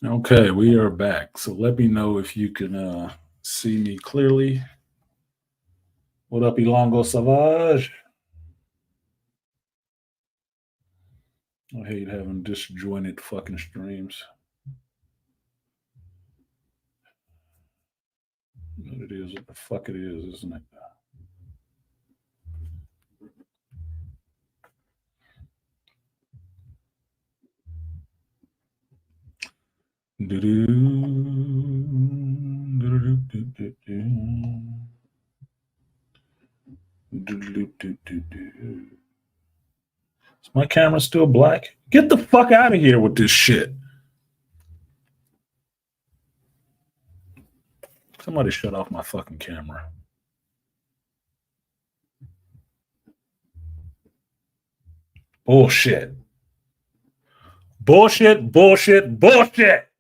Okay, we are back. So let me know if you can see me clearly. What up, Ilongo Savage? I hate having disjointed fucking streams. What it is, what the fuck it is, isn't it? Is my camera still black? Get the fuck out of here with this shit. Somebody shut off my fucking camera. Bullshit. Bullshit, bullshit, bullshit.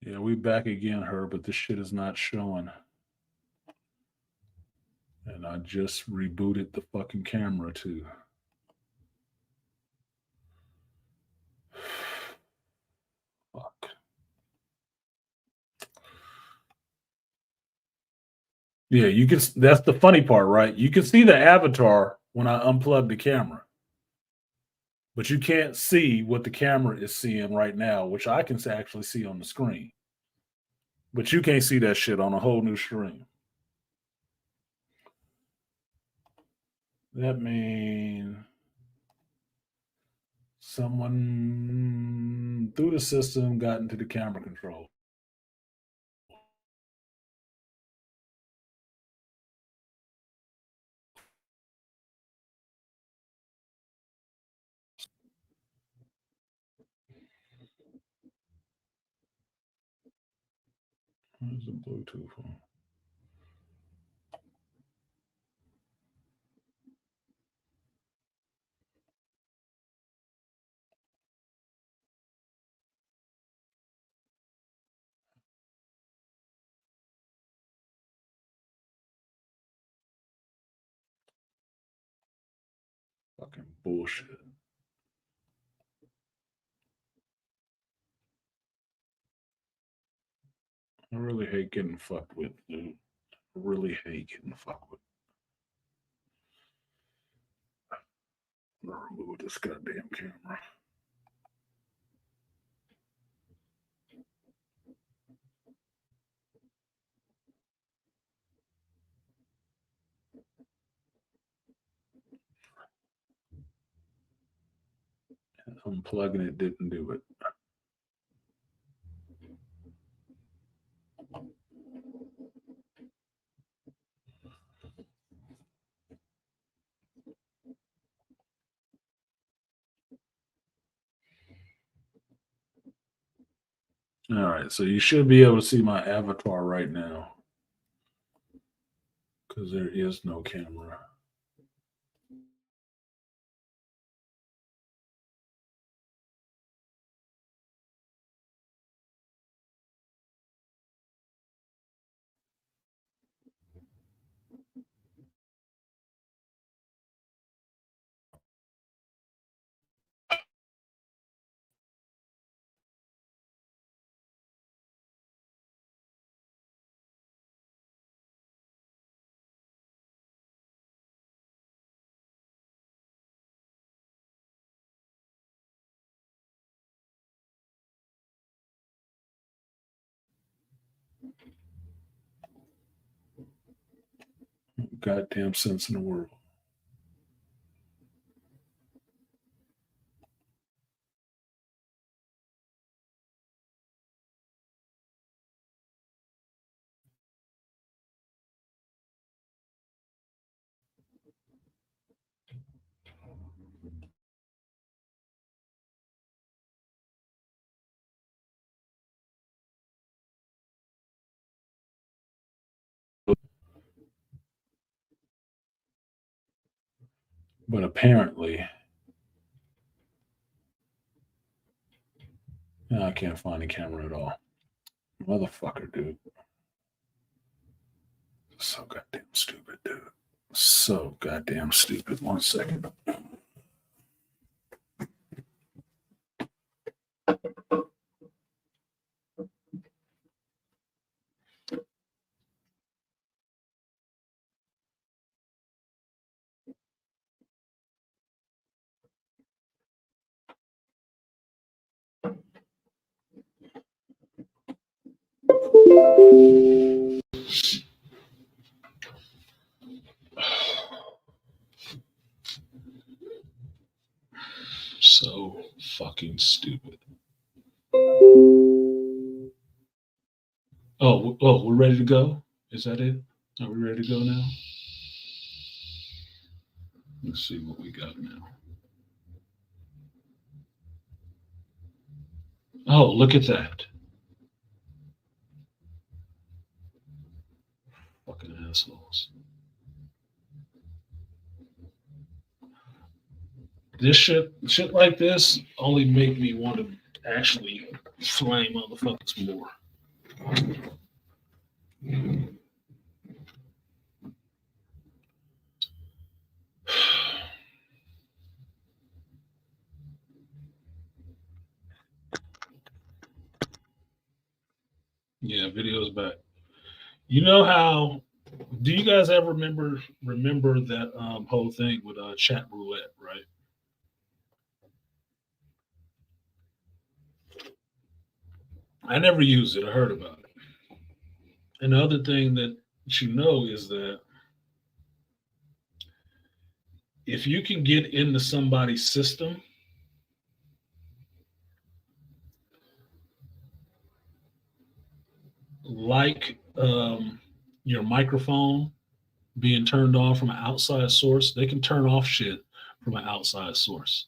Yeah, we back again, her, but this shit is not showing. And I just rebooted the fucking camera too. Fuck. Yeah, you can. That's the funny part, right? You can see the avatar when I unplug the camera, but you can't see what the camera is seeing right now, which I can actually see on the screen. But you can't see that shit on a whole new screen. That means someone through the system got into the camera control. Where's the Bluetooth on? fucking bullshit. I really hate getting fucked with, dude. I really hate getting fucked with. I'm gonna remove this goddamn camera. Unplugging it didn't do it. All right, so you should be able to see my avatar right now because there is no camera. Goddamn sense in the world. But apparently, I can't find the camera at all. Motherfucker, dude. So goddamn stupid, dude. So goddamn stupid. 1 second. So fucking stupid. Oh, we're ready to go? Is that it? Are we ready to go now? Let's see what we got now. Oh, look at that. Fucking assholes. This shit like this only make me want to actually flame motherfuckers more. Yeah, video's back. You know how? Do you guys ever remember that whole thing with chat roulette, right? I never used it. I heard about it. And the other thing that you know is that if you can get into somebody's system, like your microphone being turned on from an outside source, they can turn off shit from an outside source.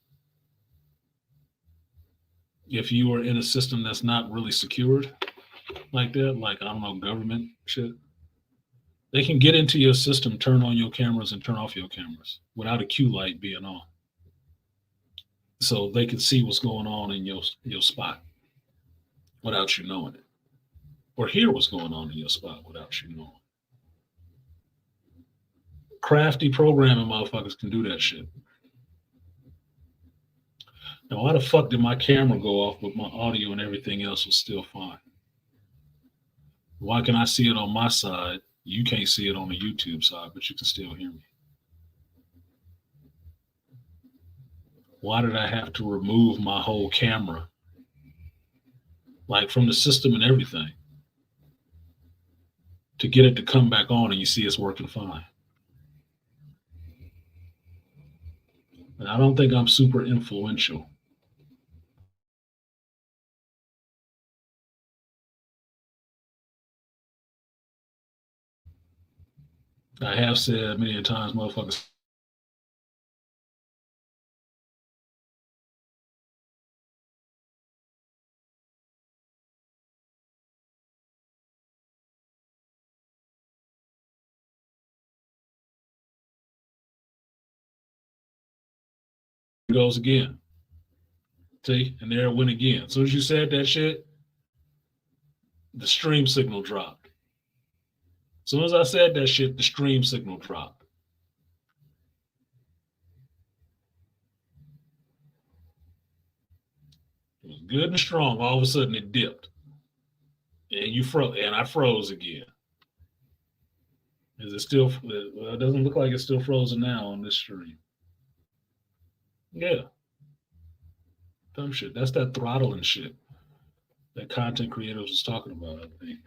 If you are in a system that's not really secured like that, like I don't know, government shit, they can get into your system, turn on your cameras and turn off your cameras without a Q light being on. So they can see what's going on in your spot without you knowing it. Or hear what's going on in your spot without you knowing. Crafty programming motherfuckers can do that shit. Now, why the fuck did my camera go off, but my audio and everything else was still fine? Why can I see it on my side? You can't see it on the YouTube side, but you can still hear me. Why did I have to remove my whole camera, like from the system and everything, to get it to come back on and you see it's working fine? And I don't think I'm super influential. I have said many times, motherfuckers goes again. See, and there it went again. As soon as you said that shit, the stream signal dropped. As soon as I said that shit, the stream signal dropped. It was good and strong. All of a sudden, it dipped, and you froze, and I froze again. Is it still? Well, it doesn't look like it's still frozen now on this stream. Yeah, dumb shit. That's that throttling shit that content creators was talking about, I think.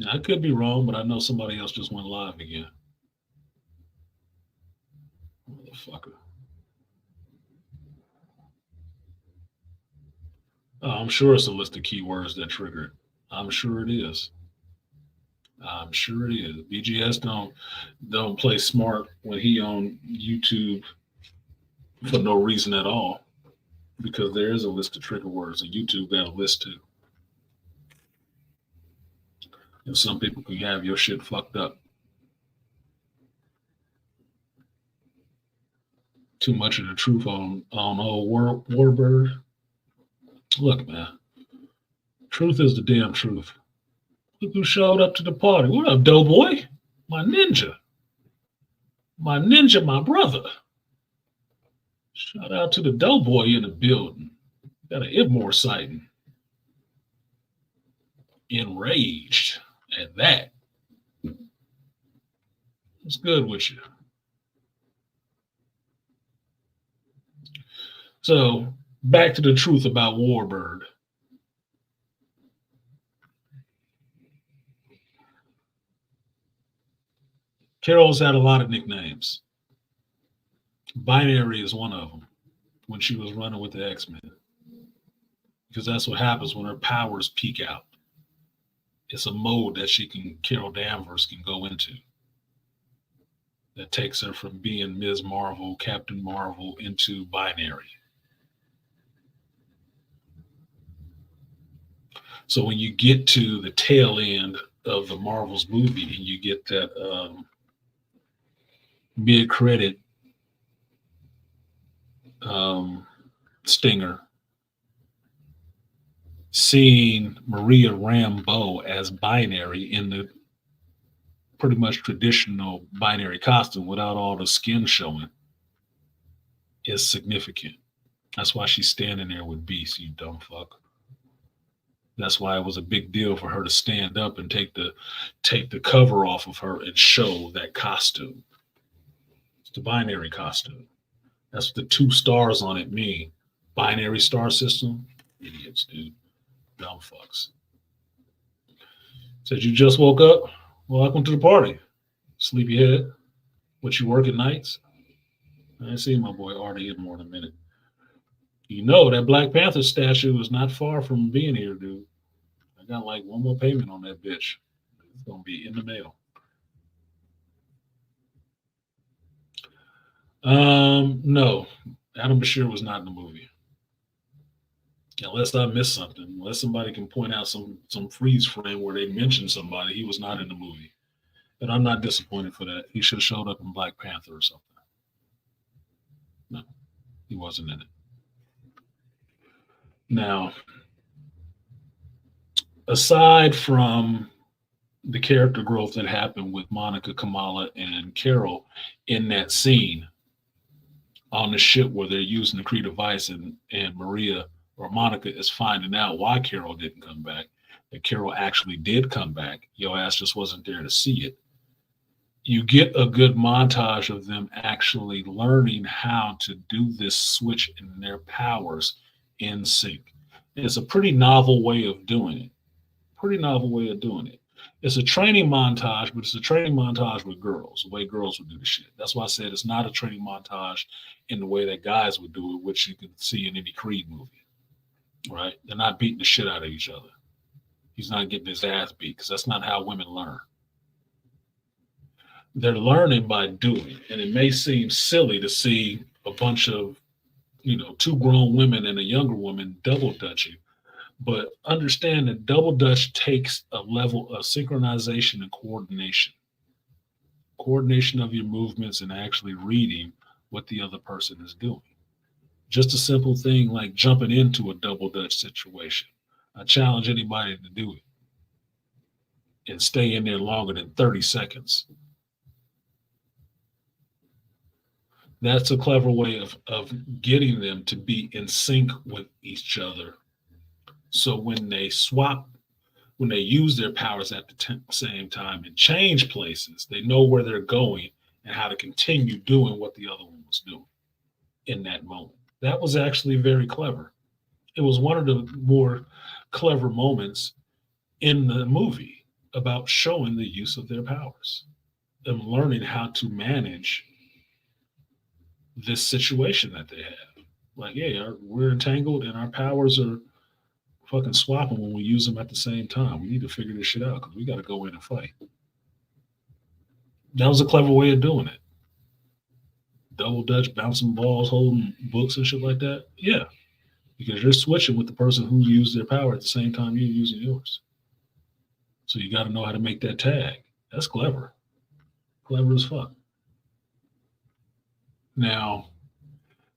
Now, I could be wrong, but I know somebody else just went live again. Motherfucker. I'm sure it's a list of keywords that trigger it. I'm sure it is. I'm sure it is. BGS don't play smart when he on YouTube for no reason at all, because there is a list of trigger words, and YouTube got a list too. And some people can have your shit fucked up. Too much of the truth on old Warbird. Look, man, truth is the damn truth. Look who showed up to the party. What up, Doughboy? My ninja. My ninja, my brother. Shout out to the Doughboy in the building. Got an Ibmore sighting. Enraged at that. What's good with you? So, back to the truth about Warbird. Carol's had a lot of nicknames. Binary is one of them when she was running with the X-Men. Because that's what happens when her powers peak out. It's a mode that Carol Danvers can go into. That takes her from being Ms. Marvel, Captain Marvel, into Binary. So when you get to the tail end of the Marvels movie and you get that mid-credit stinger, seeing Maria Rambeau as Binary in the pretty much traditional Binary costume without all the skin showing is significant. That's why she's standing there with Beast, you dumb fuck. That's why it was a big deal for her to stand up and take the cover off of her and show that costume. It's the Binary costume. That's what the 2 stars on it mean. Binary star system. Idiots, dude. Dumb fucks. Said you just woke up? Well, welcome to the party. Sleepyhead. What, you work at nights? I ain't seen my boy Artie in more than a minute. You know that Black Panther statue is not far from being here, dude. I got like one more payment on that bitch. It's gonna be in the mail. No, Adam Bashir was not in the movie. Unless I missed something, unless somebody can point out some freeze frame where they mention somebody, he was not in the movie. But I'm not disappointed for that. He should have showed up in Black Panther or something. No, he wasn't in it. Now, aside from the character growth that happened with Monica, Kamala, and Carol in that scene on the ship where they're using the Kree device, and Maria or Monica is finding out why Carol didn't come back. That Carol actually did come back. Your ass just wasn't there to see it. You get a good montage of them actually learning how to do this switch in their powers in sync. It's a pretty novel way of doing it. Pretty novel way of doing it. It's a training montage, but it's a training montage with girls, the way girls would do the shit. That's why I said it's not a training montage in the way that guys would do it, which you can see in any Creed movie, right? They're not beating the shit out of each other. He's not getting his ass beat because that's not how women learn. They're learning by doing, and it may seem silly to see a bunch of, two grown women and a younger woman double dutching, but understand that double dutch takes a level of synchronization and coordination of your movements and actually reading what the other person is doing. Just a simple thing like jumping into a double dutch situation. I challenge anybody to do it and stay in there longer than 30 seconds. That's a clever way of getting them to be in sync with each other. So when they swap, when they use their powers at the same time and change places, they know where they're going and how to continue doing what the other one was doing in that moment. That was actually very clever. It was one of the more clever moments in the movie about showing the use of their powers and learning how to manage this situation that they have. Like, yeah, we're entangled and our powers are fucking swapping when we use them at the same time. We need to figure this shit out because we got to go in and fight. That was a clever way of doing it. Double dutch, bouncing balls, holding books and shit like that. Yeah, because you're switching with the person who used their power at the same time you're using yours. So you got to know how to make that tag. That's clever. Clever as fuck. Now,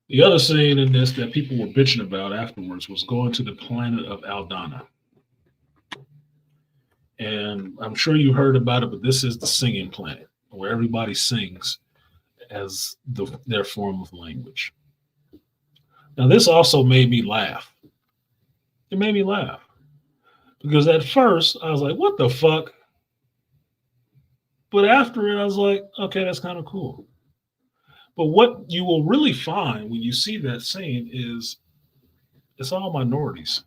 the other scene in this that people were bitching about afterwards was going to the planet of Aldana. And I'm sure you heard about it, but this is the singing planet where everybody sings as their form of language. Now, this also made me laugh. It made me laugh because at first I was like, what the fuck? But after it, I was like, okay, that's kind of cool. But what you will really find when you see that scene is it's all minorities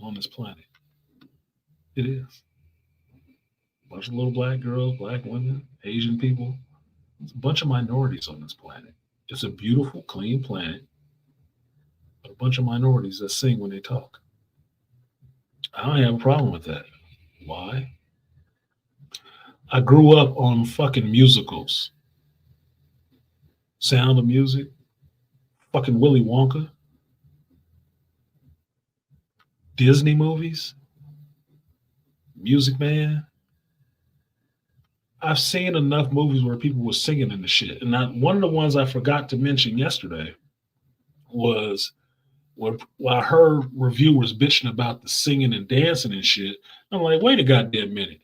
on this planet. It is. A bunch of little black girls, black women, Asian people. It's a bunch of minorities on this planet. It's a beautiful, clean planet. But a bunch of minorities that sing when they talk. I don't have a problem with that. Why? I grew up on fucking musicals. Sound of Music, fucking Willy Wonka, Disney movies, Music Man. I've seen enough movies where people were singing in the shit. And one of the ones I forgot to mention yesterday was when I heard reviewers bitching about the singing and dancing and shit. I'm like, wait a goddamn minute.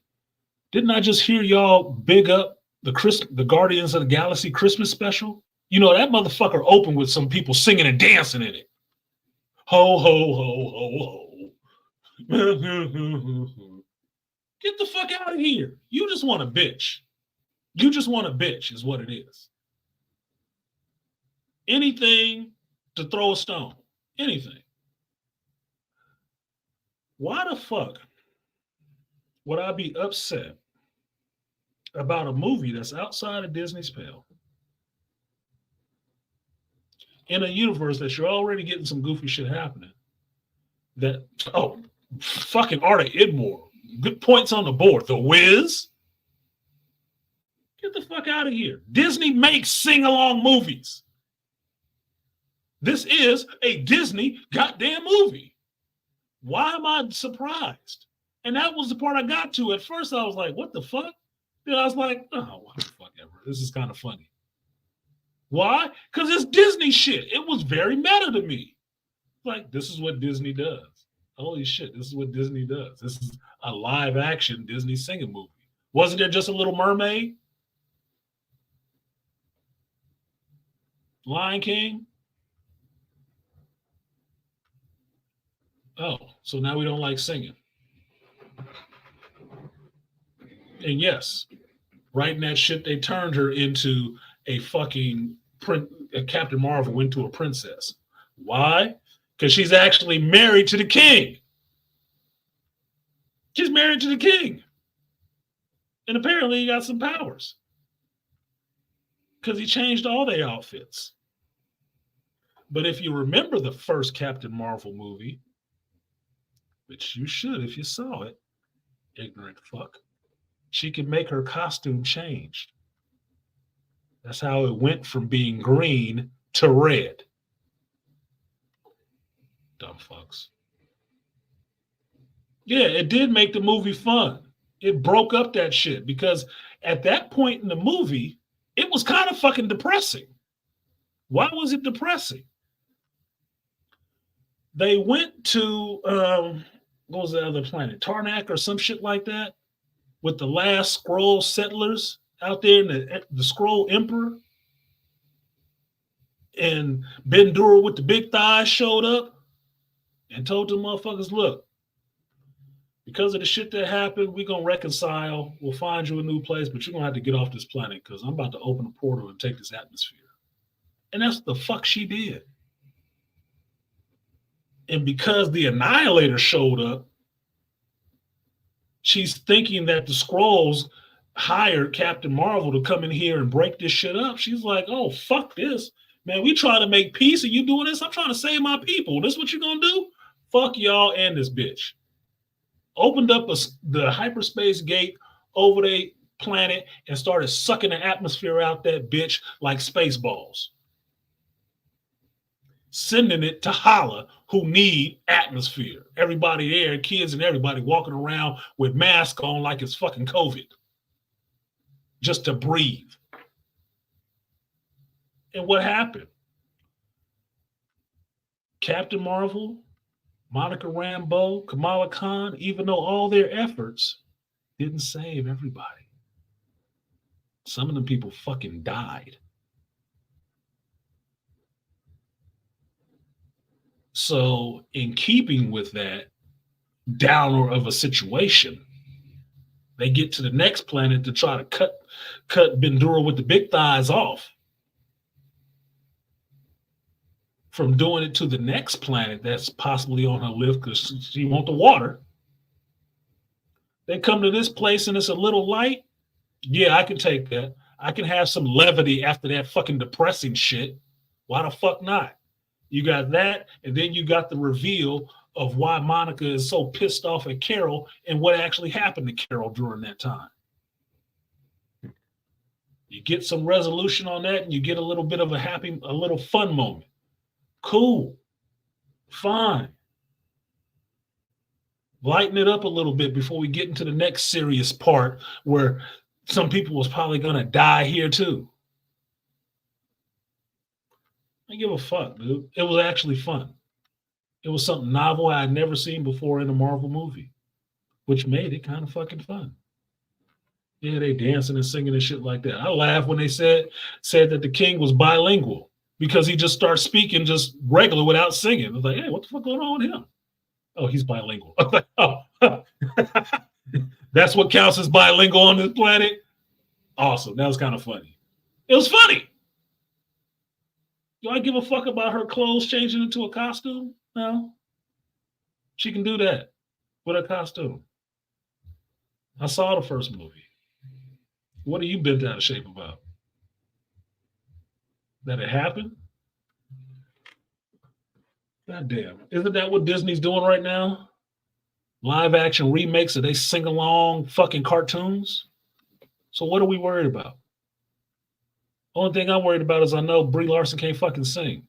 Didn't I just hear y'all big up the Guardians of the Galaxy Christmas special? You know, that motherfucker opened with some people singing and dancing in it. Ho, ho, ho, ho, ho. Get the fuck out of here. You just want a bitch. You just want a bitch is what it is. Anything to throw a stone. Anything. Why the fuck would I be upset about a movie that's outside of Disney's pale in a universe that you're already getting some goofy shit happening? That, fucking Arta Idmore. Good points on the board. The Wiz. Get the fuck out of here. Disney makes sing-along movies. This is a Disney goddamn movie. Why am I surprised? And that was the part I got to. At first, I was like, what the fuck? Then I was like, oh, what the fuck ever. This is kind of funny. Why? Because it's Disney shit. It was very meta to me. Like, this is what Disney does. Holy shit, this is what Disney does. This is a live action Disney singing movie. Wasn't there just a Little Mermaid? Lion King? Oh, so now we don't like singing. And yes, writing that shit, they turned her into a fucking Captain Marvel into a princess. Why? Because she's actually married to the king. She's married to the king. And apparently he got some powers. Because he changed all their outfits. But if you remember the first Captain Marvel movie, which you should if you saw it, ignorant fuck, she could make her costume change. That's how it went from being green to red. Dumb fucks. Yeah, it did make the movie fun. It broke up that shit because at that point in the movie, it was kind of fucking depressing. Why was it depressing? They went to, what was the other planet? Tarnak or some shit like that with the last Skrull settlers out there in the Skrull Emperor. And Bendura with the big thighs showed up and told the motherfuckers, look, because of the shit that happened, we're going to reconcile. We'll find you a new place, but you're going to have to get off this planet because I'm about to open a portal and take this atmosphere. And that's what the fuck she did. And because the Annihilator showed up, she's thinking that the Skrulls hired Captain Marvel to come in here and break this shit up. She's like, oh, fuck this. Man, we trying to make peace and you doing this? I'm trying to save my people. This what you going to do? Fuck y'all and this bitch. Opened up the hyperspace gate over the planet and started sucking the atmosphere out that bitch like Spaceballs. Sending it to Hala, who need atmosphere. Everybody there, kids and everybody walking around with masks on like it's fucking COVID. Just to breathe. And what happened? Captain Marvel, Monica Rambeau, Kamala Khan, even though all their efforts didn't save everybody. Some of them people fucking died. So, in keeping with that downer of a situation, they get to the next planet to try to cut Bendura with the big thighs off from doing it to the next planet that's possibly on her list because she wants the water. They come to this place and it's a little light. Yeah, I can take that. I can have some levity after that fucking depressing shit. Why the fuck not? You got that, and then you got the reveal of why Monica is so pissed off at Carol and what actually happened to Carol during that time. You get some resolution on that, and you get a little bit of a little fun moment. Cool. Fine. Lighten it up a little bit before we get into the next serious part where some people was probably going to die here too. I give a fuck, dude. It was actually fun. It was something novel I had never seen before in a Marvel movie, which made it kind of fucking fun. Yeah, they dancing and singing and shit like that. I laughed when they said that the king was bilingual because he just starts speaking just regular without singing. I was like, hey, what the fuck going on with him? Oh, he's bilingual. I was like, oh, that's what counts as bilingual on this planet? Awesome. That was kind of funny. It was funny. Do I give a fuck about her clothes changing into a costume? No. She can do that with a costume. I saw the first movie. What are you bent out of shape about? That it happened? God damn. Isn't that what Disney's doing right now? Live action remakes of they sing along fucking cartoons? So what are we worried about? Only thing I'm worried about is I know Brie Larson can't fucking sing.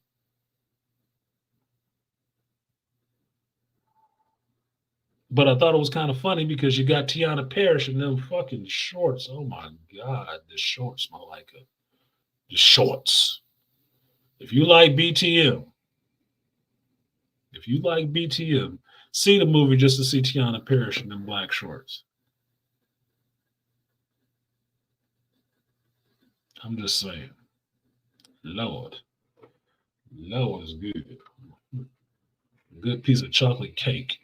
But I thought it was kind of funny because you got Tiana Parrish in them fucking shorts. Oh my God, the shorts smell like the shorts. If you like BTM, see the movie just to see Tiana Parrish in them black shorts. I'm just saying. Lord is good. Good piece of chocolate cake.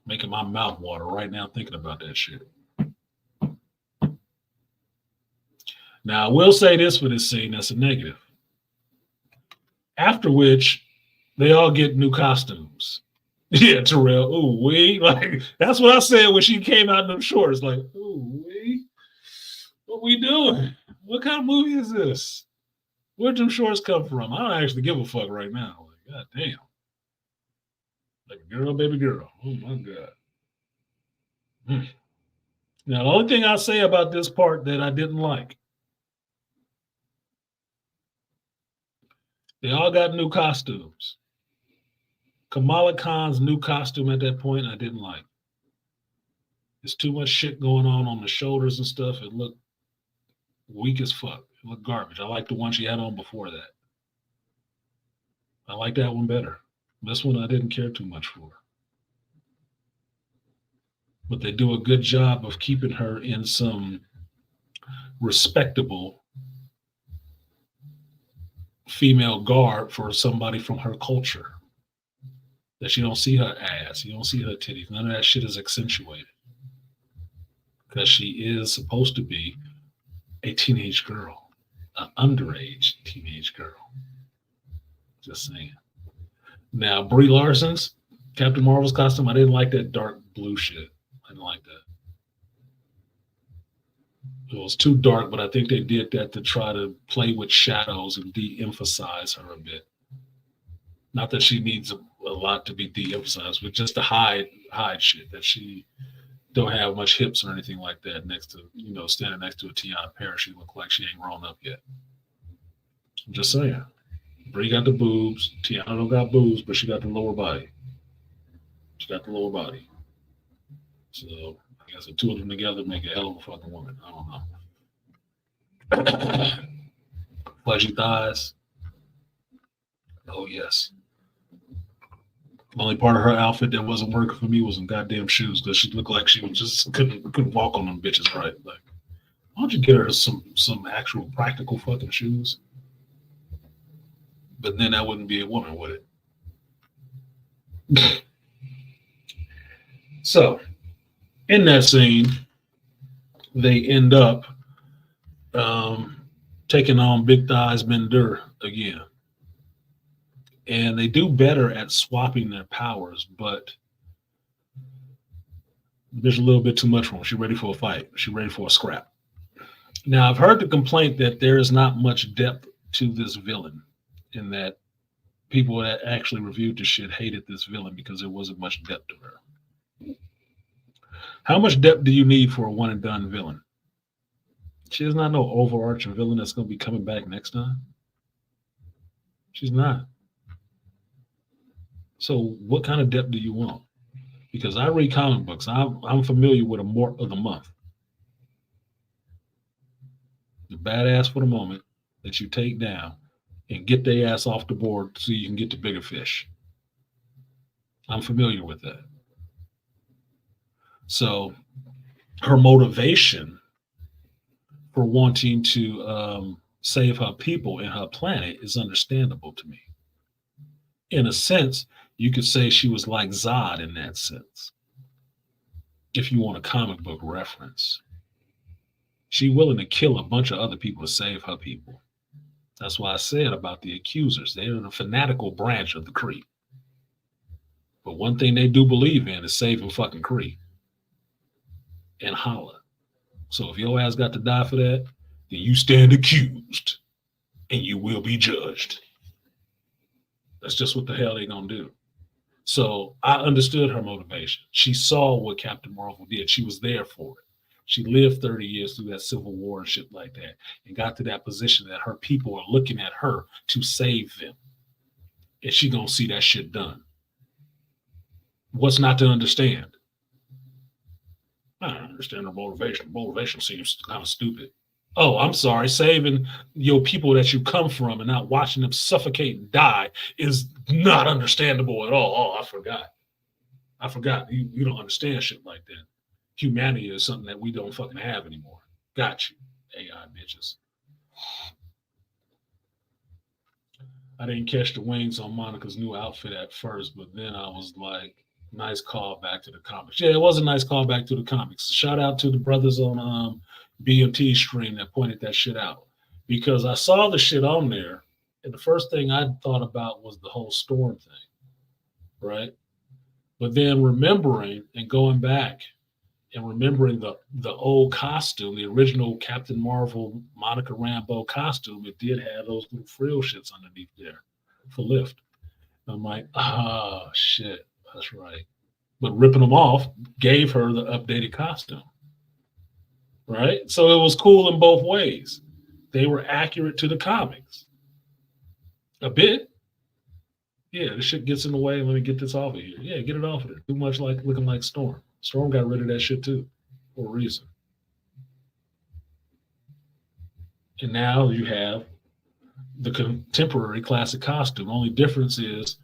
Making my mouth water right now thinking about that shit. Now, I will say this for this scene that's a negative. After which, they all get new costumes. Yeah, Terrell. Ooh, wee. Like, that's what I said when she came out in them shorts. Like, ooh, wee. What we doing? What kind of movie is this? Where'd them shorts come from? I don't actually give a fuck right now. Like, God damn. Like, girl, baby girl. Oh, my God. Now, the only thing I say about this part that I didn't like, they all got new costumes. Kamala Khan's new costume at that point, I didn't like. There's too much shit going on the shoulders and stuff. It looked weak as fuck. It looked garbage. I like the one she had on before that. I like that one better. This one I didn't care too much for. But they do a good job of keeping her in some respectable female garb for somebody from her culture. That you don't see her ass, you don't see her titties. None of that shit is accentuated. Because she is supposed to be a teenage girl, an underage teenage girl. Just saying. Now, Brie Larson's Captain Marvel's costume, I didn't like that dark blue shit. I didn't like that. It was too dark, but I think they did that to try to play with shadows and de-emphasize her a bit. Not that she needs a lot to be de-emphasized, but just to hide shit that she don't have much hips or anything like that next to, standing next to a Tiana Paris. She look like she ain't grown up yet. I'm just saying. Brie got the boobs. Tiana don't got boobs, but she got the lower body. She got the lower body. So I guess the two of them together make a hell of a fucking woman. I don't know. Fleshy thighs. Oh yes. The only part of her outfit that wasn't working for me was some goddamn shoes because she looked like she was just couldn't walk on them bitches right. Like, why don't you get her some actual practical fucking shoes? But then that wouldn't be a woman, would it? So, in that scene, they end up taking on Big Thighs Bender again. And they do better at swapping their powers, but there's a little bit too much for them. She's ready for a fight. She's ready for a scrap. Now, I've heard the complaint that there is not much depth to this villain, in that people that actually reviewed the shit hated this villain because there wasn't much depth to her. How much depth do you need for a one and done villain? She is not no overarching villain that's going to be coming back next time. She's not. So what kind of depth do you want? Because I read comic books. I'm familiar with a Mort of the Month. The badass for the moment that you take down and get their ass off the board so you can get the bigger fish. I'm familiar with that. So her motivation for wanting to save her people and her planet is understandable to me. In a sense, you could say she was like Zod in that sense. If you want a comic book reference. She's willing to kill a bunch of other people to save her people. That's why I said about the accusers. They're the fanatical branch of the Kree. But one thing they do believe in is saving fucking Kree. And holla. So if your ass got to die for that, then you stand accused. And you will be judged. That's just what the hell they gonna do. So I understood her motivation. She saw what Captain Marvel did. She was there for it. She lived 30 years through that Civil War and shit like that and got to that position that her people are looking at her to save them. And she gonna see that shit done. What's not to understand? I don't understand her motivation. Motivation seems kind of stupid. Oh, I'm sorry. Saving your people that you come from and not watching them suffocate and die is not understandable at all. Oh, I forgot. You don't understand shit like that. Humanity is something that we don't fucking have anymore. Got you, AI bitches. I didn't catch the wings on Monica's new outfit at first, but then I was like, nice call back to the comics. Yeah, it was a nice call back to the comics. Shout out to the brothers on BMT stream that pointed that shit out because I saw the shit on there, and the first thing I thought about was the whole Storm thing, right? But then remembering and going back and remembering the old costume, the original Captain Marvel Monica Rambeau costume, it did have those little frill shits underneath there for lift. I'm like, oh shit, that's right. But ripping them off gave her the updated costume, right? So it was cool in both ways. They were accurate to the comics a bit. Yeah, this shit gets in the way. Let me get this off of here. Yeah, get it off of there. Too much like looking like Storm. Storm got rid of that shit too for a reason. And now you have the contemporary classic costume. Only difference is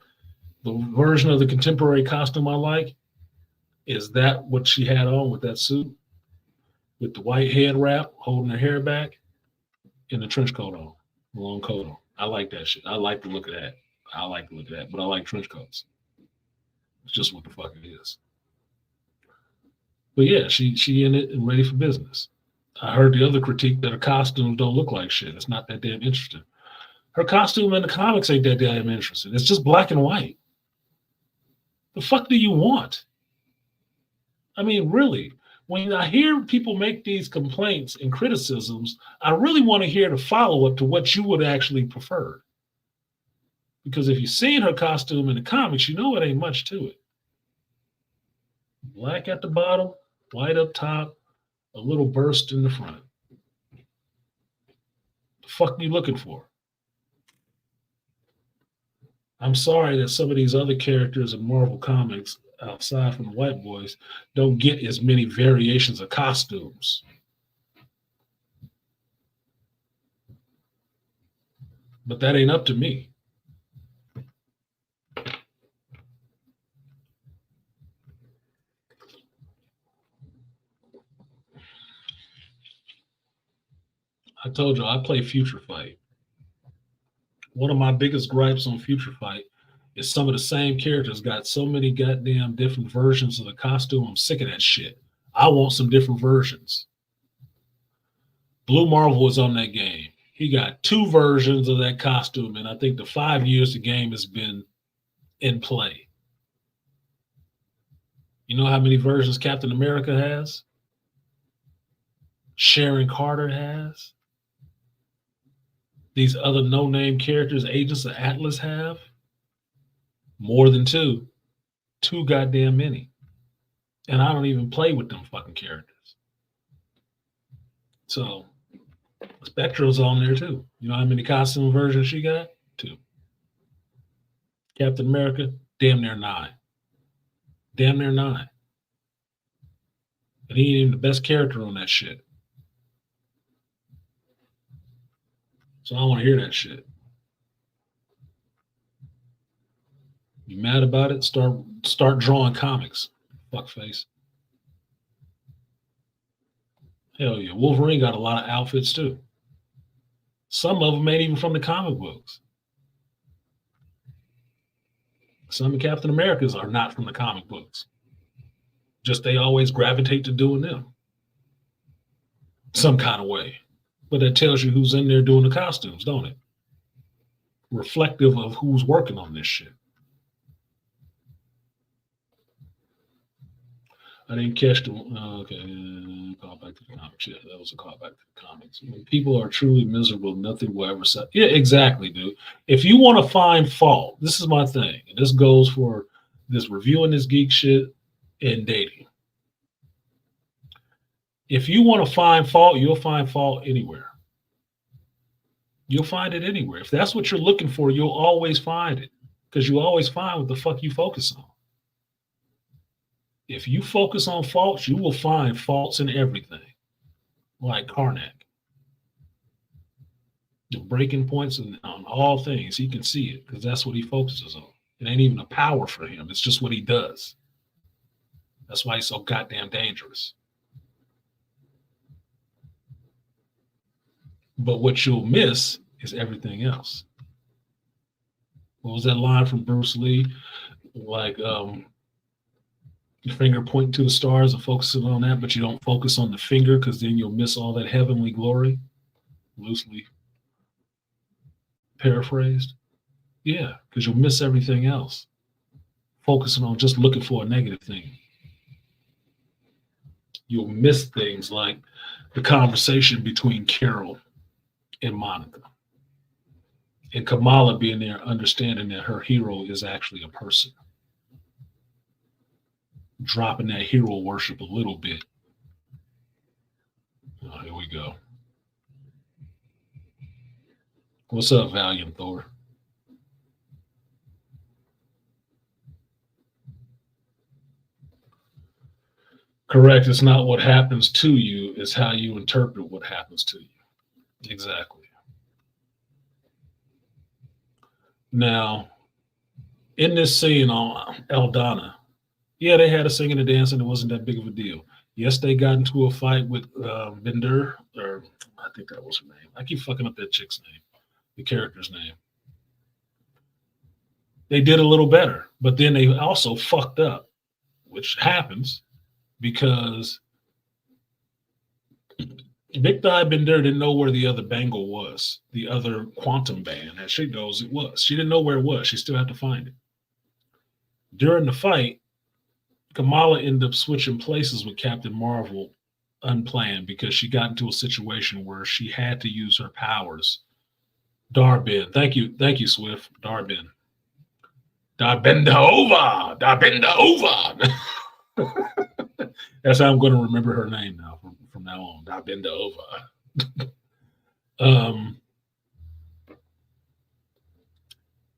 the version of the contemporary costume I like is that what she had on with that suit with the white head wrap, holding her hair back, and the trench coat on, long coat on. I like that shit. I like the look of that. I like the look of that, but I like trench coats. It's just what the fuck it is. But yeah, she in it and ready for business. I heard the other critique that her costumes don't look like shit. It's not that damn interesting. Her costume in the comics ain't that damn interesting. It's just black and white. The fuck do you want? I mean, really, when I hear people make these complaints and criticisms, I really want to hear the follow up to what you would actually prefer. Because if you've seen her costume in the comics, you know it ain't much to it. Black at the bottom, white up top, a little burst in the front. The fuck are you looking for? I'm sorry that some of these other characters in Marvel Comics, outside from the white boys, don't get as many variations of costumes. But that ain't up to me. I told you I play Future Fight. One of my biggest gripes on Future Fight is some of the same characters got so many goddamn different versions of the costume. I'm sick of that shit. I want some different versions. Blue Marvel was on that game. He got two versions of that costume, and I think the 5 years the game has been in play. You know how many versions Captain America has? Sharon Carter has? These other no-name characters, Agents of Atlas have? More than two. Too goddamn many. And I don't even play with them fucking characters. So Spectra's on there too. You know how many costume versions she got? Two. Captain America, damn near 9. Damn near 9. And he ain't even the best character on that shit. So I don't want to hear that shit. You mad about it? Start drawing comics. Fuckface. Hell yeah. Wolverine got a lot of outfits too. Some of them ain't even from the comic books. Some of Captain America's are not from the comic books. Just they always gravitate to doing them. Some kind of way. But that tells you who's in there doing the costumes, don't it? Reflective of who's working on this shit. I didn't catch the okay. Call back to the comics. Yeah, that was a call back to the comics. When people are truly miserable, nothing will ever set. Yeah, exactly, dude. If you want to find fault, this is my thing, and this goes for this reviewing this geek shit and dating. If you want to find fault, you'll find fault anywhere. You'll find it anywhere. If that's what you're looking for, you'll always find it because you always find what the fuck you focus on. If you focus on faults, you will find faults in everything, like Karnak. The breaking points on all things, he can see it because that's what he focuses on. It ain't even a power for him. It's just what he does. That's why he's so goddamn dangerous. But what you'll miss is everything else. What was that line from Bruce Lee? Like, your finger pointing to the stars and focusing on that, but you don't focus on the finger because then you'll miss all that heavenly glory. Loosely paraphrased. Yeah, because you'll miss everything else. Focusing on just looking for a negative thing. You'll miss things like the conversation between Carol and Monica. And Kamala being there, understanding that her hero is actually a person, dropping that hero worship a little bit. Oh, here we go. What's up, Valiant Thor? Correct. It's not what happens to you, it's how you interpret what happens to you. Exactly. Now, in this scene on Eldana, yeah, they had a singing and dancing. It wasn't that big of a deal. Yes, they got into a fight with Bender, or I think that was her name. I keep fucking up that chick's name, the character's name. They did a little better, but then they also fucked up, which happens because Big Thigh Bender didn't know where the other bangle was, the other quantum band. As she knows it was. She didn't know where it was. She still had to find it. During the fight, Kamala ended up switching places with Captain Marvel unplanned because she got into a situation where she had to use her powers. Darbin, thank you, Swift. Darbin, Darbenda over, Darbenda over. That's how I'm going to remember her name now from now on. Darbenda over. um,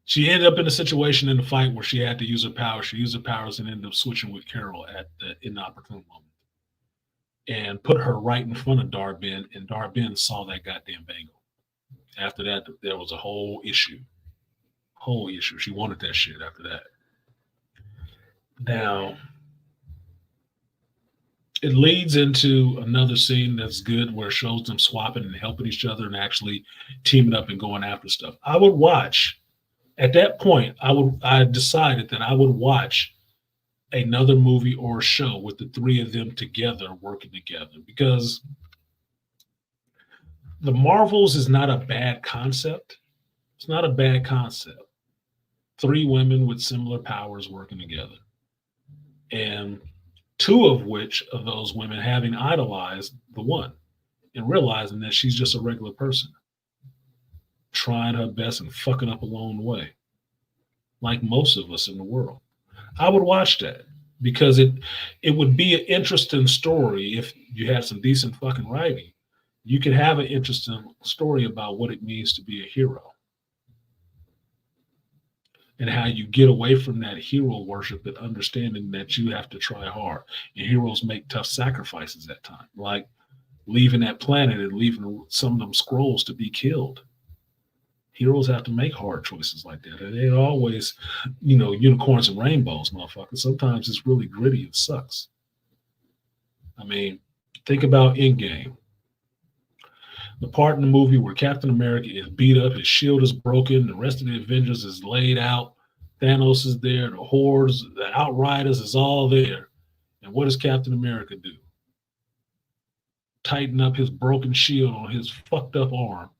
she ended up in a situation in the fight where she had to use her powers. She used her powers and ended up switching with Carol at the inopportune moment and put her right in front of Darbin, and Darbin saw that goddamn bangle. After that, there was a whole issue. Whole issue. She wanted that shit after that. Now, it leads into another scene that's good where it shows them swapping and helping each other and actually teaming up and going after stuff. I would watch at that point, I decided that I would watch another movie or show with the three of them together working together because the Marvels is not a bad concept. It's not a bad concept. Three women with similar powers working together. And two of which of those women having idolized the one and realizing that she's just a regular person, trying her best and fucking up along the way, like most of us in the world. I would watch that because it would be an interesting story if you had some decent fucking writing. You could have an interesting story about what it means to be a hero and how you get away from that hero worship and understanding that you have to try hard. And heroes make tough sacrifices at times, like leaving that planet and leaving some of them scrolls to be killed. Heroes have to make hard choices like that. And they ain't always, unicorns and rainbows, motherfucker. Sometimes it's really gritty and sucks. I mean, think about Endgame. The part in the movie where Captain America is beat up, his shield is broken, the rest of the Avengers is laid out, Thanos is there, the Hordes, the Outriders is all there. And what does Captain America do? Tighten up his broken shield on his fucked up arm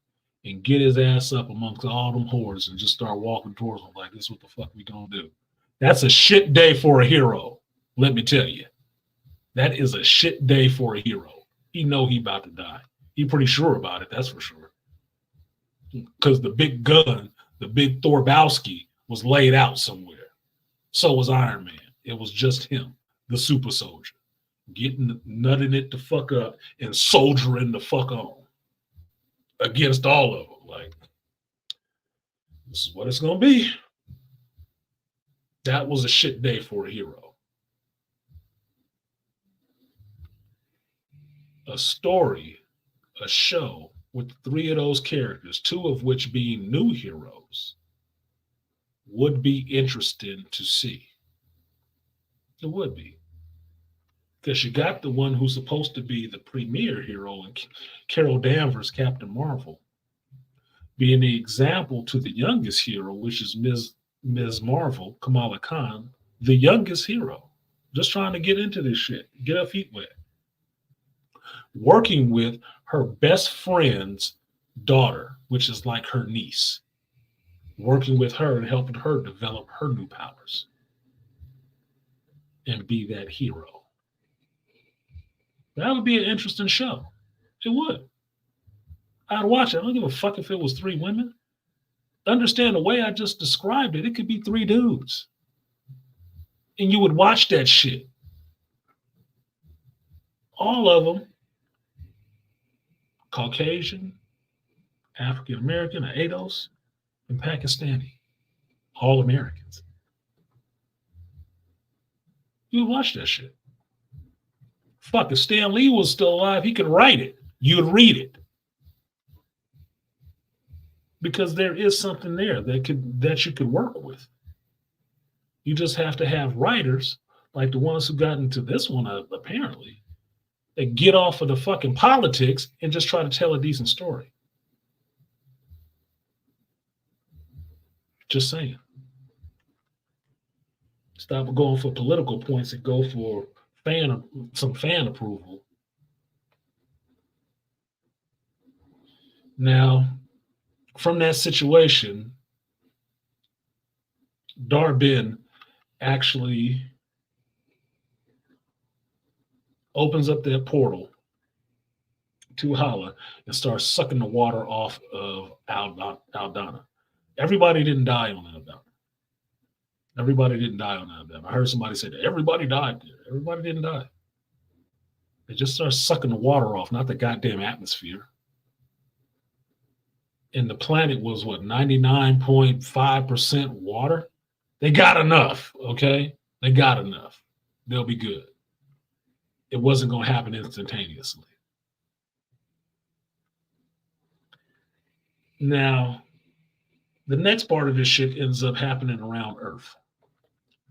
and get his ass up amongst all them hordes and just start walking towards them like this is what the fuck we gonna do. That's a shit day for a hero. Let me tell you. That is a shit day for a hero. He know he about to die. He pretty sure about it, that's for sure. Because the big gun, the big Thorbowski, was laid out somewhere. So was Iron Man. It was just him, the super soldier, getting nutting it the fuck up and soldiering the fuck on against all of them. Like, this is what it's gonna be. That was a shit day for a hero. A story, a show with three of those characters, two of which being new heroes, would be interesting to see. It would be. Because you got the one who's supposed to be the premier hero and Carol Danvers, Captain Marvel, being the example to the youngest hero, which is Ms. Marvel, Kamala Khan, the youngest hero, just trying to get into this shit, get her feet wet, working with her best friend's daughter, which is like her niece, working with her and helping her develop her new powers and be that hero. That would be an interesting show. It would. I'd watch it. I don't give a fuck if it was 3 women. Understand the way I just described it, it could be 3 dudes. And you would watch that shit. All of them Caucasian, African American, ADOS, and Pakistani. All Americans. You would watch that shit. Fuck, if Stan Lee was still alive, he could write it. You'd read it. Because there is something there that you could work with. You just have to have writers like the ones who got into this one, apparently, that get off of the fucking politics and just try to tell a decent story. Just saying. Stop going for political points and go for some fan approval. Now, from that situation, Dar-Benn actually opens up that portal to Hala and starts sucking the water off of Aldana. Everybody didn't die on Aldana. Everybody didn't die on Aldana. I heard somebody say that everybody died there. Everybody didn't die. They just start sucking the water off, not the goddamn atmosphere. And the planet was, 99.5% water? They got enough, okay? They got enough. They'll be good. It wasn't going to happen instantaneously. Now, the next part of this shit ends up happening around Earth.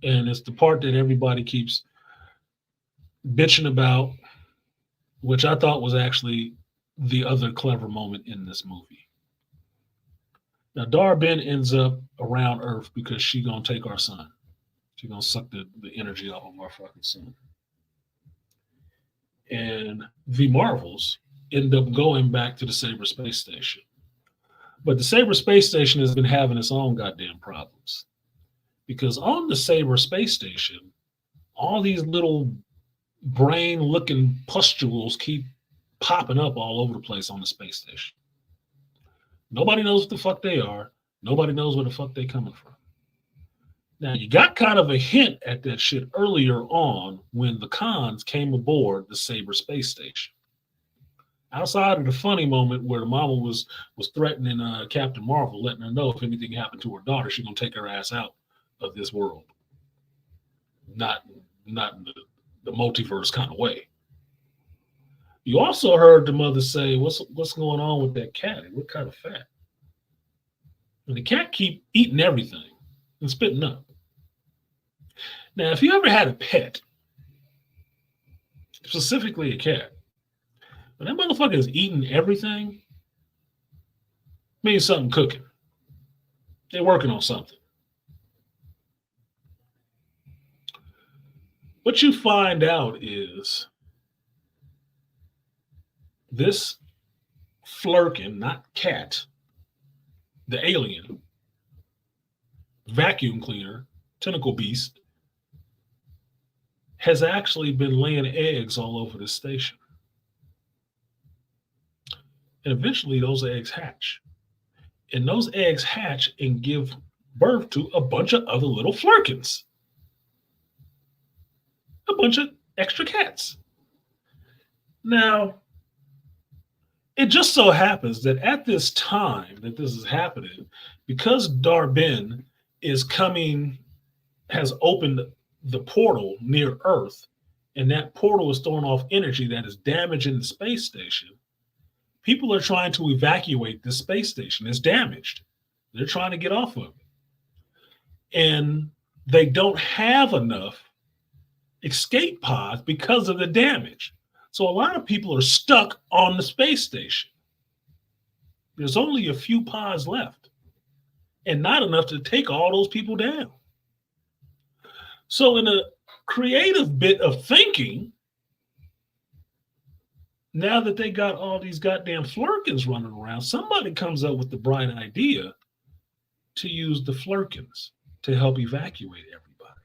And it's the part that everybody keeps bitching about, which I thought was actually the other clever moment in this movie. Now, Dar-Benn ends up around Earth because she's going to take our sun. She's going to suck the energy off of our fucking sun. And the Marvels end up going back to the Sabre space station. But the Sabre space station has been having its own goddamn problems. Because on the Sabre space station, all these little brain-looking pustules keep popping up all over the place on the space station. Nobody knows what the fuck they are. Nobody knows where the fuck they're coming from. Now, you got kind of a hint at that shit earlier on when the Khans came aboard the Sabre space station. Outside of the funny moment where the mama was threatening Captain Marvel, letting her know if anything happened to her daughter, she's going to take her ass out of this world. Not in the multiverse kind of way. You also heard the mother say, what's going on with that cat? What kind of fat? And the cat keep eating everything and spitting up. Now, if you ever had a pet, specifically a cat, when that motherfucker is eating everything, means something cooking. They're working on something. What you find out is this Flurkin, not cat, the alien, vacuum cleaner, tentacle beast, has actually been laying eggs all over the station. And eventually those eggs hatch. And those eggs hatch and give birth to a bunch of other little Flurkins. A bunch of extra cats. Now, it just so happens that at this time that this is happening, because Dar-Benn has opened the portal near Earth, and that portal is throwing off energy that is damaging the space station, people are trying to evacuate the space station. It's damaged. They're trying to get off of it. And they don't have enough escape pods because of the damage. So a lot of people are stuck on the space station. There's only a few pods left, and not enough to take all those people down. So in a creative bit of thinking, now that they got all these goddamn flurkins running around, somebody comes up with the bright idea to use the flurkins to help evacuate everybody.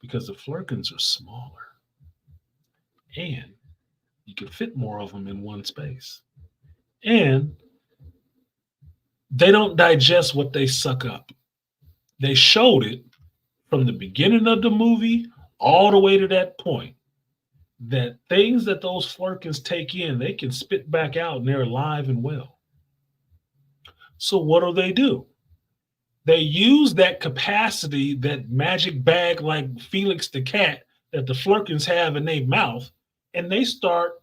Because the flurkins are smaller and you can fit more of them in one space. And they don't digest what they suck up. They showed it from the beginning of the movie all the way to that point, that things that those flurkins take in, they can spit back out and they're alive and well. So what do? They use that capacity, that magic bag like Felix the cat that the flurkins have in their mouth, and they start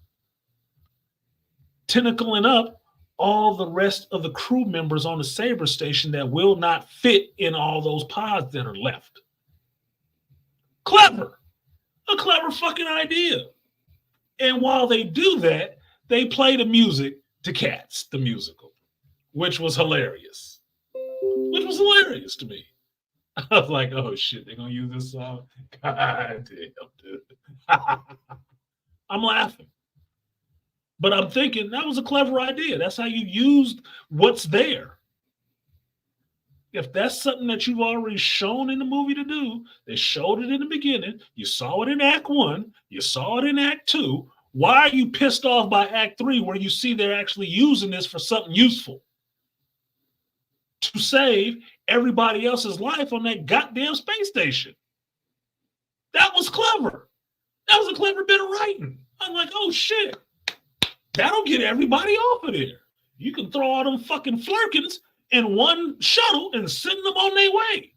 tentacling up all the rest of the crew members on the Saber station that will not fit in all those pods that are left. Clever. A clever fucking idea. And while they do that, they play the music to Cats, the musical, which was hilarious. Which was hilarious to me. I was like, oh shit, they're gonna use this song. God damn, dude. I'm laughing. But I'm thinking that was a clever idea. That's how you used what's there. If that's something that you've already shown in the movie to do, they showed it in the beginning, you saw it in Act 1, you saw it in Act 2, why are you pissed off by Act 3 where you see they're actually using this for something useful? To save everybody else's life on that goddamn space station. That was clever. That was a clever bit of writing. I'm like, oh shit. That'll get everybody off of there. You can throw all them fucking flurkins in one shuttle and send them on their way.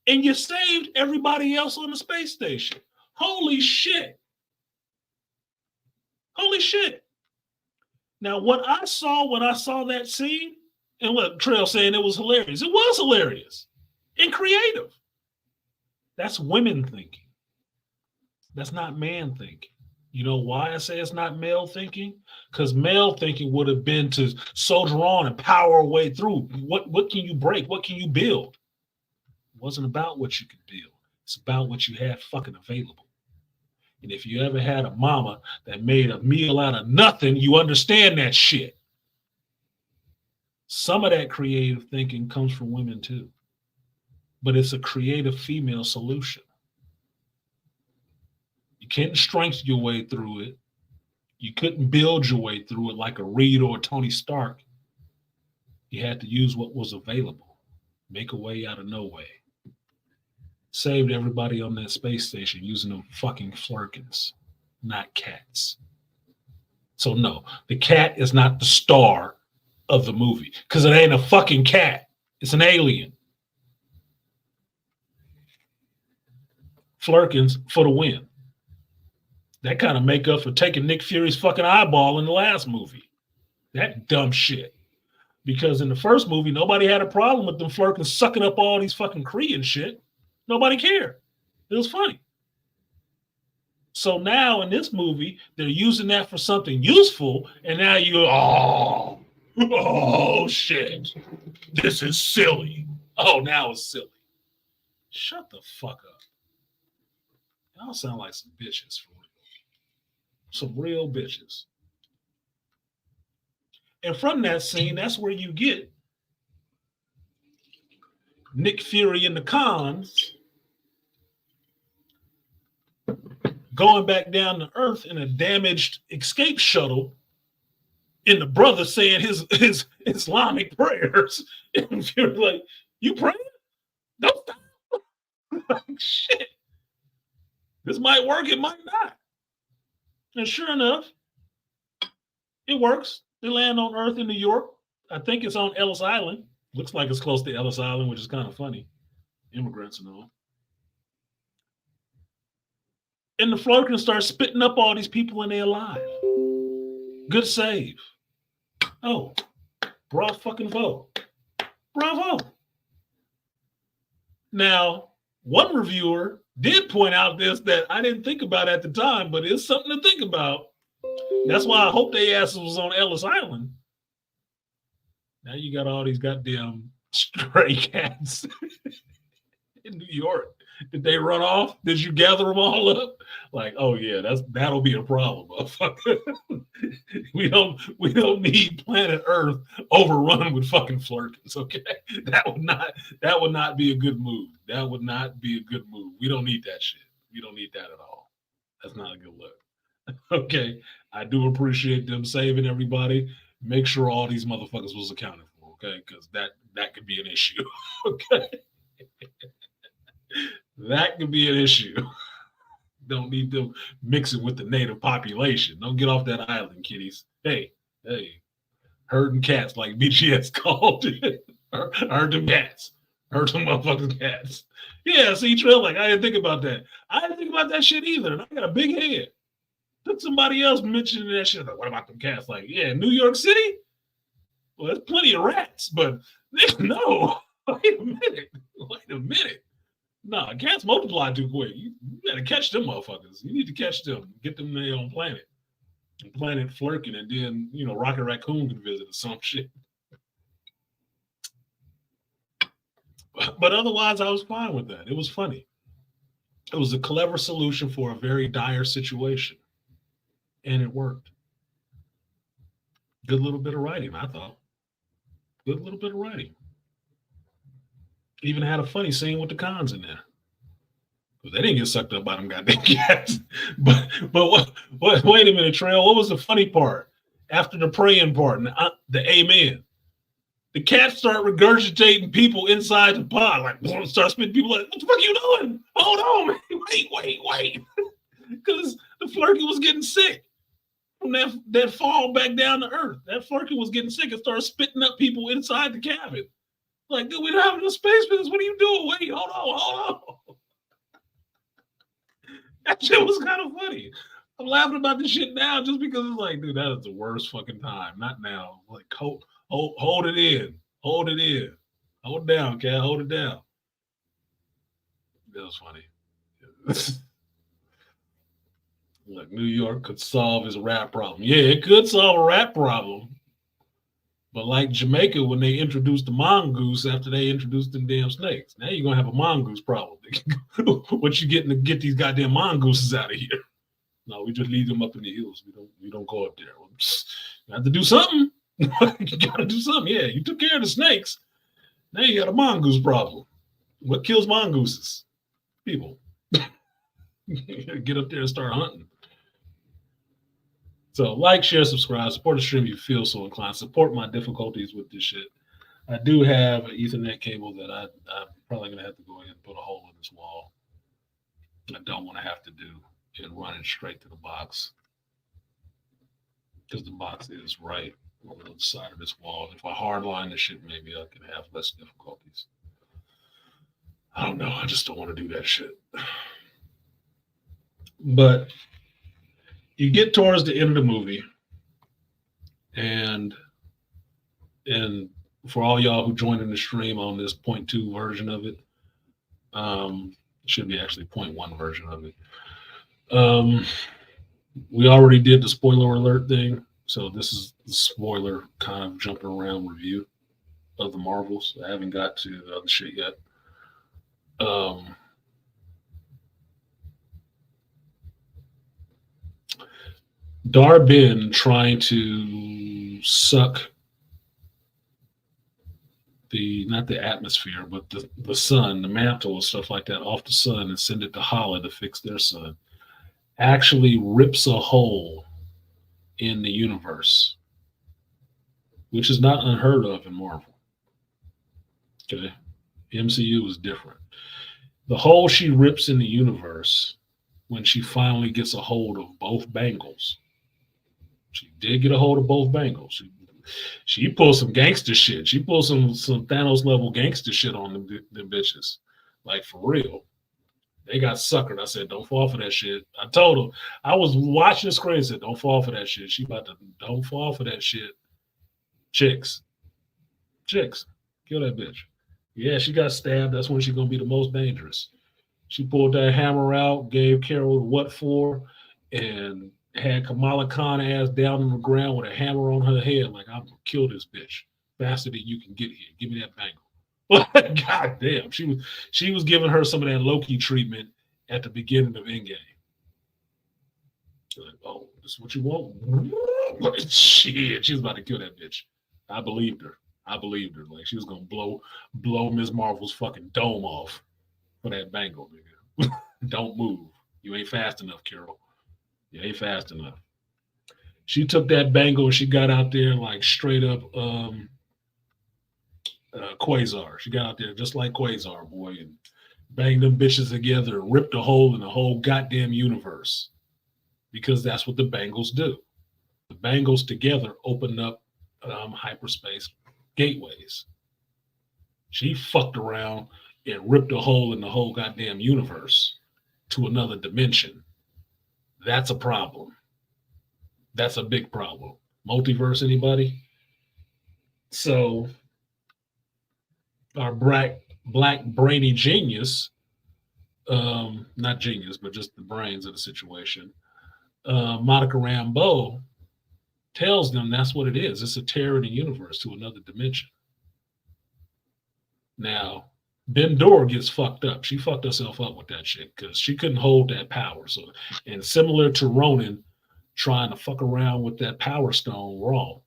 And you saved everybody else on the space station. Holy shit. Holy shit. Now, what I saw when I saw that scene, and what Trail saying it was hilarious. It was hilarious and creative. That's women thinking. That's not man thinking. You know why I say it's not male thinking? Because male thinking would have been to soldier on and power our way through. What can you break? What can you build? It wasn't about what you could build. It's about what you had fucking available. And if you ever had a mama that made a meal out of nothing, you understand that shit. Some of that creative thinking comes from women too, but it's a creative female solution. You can't strengthen your way through it. You couldn't build your way through it like a Reed or a Tony Stark. You had to use what was available, make a way out of no way. Saved everybody on that space station using them fucking flurkins, not cats. So no, the cat is not the star of the movie because it ain't a fucking cat. It's an alien. Flurkins for the win. That kind of make up for taking Nick Fury's fucking eyeball in the last movie. That dumb shit. Because in the first movie, nobody had a problem with them flurkins sucking up all these fucking Kree and shit. Nobody cared. It was funny. So now in this movie, they're using that for something useful, and now oh shit. This is silly. Oh, now it's silly. Shut the fuck up. Y'all sound like some bitches for real. Some real bitches. And from that scene, that's where you get Nick Fury and the cons going back down to Earth in a damaged escape shuttle, and the brother saying his Islamic prayers. And Fury's like, you praying? Don't stop. Like, shit. This might work, it might not. And sure enough, it works. They land on Earth in New York. I think it's on Ellis Island. Looks like it's close to Ellis Island, which is kind of funny. Immigrants and all. And the Flurkins start spitting up all these people and they're alive. Good save. Oh, bravo. Now, one reviewer did point out this that I didn't think about at the time, but it's something to think about. That's why I hope they asses was on Ellis Island. Now you got all these goddamn stray cats in New York. Did they run off? Did you gather them all up? Like, oh yeah, that'll be a problem, motherfucker. we don't need planet Earth overrun with fucking flirkins, okay? That would not be a good move. That would not be a good move. We don't need that shit. We don't need that at all. That's not a good look. Okay. I do appreciate them saving everybody. Make sure all these motherfuckers was accounted for, okay? Because that could be an issue. Okay. That could be an issue. Don't need them mixing with the native population. Don't get off that island, kiddies. Hey, herding cats like BGS called it. Herd them cats. Herd them motherfucking cats. Yeah, see, Trail, like, I didn't think about that. I didn't think about that shit either, and I got a big head. Took somebody else mentioning that shit. Like, what about them cats? Like, yeah, New York City? Well, there's plenty of rats, but no. Wait a minute. Nah, cats multiply too quick. You gotta catch them motherfuckers. You need to catch them, get them their own planet. Planet Flirkin, and then, Rocket Raccoon can visit or some shit. But otherwise, I was fine with that. It was funny. It was a clever solution for a very dire situation. And it worked. Good little bit of writing, I thought. Good little bit of writing. Even had a funny scene with the cons in there. They didn't get sucked up by them goddamn cats. But wait a minute, Trail. What was the funny part? After the praying part and the amen, the cats start regurgitating people inside the pod. Like, start spitting people like, what the fuck are you doing? Hold on, man. Wait. Because the Flurkin was getting sick from that fall back down to earth. That Flurkin was getting sick and started spitting up people inside the cabin. Like, dude, we don't have enough space for this. What are you doing? Wait, hold on. That shit was kind of funny. I'm laughing about this shit now just because it's like, dude, that is the worst fucking time. Not now. Like, hold it in. Hold it in. Hold it down, cat. Hold it down. That was funny. Look, New York could solve his rat problem. Yeah, it could solve a rat problem. But like Jamaica, when they introduced the mongoose after they introduced them damn snakes, now you're gonna have a mongoose problem. What you getting to get these goddamn mongooses out of here? No, we just leave them up in the hills. We don't go up there. You have to do something. You gotta do something. Yeah, you took care of the snakes. Now you got a mongoose problem. What kills mongooses? People. Get up there and start hunting. So like, share, subscribe, support the stream if you feel so inclined. Support my difficulties with this shit. I do have an Ethernet cable that I'm probably going to have to go ahead and put a hole in this wall. I don't want to have to do and run it straight to the box. Because the box is right on the side of this wall. If I hardline this shit, maybe I can have less difficulties. I don't know. I just don't want to do that shit. But you get towards the end of the movie, and for all y'all who joined in the stream on this 0.2 version of it, should be actually 0.1 version of it. We already did the spoiler alert thing, so this is the spoiler kind of jumping around review of the Marvels. I haven't got to the other shit yet. Dar-Benn trying to suck not the atmosphere, but the sun, the mantle and stuff like that off the sun and send it to Hala to fix their sun, actually rips a hole in the universe, which is not unheard of in Marvel. Okay. MCU is different. The hole she rips in the universe when she finally gets a hold of both bangles. She did get a hold of both bangles. She pulled some gangster shit. She pulled some Thanos level gangster shit on them bitches. Like, for real. They got suckered. I said, don't fall for that shit. I told her. I was watching the screen and said, don't fall for that shit. She about to, don't fall for that shit. Chicks. Kill that bitch. Yeah, she got stabbed. That's when she's going to be the most dangerous. She pulled that hammer out, gave Carol what for, and had Kamala Khan ass down on the ground with a hammer on her head. Like, I'm going to kill this bitch. faster than you can get here. Give me that bangle. God damn. She was giving her some of that Loki treatment at the beginning of Endgame. Like, oh, this is what you want? Shit, she was about to kill that bitch. I believed her. Like she was gonna blow Ms. Marvel's fucking dome off for that bangle, nigga. Don't move. You ain't fast enough, Carol. You ain't fast enough. She took that bangle and she got out there like straight up Quasar. She got out there just like Quasar, boy, and banged them bitches together and ripped a hole in the whole goddamn universe. Because that's what the bangles do. The bangles together open up hyperspace gateways. She fucked around and ripped a hole in the whole goddamn universe to another dimension. That's a problem. That's a big problem. Multiverse, anybody? So our black brainy genius, not genius, but just the brains of the situation, Monica Rambeau tells them that's what it is. It's a tear in the universe to another dimension. Now, Ben-Dor gets fucked up. She fucked herself up with that shit because she couldn't hold that power. So, and similar to Ronan trying to fuck around with that power stone wrong,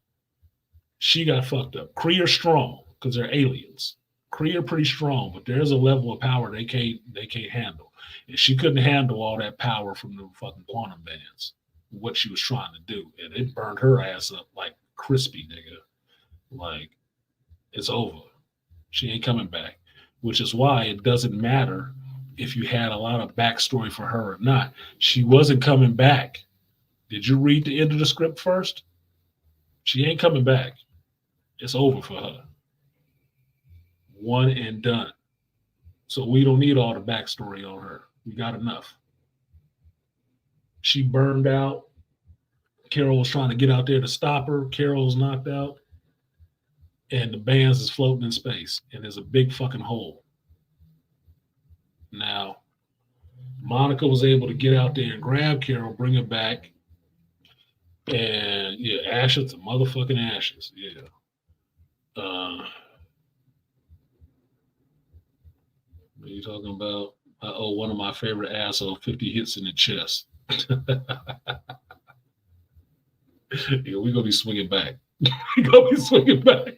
she got fucked up. Kree are strong because they're aliens. Kree are pretty strong, but there's a level of power they can't handle. And she couldn't handle all that power from the fucking quantum bands, what she was trying to do. And it burned her ass up like crispy, nigga. Like, it's over. She ain't coming back, which is why it doesn't matter if you had a lot of backstory for her or not. She wasn't coming back. Did you read the end of the script first? She ain't coming back. It's over for her. One and done. So we don't need all the backstory on her. We got enough. She burned out. Carol was trying to get out there to stop her. Carol's knocked out. And the bands is floating in space. And there's a big fucking hole. Now, Monica was able to get out there and grab Carol, bring her back. And yeah, ashes to motherfucking ashes. Yeah. What are you talking about? I owe one of my favorite assholes 50 hits in the chest. Yeah, we're gonna be swinging back. We're gonna be swinging back.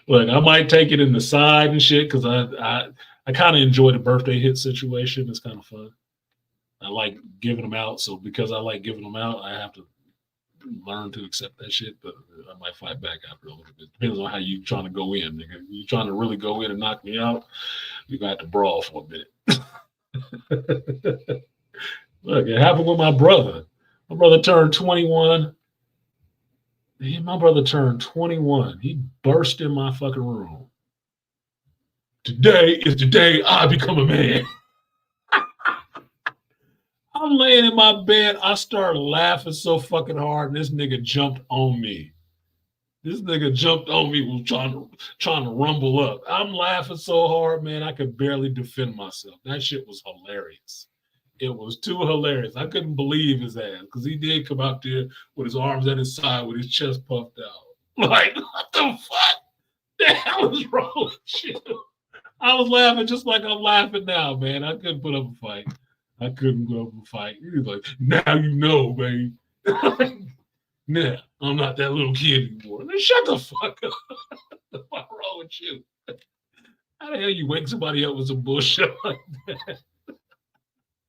Look, I might take it in the side and shit because I kind of enjoy the birthday hit situation. It's kind of fun. I like giving them out, so because I like giving them out, I have to learn to accept that shit. But I might fight back after a little bit. Depends on how you trying to go in, nigga. You trying to really go in and knock me out? You got to brawl for a minute. Look, it happened with my brother. My brother turned 21. My brother turned 21. He burst in my fucking room. Today is the day I become a man. I'm laying in my bed. I started laughing so fucking hard, and this nigga jumped on me. Was trying to rumble up. I'm laughing so hard, man, I could barely defend myself. That shit was hilarious. It was too hilarious. I couldn't believe his ass because he did come out there with his arms at his side with his chest puffed out. Like, what the fuck? The hell is wrong with you? I was laughing just like I'm laughing now, man. I couldn't put up a fight. He was like, now you know, baby. Nah, I'm not that little kid anymore. Then shut the fuck up. What's wrong with you? How the hell you wake somebody up with some bullshit like that?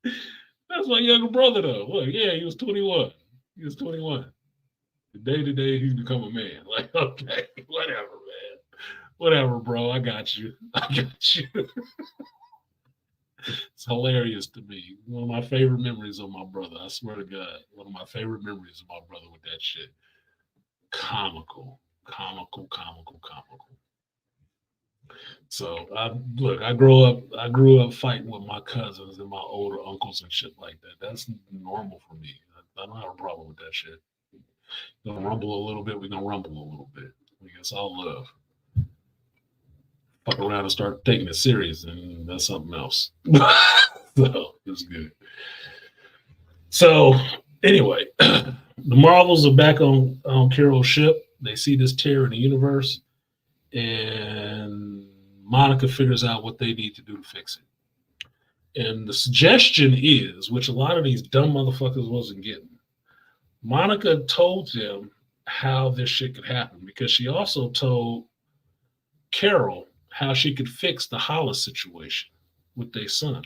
That's my younger brother, though. Look, yeah, he was 21. Today, he's become a man. Like, okay, whatever, man. Whatever, bro. I got you. It's hilarious to me. One of my favorite memories of my brother. I swear to God, one of my favorite memories of my brother with that shit. Comical. So I grew up fighting with my cousins and my older uncles and shit like that. That's normal for me. I don't have a problem with that shit. We're gonna rumble a little bit. I guess all love. Fuck around and start taking it serious, and that's something else. So it's good. So anyway, the Marvels are back on Carol's ship. They see this tear in the universe, and Monica figures out what they need to do to fix it. And the suggestion is, which a lot of these dumb motherfuckers wasn't getting, Monica told them how this shit could happen because she also told Carol how she could fix the Hollis situation with their son.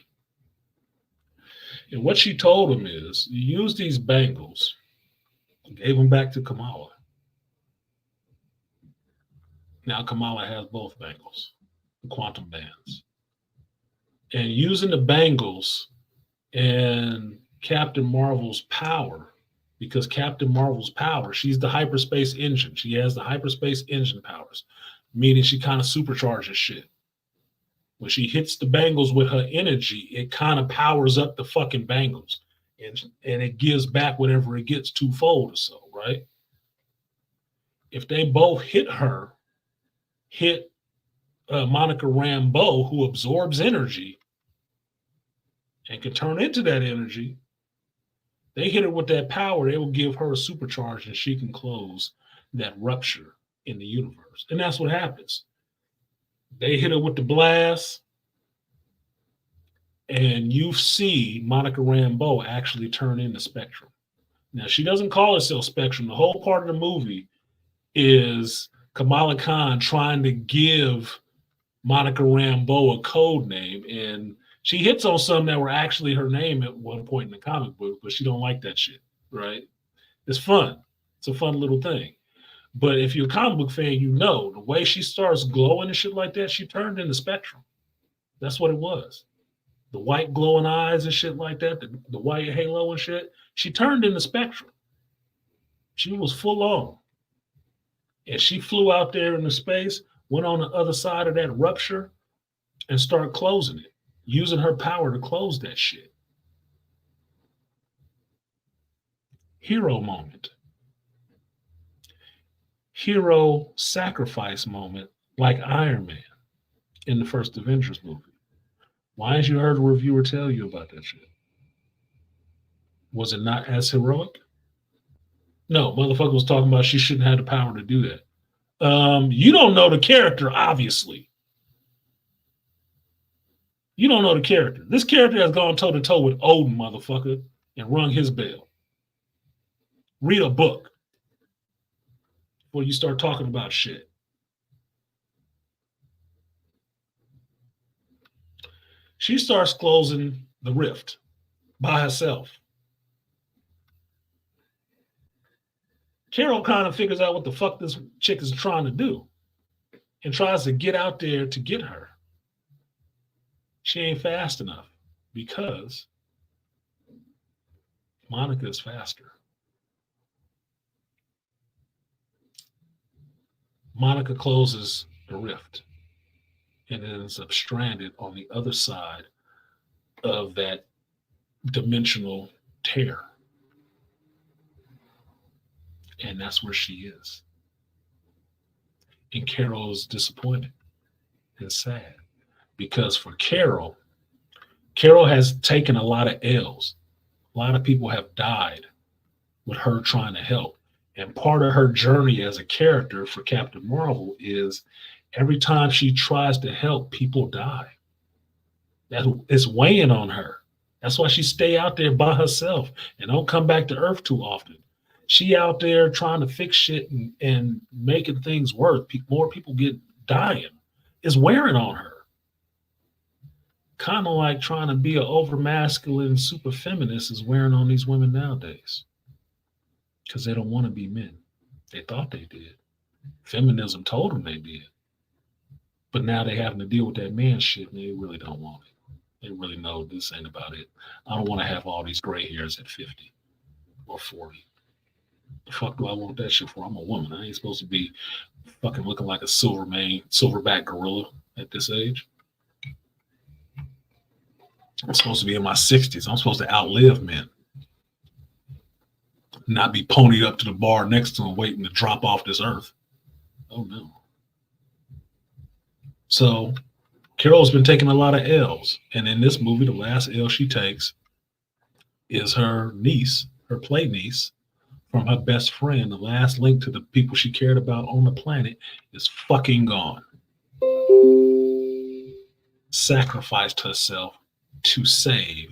And what she told him is, you use these bangles, gave them back to Kamala. Now Kamala has both bangles, the quantum bands. And using the bangles and Captain Marvel's power, because Captain Marvel's power, she's the hyperspace engine. She has the hyperspace engine powers, meaning she kind of supercharges shit. When she hits the bangles with her energy, it kind of powers up the fucking bangles. And it gives back whatever it gets twofold or so, right? If they both hit Monica Rambeau, who absorbs energy and can turn into that energy, they hit her with that power, they will give her a supercharge and she can close that rupture in the universe. And that's what happens. They hit her with the blast, and you see Monica Rambeau actually turn into Spectrum. Now, she doesn't call herself Spectrum. The whole part of the movie is Kamala Khan trying to give Monica Rambeau a code name, and she hits on some that were actually her name at one point in the comic book, but she don't like that shit, right? It's fun. It's a fun little thing. But if you're a comic book fan, you know the way she starts glowing and shit like that, she turned into Spectrum. That's what it was. The white glowing eyes and shit like that, the white halo and shit, she turned into Spectrum. She was full on. And she flew out there into space, went on the other side of that rupture, and started closing it, using her power to close that shit. Hero moment. Hero sacrifice moment like Iron Man in the first Avengers movie. Why haven't you heard a reviewer tell you about that shit? Was it not as heroic? No, motherfucker was talking about she shouldn't have the power to do that. You don't know the character, obviously. You don't know the character. This character has gone toe-to-toe with Odin, motherfucker, and rung his bell. Read a book before you start talking about shit. She starts closing the rift by herself. Carol kind of figures out what the fuck this chick is trying to do and tries to get out there to get her. She ain't fast enough because Monica is faster. Monica closes the rift and ends up stranded on the other side of that dimensional tear. And that's where she is. And Carol is disappointed and sad because for Carol has taken a lot of L's. A lot of people have died with her trying to help. And part of her journey as a character for Captain Marvel is every time she tries to help, people die. That is weighing on her. That's why she stay out there by herself and don't come back to Earth too often. She out there trying to fix shit and making things work. More people get dying. It's wearing on her. Kind of like trying to be an over masculine super feminist is wearing on these women nowadays. Because they don't want to be men. They thought they did. Feminism told them they did. But now they having to deal with that man shit and they really don't want it. They really know this ain't about it. I don't want to have all these gray hairs at 50 or 40. The fuck do I want that shit for? I'm a woman. I ain't supposed to be fucking looking like a silverback gorilla at this age. I'm supposed to be in my 60s. I'm supposed to outlive men. Not be ponied up to the bar next to him waiting to drop off this earth. Oh no. So Carol's been taking a lot of L's. And in this movie, the last L she takes is her niece, her play niece from her best friend, the last link to the people she cared about on the planet, is fucking gone. Sacrificed herself to save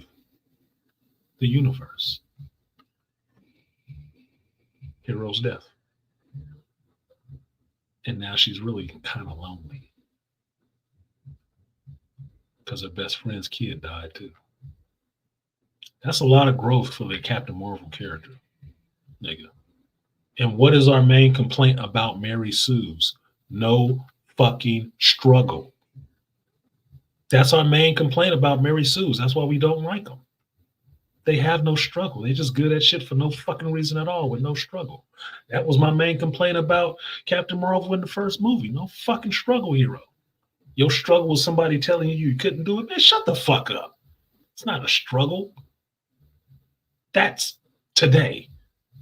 the universe. Hero's death. And now she's really kind of lonely because her best friend's kid died too. That's a lot of growth for the Captain Marvel character, nigga. And what is our main complaint about Mary Sue's? No fucking struggle. That's our main complaint about Mary Sue's. That's why we don't like them. They have no struggle. They're just good at shit for no fucking reason at all with no struggle. That was my main complaint about Captain Marvel in the first movie. No fucking struggle hero. Your struggle was somebody telling you couldn't do it. Man, shut the fuck up. It's not a struggle. That's today.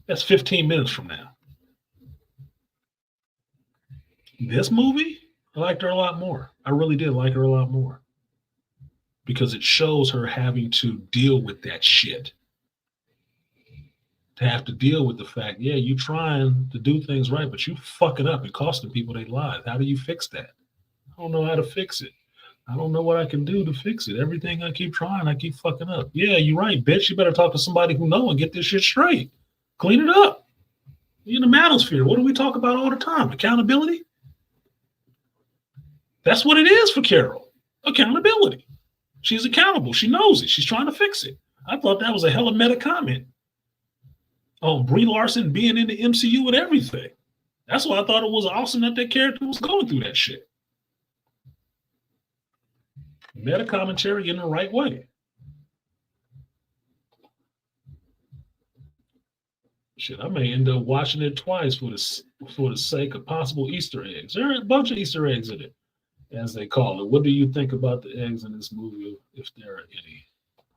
That's 15 minutes from now. This movie, I liked her a lot more. I really did like her a lot more. Because it shows her having to deal with that shit. To have to deal with the fact, yeah, you trying to do things right, but you fucking up and costing people their lives. How do you fix that? I don't know how to fix it. I don't know what I can do to fix it. Everything I keep trying, I keep fucking up. Yeah, you're right, bitch. You better talk to somebody who knows and get this shit straight. Clean it up. You're in the manosphere. What do we talk about all the time? Accountability? That's what it is for Carol. Accountability. She's accountable. She knows it. She's trying to fix it. I thought that was a hella meta comment on Brie Larson being in the MCU and everything. That's why I thought it was awesome that character was going through that shit. Meta commentary in the right way. Shit, I may end up watching it twice for the sake of possible Easter eggs. There are a bunch of Easter eggs in it, as they call it. What do you think about the eggs in this movie, if there are any?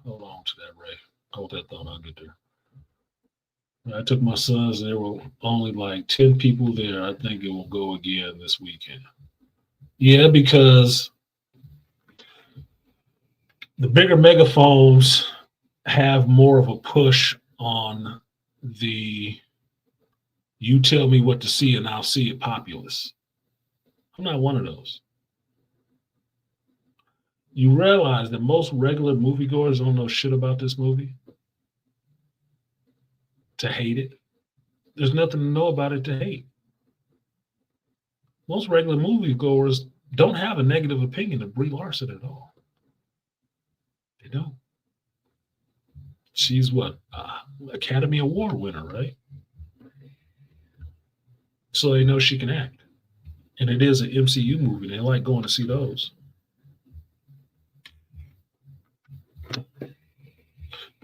Hold on to that, Ray. Hold that thought. I'll get there. I took my sons, and there were only like 10 people there. I think it will go again this weekend. Yeah, because the bigger megaphones have more of a push on the you tell me what to see and I'll see it populace. I'm not one of those. You realize that most regular moviegoers don't know shit about this movie to hate it. There's nothing to know about it to hate. Most regular moviegoers don't have a negative opinion of Brie Larson at all. They don't. She's what? Academy Award winner, right? So they know she can act. And it is an MCU movie. They like going to see those.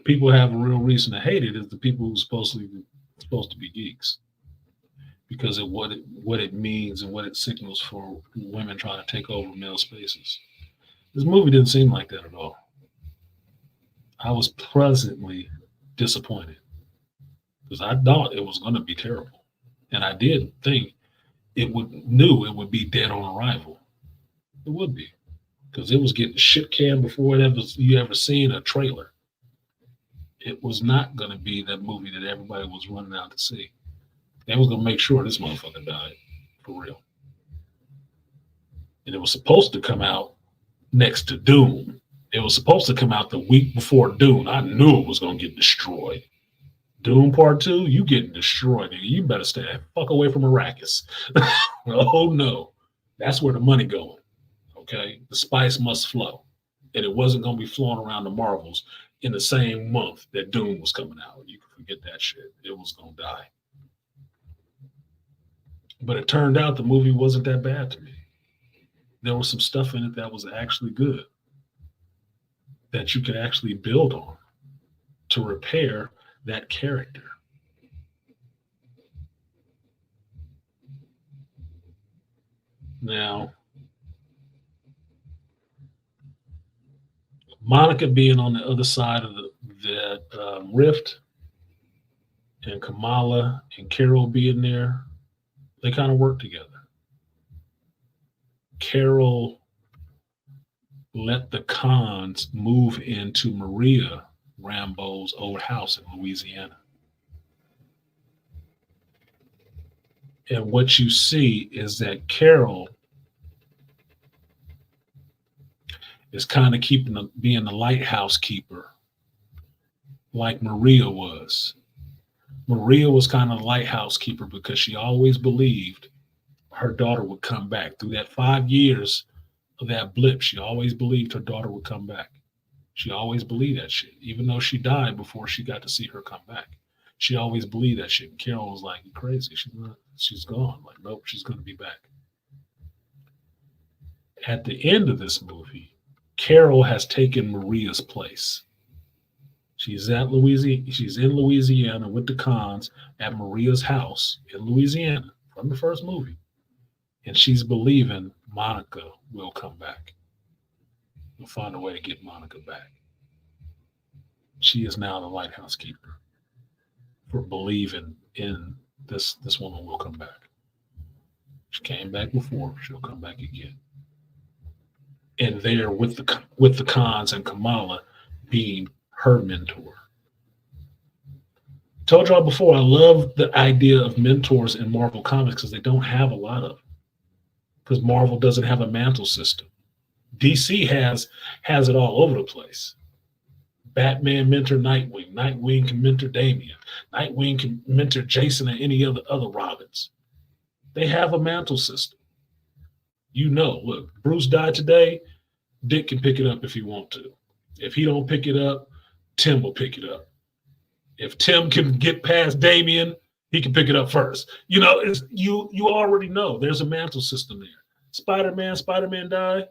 People have a real reason to hate it is the people who are supposed to be geeks. Because of what it means and what it signals for women trying to take over male spaces. This movie didn't seem like that at all. I was pleasantly disappointed because I thought it was going to be terrible. And I did think it would be dead on arrival. It would be because it was getting shit canned before you ever seen a trailer. It was not going to be that movie that everybody was running out to see. They was going to make sure this motherfucker died for real. And it was supposed to come out next to Doom. It was supposed to come out the week before Doom. I knew it was going to get destroyed. Doom Part 2, you getting destroyed, nigga. You better stay the fuck away from Arrakis. Oh, no. That's where the money going, okay? The spice must flow. And it wasn't going to be flowing around the Marvels in the same month that Doom was coming out. You can forget that shit. It was going to die. But it turned out the movie wasn't that bad to me. There was some stuff in it that was actually good, that you could actually build on to repair that character. Now, Monica being on the other side of that rift and Kamala and Carol being there, they kind of work together. Carol let the Khans move into Maria Rambeau's old house in Louisiana. And what you see is that Carol is kind of being the lighthouse keeper, like Maria was. Maria was kind of the lighthouse keeper because she always believed her daughter would come back. Through that 5 years of that blip, she always believed her daughter would come back. She always believed that shit, even though she died before she got to see her come back. She always believed that shit. And Carol was like, "You're crazy. She's not. She's gone." Like, nope, she's going to be back. At the end of this movie, Carol has taken Maria's place. She's in Louisiana with the Cons at Maria's house in Louisiana from the first movie. And she's believing Monica will come back. We'll find a way to get Monica back. She is now the lighthouse keeper for believing in this woman will come back. She came back before, she'll come back again. And there with the Cons and Kamala being her mentor. Told y'all before, I love the idea of mentors in Marvel Comics because they don't have a lot of them. Because Marvel doesn't have a mantle system. DC has it all over the place. Batman mentor Nightwing. Nightwing can mentor Damian. Nightwing can mentor Jason and any other Robins. They have a mantle system. You know, look, Bruce died today. Dick can pick it up if he want to. If he don't pick it up, Tim will pick it up. If Tim can get past Damian, he can pick it up first. You know, you already know there's a mantle system there. Spider-Man died.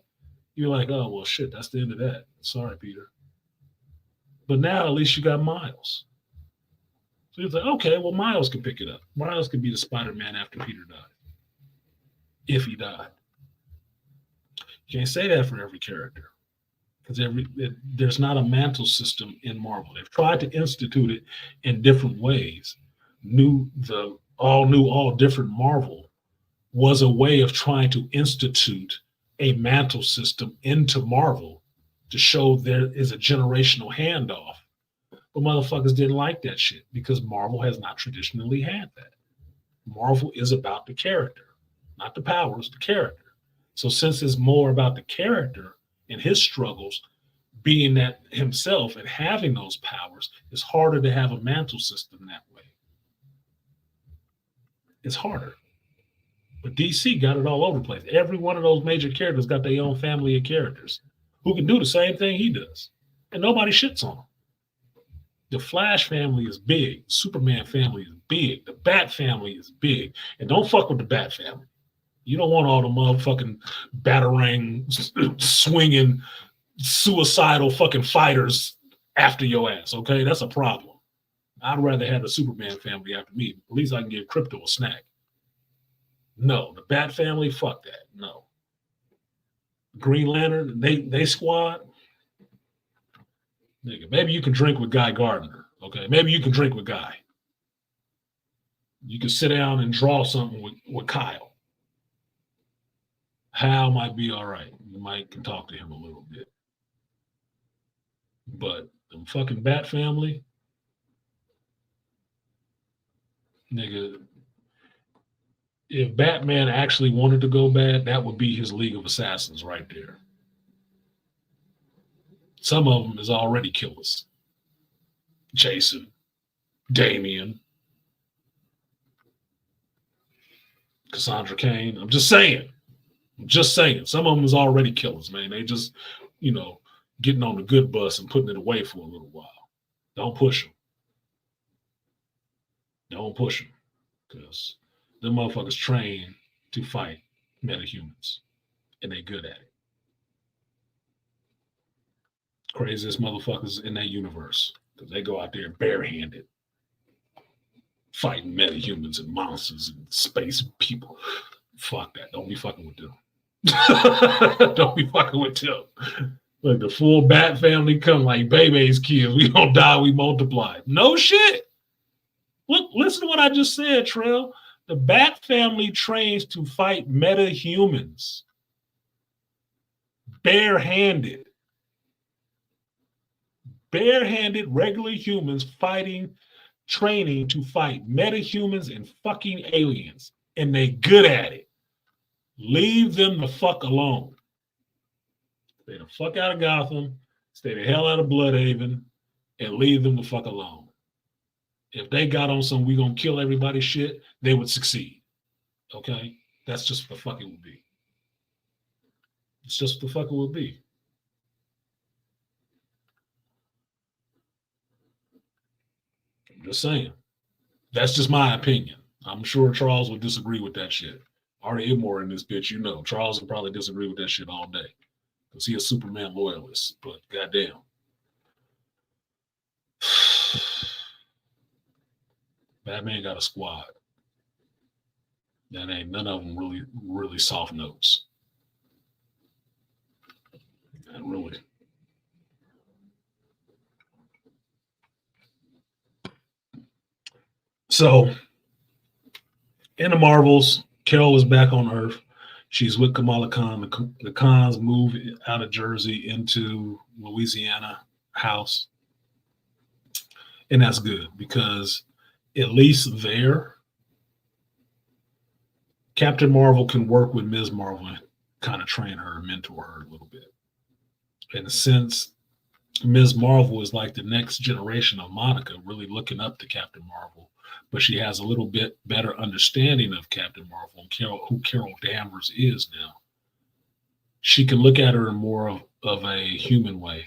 You're like, oh, well, shit, that's the end of that. Sorry, Peter. But now at least you got Miles. So you're like, okay, well, Miles can pick it up. Miles can be the Spider-Man after Peter died. If he died. You can't say that for every character. Because there's not a mantle system in Marvel. They've tried to institute it in different ways. All different Marvel was a way of trying to institute a mantle system into Marvel to show there is a generational handoff. But motherfuckers didn't like that shit because Marvel has not traditionally had that. Marvel is about the character, not the powers, the character. So since it's more about the character and his struggles, being that himself and having those powers, it's harder to have a mantle system that way. It's harder. But DC got it all over the place. Every one of those major characters got their own family of characters who can do the same thing he does. And nobody shits on him. The Flash family is big. Superman family is big. The Bat family is big. And don't fuck with the Bat family. You don't want all the motherfucking batarang swinging suicidal fucking fighters after your ass, okay? That's a problem. I'd rather have the Superman family after me. At least I can give Crypto a snack. No, the Bat family, fuck that. No. Green Lantern, they squad. Nigga, maybe you can drink with Guy Gardner, okay? Maybe you can drink with Guy. You can sit down and draw something with Kyle. Hal might be all right. You might can talk to him a little bit. But the fucking Bat family, nigga, if Batman actually wanted to go bad, that would be his League of Assassins right there. Some of them is already killers. Jason, Damian, Cassandra Cain. I'm just saying. Some of them is already killers, man. They just, getting on the good bus and putting it away for a little while. Don't push them. Don't push them. Because them motherfuckers train to fight metahumans. And they good at it. Craziest motherfuckers in that universe. Because they go out there barehanded. Fighting metahumans and monsters and space people. Fuck that. Don't be fucking with them. Don't be fucking with them. Like the full Bat family come like baby's kids. We don't die, we multiply. No shit. Look, listen to what I just said, Trail. The Bat family trains to fight metahumans. Barehanded. Barehanded regular humans training to fight metahumans and fucking aliens. and they good at it. Leave them the fuck alone. Stay the fuck out of Gotham. Stay the hell out of Bloodhaven, and leave them the fuck alone. If they got on some "we gonna kill everybody" shit, they would succeed. Okay, that's just what the fuck it would be. It's just what the fuck it would be. I'm just saying. That's just my opinion. I'm sure Charles would disagree with that shit. Artie Idmore in this bitch, you know. Charles would probably disagree with that shit all day. Because he's a Superman loyalist. But goddamn. Batman got a squad. That ain't none of them really soft notes. Not really. So, in the Marvels, Carol is back on Earth. She's with Kamala Khan. The Khans move out of Jersey into Louisiana house. And that's good because at least there, Captain Marvel can work with Ms. Marvel and kind of train her and mentor her a little bit. In a sense, Ms. Marvel is like the next generation of Monica, really looking up to Captain Marvel, but she has a little bit better understanding of Captain Marvel and who Carol Danvers is now. She can look at her in more of a human way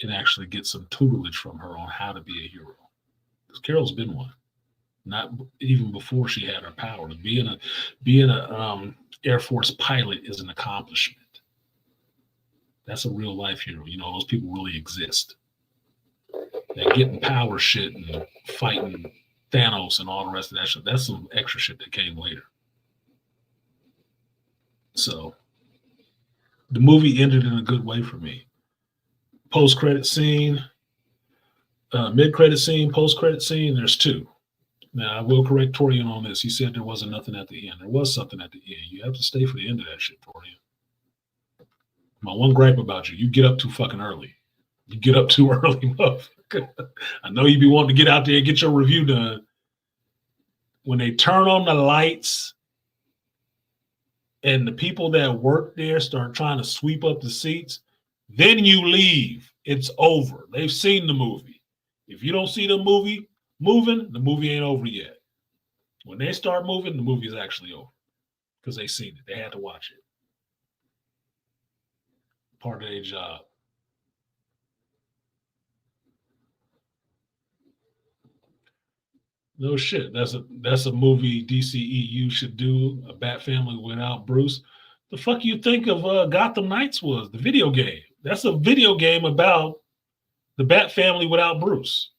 and actually get some tutelage from her on how to be a hero. Because Carol's been one, not even before she had her powers. Being a Air Force pilot is an accomplishment. That's a real life hero. You know, those people really exist. That getting power shit and fighting Thanos and all the rest of that shit, that's some extra shit that came later. So the movie ended in a good way for me. Post-credit scene, mid-credit scene, post-credit scene, there's two. Now, I will correct Torian on this. He said there wasn't nothing at the end. There was something at the end. You have to stay for the end of that shit, Torian. My one gripe about you, you get up too fucking early. You get up too early, motherfucker. I know you be wanting to get out there and get your review done. When they turn on the lights and the people that work there start trying to sweep up the seats, then you leave. It's over. They've seen the movie. If you don't see the movie moving, the movie ain't over yet. When they start moving, the movie is actually over because they seen it. They had to watch it. Part of their job. No shit. That's a movie DCEU should do, a Bat Family without Bruce. The fuck you think of Gotham Knights was? The video game. That's a video game about the Bat Family without Bruce.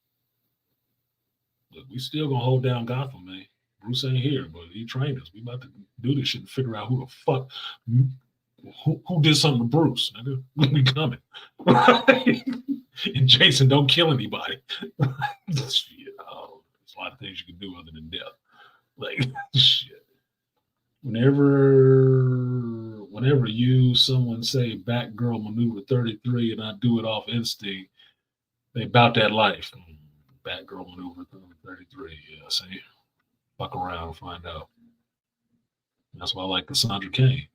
Look, we still gonna hold down Gotham, man. Bruce ain't here, but he trained us. We about to do this shit and figure out who the fuck who did something to Bruce. Nigga, we coming. And Jason, don't kill anybody. Shit, oh, there's a lot of things you can do other than death. Like shit. Whenever someone say Batgirl maneuver 33 and I do it off instinct, they about that life. Batgirl maneuver 33. Yeah, see? Fuck around and find out. That's why I like Cassandra Cain.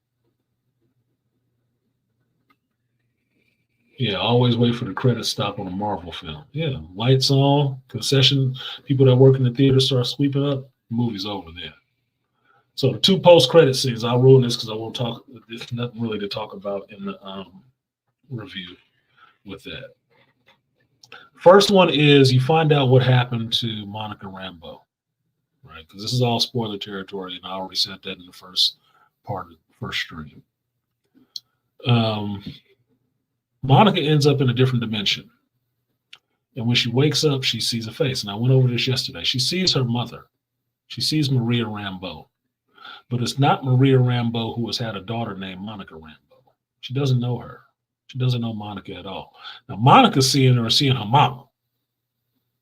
Yeah, always wait for the credits stop on a Marvel film. Yeah, lights on, concession, people that work in the theater start sweeping up, movie's over there. So the two post-credit scenes, I'll ruin this because I won't talk, there's nothing really to talk about in the review with that. First one is you find out what happened to Monica Rambeau, right? Because this is all spoiler territory, and I already said that in the first part of the first stream. Monica ends up in a different dimension. And when she wakes up, she sees a face. And I went over this yesterday. She sees her mother. She sees Maria Rambeau. But it's not Maria Rambeau who has had a daughter named Monica Rambeau. She doesn't know her. She doesn't know Monica at all. Now, Monica's seeing her mama.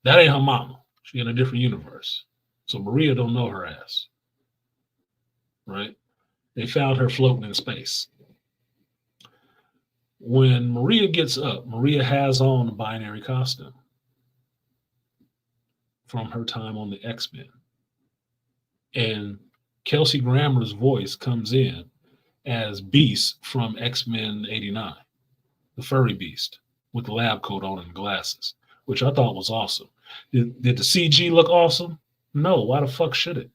That ain't her mama. She's in a different universe. So Maria don't know her ass. Right? They found her floating in space. When Maria gets up, Maria has on a binary costume from her time on the X-Men. And Kelsey Grammer's voice comes in as Beast from X-Men 89, the furry beast with the lab coat on and glasses, which I thought was awesome. Did the CG look awesome? No. Why the fuck should it?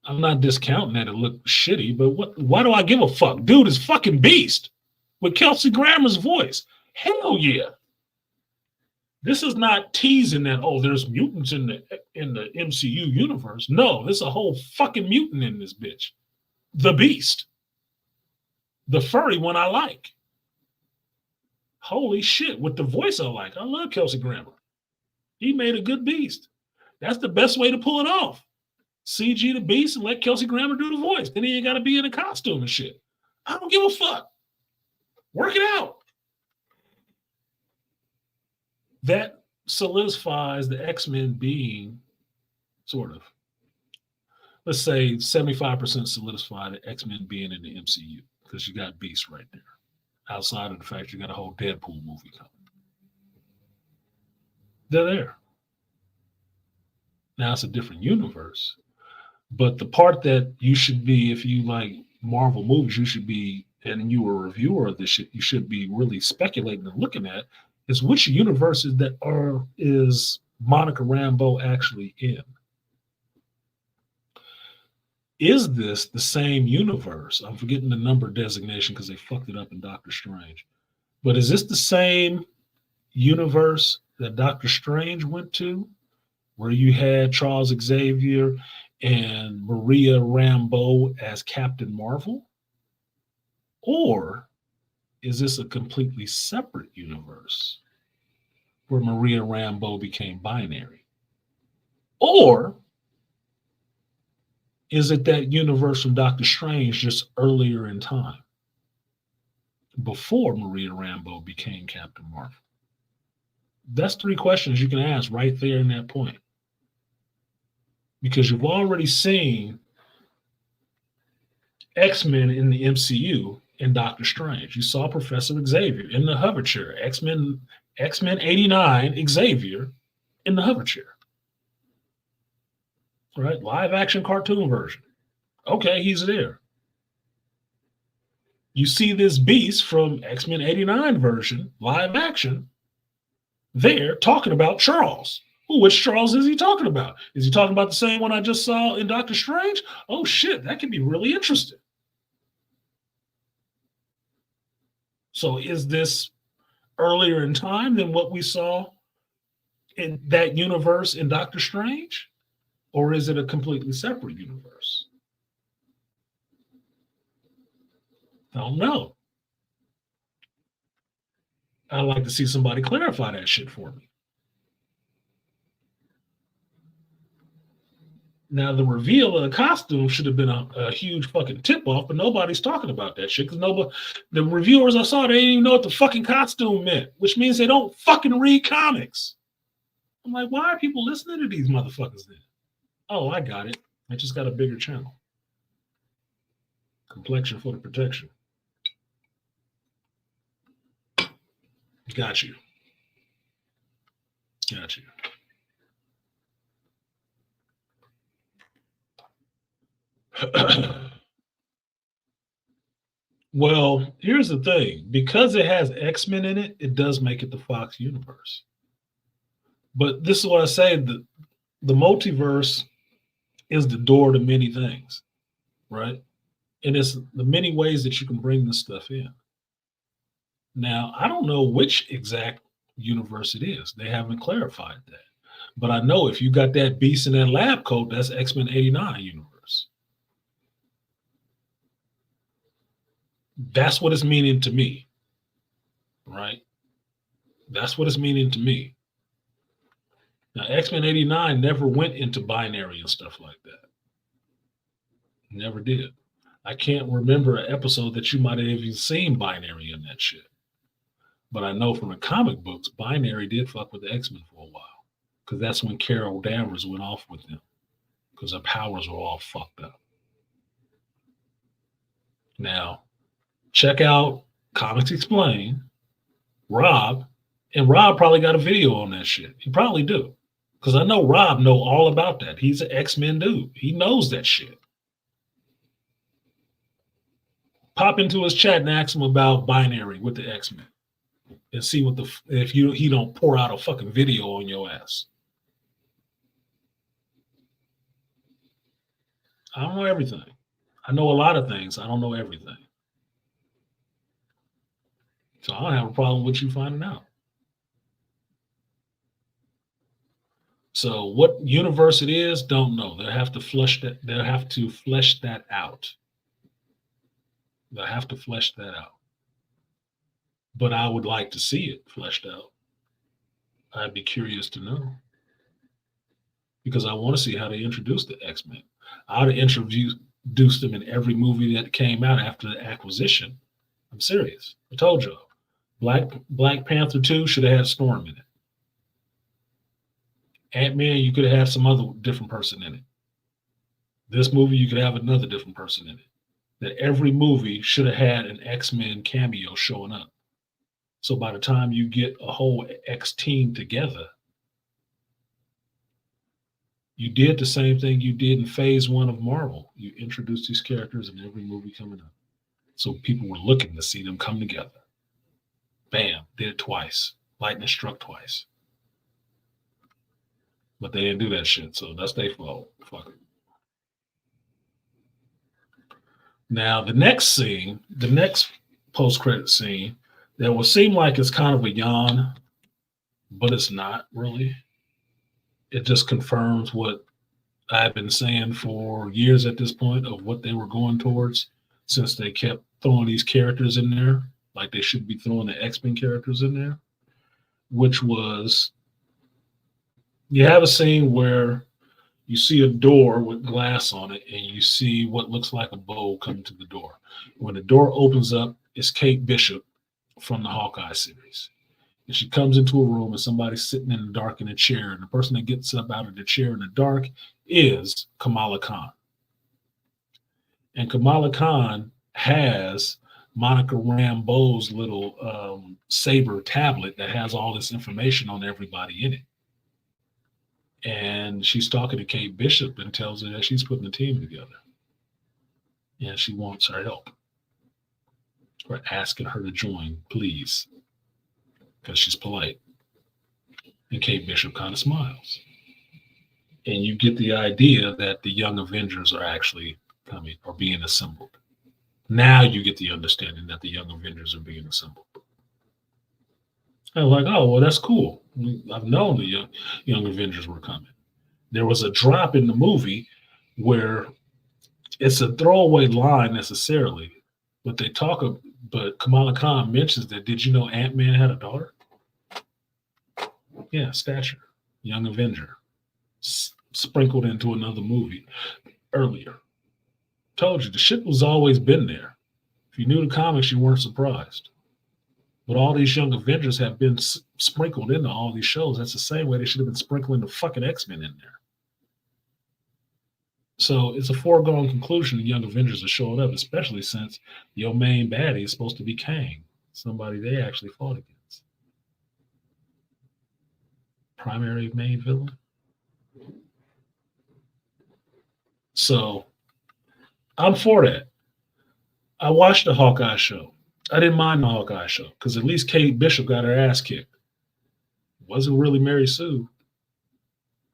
I'm not discounting that it looked shitty, but why do I give a fuck? Dude is fucking Beast with Kelsey Grammer's voice. Hell yeah. This is not teasing that, oh, there's mutants in the MCU universe. No, there's a whole fucking mutant in this bitch. The Beast. The furry one I like. Holy shit, with the voice I like. I love Kelsey Grammer. He made a good Beast. That's the best way to pull it off. CG the Beast and let Kelsey Grammer do the voice. Then he ain't got to be in a costume and shit. I don't give a fuck. Work it out. That solidifies the X-Men being sort of, let's say 75% solidified the X-Men being in the MCU because you got Beast right there. Outside of the fact you got a whole Deadpool movie coming. They're there. Now it's a different universe. But the part that you should be, if you like Marvel movies, you should be, and you were a reviewer of this shit, you should be really speculating and looking at is which universes is Monica Rambeau actually in? Is this the same universe? I'm forgetting the number designation because they fucked it up in Doctor Strange. But is this the same universe that Doctor Strange went to, where you had Charles Xavier and Maria Rambeau as Captain Marvel? Or is this a completely separate universe where Maria Rambeau became binary? Or is it that universe from Doctor Strange just earlier in time, before Maria Rambeau became Captain Marvel? That's 3 questions you can ask right there in that point. Because you've already seen X-Men in the MCU in Doctor Strange. You saw Professor Xavier in the hover chair. X-Men 89 Xavier in the hover chair. Right? Live action cartoon version. Okay, he's there. You see this Beast from X-Men 89 version, live action, there talking about Charles. Well, which Charles is he talking about? Is he talking about the same one I just saw in Doctor Strange? Oh shit, that could be really interesting. So is this earlier in time than what we saw in that universe in Doctor Strange? Or is it a completely separate universe? I don't know. I'd like to see somebody clarify that shit for me. Now, the reveal of the costume should have been a huge fucking tip-off, but nobody's talking about that shit because the reviewers I saw, they didn't even know what the fucking costume meant, which means they don't fucking read comics. I'm like, why are people listening to these motherfuckers then? Oh, I got it. I just got a bigger channel. Complexion for the protection. Got you. Got you. Well, here's the thing. Because it has X-Men in it, it does make it the Fox universe. But this is what I say, the multiverse is the door to many things, right? And it's the many ways that you can bring this stuff in. Now, I don't know which exact universe it is. They haven't clarified that. But I know if you got that Beast in that lab coat, that's X-Men 89 universe. That's what it's meaning to me, right? That's what it's meaning to me. Now, X-Men 89 never went into binary and stuff like that. Never did. I can't remember an episode that you might have even seen binary in that shit. But I know from the comic books, binary did fuck with the X-Men for a while. Because that's when Carol Danvers went off with them. Because their powers were all fucked up. Now, check out Comics Explained, Rob, and Rob probably got a video on that shit. He probably do. Because I know Rob know all about that. He's an X-Men dude. He knows that shit. Pop into his chat and ask him about binary with the X-Men, and see what he don't pour out a fucking video on your ass. I don't know everything. I know a lot of things. I don't know everything. So I don't have a problem with you finding out. So what universe it is, don't know. They'll have to flesh that. They'll have to flesh that out. They'll have to flesh that out. But I would like to see it fleshed out. I'd be curious to know. Because I want to see how they introduce the X-Men. I'd have introduced them in every movie that came out after the acquisition. I'm serious. I told you. Black Panther 2 should have had Storm in it. Ant-Man, you could have had some other different person in it. This movie, you could have another different person in it. That every movie should have had an X-Men cameo showing up. So by the time you get a whole X team together, you did the same thing you did in phase 1 of Marvel. You introduced these characters in every movie coming up. So people were looking to see them come together. Bam, did it twice. Lightning struck twice. But they didn't do that shit, so that's their fault. Fuck it. Now, the next post-credit scene, that will seem like it's kind of a yawn, but it's not really. It just confirms what I've been saying for years at this point of what they were going towards, since they kept throwing these characters in there, like they should be throwing the X-Men characters in there, which was, you have a scene where you see a door with glass on it and you see what looks like a bow coming to the door. When the door opens up, it's Kate Bishop from the Hawkeye series. And she comes into a room and somebody's sitting in the dark in a chair, and the person that gets up out of the chair in the dark is Kamala Khan. And Kamala Khan has Monica Rambeau's little saber tablet that has all this information on everybody in it. And she's talking to Kate Bishop and tells her that she's putting the team together. And she wants her help. Or asking her to join, please. Because she's polite. And Kate Bishop kind of smiles. And you get the idea that the Young Avengers are actually coming or being assembled. Now you get the understanding that the Young Avengers are being assembled. I was like, oh, well, that's cool. I've known the Young Avengers were coming. There was a drop in the movie where it's a throwaway line necessarily, but but Kamala Khan mentions that, did you know Ant-Man had a daughter? Yeah, Stature, Young Avenger, sprinkled into another movie earlier. Told you, the shit was always been there. If you knew the comics, you weren't surprised. But all these Young Avengers have been sprinkled into all these shows. That's the same way they should have been sprinkling the fucking X-Men in there. So it's a foregone conclusion the Young Avengers are showing up, especially since your main baddie is supposed to be Kang, somebody they actually fought against. Primary main villain. So I'm for that. I watched the Hawkeye show. I didn't mind the Hawkeye show because at least Kate Bishop got her ass kicked. It wasn't really Mary Sue.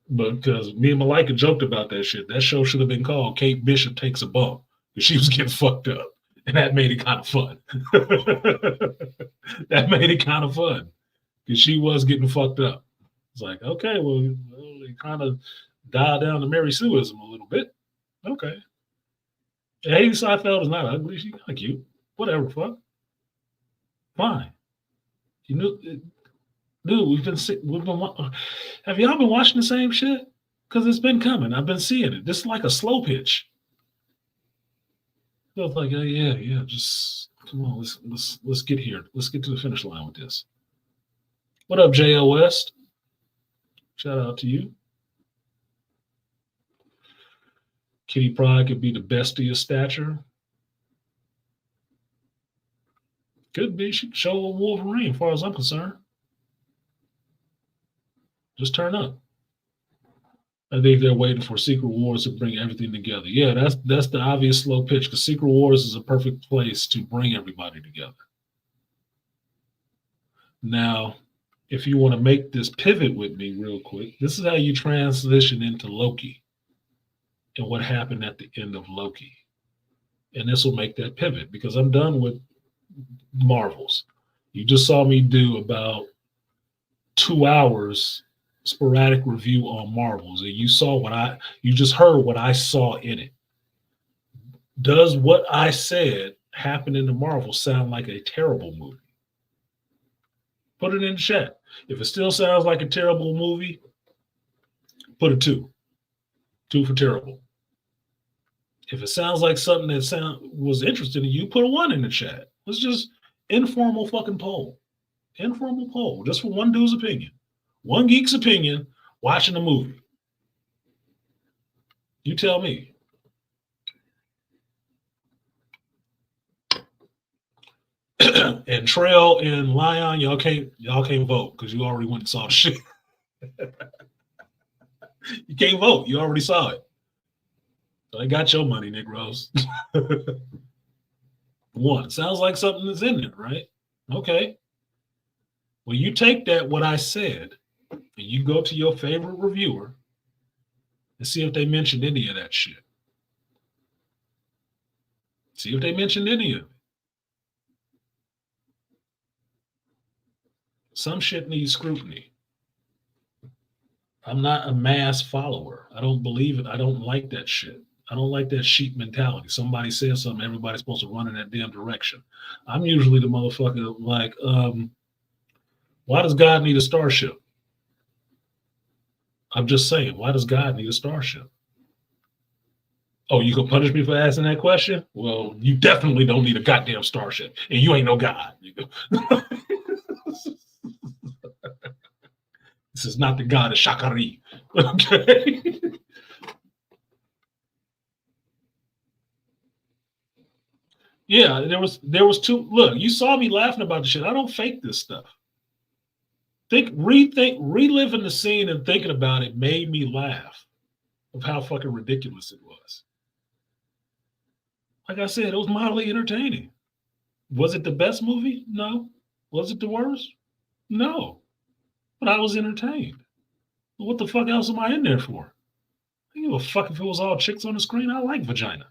But because me and Malika joked about that shit, that show should have been called Kate Bishop Takes a Bump because she was getting fucked up. And that made it kind of fun. That made it kind of fun because she was getting fucked up. It's like, okay, well, they kind of dialed down the Mary Sueism a little bit. Okay. Haley Seinfeld is not ugly. She's kind of cute. Whatever, fuck. Fine. You knew. Dude, have y'all been watching the same shit? Because it's been coming. I've been seeing it. This is like a slow pitch. So it's like, oh, yeah, just come on, let's get here. Let's get to the finish line with this. What up, J.L. West? Shout out to you. Kitty Pryde could be the best of your stature. Could be. She could show a Wolverine, as far as I'm concerned. Just turn up. I think they're waiting for Secret Wars to bring everything together. Yeah, that's the obvious slow pitch because Secret Wars is a perfect place to bring everybody together. Now, if you want to make this pivot with me real quick, this is how you transition into Loki and what happened at the end of Loki. And this will make that pivot because I'm done with Marvels. You just saw me do about 2 hours sporadic review on Marvels, and you just heard what I saw in it. Does what I said happen in the Marvel sound like a terrible movie? Put it in the chat. If it still sounds like a terrible movie, put a 2. 2 for terrible. If it sounds like something that was interesting to you, put a 1 in the chat. Let's just informal fucking poll. Informal poll, just for one dude's opinion. One geek's opinion watching a movie. You tell me. And Trail and Lion, y'all can't vote because you already went and saw the shit. You can't vote. You already saw it. So I got your money, Nick Rose. 1. Sounds like something that's in it, right? Okay. Well, you take that, what I said, and you go to your favorite reviewer and see if they mentioned any of that shit. See if they mentioned any of it. Some shit needs scrutiny. I'm not a mass follower. I don't believe it. I don't like that shit. I don't like that sheep mentality. Somebody says something, everybody's supposed to run in that damn direction. I'm usually the motherfucker like, why does God need a starship? I'm just saying, why does God need a starship? Oh, you gonna punish me for asking that question? Well, you definitely don't need a goddamn starship, and you ain't no God. This is not the God of Shakari. Okay. Yeah, there was 2. Look, you saw me laughing about the shit. I don't fake this stuff. Reliving the scene and thinking about it made me laugh of how fucking ridiculous it was. Like I said, it was mildly entertaining. Was it the best movie? No. Was it the worst? No. But I was entertained. What the fuck else am I in there for? I don't give a fuck if it was all chicks on the screen. I like vagina.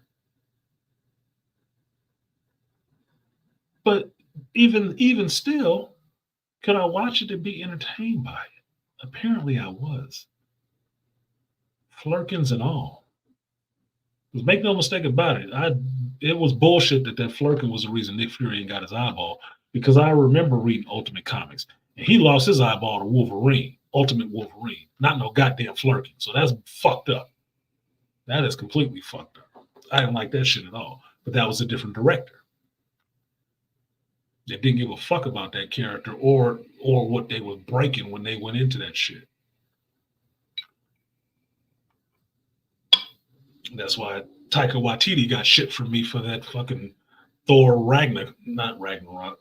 But even still, could I watch it and be entertained by it? Apparently I was. Flirkins and all. Because make no mistake about it, it was bullshit that Flurkin was the reason Nick Fury ain't got his eyeball. Because I remember reading Ultimate Comics. And he lost his eyeball to Wolverine, Ultimate Wolverine. Not no goddamn Flurkin. So that's fucked up. That is completely fucked up. I didn't like that shit at all. But that was a different director. They didn't give a fuck about that character or what they were breaking when they went into that shit. That's why Taika Waititi got shit from me for that fucking Thor not Ragnarok.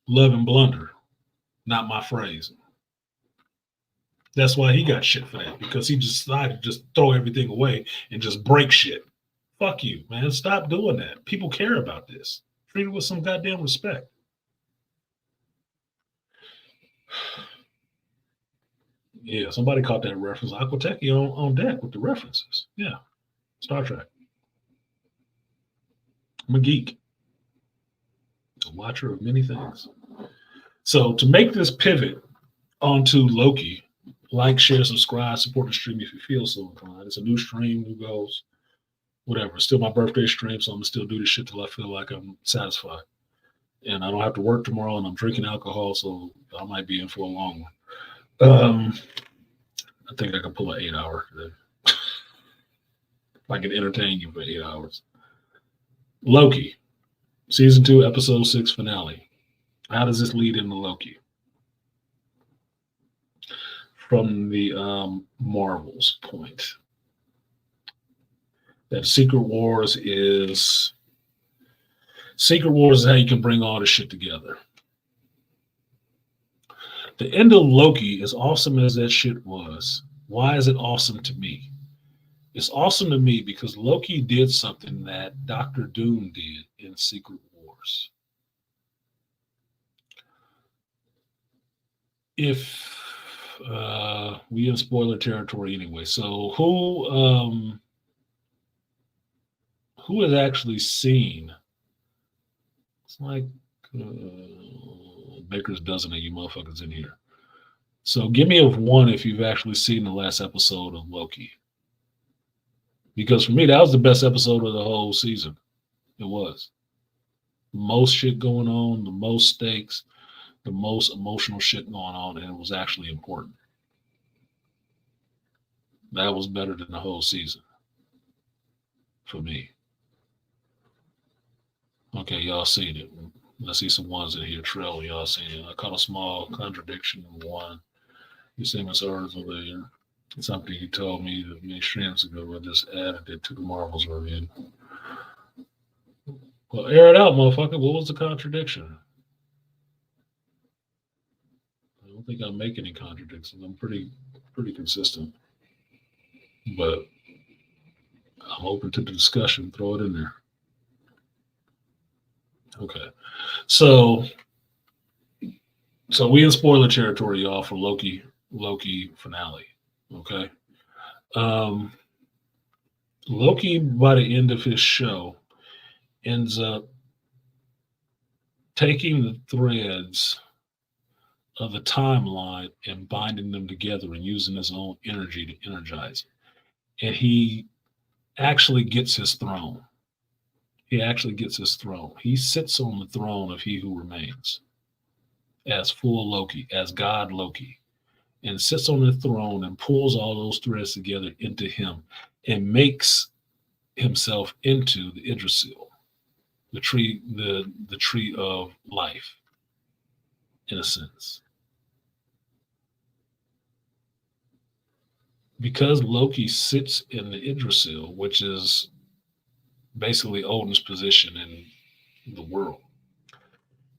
Love and Blunder. Not my phrase. That's why he got shit for that, because he decided to just throw everything away and just break shit. Fuck you, man. Stop doing that. People care about this. Treat it with some goddamn respect. Yeah, somebody caught that reference. Aquateki on deck with the references. Yeah, Star Trek. I'm a geek, a watcher of many things. So to make this pivot onto Loki, like, share, subscribe, support the stream if you feel so inclined. It's a new stream, new goals, whatever. It's still my birthday stream, so I'm gonna still do this shit till I feel like I'm satisfied. And I don't have to work tomorrow, and I'm drinking alcohol, so I might be in for a long one. I think I can pull an 8-hour today. I can entertain you for 8 hours. Loki, season 2, episode 6 finale. How does this lead into Loki? From the Marvel's point, that Secret Wars is how you can bring all this shit together. The end of Loki, as awesome as that shit was, Why is it awesome to me? It's awesome to me because Loki did something that Doctor Doom did in Secret Wars. If we in spoiler territory anyway, so who has actually seen? It's like Baker's dozen of you motherfuckers in here. So give me a one if you've actually seen the last episode of Loki. Because for me, that was the best episode of the whole season. It was. The most shit going on, the most stakes, the most emotional shit going on, and it was actually important. That was better than the whole season for me. Okay, y'all seen it. Let's see some ones in here. Trail, y'all seen it. I caught a small contradiction in one. You see Miss earlier. Something he told me many streams ago. I just added it to the Marvels review. Well, air it out, motherfucker. What was the contradiction? I don't think I make any contradictions. I'm pretty consistent. But I'm open to the discussion. Throw it in there. Okay. So we in spoiler territory, y'all, for Loki finale. Okay. Loki, by the end of his show, ends up taking the threads of the timeline and binding them together and using his own energy to energize it. And he actually gets his throne. He sits on the throne of He Who Remains as full Loki, as God Loki, and sits on the throne and pulls all those threads together into him and makes himself into the Yggdrasil, the tree of life, in a sense. Because Loki sits in the Yggdrasil, which is basically Odin's position in the world,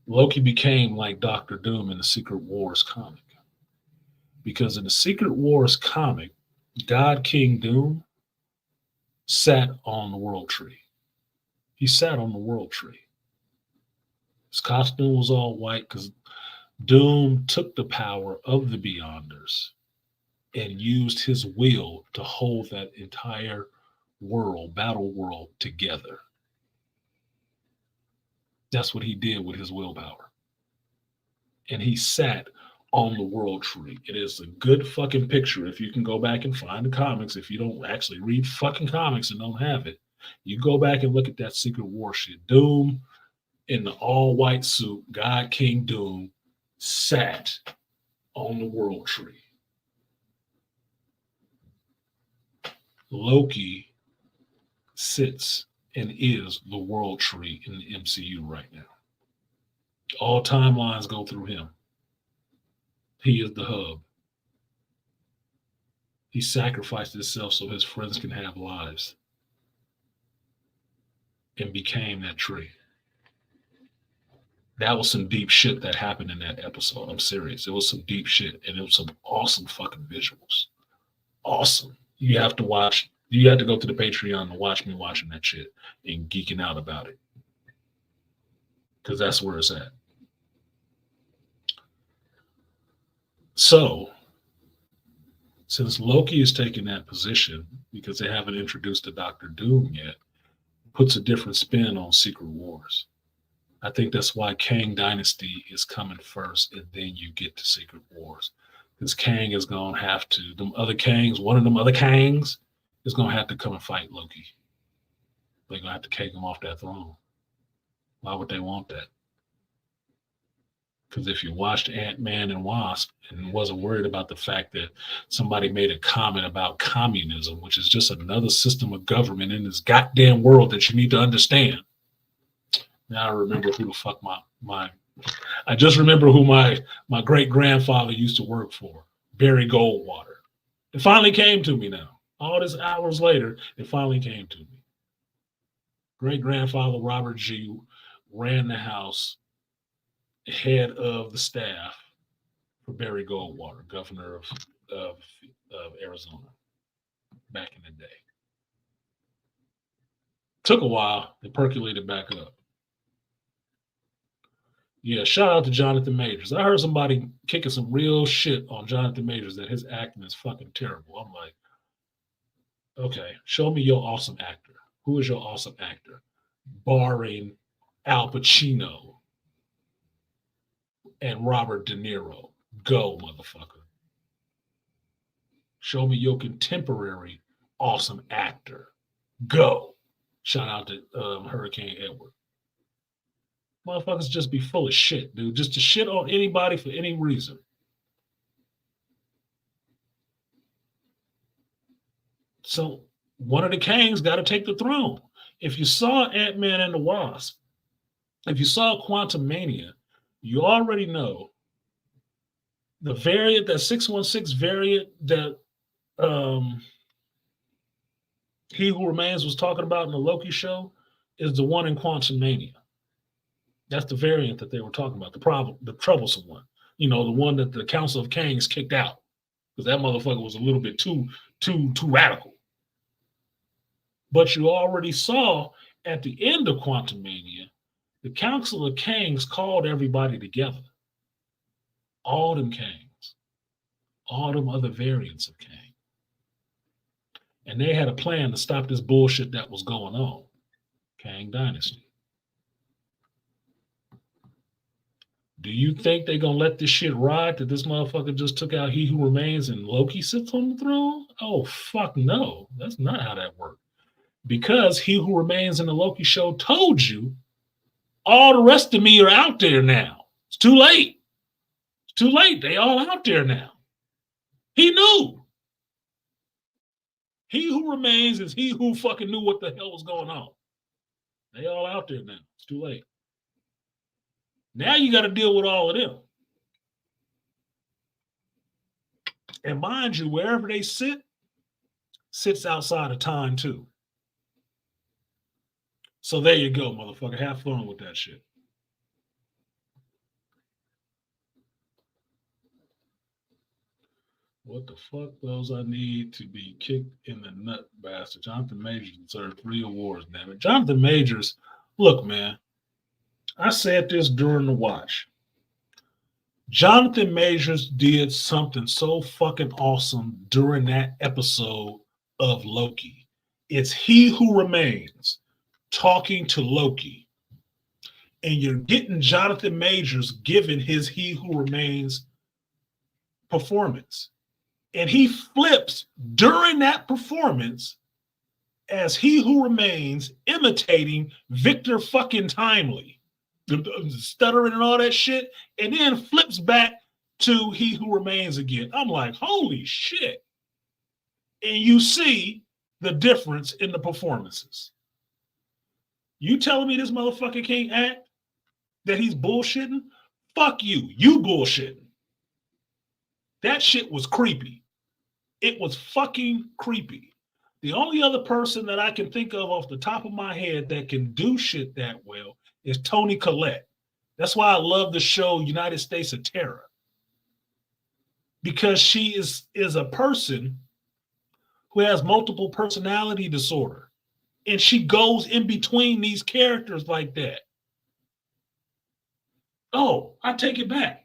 Loki became like Doctor Doom in the Secret Wars comic. Because in the Secret Wars comic, God King Doom sat on the World Tree. He sat on the World Tree. His costume was all white because Doom took the power of the Beyonders and used his will to hold that entire world, battle world, together. That's what he did with his willpower. And he sat on the World Tree. It is a good fucking picture. If you can go back and find the comics, if you don't actually read fucking comics and don't have it, you go back and look at that Secret War shit. Doom in the all white suit, God King Doom, sat on the World Tree. Loki sits and is the World Tree in the MCU right now. All timelines go through him. He is the hub. He sacrificed himself so his friends can have lives and became that tree. That was some deep shit that happened in that episode. I'm serious. It was some deep shit and it was some awesome fucking visuals. Awesome. You have to go to the Patreon to watch me watching that shit and geeking out about it. Because that's where it's at. So, since Loki is taking that position, because they haven't introduced the Doctor Doom yet, puts a different spin on Secret Wars. I think that's why Kang Dynasty is coming first, and then you get to Secret Wars. Because Kang is going to have to, one of them other Kangs is going to have to come and fight Loki. They're going to have to take him off that throne. Why would they want that? Because if you watched Ant-Man and Wasp and wasn't worried about the fact that somebody made a comment about communism, which is just another system of government in this goddamn world that you need to understand. Now I remember who the fuck I just remember who my great-grandfather used to work for, Barry Goldwater. It finally came to me now. All these hours later, it finally came to me. Great-grandfather Robert G. ran the house, head of the staff for Barry Goldwater, governor of of Arizona back in the day. Took a while. It percolated back up. Yeah, shout out to Jonathan Majors. I heard somebody kicking some real shit on Jonathan Majors that his acting is fucking terrible. I'm like, okay, show me your awesome actor. Who is your awesome actor? Barring Al Pacino and Robert De Niro. Go, motherfucker. Show me your contemporary awesome actor. Go. Shout out to Hurricane Edward. Motherfuckers just be full of shit, dude. Just to shit on anybody for any reason. So one of the Kangs got to take the throne. If you saw Ant-Man and the Wasp, if you saw Quantumania, you already know the variant, that 616 variant that He Who Remains was talking about in the Loki show is the one in Quantumania. That's the variant that they were talking about, the troublesome one. You know, the one that the Council of Kangs kicked out because that motherfucker was a little bit too radical. But you already saw at the end of Quantumania, the Council of Kangs called everybody together. All them Kangs, all them other variants of Kang. And they had a plan to stop this bullshit that was going on. Kang Dynasty. Do you think they're going to let this shit ride that this motherfucker just took out He Who Remains and Loki sits on the throne? Oh, fuck no. That's not how that worked. Because He Who Remains in the Loki show told you all the rest of me are out there now. It's too late. It's too late. They all out there now. He knew. He Who Remains is he who fucking knew what the hell was going on. They all out there now. It's too late. Now you got to deal with all of them. And mind you, wherever they sit, sits outside of time too. So there you go, motherfucker. Have fun with that shit. What the fuck those I need to be kicked in the nut, bastard? Jonathan Majors deserved 3 awards, damn it. Jonathan Majors, look, man, I said this during the watch. Jonathan Majors did something so fucking awesome during that episode of Loki. It's He Who Remains talking to Loki. And you're getting Jonathan Majors giving his He Who Remains performance. And he flips during that performance as He Who Remains imitating Victor fucking Timely, stuttering and all that shit, and then flips back to He Who Remains again. I'm like, holy shit. And you see the difference in the performances. You telling me this motherfucker can't act? That he's bullshitting? Fuck you. You bullshitting. That shit was creepy. It was fucking creepy. The only other person that I can think of off the top of my head that can do shit that well is Toni Collette. That's why I love the show United States of Terror. Because she is a person who has multiple personality disorder. And she goes in between these characters like that. Oh, I take it back.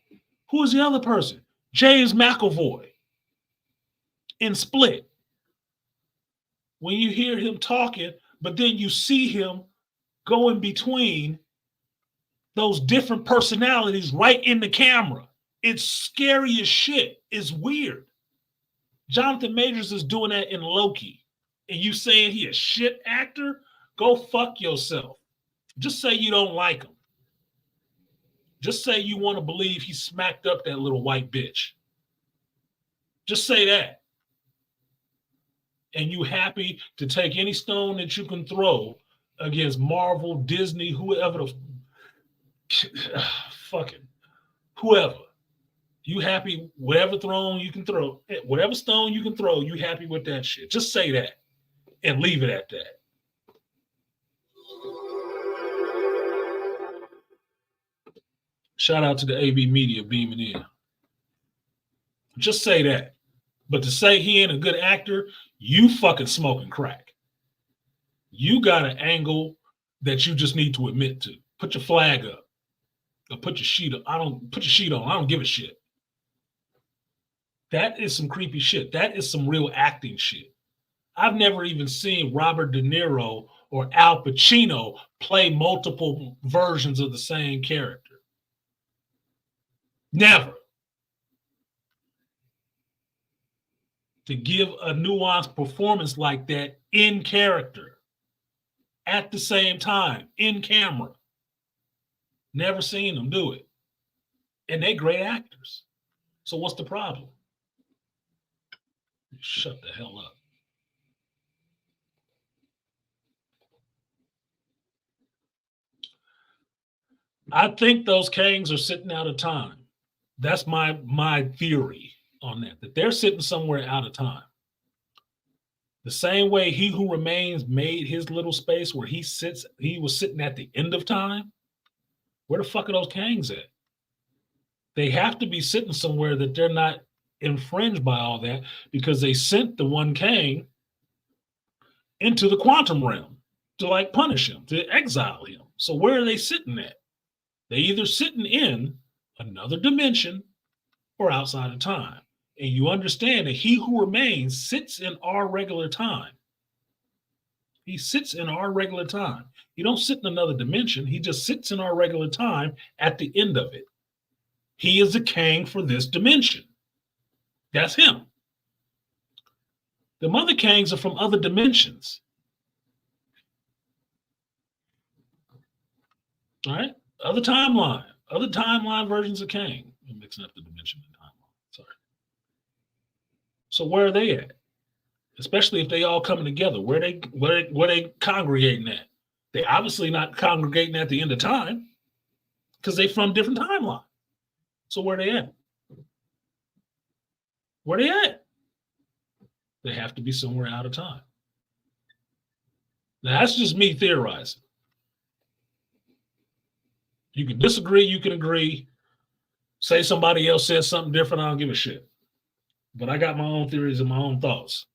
Who is the other person? James McAvoy in Split. When you hear him talking, but then you see him going between those different personalities right in the camera. It's scary as shit. It's weird. Jonathan Majors is doing that in Loki. And you saying he a shit actor? Go fuck yourself. Just say you don't like him. Just say you want to believe he smacked up that little white bitch. Just say that. And you happy to take any stone that you can throw against Marvel, Disney, whoever the fucking whoever. You happy, whatever throne you can throw, whatever stone you can throw, you happy with that shit. Just say that and leave it at that. Shout out to the AB Media beaming in. Just say that. But to say he ain't a good actor, you fucking smoking crack. You got an angle that you just need to admit to. Put your flag up. Or put your sheet up. Put your sheet on. I don't give a shit. That is some creepy shit. That is some real acting shit. I've never even seen Robert De Niro or Al Pacino play multiple versions of the same character. Never. To give a nuanced performance like that in character at the same time, in camera. Never seen them do it. And they great actors. So what's the problem? Shut the hell up. I think those Kangs are sitting out of time. That's my theory on that they're sitting somewhere out of time. The same way He Who Remains made his little space where he was sitting at the end of time. Where the fuck are those Kangs at? They have to be sitting somewhere that they're not infringed by all that, because they sent the one Kang into the quantum realm to like punish him, to exile him. So where are they sitting at? They either sitting in another dimension or outside of time. And you understand that He Who Remains sits in our regular time. He sits in our regular time. He don't sit in another dimension. He just sits in our regular time at the end of it. He is the Kang for this dimension. That's him. The other Kangs are from other dimensions. All right? Other timeline versions of Kang. I'm mixing up the dimension and timeline. Sorry. So where are they at? Especially if they all coming together. Where they congregating at? They obviously not congregating at the end of time, because they from different timeline. So where they at? Where they at? They have to be somewhere out of time. Now that's just me theorizing. You can disagree, you can agree. Say somebody else says something different, I don't give a shit. But I got my own theories and my own thoughts.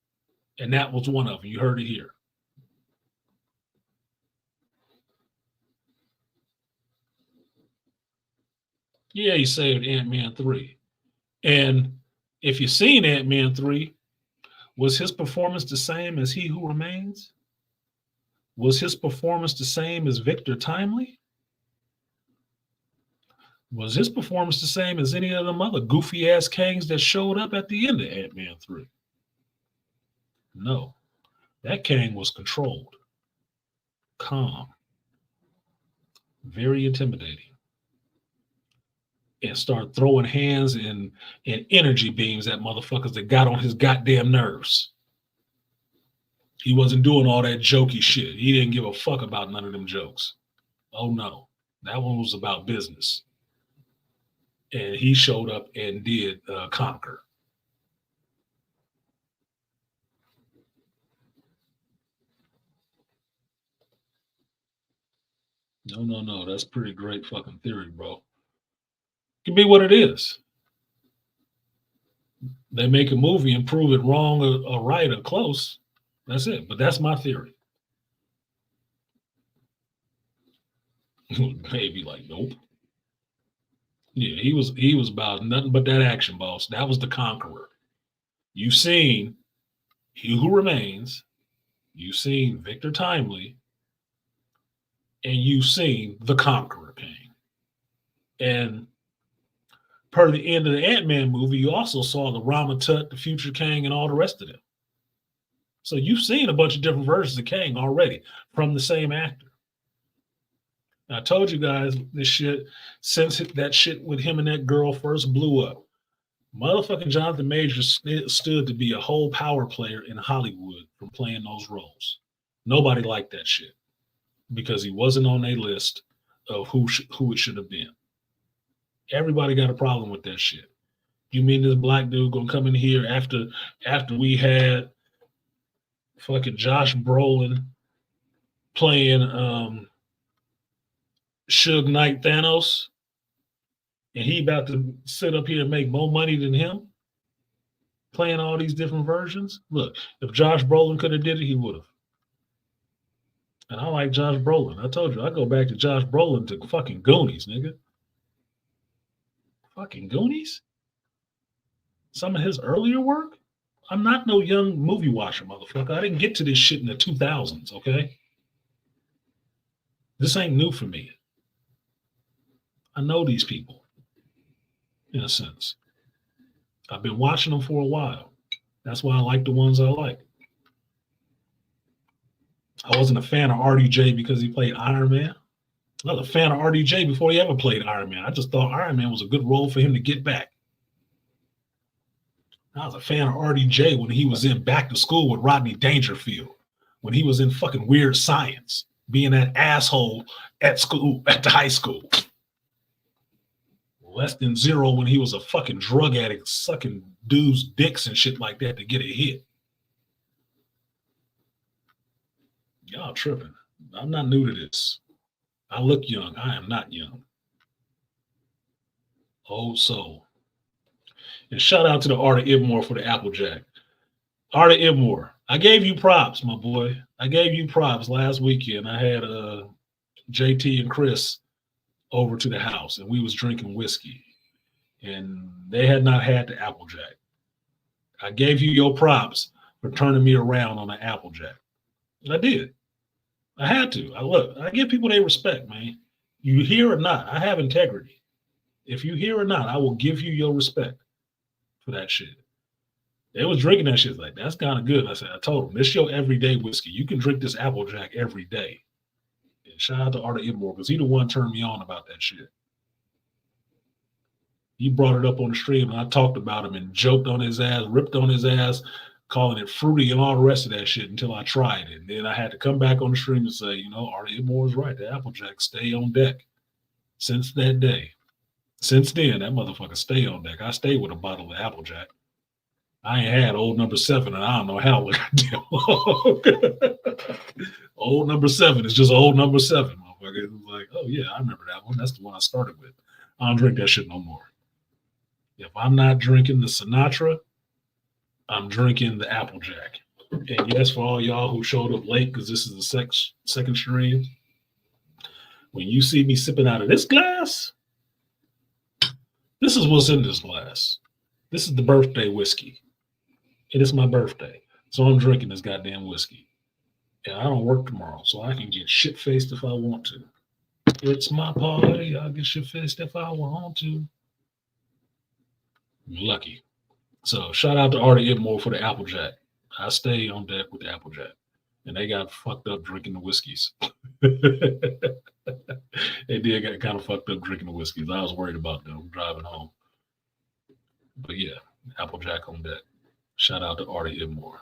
And that was one of them. You heard it here. Yeah, he saved Ant-Man 3. And if you've seen Ant-Man 3, was his performance the same as He Who Remains? Was his performance the same as Victor Timely? Was his performance the same as any of them other goofy-ass Kangs that showed up at the end of Ant-Man 3? No. That Kang was controlled, calm, very intimidating, and start throwing hands and energy beams at motherfuckers that got on his goddamn nerves. He wasn't doing all that jokey shit. He didn't give a fuck about none of them jokes. Oh no, that one was about business. And he showed up and did conquer. No. That's pretty great fucking theory, bro. It can be what it is. They make a movie and prove it wrong or right or close. That's it. But that's my theory. Maybe like, nope. Yeah, he was about nothing but that action, boss. That was the conqueror. You've seen He Who Remains, you've seen Victor Timely, and you've seen the Conqueror Kang. And per the end of the Ant-Man movie, you also saw the Rama Tut, the Future Kang, and all the rest of them. So you've seen a bunch of different versions of Kang already from the same actor. I told you guys this shit, since that shit with him and that girl first blew up, motherfucking Jonathan Majors stood to be a whole power player in Hollywood from playing those roles. Nobody liked that shit because he wasn't on a list of who it should have been. Everybody got a problem with that shit. You mean this black dude gonna come in here after we had fucking Josh Brolin playing Suge Knight Thanos, and he about to sit up here and make more money than him? playing all these different versions. Look, if Josh Brolin could have did it, he would have. And I like Josh Brolin. I told you, I go back to Josh Brolin to fucking Goonies, nigga. Fucking Goonies? Some of his earlier work? I'm not no young movie watcher, motherfucker. I didn't get to this shit in the 2000s, okay? This ain't new for me. I know these people, in a sense. I've been watching them for a while. That's why I like the ones I like. I wasn't a fan of RDJ because he played Iron Man. I was a fan of RDJ before he ever played Iron Man. I just thought Iron Man was a good role for him to get back. I was a fan of RDJ when he was in Back to School with Rodney Dangerfield, when he was in fucking Weird Science, being that asshole at school, at the high school. Less Than Zero when he was a fucking drug addict sucking dudes' dicks and shit like that to get a hit. Y'all tripping. I'm not new to this. I look young. I am not young. Old soul. And shout out to the Art of Ibmore for the Applejack. Art of Ibmore, I gave you props, my boy. I gave you props last weekend. I had JT and Chris over to the house, and we was drinking whiskey. And they had not had the Applejack. I gave you your props for turning me around on the Applejack. I did. I had to. I give people their respect, man. You hear or not, I have integrity. If you hear or not, I will give you your respect for that shit. They was drinking that shit like, that's kind of good. And I told them, this your everyday whiskey. You can drink this Applejack every day. And shout out to Art of Ibmore, because he the one turned me on about that shit. He brought it up on the stream, and I talked about him and joked on his ass, ripped on his ass, calling it fruity and all the rest of that shit until I tried it. And then I had to come back on the stream and say, Art of Ibmore is right. The Applejack stay on deck. Since that day. Since then, that motherfucker stay on deck. I stay with a bottle of Applejack. I ain't had old number 7, and I don't know how long. Old number 7 is just old number 7, motherfucker. It was like, oh yeah, I remember that one. That's the one I started with. I don't drink that shit no more. If I'm not drinking the Sinatra, I'm drinking the Applejack. And yes, for all y'all who showed up late, because this is the second stream, when you see me sipping out of this glass, this is what's in this glass. This is the birthday whiskey. It is my birthday. So I'm drinking this goddamn whiskey. And I don't work tomorrow, so I can get shit-faced if I want to. It's my party. I'll get shit-faced if I want to. You're lucky. So shout out to Art of Ibmore for the Applejack. I stay on deck with the Applejack. And they got fucked up drinking the whiskeys. They did get kind of fucked up drinking the whiskeys. I was worried about them driving home. But yeah, Applejack on deck. Shout out to Art of Ibmore.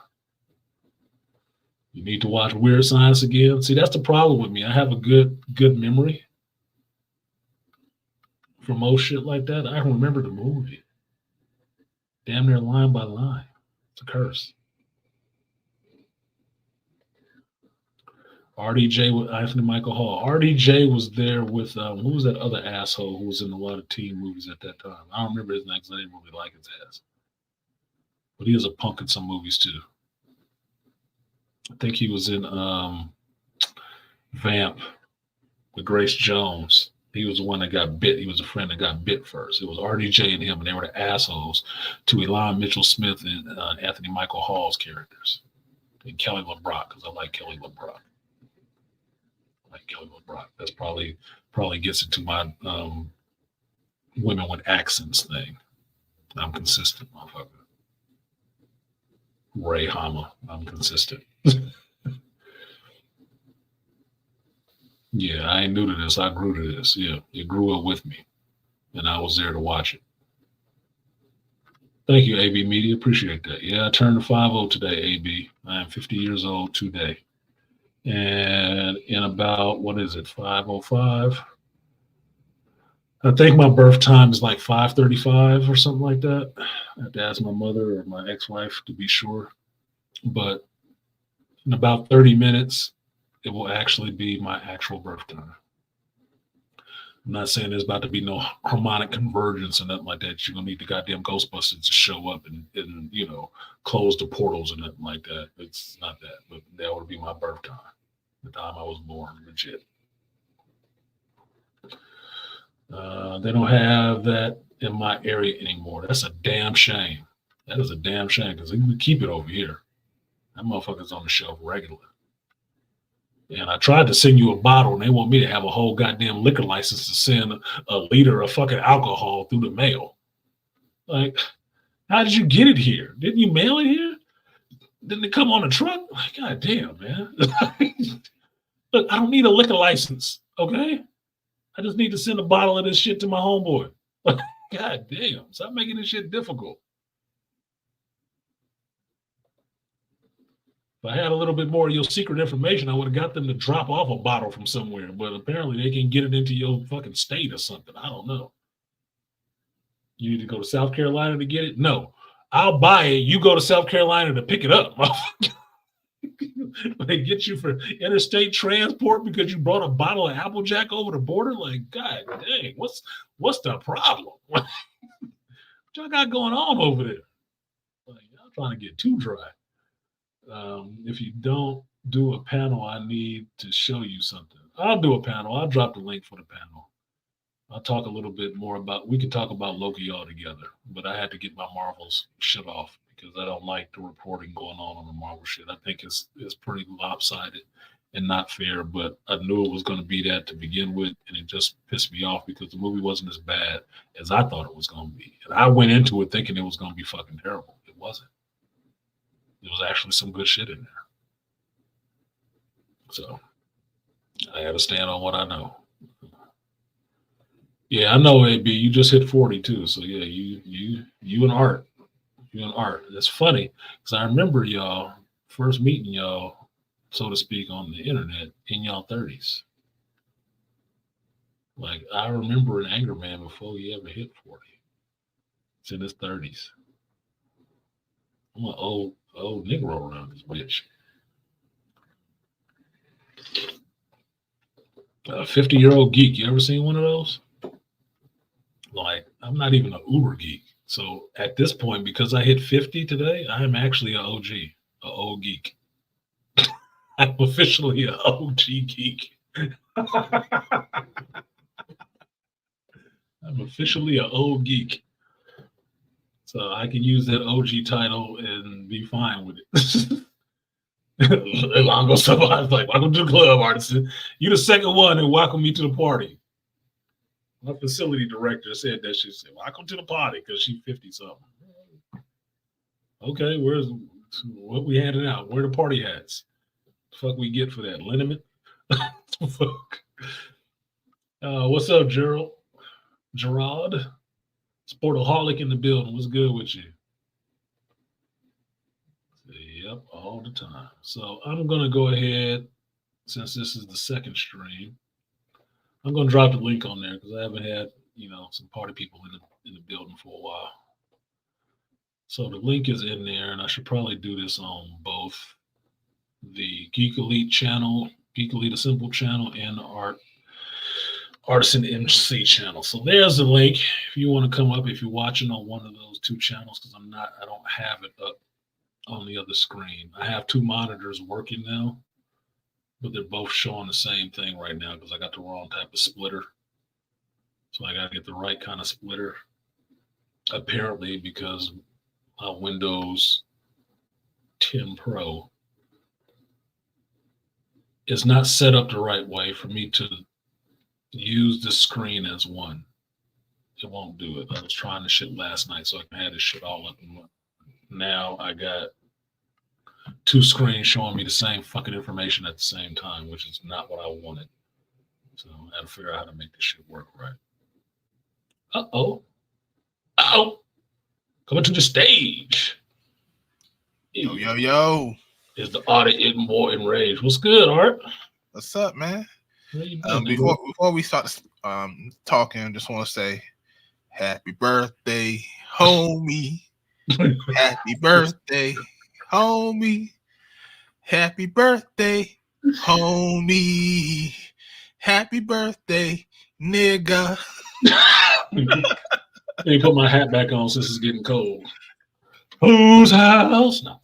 You need to watch Weird Science again. See, that's the problem with me. I have a good memory for most shit like that. I remember the movie. Damn near line by line. It's a curse. RDJ with Anthony Michael Hall. RDJ was there with, who was that other asshole who was in a lot of teen movies at that time? I don't remember his name because I didn't really like his ass. But he was a punk in some movies too. I think he was in Vamp with Grace Jones. He was the one that got bit. He was a friend that got bit first. It was RDJ and him, and they were the assholes to Elon Mitchell Smith and Anthony Michael Hall's characters. And Kelly LeBrock, because I like Kelly LeBrock. Kelly LeBrock. That's probably gets into my women with accents thing. I'm consistent, motherfucker. Ray Hama. I'm consistent. Yeah, I ain't new to this. I grew to this. Yeah, it grew up with me, and I was there to watch it. Thank you, AB Media. Appreciate that. Yeah, I turned 50 today, AB. I am 50 years old today. And in about, 5:05? I think my birth time is like 5:35 or something like that. I have to ask my mother or my ex-wife to be sure. But in about 30 minutes, it will actually be my actual birth time. I'm not saying there's about to be no harmonic convergence or nothing like that. You're gonna need the goddamn Ghostbusters to show up and close the portals and nothing like that. It's not that, but that would be my birth time, the time I was born, legit. They don't have that in my area anymore. That's a damn shame. That is a damn shame because we keep it over here. That motherfucker's on the shelf regular. And I tried to send you a bottle, and they want me to have a whole goddamn liquor license to send a liter of fucking alcohol through the mail. Like, how did you get it here? Didn't you mail it here? Didn't it come on a truck? Like, God damn, man. Look, I don't need a liquor license, okay? I just need to send a bottle of this shit to my homeboy. God damn, stop making this shit difficult. If I had a little bit more of your secret information, I would have got them to drop off a bottle from somewhere, but apparently they can get it into your fucking state or something. I don't know. You need to go to South Carolina to get it? No. I'll buy it. You go to South Carolina to pick it up. They get you for interstate transport because you brought a bottle of Applejack over the border? Like, God dang, what's the problem? What y'all got going on over there? Like, y'all trying to get too dry. If you don't do a panel, I need to show you something. I'll do a panel. I'll drop the link for the panel. I'll talk a little bit more we can talk about Loki all together, but I had to get my Marvels shit off because I don't like the reporting going on the Marvel shit. I think it's pretty lopsided and not fair, but I knew it was going to be that to begin with, and it just pissed me off because the movie wasn't as bad as I thought it was going to be. And I went into it thinking it was going to be fucking terrible. It wasn't. There was actually some good shit in there. So I had to stand on what I know. Yeah, I know, AB. You just hit 40 too. So yeah, you and Art. You and Art. That's funny because I remember y'all first meeting y'all, so to speak, on the internet in y'all 30s. Like I remember an Anger Man before he ever hit 40. It's in his 30s. I'm an old Negro around this bitch. 50-year-old geek. You ever seen one of those? Like, I'm not even an uber geek. So at this point, because I hit 50 today, I am actually an OG, an old geek. I'm officially an OG geek. I'm officially an old geek. So I can use that OG title and be fine with it. Longo Savant's like, welcome to the club, artisan. You the second one and welcome me to the party. My facility director said that she said, welcome to the party because she's 50 something. Okay, what we handing out? Where the party hats? The fuck we get for that? Liniment? Fuck. What's up, Gerald? Sportaholic in the building. What's good with you? Yep, all the time. So I'm going to go ahead, since this is the second stream, I'm going to drop the link on there because I haven't had, some party people in the building for a while. So the link is in there, and I should probably do this on both the Geek Elite channel, Geek Elite a Simple channel, and the artisanmc channel. So there's the link if you want to come up if you're watching on one of those two channels because I don't have it up on the other screen. I have two monitors working now, but they're both showing the same thing right now because I got the wrong type of splitter. So I got to get the right kind of splitter. Apparently, because my Windows 10 Pro is not set up the right way for me to use the screen as one. It won't do it. I was trying the shit last night so I can have this shit all up and running. Now I got two screens showing me the same fucking information at the same time, which is not what I wanted. So I had to figure out how to make this shit work right. Uh-oh. Coming to the stage. Yo. Is the audit in more enraged? What's good, Art? What's up, man? How you doing, before we start talking, I just want to say happy birthday, homie. Happy birthday, homie. Happy birthday, homie. Happy birthday, nigga. Let me put my hat back on since it's getting cold. Whose house? No.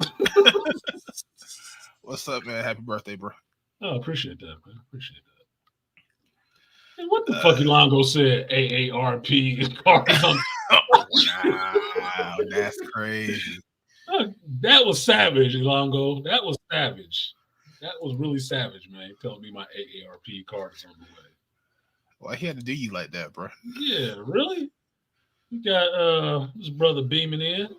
What's up, man? Happy birthday, bro. Oh, appreciate that, man. Appreciate that. And what the fuck Elongo said? AARP. Wow, that's crazy. That was savage, Elongo. That was savage. That was really savage, man. Telling me my AARP card is on the way. Why he had to do you like that, bro? Yeah, really? You got his brother beaming in.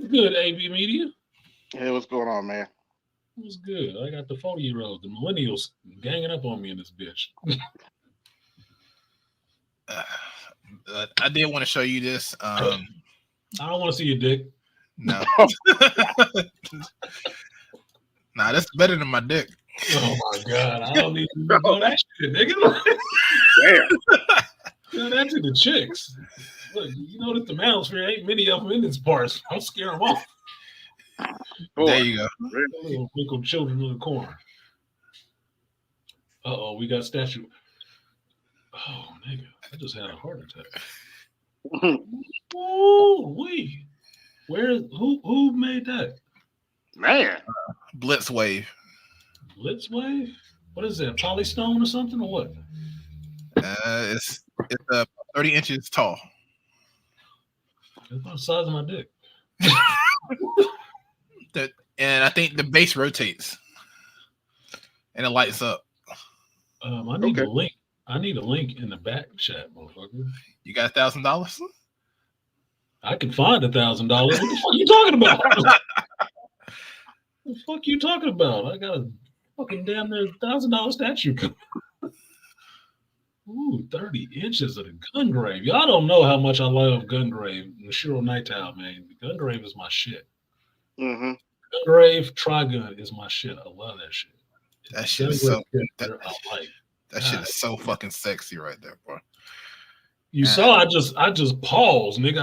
Good, AB Media. Hey, what's going on, man? It was good. I got the 40-year-olds, the millennials ganging up on me in this bitch. I did want to show you this. I don't want to see your dick. No. Nah, that's better than my dick. Oh my god, I don't even know that shit, nigga. Damn. You know, that to the chicks. Look, you know that the manosphere ain't many of them in this parts. I'll scare them off. There you go. Little wrinkled children in the corner. Uh-oh, we got statue. Oh, nigga, I just had a heart attack. Oh, who made that? Man. Blitz Wave. Blitz Wave? What is that? Polystone or something or what? It's 30 inches tall. It's about the size of my dick. And I think the base rotates and it lights up. I need a link. I need a link in the back chat, motherfucker. You got $1,000? I can find $1,000. What the fuck you talking about? What the fuck you talking about? I got a fucking damn near $1,000 statue. Ooh, 30 inches of the Gungrave. Y'all don't know how much I love Gungrave. Nashiro Nightowl, man. Gungrave is my shit. Mm-hmm. Gungrave Trigun is my shit. I love that shit. That shit is so. That shit is so fucking sexy right there, bro. You saw, I just paused, nigga.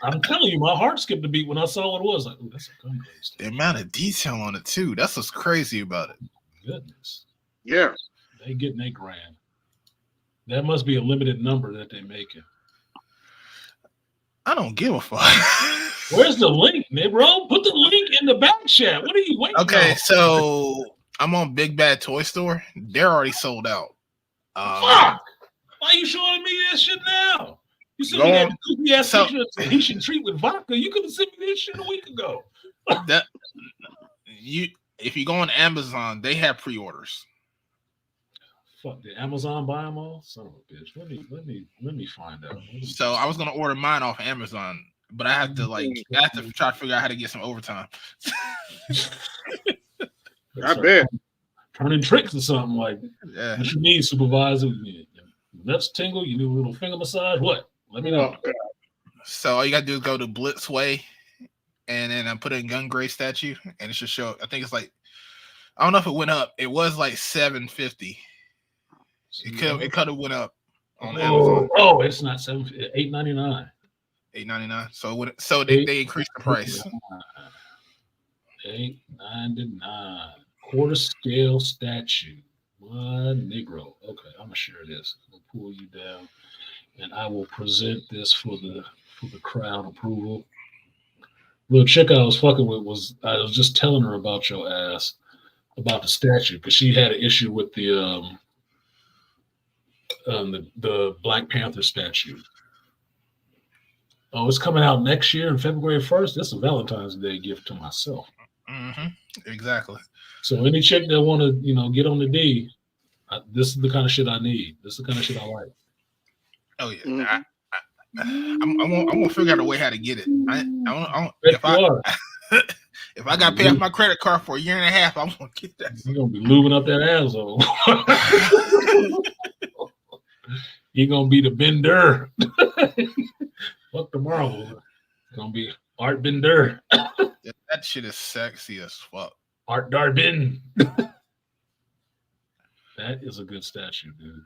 I'm telling you, my heart skipped a beat when I saw what it was. Like, ooh, that's a Gungrave statue. The amount of detail on it too. That's what's crazy about it. Goodness. Yeah. They getting $8 grand. That must be a limited number that they're making. I don't give a fuck. Where's the link, bro? Put the link in the back chat. What are you waiting Okay, on? so I'm on Big Bad Toy Store. They're already sold out. Fuck! Why are you showing me that shit now? You sent me that goofy ass picture of Tahitian treat with vodka. You could have sent me this shit a week ago. If you go on Amazon, they have pre-orders. Fuck, did Amazon buy them all? Son of a bitch. Let me find out. So I was gonna order mine off Amazon, but I have to try to figure out how to get some overtime. I bet. Turning tricks or something like that. Yeah. What you need, supervisor? Nuts tingle? You need a little finger massage? What? Let me know. Oh, so all you gotta do is go to Blitz Way, and then I put in Gungrave statue, and it should show. I think it's like, I don't know if it went up. It was like $750. It could have went up on Amazon. Oh, it's not $8.99. $8.99. So they increased the price. $8.99. Quarter scale statue. My Negro. Okay, I'm gonna share this. I'm gonna pull you down, and I will present this for the crowd approval. Little chick I was fucking with I was just telling her about your ass, about the statue, because she had an issue with the Black Panther statue. Oh, it's coming out next year on February 1st. That's a Valentine's Day gift to myself. Mm-hmm. Exactly. So any chick that want to, get on the D, this is the kind of shit I need. This is the kind of shit I like. Oh yeah. Mm-hmm. I'm gonna figure out a way how to get it. If I got to pay off my credit card for a year and a half, I'm gonna get that. You're gonna be lubing up that asshole. You're gonna be the bender. Fuck tomorrow. It's gonna be Art Bender. That shit is sexy as fuck. Art Darbin. That is a good statue, dude.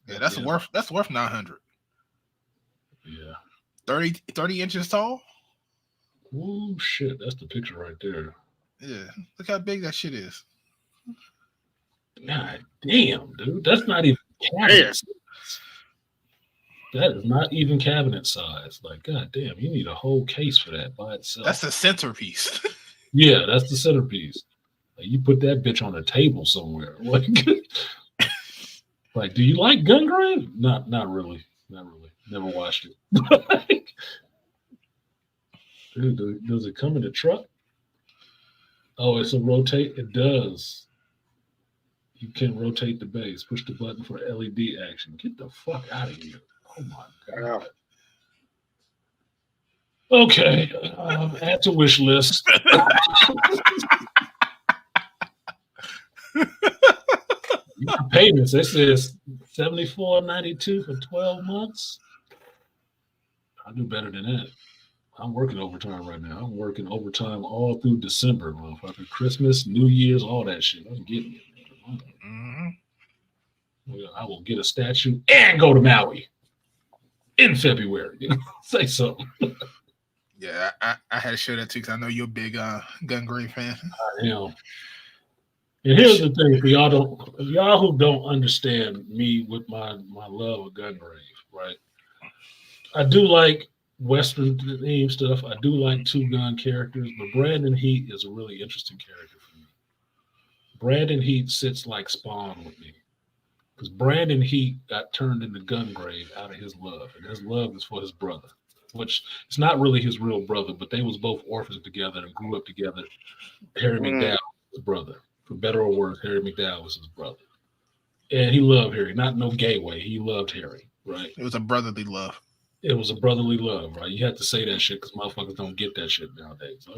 That's worth 900. Yeah. 30 inches tall. Oh shit, that's the picture right there. Yeah, look how big that shit is. God damn, dude. That's not even cabinet size. That is not even cabinet size. Like, goddamn, you need a whole case for that by itself. That's the centerpiece. Yeah, that's the centerpiece. Like, you put that bitch on a table somewhere. Like, do you like Gungrave? Not really. Not really. Never watched it. Dude, does it come in the truck? Oh, it's a rotate. It does. You can rotate the base. Push the button for LED action. Get the fuck out of here. Oh my god. Okay. Add to wish list. Payments. It says $74.92 for 12 months. I do better than that. I'm working overtime right now. I'm working overtime all through December, motherfucker. Christmas, New Year's, all that shit. I'm getting it. I will get a statue and go to Maui in February. Say something. Yeah, I had to show that too because I know you're a big Gungrave fan. I am. And here's the thing: if y'all who don't understand me with my love of Gungrave, right? I do like Western theme stuff. I do like two gun characters, but Brandon Heat is a really interesting character for me. Brandon Heat sits like Spawn with me. Because Brandon Heat got turned into Gungrave out of his love. And his love is for his brother. Which it's not really his real brother, but they was both orphans together and grew up together. Harry McDowell was his brother. For better or worse, Harry McDowell was his brother. And he loved Harry. Not no gay way. He loved Harry, right? It was a brotherly love. It was a brotherly love, right? You have to say that shit because motherfuckers don't get that shit nowadays. Like,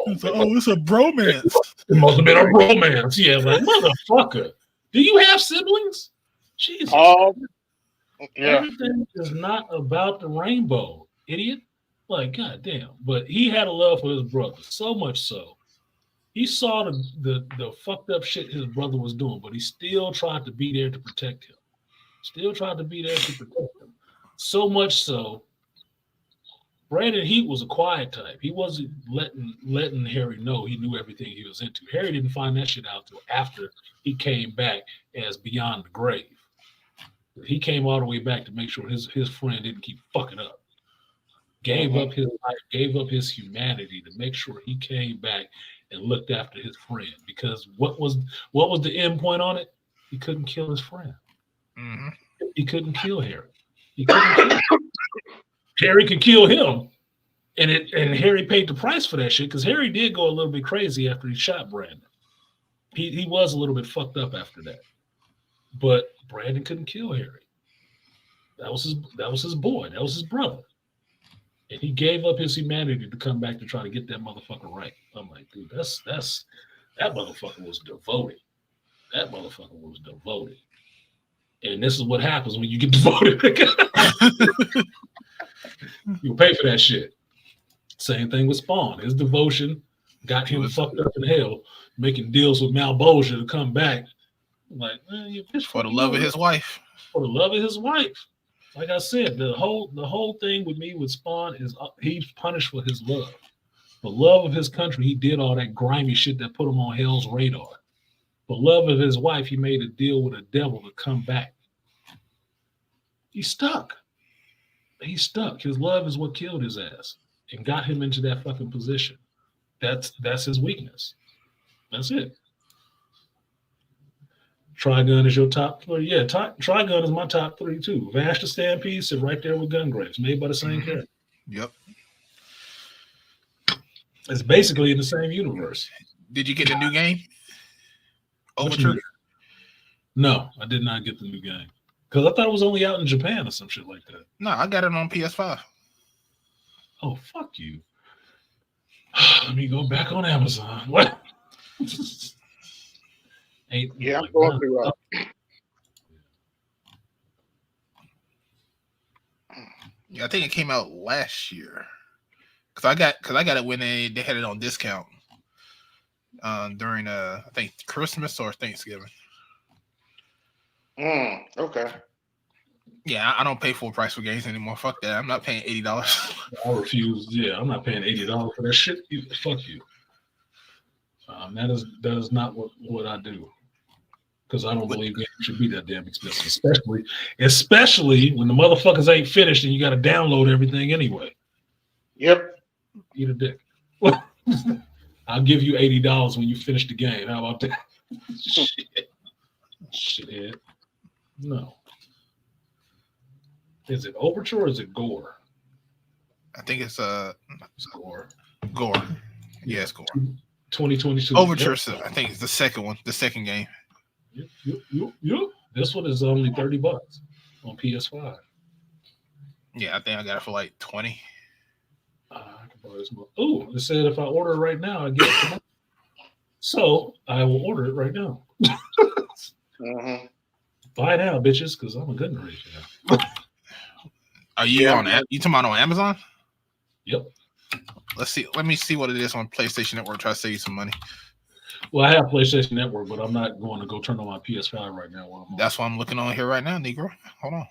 it's a bromance. It must have been a romance. Yeah, like, motherfucker. Do you have siblings? Jesus. Yeah. Everything is not about the rainbow, idiot. Like, goddamn. But he had a love for his brother, so much so. He saw the fucked up shit his brother was doing, but he still tried to be there to protect him. So much so, Brandon Heat was a quiet type. He wasn't letting Harry know he knew everything he was into. Harry didn't find that shit out till after he came back as Beyond the Grave. He came all the way back to make sure his friend didn't keep fucking up. Gave up his life, gave up his humanity to make sure he came back and looked after his friend. Because what was the end point on it? He couldn't kill his friend. Mm-hmm. He couldn't kill Harry. He couldn't kill him. Harry could kill him. And Harry paid the price for that shit because Harry did go a little bit crazy after he shot Brandon. He was a little bit fucked up after that. But Brandon couldn't kill Harry. That was his boy. That was his brother. And he gave up his humanity to come back to try to get that motherfucker right. I'm like, dude, that motherfucker was devoted. That motherfucker was devoted. And this is what happens when you get devoted. You'll pay for that shit. Same thing with Spawn. His devotion got him fucked up in hell, making deals with Malbosia to come back. Like, man, you bitch, for the love of his wife. For the love of his wife. Like I said, the whole thing with me with Spawn is he's punished for his love. For love of his country, he did all that grimy shit that put him on hell's radar. For love of his wife, he made a deal with a devil to come back. He's stuck. He's stuck. His love is what killed his ass and got him into that fucking position. That's his weakness. That's it. Trigun is your top 3. Yeah, Trigun is my top 3 too. Vash the Stampede sit right there with Gungraves, made by the same character. Yep. It's basically in the same universe. Did you get the new game? Overture? No, I did not get the new game. Because I thought it was only out in Japan or some shit like that. No, I got it on PS5. Oh, fuck you. Let me go back on Amazon. What? I'm going through Yeah, I think it came out last year. Cause I got it when they had it on discount during I think Christmas or Thanksgiving. Okay. Yeah, I don't pay full price for games anymore. Fuck that. I'm not paying $80. I refuse. Yeah, I'm not paying $80 for that shit. Fuck you. That is not what I do. because I don't believe games should be that damn expensive, especially when the motherfuckers ain't finished and you got to download everything anyway. Yep. Eat a dick. I'll give you $80 when you finish the game. How about that? Shit. Shithead. No. Is it Overture or is it Gore? I think it's Gore. Gore. Yeah, it's Gore. 2022. Overture, yep. I think it's the second one, the second game. Yep. This one is only $30 on PS5. Yeah, I think I got it for like 20. Oh, it said if I order it right now, I get it tomorrow. So I will order it right now. Buy now, bitches, because I'm a good rich now. Are you on? You talking about on Amazon? Yep. Let's see. Let me see what it is on PlayStation Network. Try to save you some money. Well, I have PlayStation Network, but I'm not going to go turn on my PS5 right now. That's why I'm looking on here right now, Negro. Hold on.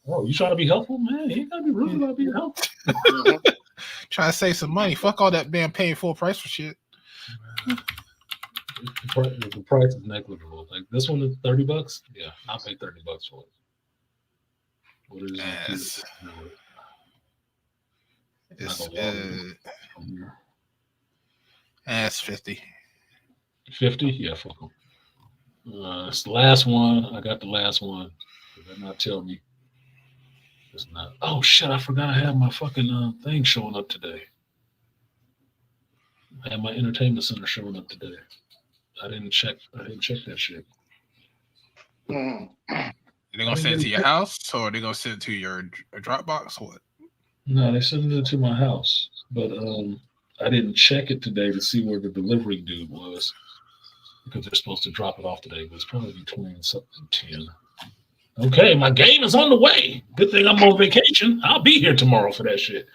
Oh, you trying to be helpful, man? You ain't gotta be rude about being helpful. Trying to save some money. Fuck all that damn paying full price for shit. The price is negligible. Like this one is $30. Yeah, I'll pay $30 for it. What is it? It's 50. 50? Yeah, fuck them. It's the last one. I got the last one. They're not telling me. It's not. Oh shit! I forgot I have my fucking thing showing up today. I have my entertainment center showing up today. I didn't check that shit. Are they gonna send it to your house, or are they gonna send it to your Dropbox, or what? No, they sent it to my house, but I didn't check it today to see where the delivery dude was because they're supposed to drop it off today. But it's probably between something and 10. Okay, my game is on the way. Good thing I'm on vacation. I'll be here tomorrow for that shit.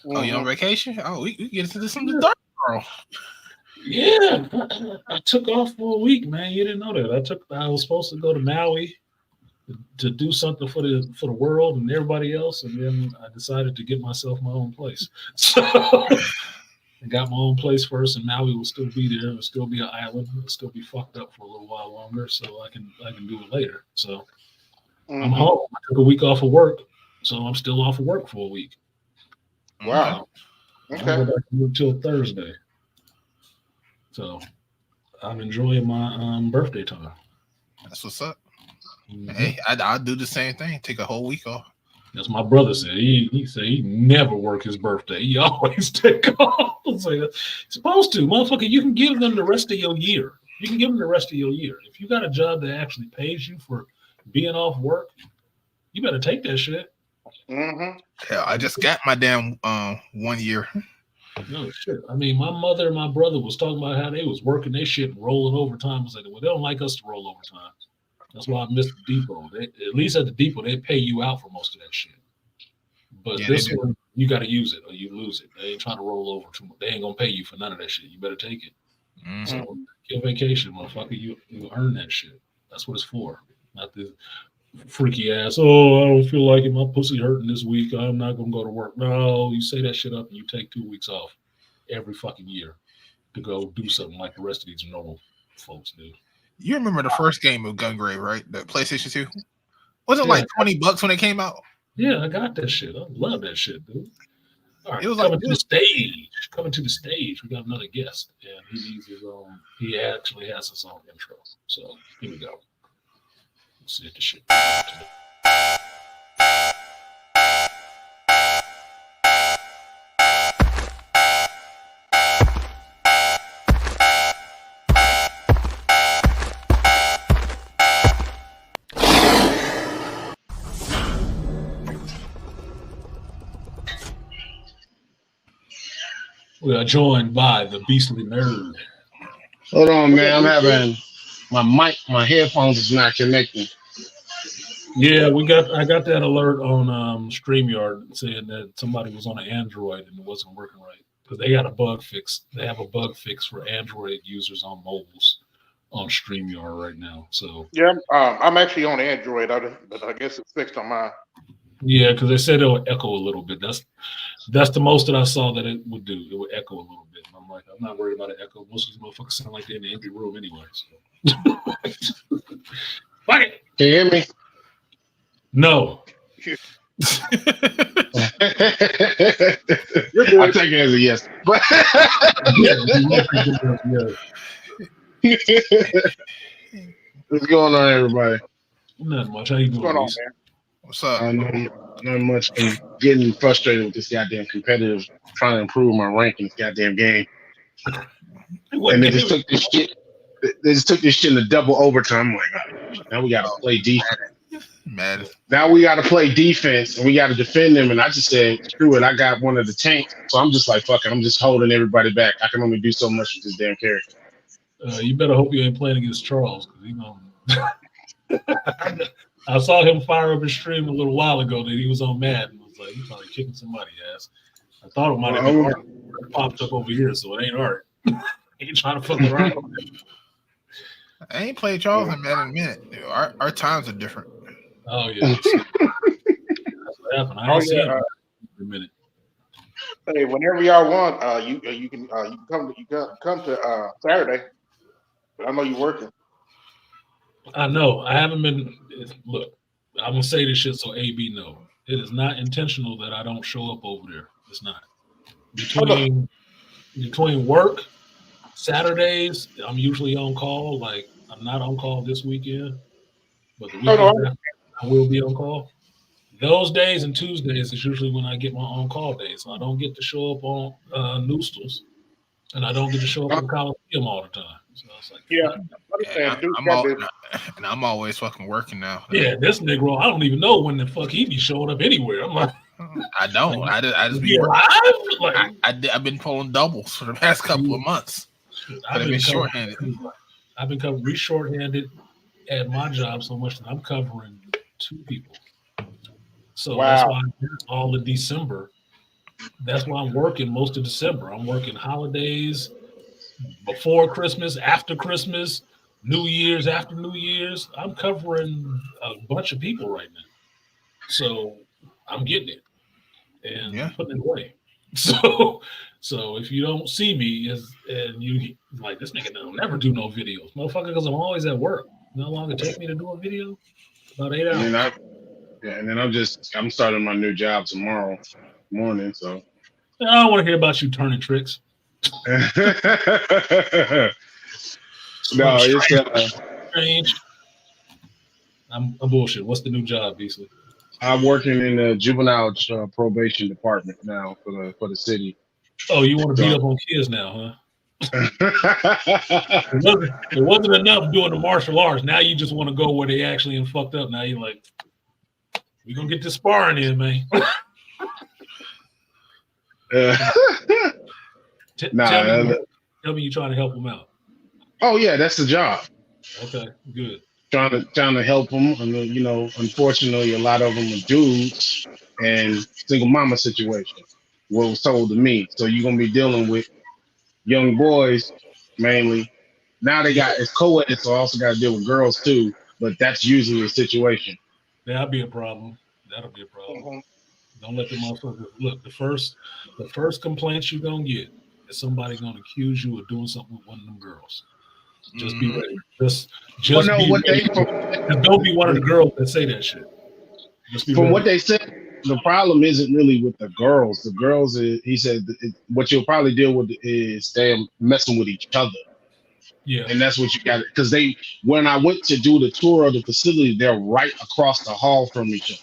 Oh, you on vacation? Oh, we get into this tomorrow. Yeah, I took off for a week, man. You didn't know that. I was supposed to go to Maui to do something for the world and everybody else, and then I decided to get myself my own place. So I got my own place first, and Maui will still be there. It'll still be an island. It'll still be fucked up for a little while longer, so I can do it later. So I'm home. I took a week off of work, so I'm still off of work for a week. Wow. Okay. I'll go back until Thursday. So I'm enjoying my birthday time. That's what's up. Hey, I'll do the same thing. Take a whole week off. That's my brother said. He said he never work his birthday. He always take off. Supposed to, motherfucker. You can give them the rest of your year. You can give them the rest of your year. If you got a job that actually pays you for being off work, you better take that shit. Hell, I just got my damn 1 year. No shit. I mean, my mother and my brother was talking about how they was working their shit and rolling overtime. I was like, well, they don't like us to roll overtime. That's why I missed the depot. At least at the depot, they pay you out for most of that shit. But yeah, this one, you got to use it or you lose it. They ain't trying to roll over too much. They ain't gonna pay you for none of that shit. You better take it. So your vacation, motherfucker. You earn that shit. That's what it's for. Not this freaky ass. Oh, I don't feel like it. My pussy hurting this week. I'm not gonna go to work. No, you say that shit up and you take 2 weeks off every fucking year to go do something like the rest of these normal folks do. You remember the first game of Gungrave, right? The PlayStation 2? Was it like $20 when it came out? Yeah, I got that shit. I love that shit, dude. All right, it was coming to the stage. We got another guest, and he needs his own. He actually has his own intro. So here we go. Let's see if the shit. We are joined by the Beastly Nerd. Hold on, man. I'm having my headphones is not connecting. Yeah, I got that alert on StreamYard saying that somebody was on an Android and it wasn't working right because they got a bug fix. They have a bug fix for Android users on mobiles on StreamYard right now. So yeah, I'm actually on Android, but I guess it's fixed on mine. Yeah, because they said it'll echo a little bit. That's the most that I saw that it would do. It would echo a little bit. And I'm like, I'm not worried about an echo. Most of these motherfuckers sound like they're in the empty room anyway. So. Fuck it. Can you hear me? No. I'll take it as a yes. But what's going on, everybody? Not much. How you doing? What's going on, Reese? man? What's up? Not much. I'm getting frustrated with this goddamn competitive, trying to improve my rank in this goddamn game. And they just took this shit. They just took this shit in the double overtime. I'm like, oh, now we got to play defense. Mad. Now we got to play defense and we got to defend them. And I just said, screw it. I got one of the tanks. So I'm just like, fuck it. I'm just holding everybody back. I can only do so much with this damn character. You better hope you ain't playing against Charles. Cause he gonna... I saw him fire up his stream a little while ago that he was on Madden. I was like, he's probably kicking somebody's ass. I thought it might have been Art. It popped up over here, so it ain't Art. He ain't trying to fuck around. I ain't played Charles in Madden in a minute. Our times are different. Oh yeah. That's what happened. I ain't seen him in a minute. Hey, whenever y'all want, you can come to Saturday. But I know you're working. I know. I haven't been. Look, I'm gonna say this shit so AB know. It is not intentional that I don't show up over there. It's not. Between work, Saturdays, I'm usually on call. Like I'm not on call this weekend, but the weekend I will be on call. Those days and Tuesdays is usually when I get my on call days. So I don't get to show up on Noostles, and I don't get to show up on Coliseum all the time. So it's like, I'm always fucking working now. Yeah, this Negro, I don't even know when the fuck he be showing up anywhere. I'm like, I don't. Like, I just be alive. Like, I've been pulling doubles for the past couple of months. I've been shorthanded. I've been covering shorthanded at my job so much that I'm covering 2 people. So that's why all of December. That's why I'm working most of December. I'm working holidays, before Christmas, after Christmas, New Year's, after New Year's. I'm covering a bunch of people right now. So I'm getting it and putting it away. So if you don't see me and you like, this nigga don't never do no videos, motherfucker, because I'm always at work. No longer take me to do a video. About 8 hours. And then I'm starting my new job tomorrow morning. So I don't want to hear about you turning tricks. No, it's strange. I'm bullshit. What's the new job, Beasley? I'm working in the juvenile probation department now for the city. Oh, you want to beat up on kids now, huh? It wasn't enough doing the martial arts. Now you just want to go where they actually and fucked up. Now you're like, we're gonna get this sparring in, man. Tell me you're trying to help them out. Oh yeah, that's the job. Okay, good. Trying to help them. And unfortunately, a lot of them are dudes and single mama situation. What was told to me. So you're gonna be dealing with young boys mainly. Now it's co-ed, so I also got to deal with girls too. But that's usually the situation. That'll be a problem. Mm-hmm. Don't let the motherfuckers look. The first complaints you're gonna get is somebody gonna accuse you of doing something with one of them girls. Just be ready. Just be ready. Don't be one of the girls that say that shit. From what they said, the problem isn't really with the girls. The girls, he said, what you'll probably deal with is them messing with each other. Yeah, and that's what you got. Because when I went to do the tour of the facility, they're right across the hall from each other.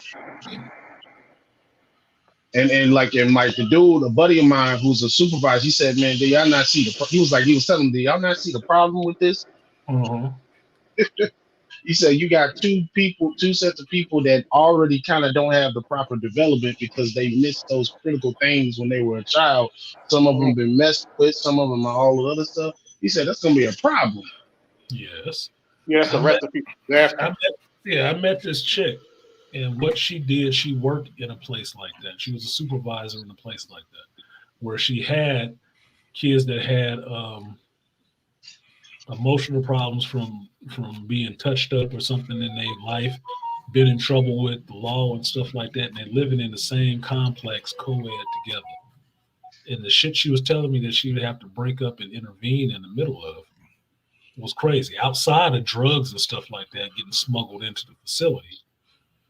And the dude, a buddy of mine who's a supervisor, he said, "Man, do y'all not see he was telling them, do y'all not see the problem with this?" Uh-huh. He said, "You got two sets of people that already kind of don't have the proper development because they missed those critical things when they were a child. Some of them been messed with, some of them are all the other stuff." He said, "That's gonna be a problem." Yes. Yeah, that's the recipe. I met this chick, and what she did, she worked in a place like that. She was a supervisor in a place like that, where she had kids that had emotional problems from being touched up or something in their life, been in trouble with the law and stuff like that, and they're living in the same complex co-ed together. And the shit she was telling me that she would have to break up and intervene in the middle of was crazy. Outside of drugs and stuff like that getting smuggled into the facility,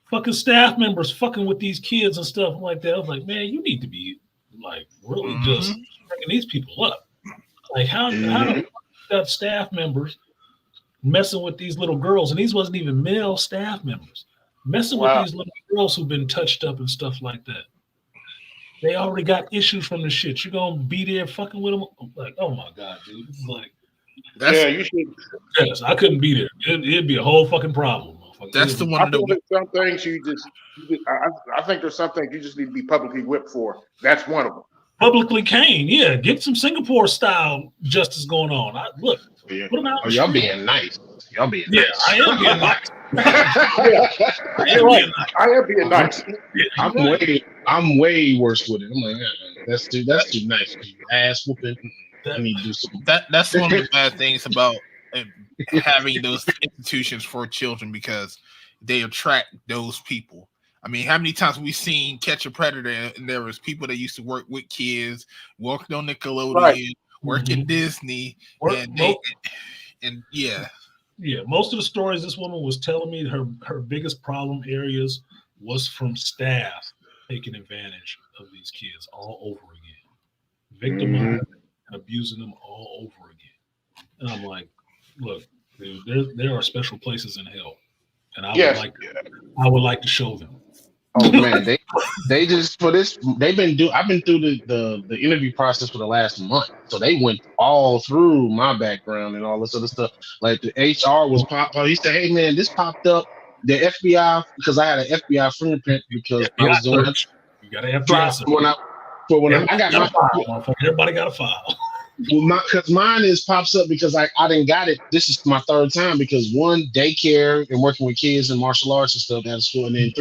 fucking staff members fucking with these kids and stuff like that. I was like, man, you need to be like really just bringing these people up. Like how you got staff members messing with these little girls, and these wasn't even male staff members, messing with these little girls who've been touched up and stuff like that. They already got issues from the shit. You're gonna be there fucking with them? Like, oh my god, dude. It's like, you should. Yes, I couldn't be there. It'd be a whole fucking problem. That's the one. I think there's some things I think there's some things you just need to be publicly whipped for. That's one of them. Publicly caned, yeah. Get some Singapore style justice going on. Look, put them out. Y'all being nice. Y'all being nice. I am being nice. I am being nice. I'm way worse with it. I'm like, that's too nice. Ass whooping. I need to do something. That's one of the bad things about having those institutions for children, because they attract those people. I mean, how many times we've seen Catch a Predator, and there was people that used to work with kids, worked on Nickelodeon, worked in Disney, and yeah. Yeah, most of the stories this woman was telling me, her biggest problem areas was from staff taking advantage of these kids all over again, victimizing and abusing them all over again. And I'm like, look, dude, there are special places in hell, and I would like to show them. Oh man, they just for this I've been through the interview process for the last month, so they went all through my background and all this other stuff. Like the HR was popped up. He said, "Hey man, this popped up." The FBI, because I had an FBI fingerprint because I was doing it. You got to have FBI. Everybody got a file. Well, because mine pops up because I didn't got it. This is my third time, because one, daycare and working with kids and martial arts and stuff at school, and then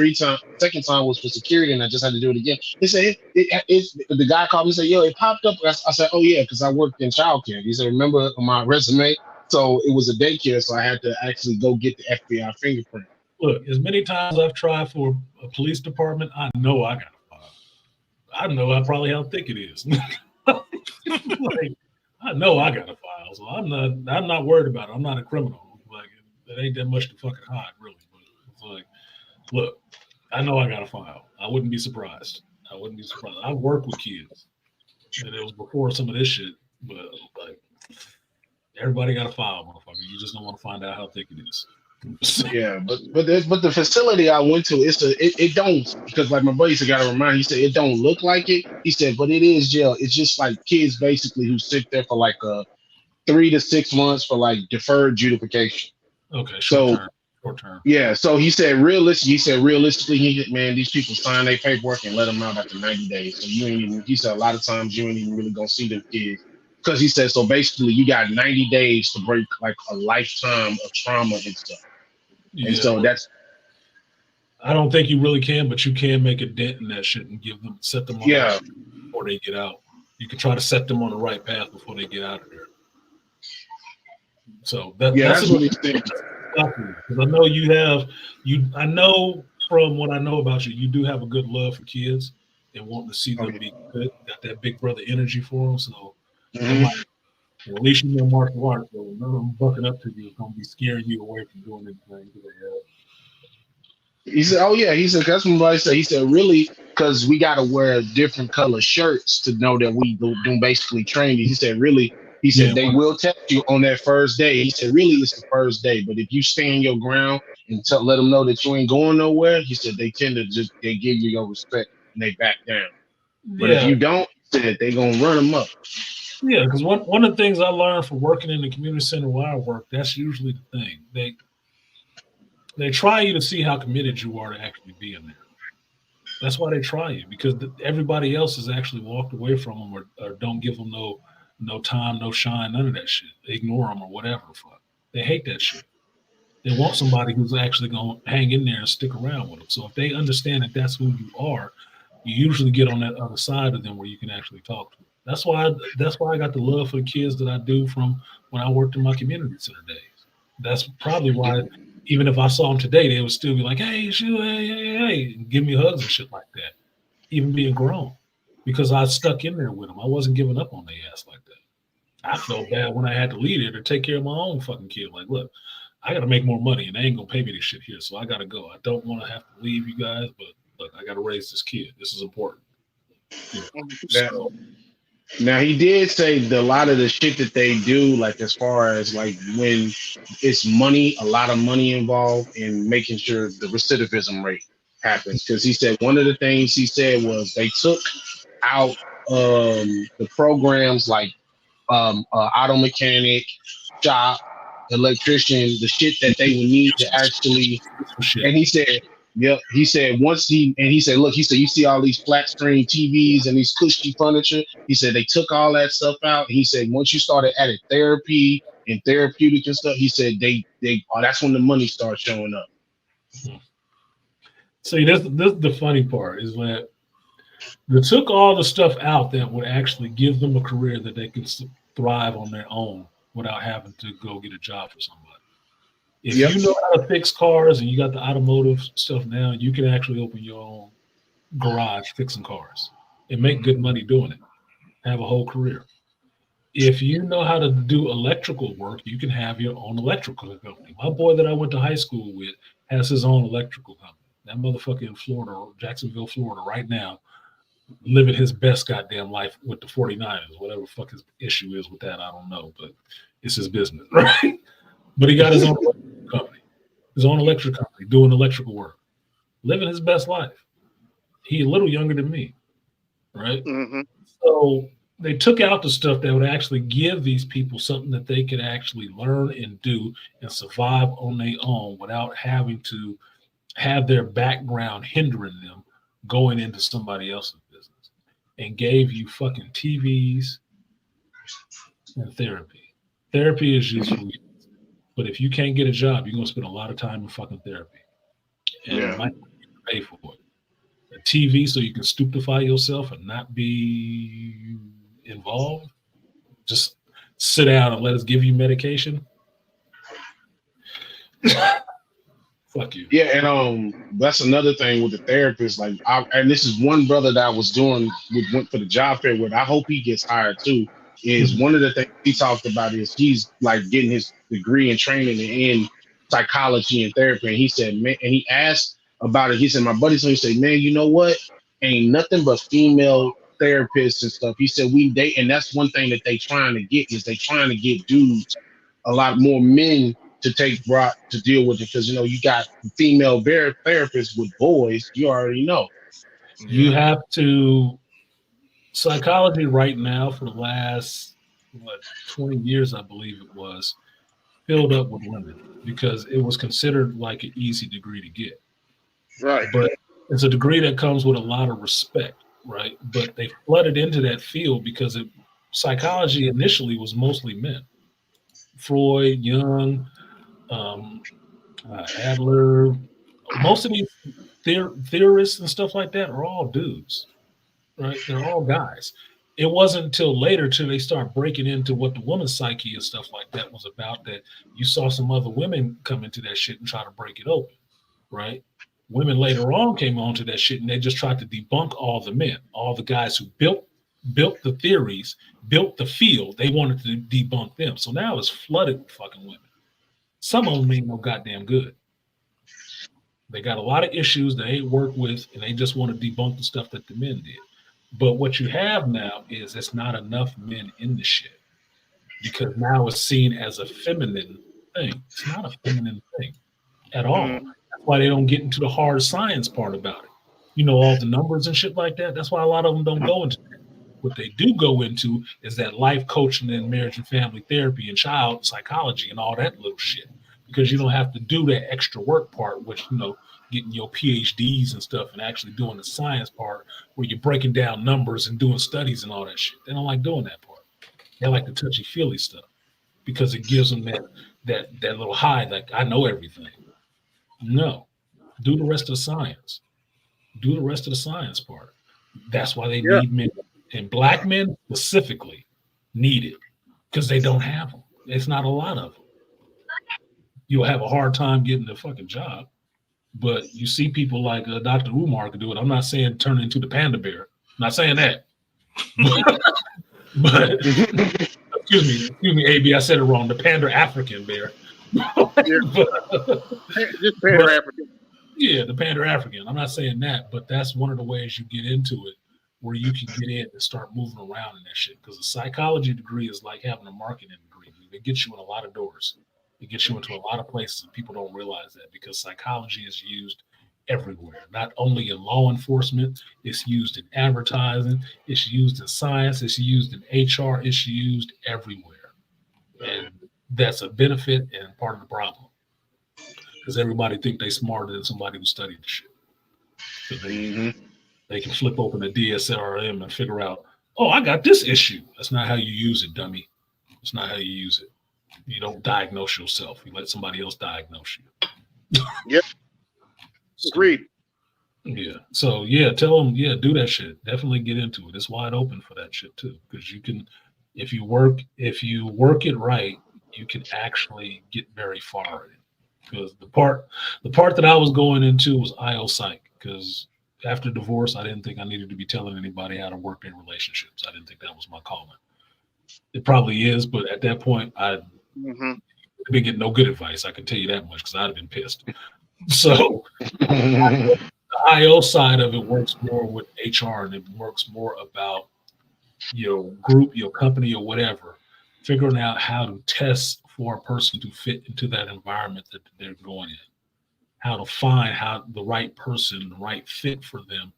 second time was for security, and I just had to do it again. He said the guy called me and said, "Yo, it popped up." I said, "Oh yeah, because I worked in childcare." He said, "Remember on my resume?" So it was a daycare, so I had to actually go get the FBI fingerprint. Look, as many times I've tried for a police department, I know I got a file. I know probably how thick it is. Like, I know I got a file, so I'm not worried about it. I'm not a criminal. Like, it ain't that much to fucking hide, really. But it's like, look, I know I got a file. I wouldn't be surprised. I work with kids, and it was before some of this shit. But like, everybody got a file, motherfucker. You just don't want to find out how thick it is. Yeah, but the facility I went to, it don't, because like my buddy said, got to remind. He said it don't look like it. He said, but it is jail. It's just like kids basically who sit there for like 3 to 6 months for like deferred adjudication. Okay, short term. Yeah, so he said realistically, man, these people sign their paperwork and let them out after 90 days. So you ain't even. He said a lot of times you ain't even really gonna see them kids. Because he said, so basically you got 90 days to break like a lifetime of trauma and stuff. Yeah. And so I don't think you really can, but you can make a dent in that shit and set them on the right before they get out. You can try to set them on the right path before they get out of there. So that's what he's saying. Because I know I know from what I know about you, you do have a good love for kids and wanting to see them be good. Got that big brother energy for them. So at least you know martial arts, so none of them bucking up to you is going to be scaring you away from doing anything. He said, "Oh yeah," he said, "That's what I said." He said, "Really, because we got to wear different color shirts to know that we do basically training." He said, "Really." He said, "They will test you on that first day." He said, "Really, it's the first day, but if you stand your ground and let them know that you ain't going nowhere," he said, "they tend to they give you your respect and they back down. But if you don't, he said they gonna run them up." Yeah, because one of the things I learned from working in the community center where I work, that's usually the thing. They try you to see how committed you are to actually being there. That's why they try you, because everybody else has actually walked away from them or don't give them no time, no shine, none of that shit. They ignore them or whatever the fuck. They hate that shit. They want somebody who's actually going to hang in there and stick around with them. So if they understand that that's who you are, you usually get on that other side of them where you can actually talk to them. That's why I got the love for the kids that I do from when I worked in my community center days. That's probably why Even if I saw them today, they would still be like, "Hey, shoot, hey," and give me hugs and shit like that. Even being grown, because I stuck in there with them. I wasn't giving up on their ass like that. I felt bad when I had to leave there to take care of my own fucking kid. Like, look, I got to make more money, and they ain't gonna pay me this shit here, so I got to go. I don't want to have to leave you guys, but look, I got to raise this kid. This is important. You know, so, Now he did say a lot of the shit that they do, like as far as like when it's money, a lot of money involved in making sure the recidivism rate happens. Because he said one of the things he said was they took out the programs like auto mechanic, shop, electrician, the shit that they would need to actually. shit. And he said, yep. He said he said, look, he said, you see all these flat screen TVs and these cushy furniture. He said they took all that stuff out. He said once you started adding therapy and therapeutic and stuff, he said that's when the money starts showing up. See, this the funny part is that they took all the stuff out that would actually give them a career that they can thrive on their own without having to go get a job for somebody. If you know how to fix cars and you got the automotive stuff now, you can actually open your own garage fixing cars and make good money doing it. Have a whole career. If you know how to do electrical work, you can have your own electrical company. My boy that I went to high school with has his own electrical company. That motherfucker in Florida, Jacksonville, Florida, right now, living his best goddamn life with the 49ers. Whatever the fuck his issue is with that, I don't know, but it's his business, right? But he got his own company, his own electric company, doing electrical work, living his best life. He a little younger than me, right? Mm-hmm. So they took out the stuff that would actually give these people something that they could actually learn and do and survive on their own without having to have their background hindering them going into somebody else's business, and gave you fucking TVs and therapy. Therapy is useful, but if you can't get a job, you're gonna spend a lot of time in fucking therapy, and you might pay for it. A TV so you can stupefy yourself and not be involved. Just sit down and let us give you medication. Fuck you. Yeah, and that's another thing with the therapist. Like, and this is one brother that I was went for the job fair with. I hope he gets hired too. Is one of the things he talked about is he's like getting his degree and training in psychology and therapy. And he said, man, and he asked about it. He said, my buddy, so he said, man, you know what? Ain't nothing but female therapists and stuff. He said and that's one thing that they trying to get dudes, a lot more men to deal with it, because you got female therapists with boys. You already know. You have to psychology right now for the last 20 years, I believe it was, filled up with women because it was considered like an easy degree to get. Right. But it's a degree that comes with a lot of respect, right? But they flooded into that field because psychology initially was mostly men. Freud, Jung, Adler, most of these theorists and stuff like that are all dudes, right? They're all guys. It wasn't until later till they start breaking into what the woman's psyche and stuff like that was about, that you saw some other women come into that shit and try to break it open, right? Women later on came onto that shit and they just tried to debunk all the men, all the guys who built the theories, built the field. They wanted to debunk them. So now it's flooded with fucking women. Some of them ain't no goddamn good. They got a lot of issues they ain't work with, and they just want to debunk the stuff that the men did. But what you have now is it's not enough men in the shit, because now it's seen as a feminine thing. It's not a feminine thing at all. That's why they don't get into the hard science part about it. All the numbers and shit like that. That's why a lot of them don't go into that. What they do go into is that life coaching and marriage and family therapy and child psychology and all that little shit, because you don't have to do that extra work part, which, getting your PhDs and stuff and actually doing the science part where you're breaking down numbers and doing studies and all that shit. They don't like doing that part. They like the touchy-feely stuff because it gives them that little high, like, I know everything. No, do the rest of the science. Do the rest of the science part. That's why they need men. And black men specifically need it because they don't have them. It's not a lot of them. you'll have a hard time getting a fucking job. But you see people like Dr. Umar can do it. I'm not saying turn into the panda bear. I'm not saying that. But excuse me, AB, I said it wrong. The panda African bear. Just panda African. Yeah, the panda African. I'm not saying that, but that's one of the ways you get into it, where you can get in and start moving around in that shit. Because a psychology degree is like having a marketing degree. It gets you in a lot of doors. It gets you into a lot of places, and people don't realize that because psychology is used everywhere. Not only in law enforcement, it's used in advertising, it's used in science, it's used in HR, it's used everywhere. And that's a benefit and part of the problem. Because everybody think they smarter than somebody who studied the shit. So they can flip open a DSLRM and figure out, oh, I got this issue. That's not how you use it, dummy. That's not how you use it. You don't diagnose yourself. You let somebody else diagnose you. Yep. Agreed. Yeah. So yeah, tell them, yeah, do that shit. Definitely get into it. It's wide open for that shit too. Because you can, if you work it right, you can actually get very far in it. Because the part that I was going into was IO Psych. Because after divorce, I didn't think I needed to be telling anybody how to work in relationships. I didn't think that was my calling. It probably is, but at that point, I didn't get no good advice. I can tell you that much because I'd have been pissed. So the IO side of it works more with HR, and it works more about your group, your company, or whatever, figuring out how to test for a person to fit into that environment that they're going in, how to find how the right person, the right fit for them,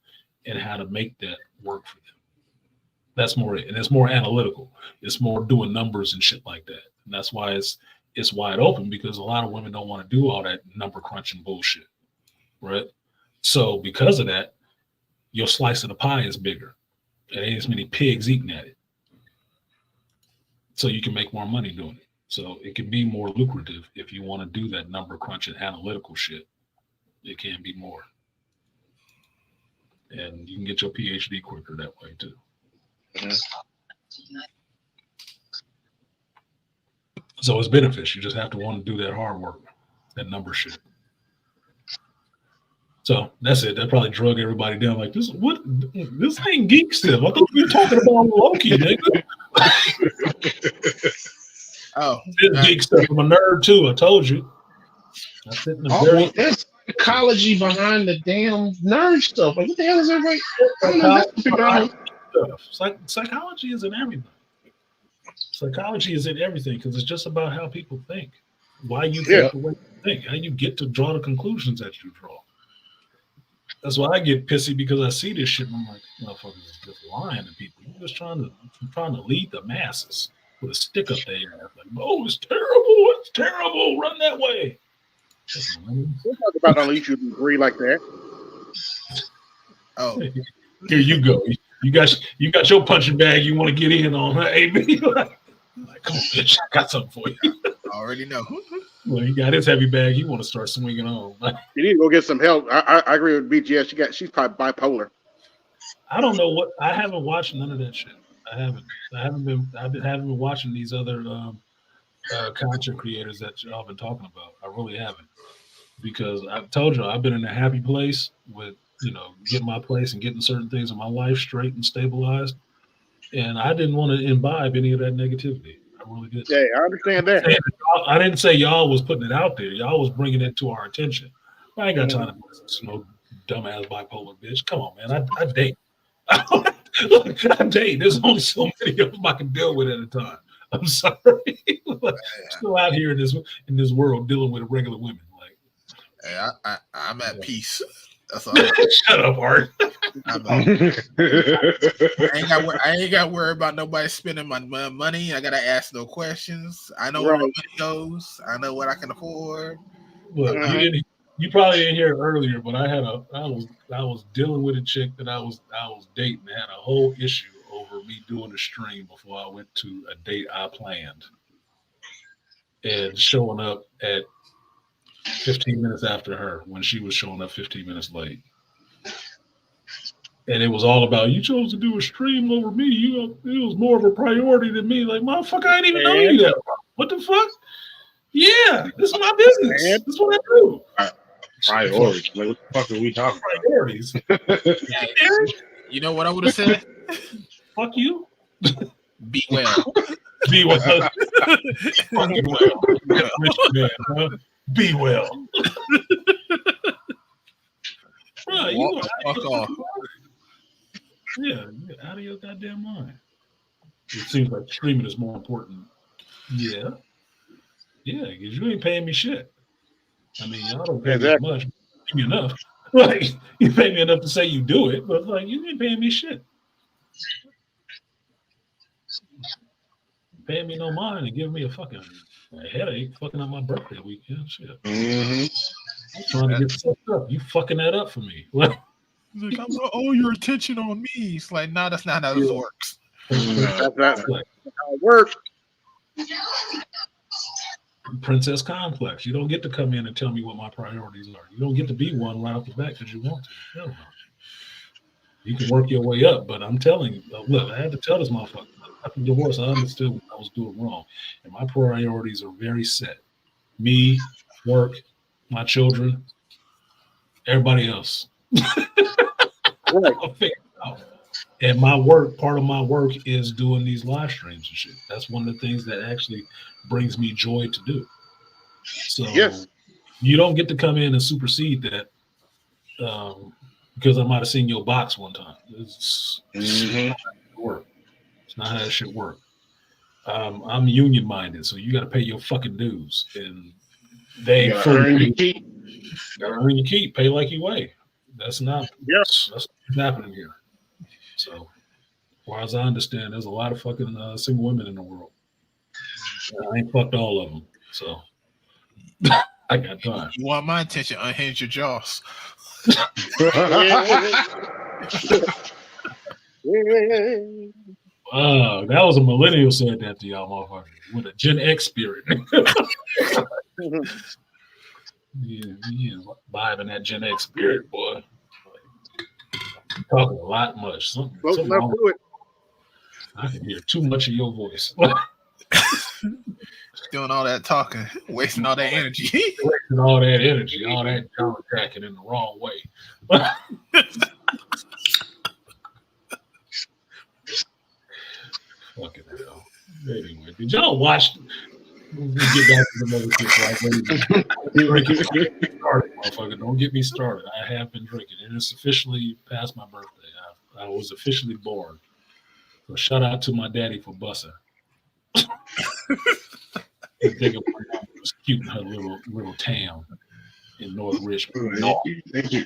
and how to make that work for them. That's more it. And it's more analytical. It's more doing numbers and shit like that. And that's why it's wide open, because a lot of women don't want to do all that number crunching bullshit. Right? So because of that, your slice of the pie is bigger. And ain't as many pigs eating at it. So you can make more money doing it. So it can be more lucrative if you want to do that number crunching analytical shit. It can be more. And you can get your PhD quicker that way too. So it's benefits. You just have to want to do that hard work, that number shit. So that's it. That probably drug everybody down. Like this ain't geek stuff. I thought we were talking about Loki, nigga. Oh, this geek stuff. I'm a nerd too. I told you. I sit in the very. There's psychology behind the damn nerd stuff. Like, what the hell is that? Psychology is in everything. Psychology is in everything because it's just about how people think, why you think the way you think, how you get to draw the conclusions that you draw. That's why I get pissy, because I see this shit and I'm like, motherfuckers is just lying to people. You're just trying to lead the masses with a stick up their ass. Like, oh, it's terrible, run that way. We'll talk about don't let you agree like that. Oh, here you go. You got your punching bag you want to get in on, huh, AB? Like, come on, bitch, I got something for you. I already know. Well, he got his heavy bag. He want to start swinging on. You need to go get some help. I agree with BGS. She's probably bipolar. I don't know what. I haven't watched none of that shit. I haven't been watching these other content creators that y'all been talking about. I really haven't, because I told you I've been in a happy place with getting my place and getting certain things in my life straight and stabilized, and I didn't want to imbibe any of that negativity. I really didn't. Yeah, I understand that. I didn't say y'all was putting it out there. Y'all was bringing it to our attention. I ain't got time to listen to no dumbass bipolar bitch. Come on, man. I date. I date. There's only so many of them I can deal with at a time. I'm sorry. Still out here in this world dealing with regular women. Like, hey, I'm at peace. That's all. Shut up, Art. I ain't got to worry about nobody spending my money. I gotta ask no questions. I know where my money goes. I know what I can afford. Look, you probably didn't hear it earlier, but I was dealing with a chick that I was dating. I had a whole issue over me doing a stream before I went to a date I planned, and showing up at 15 minutes after her when she was showing up 15 minutes late. And it was all about, you chose to do a stream over me. It was more of a priority than me. Like, motherfucker, I didn't even know you that. What the fuck? Yeah, this is my business. Man. This is what I do. Priorities. Like, what the fuck are we talking Priorities. about? Eric, You know what I would have said? fuck you. Be well. Be well. Fuck Be well. Rich man, huh? Be well. Bro, you Walk are the fuck off. Yeah, you're out of your goddamn mind. It seems like streaming is more important. Yeah. Yeah, because you ain't paying me shit. I mean, y'all don't pay Exactly. me as much. Pay me enough. Like, you pay me enough to say you do it, but like, you ain't paying me shit. Paying me no mind and giving me a fucking headache fucking up my birthday weekend. Shit. Mm-hmm. I'm trying to get set up. You fucking that up for me. Like, He's like, I'm gonna owe your attention on me. It's like, nah, that's not how this works. That's not how it works. Princess complex. You don't get to come in and tell me what my priorities are. You don't get to be one right off the bat because you want to. Hell no. You can work your way up, but I'm telling you, look, I had to tell this motherfucker. After divorce, I understood what I was doing wrong. And my priorities are very set. Me, work, my children, everybody else. Right. I'll figure it out. And my work, part of my work is doing these live streams and shit. That's one of the things that actually brings me joy to do. So Yes. you don't get to come in and supersede that because I might have seen your box one time. It's not how it work. It's not how that shit work. I'm union minded, so you got to pay your fucking dues, and they You gotta earn your keep. Gotta earn your keep. Pay like you weigh. That's not. Yes. That's what's happening here. So, as far as I understand, there's a lot of fucking single women in the world. I ain't fucked all of them, so I got time. You want my attention? Unhinge your jaws. That was a millennial said that to y'all motherfuckers with a Gen X spirit. yeah, vibing that Gen X spirit, boy. Like, talking a lot much. Something wrong. I can hear too much of your voice. Doing all that talking, wasting all that energy. Wasting all that energy, all that jaw cracking in the wrong way. Fucking hell. Anyway, did y'all watch? We'll get back to the mother shit. Motherfucker, don't get me started. I have been drinking, and it's officially past my birthday. I was officially born. So shout out to my daddy for bussing. Think of my mom was cute in her little town in North Richmond. Thank you.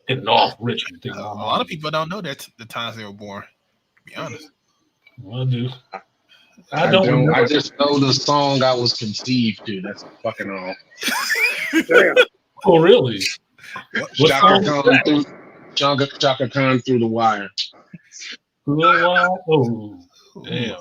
In North Richmond. A lot of people don't know that the times they were born. To be honest. Well, I do. I don't. I just know the song I was conceived to. That's fucking all. Damn. Oh, really? Chaka Khan through the wire. Oh, damn.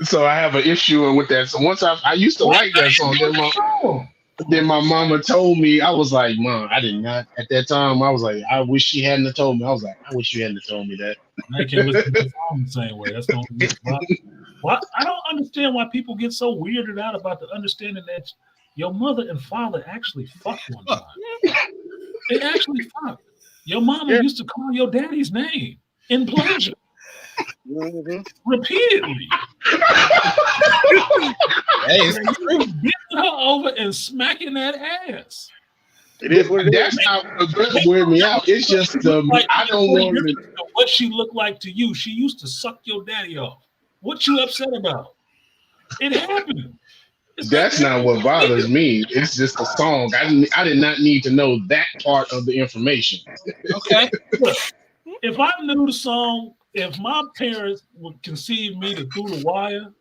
So I have an issue with that. So once I used to like that song. Then my mama told me, I was like, Mom, I did not. At that time, I was like, I wish she hadn't have told me. I was like, I wish you hadn't have told me that. I can't listen to the song the same way. That's going to why I don't understand why people get so weirded out about the understanding that your mother and father actually fucked one time. They actually fucked. Your mama used to call your daddy's name in pleasure. Repeatedly. Hey, it's true. Getting her over and smacking that ass. It is what it That's is. not what doesn't wear me out. It's just I don't want to. What she looked like to you. She used to suck your daddy off. What you upset about? It happened. That's not what bothers me. It's just the song. I did not need to know that part of the information. Okay. Look, if I knew the song, if my parents would conceive me to Through the Wire,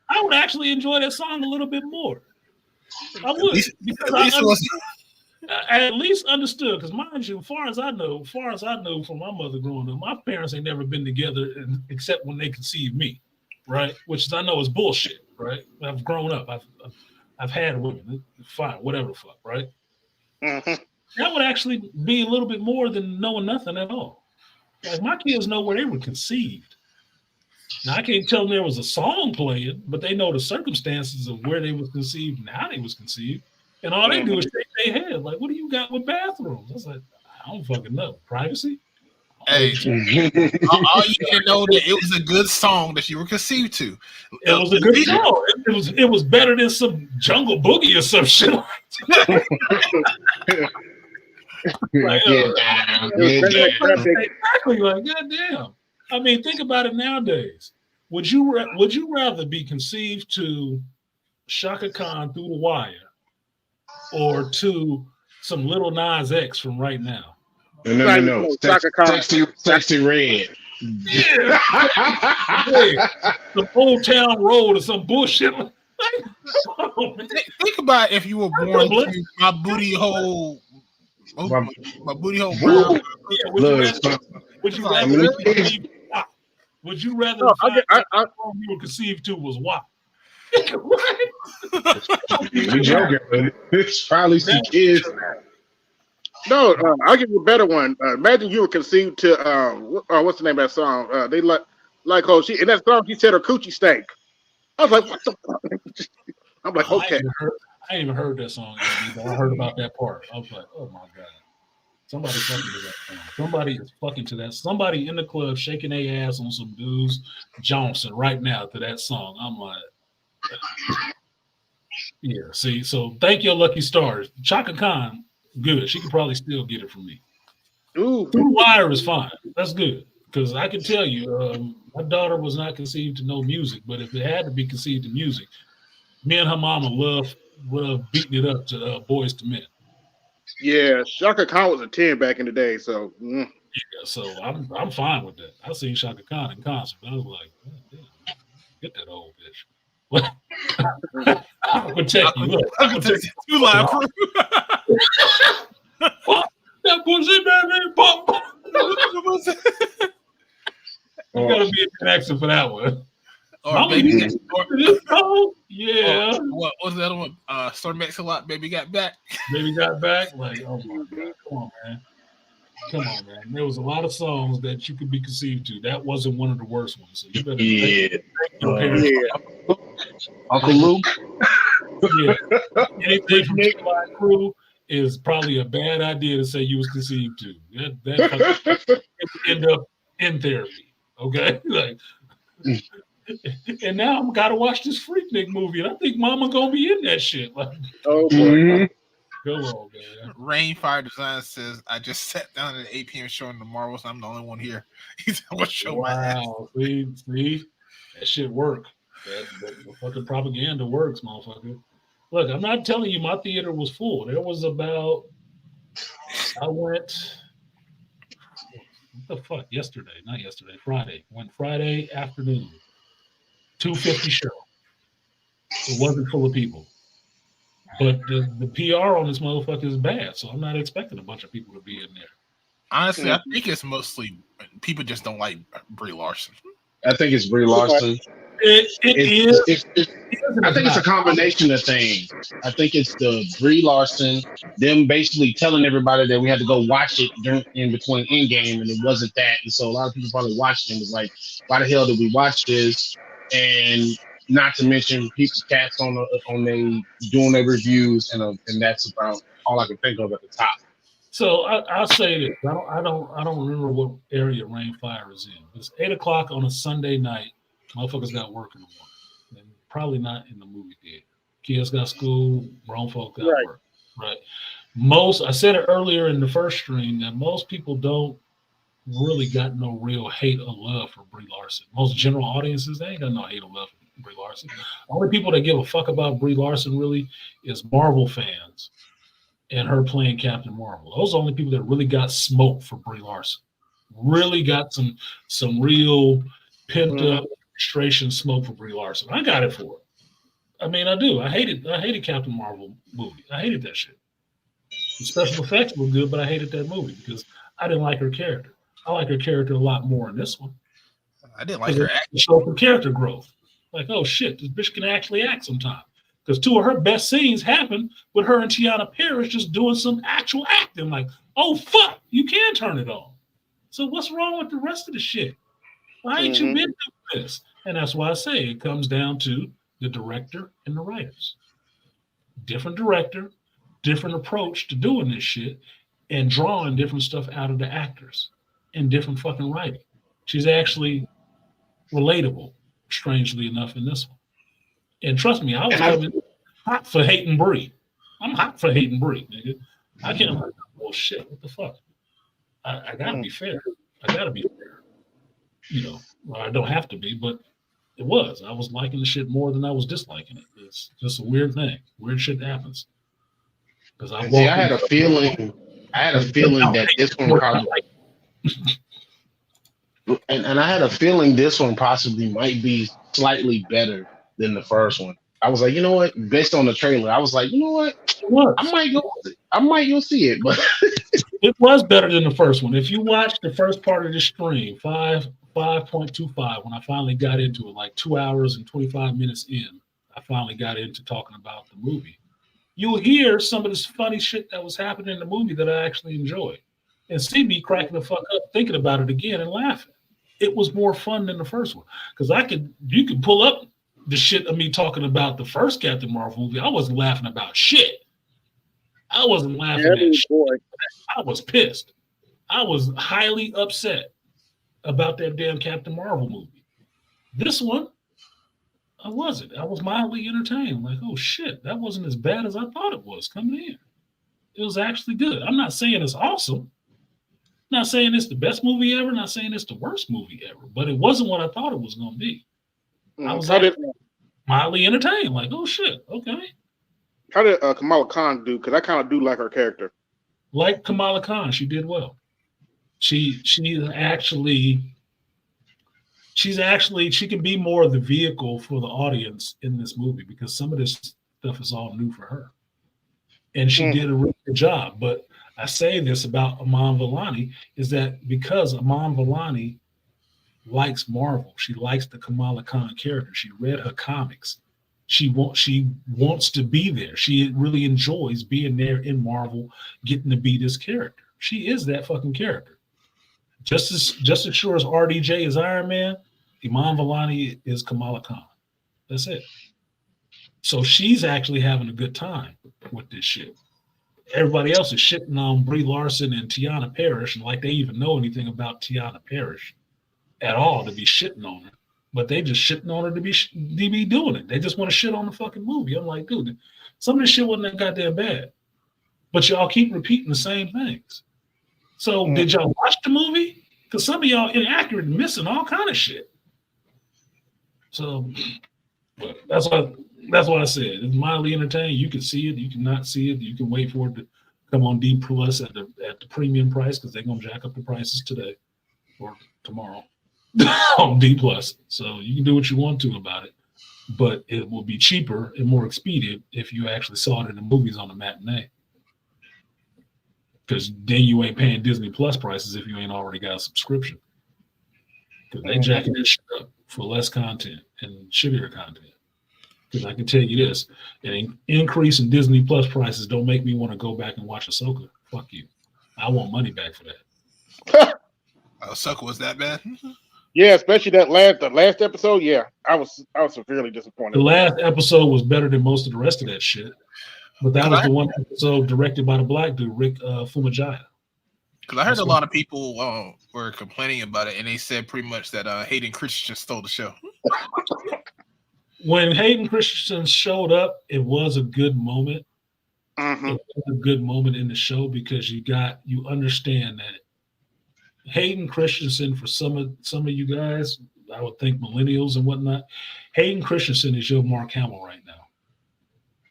I would actually enjoy that song a little bit more. I would. I at least understood, because mind you, as far as I know from my mother growing up, my parents ain't never been together except when they conceived me, right? Which I know is bullshit, right? I've grown up. I've had women. Fine, whatever the fuck, right? Mm-hmm. That would actually be a little bit more than knowing nothing at all. Like, my kids know where they were conceived. Now I can't tell them there was a song playing, but they know the circumstances of where they was conceived and how they was conceived. And all they do is shake their head. Like, what do you got with bathrooms? I was like, I don't fucking know. Privacy? Hey, all you need to know that it was a good song that you were conceived to. It was a good song. It was better than some Jungle Boogie or some shit. Like, exactly. Like, goddamn. I mean, think about it nowadays. Would you rather be conceived to Shaka Khan through the wire or to some Little Nas X from right now? No. Sexy Red. Yeah. Hey, some Old Town Road or some bullshit. Think about if you were born to my booty hole. My booty hole brown. Would you rather find out the song you were conceived to was WAP? You joking, but it's probably some kids. No, I'll give you a better one. Imagine you were conceived to what's the name of that song? They like oh she in that song she said her coochie stank. I was like, what the fuck? I'm like, okay. I ain't even heard that song yet, but I heard about that part. I was like, oh my god. Somebody fucking to that song. Somebody is fucking to that. Somebody in the club shaking their ass on some dudes Johnson right now to that song. I'm like, yeah, see, so thank your lucky stars. Chaka Khan, good. She could probably still get it from me. Ooh. Through wire is fine. That's good. Because I can tell you, my daughter was not conceived to know music, but if it had to be conceived to music, me and her mama love beating it up to Boys to Men. Yeah, Shaka Khan was a 10 back in the day, so yeah, so I'm fine with that. I seen Shaka Khan in concert. I was like, damn, get that old bitch. I'll protect you. Look, I'll protect you. You live crew. That bullshit, baby. Pop. You gotta be an accent for that one. Or baby, yeah. What was the other one? Storm X a lot. Baby got back. Baby got back. Like, oh my god, come on, man. There was a lot of songs that you could be conceived to. That wasn't one of the worst ones. So you better thank your parents. Uncle Luke. Yeah. Anything from my crew is probably a bad idea to say you was conceived to. That end up in therapy. Okay, like. And now I'm gotta watch this Freaknik movie, and I think Mama gonna be in that shit. Like, oh boy. Go on, man. Rainfire Design says, I just sat down at 8 p.m. showing the Marvels. I'm the only one here. He's going to show my ass. See, that shit work. That fucking propaganda works, motherfucker. Look, I'm not telling you my theater was full. There was about, I went, what the fuck? Friday. Went Friday afternoon. 250 show. It wasn't full of people. But the PR on this motherfucker is bad, so I'm not expecting a bunch of people to be in there. Honestly, I think it's mostly people just don't like Brie Larson. I think it's Brie Larson. It is. I think it's a combination of things. I think it's the Brie Larson, them basically telling everybody that we had to go watch it in between Endgame, and it wasn't that. And so a lot of people probably watched it and was like, why the hell did we watch this? And not to mention people's cats on they doing their reviews, and that's about all I can think of at the top. So I'll say this: I don't remember what area Rainfire is in. It's 8:00 on a Sunday night. Motherfuckers got work in the morning, and probably not in the movie theater. Kids got school, grown folk got work. Right. I said it earlier in the first stream that most people don't really got no real hate or love for Brie Larson. Most general audiences, they ain't got no hate or love for Brie Larson. Only people that give a fuck about Brie Larson really is Marvel fans and her playing Captain Marvel. Those are the only people that really got smoked for Brie Larson. Really got some real pent up frustration smoke for Brie Larson. I got it for it. I mean, I do. I hated Captain Marvel movie. I hated that shit. The special effects were good, but I hated that movie because I didn't like her character. I like her character a lot more in this one. I didn't like her acting. Show for character growth. Like, oh shit, this bitch can actually act sometimes. Because two of her best scenes happen with her and Tiana Paris just doing some actual acting. Like, oh fuck, you can turn it on. So what's wrong with the rest of the shit? Why ain't you been doing this? And that's why I say it comes down to the director and the writers. Different director, different approach to doing this shit, and drawing different stuff out of the actors and different fucking writing. She's actually relatable, strangely enough, in this one. And trust me, I was coming hot for Hate and Bree. I'm hot for Hate and Bree, nigga. I can't like, oh shit, what the fuck? I gotta be fair. I gotta be fair. You know, well, I don't have to be, but it was. I was liking the shit more than I was disliking it. It's just a weird thing. Weird shit happens. Because I had a feeling that this one probably and I had a feeling this one possibly might be slightly better than the first one. I was like, you know what? Based on the trailer, I was like, you know what? I might go see it, but it was better than the first one. If you watch the first part of the stream, 5.25, when I finally got into it, like 2 hours and 25 minutes in, I finally got into talking about the movie. You'll hear some of this funny shit that was happening in the movie that I actually enjoyed, and see me cracking the fuck up thinking about it again and laughing. It was more fun than the first one because you could pull up the shit of me talking about the first Captain Marvel movie. I wasn't laughing about shit. I wasn't laughing at shit. I was pissed. I was highly upset about that damn Captain Marvel movie. This one, I wasn't. I was mildly entertained. Like, oh shit, that wasn't as bad as I thought it was coming in. It was actually good. I'm not saying it's awesome. Not saying it's the best movie ever. Not saying it's the worst movie ever. But it wasn't what I thought it was going to be. I was mildly entertained. Like, oh shit, okay. How did Kamala Khan do? Because I kind of do like her character. Like Kamala Khan, she did well. She can be more of the vehicle for the audience in this movie because some of this stuff is all new for her. And she did a really good job. But I say this about Iman Vellani is that because Iman Vellani likes Marvel, she likes the Kamala Khan character. She read her comics. She wants to be there. She really enjoys being there in Marvel, getting to be this character. She is that fucking character. Just as sure as RDJ is Iron Man, Iman Vellani is Kamala Khan. That's it. So she's actually having a good time with this shit. Everybody else is shitting on Brie Larson and Tiana Parrish, and like they even know anything about Tiana Parrish at all to be shitting on her. But they just shitting on her to be doing it. They just want to shit on the fucking movie. I'm like, dude, some of this shit wasn't that goddamn bad. But y'all keep repeating the same things. So did y'all watch the movie? Because some of y'all inaccurate and missing all kind of shit. So that's what I said. It's mildly entertaining. You can see it. You can not see it. You can wait for it to come on D Plus at the premium price because they're gonna jack up the prices today or tomorrow on D Plus. So you can do what you want to about it, but it will be cheaper and more expedient if you actually saw it in the movies on the matinee. Because then you ain't paying Disney Plus prices if you ain't already got a subscription. Because they jacking that shit up for less content and shittier content. Because I can tell you this, an increase in Disney Plus prices don't make me want to go back and watch Ahsoka. Fuck you. I want money back for that. Ahsoka was that bad? Yeah, especially the last episode. Yeah, I was severely disappointed. The last episode was better than most of the rest of that shit. But that was the one episode directed by the black dude, Rick Fumajaya. Because I heard a lot of people were complaining about it, and they said pretty much that Hayden Christensen stole the show. When Hayden Christensen showed up, it was a good moment. Mm-hmm. It was a good moment in the show because you understand that Hayden Christensen, for some of you guys, I would think millennials and whatnot, Hayden Christensen is your Mark Hamill right now.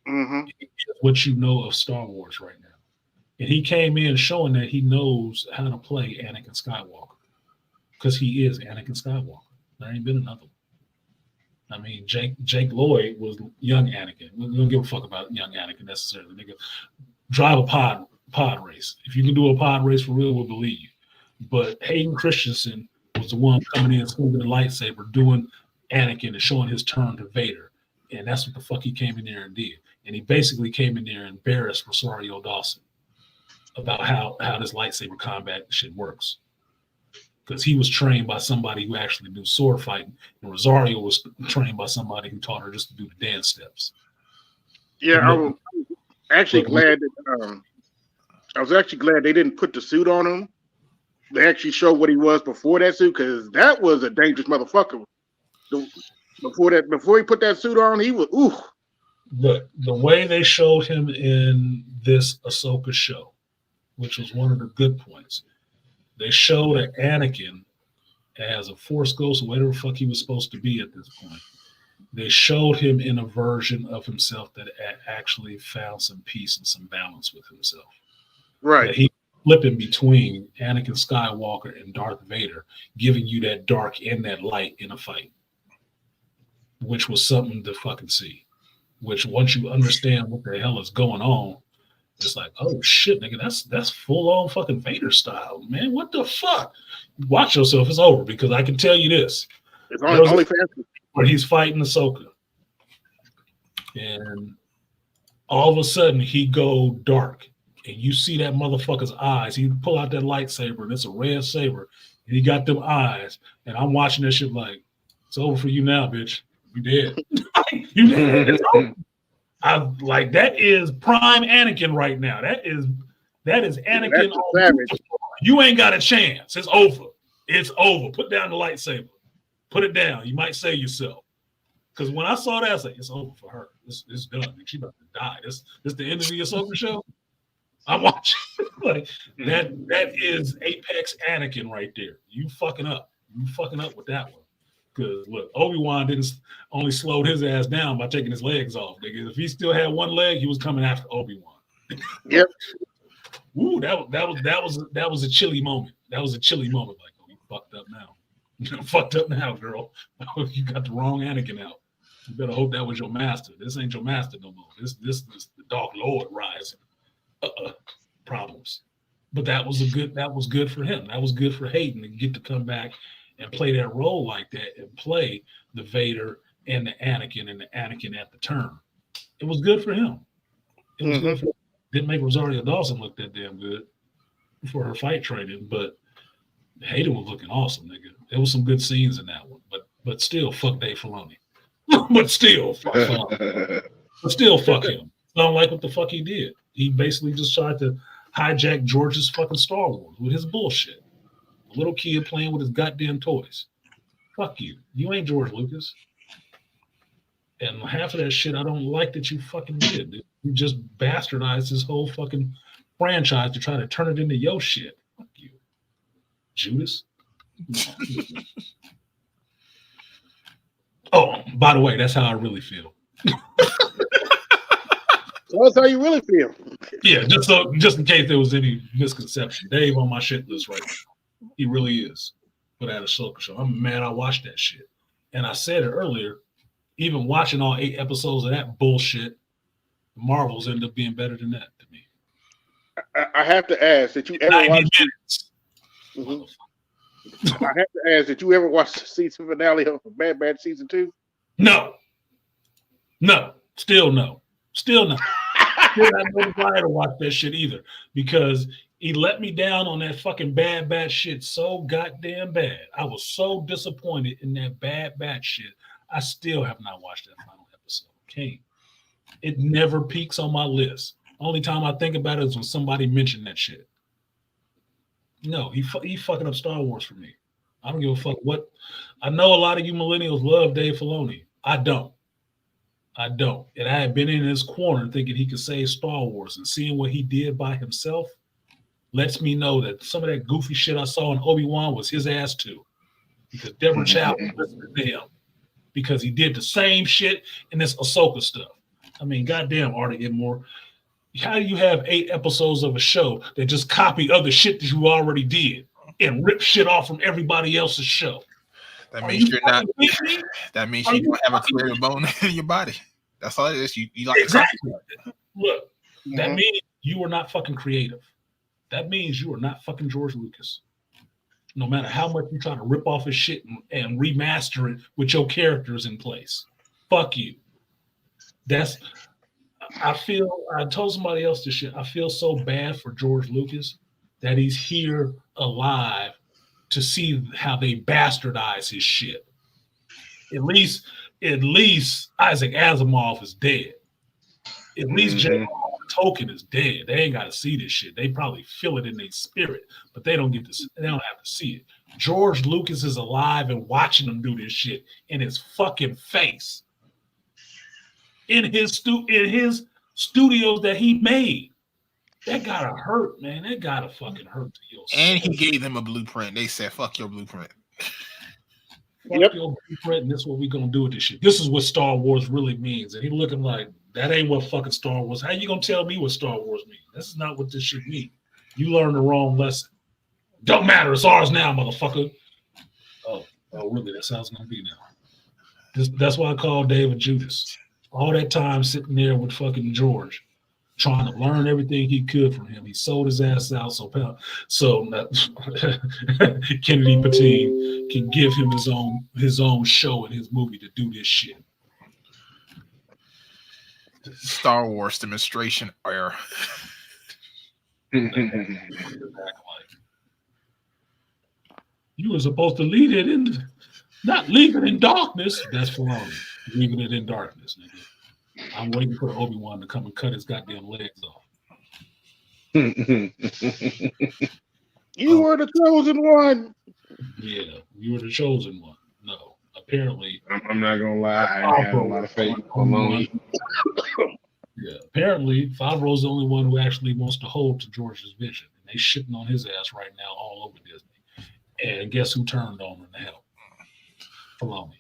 Mm-hmm. What you know of Star Wars right now. And he came in showing that he knows how to play Anakin Skywalker because he is Anakin Skywalker. There ain't been another one. I mean, Jake Lloyd was young Anakin. We don't give a fuck about young Anakin necessarily. Nigga, drive a pod race. If you can do a pod race for real, we'll believe you. But Hayden Christensen was the one coming in, swinging the lightsaber, doing Anakin and showing his turn to Vader. And that's what the fuck he came in there and did. And he basically came in there and embarrassed Rosario Dawson about how this lightsaber combat shit works. because he was trained by somebody who actually knew sword fighting, and Rosario was trained by somebody who taught her just to do the dance steps. Yeah, And I look- was actually look- glad that I was actually glad they didn't put the suit on him. They actually showed what he was before that suit, because that was a dangerous motherfucker. Before he put that suit on, he was ooh. Look, the way they showed him in this Ahsoka show, which was one of the good points, they showed that Anakin as a Force ghost, or whatever the fuck he was supposed to be at this point. They showed him in a version of himself that actually found some peace and some balance with himself. Right. That he flipping between Anakin Skywalker and Darth Vader, giving you that dark and that light in a fight, which was something to fucking see. Which once you understand what the hell is going on, it's like, oh shit, nigga, that's full on fucking Vader style, man. What the fuck? Watch yourself, it's over, because I can tell you this. It's There was only a- fancy. where he's fighting Ahsoka, and all of a sudden he go dark, and you see that motherfucker's eyes. He pull out that lightsaber, and it's a red saber, and he got them eyes, and I'm watching that shit like, it's over for you now, bitch. You dead. You dead. It's over. I like that is prime Anakin right now. That is Anakin. That's On savage. you ain't got a chance. It's over. It's over. Put down the lightsaber. Put it down. You might save yourself. Because when I saw that, I was like, it's over for her. It's done. She about to die. This the end of the Ahsoka show. I'm watching. Like that is Apex Anakin right there. You fucking up. You fucking up with that one. Because look, Obi-Wan didn't only slowed his ass down by taking his legs off. Nigga. If he still had one leg, he was coming after Obi-Wan. Yep. Ooh, that was a chilly moment. That was a chilly moment. Like, oh, you fucked up now. You fucked up now, girl. You got the wrong Anakin out. You better hope that was your master. This ain't your master no more. This is the Dark Lord rising. Problems. But that was good for him. That was good for Hayden to get to come back and play that role like that and play the Vader and the Anakin at the turn. It was good for him. It was good for him. Didn't make Rosario Dawson look that damn good for her fight training, but Hayden was looking awesome, nigga. There was some good scenes in that one, but still, fuck Dave Filoni. But still, fuck Filoni. But still, fuck him. I don't like what the fuck he did. He basically just tried to hijack George's fucking Star Wars with his bullshit. A little kid playing with his goddamn toys. Fuck you. You ain't George Lucas. And half of that shit I don't like that you fucking did. You just bastardized this whole fucking franchise to try to turn it into your shit. Fuck you. Judas. Oh, by the way, that's how I really feel. So that's how you really feel. Yeah, just in case there was any misconception. Dave on my shit list right now. He really is for that Ahsoka show. I'm mad I watched that shit. And I said it earlier, even watching all 8 episodes of that bullshit, Marvels ended up being better than that to me. I have to ask that you ever 90 watched. minutes. I have to ask that you ever watched the season finale of Bad Batch season 2? No. Still no. Still not no desire to watch that shit either, because he let me down on that fucking Bad Batch shit so goddamn bad. I was so disappointed in that Bad Batch shit. I still have not watched that final episode. Can't. It never peaks on my list. Only time I think about it is when somebody mentioned that shit. No, he fucking up Star Wars for me. I don't give a fuck what. I know a lot of you millennials love Dave Filoni. I don't. And I had been in his corner thinking he could save Star Wars, and seeing what he did by himself lets me know that some of that goofy shit I saw in Obi-Wan was his ass too. Because Deborah Chow was listening to him. Because he did the same shit in this Ahsoka stuff. I mean, goddamn, Artie Edmore. How do you have 8 episodes of a show that just copy other shit that you already did and rip shit off from everybody else's show? That means you're not. Kidding me? That means you don't have a clear bone in your body. That's all it is. You like Exactly. Look, that Mhm. means you are not fucking creative. That means you are not fucking George Lucas. No matter how much you try to rip off his shit and remaster it with your characters in place. Fuck you. I told somebody else this shit. I feel so bad for George Lucas that he's here alive to see how they bastardize his shit. At least Isaac Asimov is dead. At least J.R.R. Tolkien is dead. They ain't got to see this shit. They probably feel it in their spirit, but they don't get to. They don't have to see it. George Lucas is alive and watching them do this shit in his fucking face. In his studios that he made. That gotta hurt, man. That gotta fucking hurt to your soul. And he gave them a blueprint. They said, "Fuck your blueprint." Fuck your blueprint, and this is what we gonna do with this shit. This is what Star Wars really means. And he looking like that ain't what fucking Star Wars. How you gonna tell me what Star Wars means? This is not what this shit means. You learned the wrong lesson. Don't matter. It's ours now, motherfucker. Oh, really? That's how it's gonna be now. That's why I call David Judas. All that time sitting there with fucking George, trying to learn everything he could from him. He sold his ass out so Kennedy Patine can give him his own show and his movie to do this shit. Star Wars demonstration error. You were supposed to lead it in, not leave it in darkness. That's Filoni. Leaving it in darkness, nigga. I'm waiting for Obi-Wan to come and cut his goddamn legs off. You were the chosen one. Yeah, you were the chosen one. No, apparently. I'm not gonna lie, I have a lot of faith in Filoni. Yeah, apparently Favreau's the only one who actually wants to hold to George's vision. And they shitting on his ass right now all over Disney. And guess who turned on him to help? Filoni.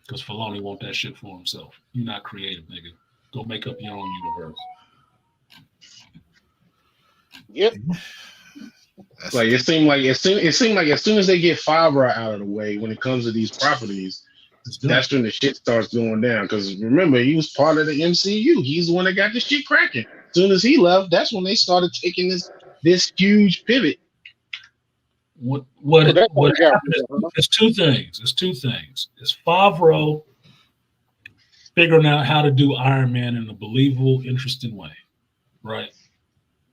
Because Filoni want that shit for himself. You're not creative, nigga. Go make up your own universe. Yep. Like it seemed like as soon as they get Favreau out of the way when it comes to these properties, that's when the shit starts going down. Because remember, he was part of the MCU. He's the one that got the shit cracking. As soon as he left, that's when they started taking this huge pivot. It's two things. It's Favreau figuring out how to do Iron Man in a believable, interesting way, right?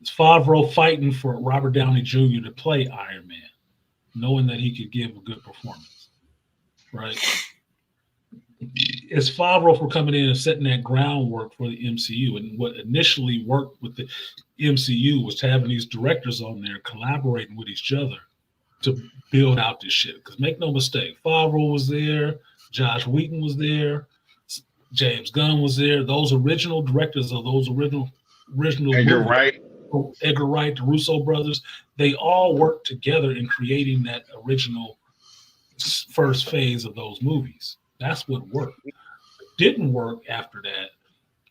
It's Favreau fighting for Robert Downey Jr. to play Iron Man, knowing that he could give a good performance, right? It's Favreau for coming in and setting that groundwork for the MCU. And what initially worked with the MCU was having these directors on there collaborating with each other to build out this shit. Because make no mistake, Favreau was there, Josh Whedon was there, James Gunn was there. Those original directors of those original Edgar Wright, the Russo brothers, they all worked together in creating that original first phase of those movies. That's what worked. What didn't work after that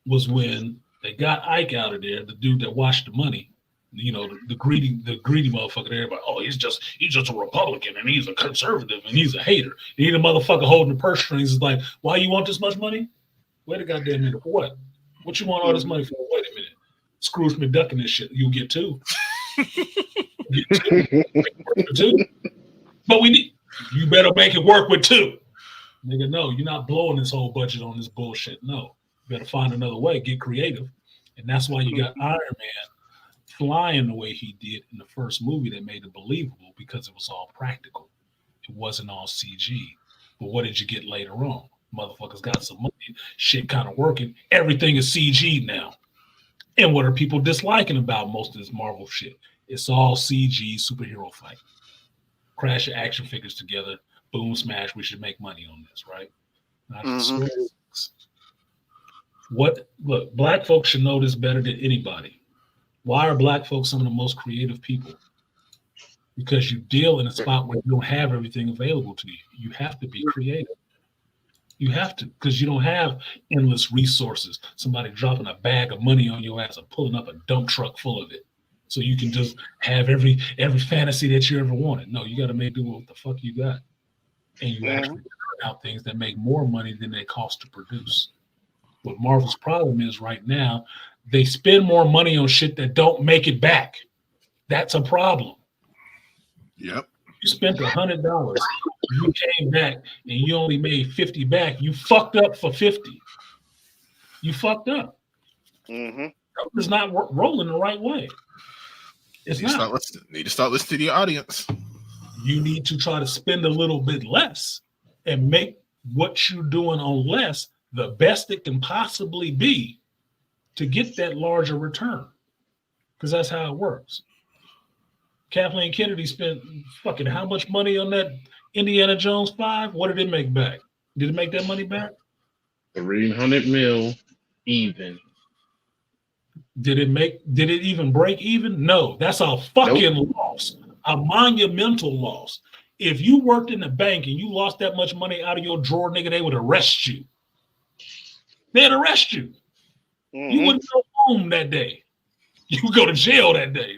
was when they got Ike out of there, the dude that watched the money. You know, the greedy motherfucker. Everybody, oh, he's just a Republican and he's a conservative and he's a hater. And he's a motherfucker holding the purse strings. Is like, why you want this much money? Wait a goddamn minute. For what? What you want all this money for? Wait a minute. Scrooge McDuck and this shit. You get two. Two. But you better make it work with two. Nigga, no, you're not blowing this whole budget on this bullshit. No. You better find another way. Get creative. And that's why you got Iron Man flying the way he did in the first movie that made it believable because it was all practical. It wasn't all CG. But what did you get later on? Motherfuckers got some money, shit kind of working. Everything is CG now. And what are people disliking about most of this Marvel shit? It's all CG superhero fight. Crash your action figures together. Boom, smash. We should make money on this, right? Look, black folks should know this better than anybody. Why are black folks some of the most creative people? Because you deal in a spot where you don't have everything available to you. You have to be creative. You have to, because you don't have endless resources. Somebody dropping a bag of money on your ass and pulling up a dump truck full of it. So you can just have every fantasy that you ever wanted. No, you got to make do what the fuck you got. And you actually turn out things that make more money than they cost to produce. What Marvel's problem is right now, they spend more money on shit that don't make it back. That's a problem. Yep. You spent $100, you came back, and you only made 50 back. You fucked up for 50. You fucked up. It's not rolling the right way. It's not. Need to start listening to your audience. You need to try to spend a little bit less and make what you're doing on less the best it can possibly be to get that larger return. Because that's how it works. Kathleen Kennedy spent fucking how much money on that Indiana Jones 5? What did it make back? Did it make that money back? 300 mil even. Did it even break even? No, that's a fucking loss, a monumental loss. If you worked in the bank and you lost that much money out of your drawer, nigga, they would arrest you. They'd arrest you. Mm-hmm. You wouldn't go home that day. You would go to jail that day.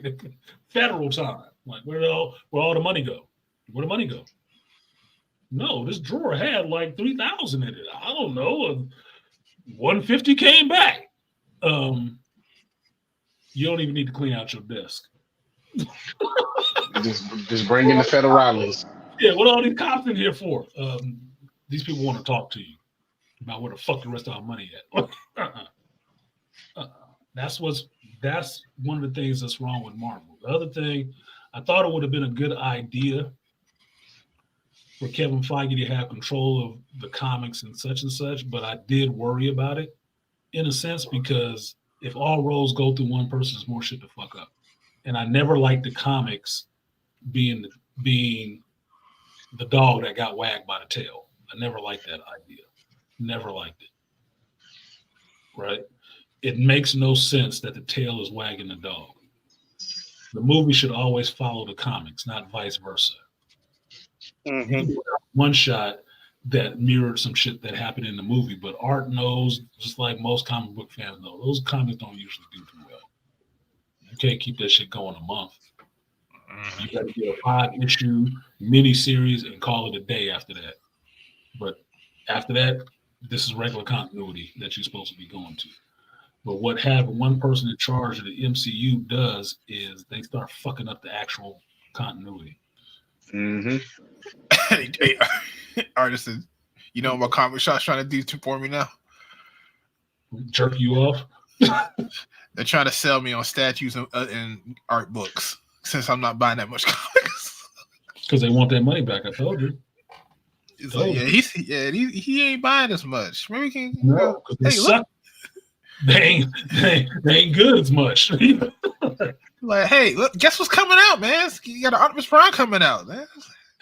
Federal time. Like, where all the money go? Where the money go? No, this drawer had like 3,000 in it. I don't know. 150 came back. You don't even need to clean out your desk. just bring in the federales. Yeah, what are all these cops in here for? These people want to talk to you about where the fuck the rest of our money at. That's one of the things that's wrong with Marvel. The other thing, I thought it would have been a good idea for Kevin Feige to have control of the comics and such, but I did worry about it in a sense because if all roads go through one person, there's more shit to fuck up. And I never liked the comics being the dog that got wagged by the tail. I never liked that idea. Never liked it. Right? It makes no sense that the tail is wagging the dog. The movie should always follow the comics, not vice versa. Mm-hmm. One shot that mirrored some shit that happened in the movie, but Art knows, just like most comic book fans know, those comics don't usually do too well. You can't keep that shit going a month. You got to get a 5-issue miniseries and call it a day after that. But after that, this is regular continuity that you're supposed to be going to. But what having one person in charge of the MCU does is they start fucking up the actual continuity. Mm-hmm. Hey, artists, you know what comic shop's trying to do for me now? Jerk you off? They're trying to sell me on statues and art books since I'm not buying that much comics. Because they want that money back. I told you. It's like, he ain't buying as much. Maybe we can. No, hey, look. They ain't good as much. Like, hey, look, guess what's coming out, man? You got an Optimus Prime coming out, man.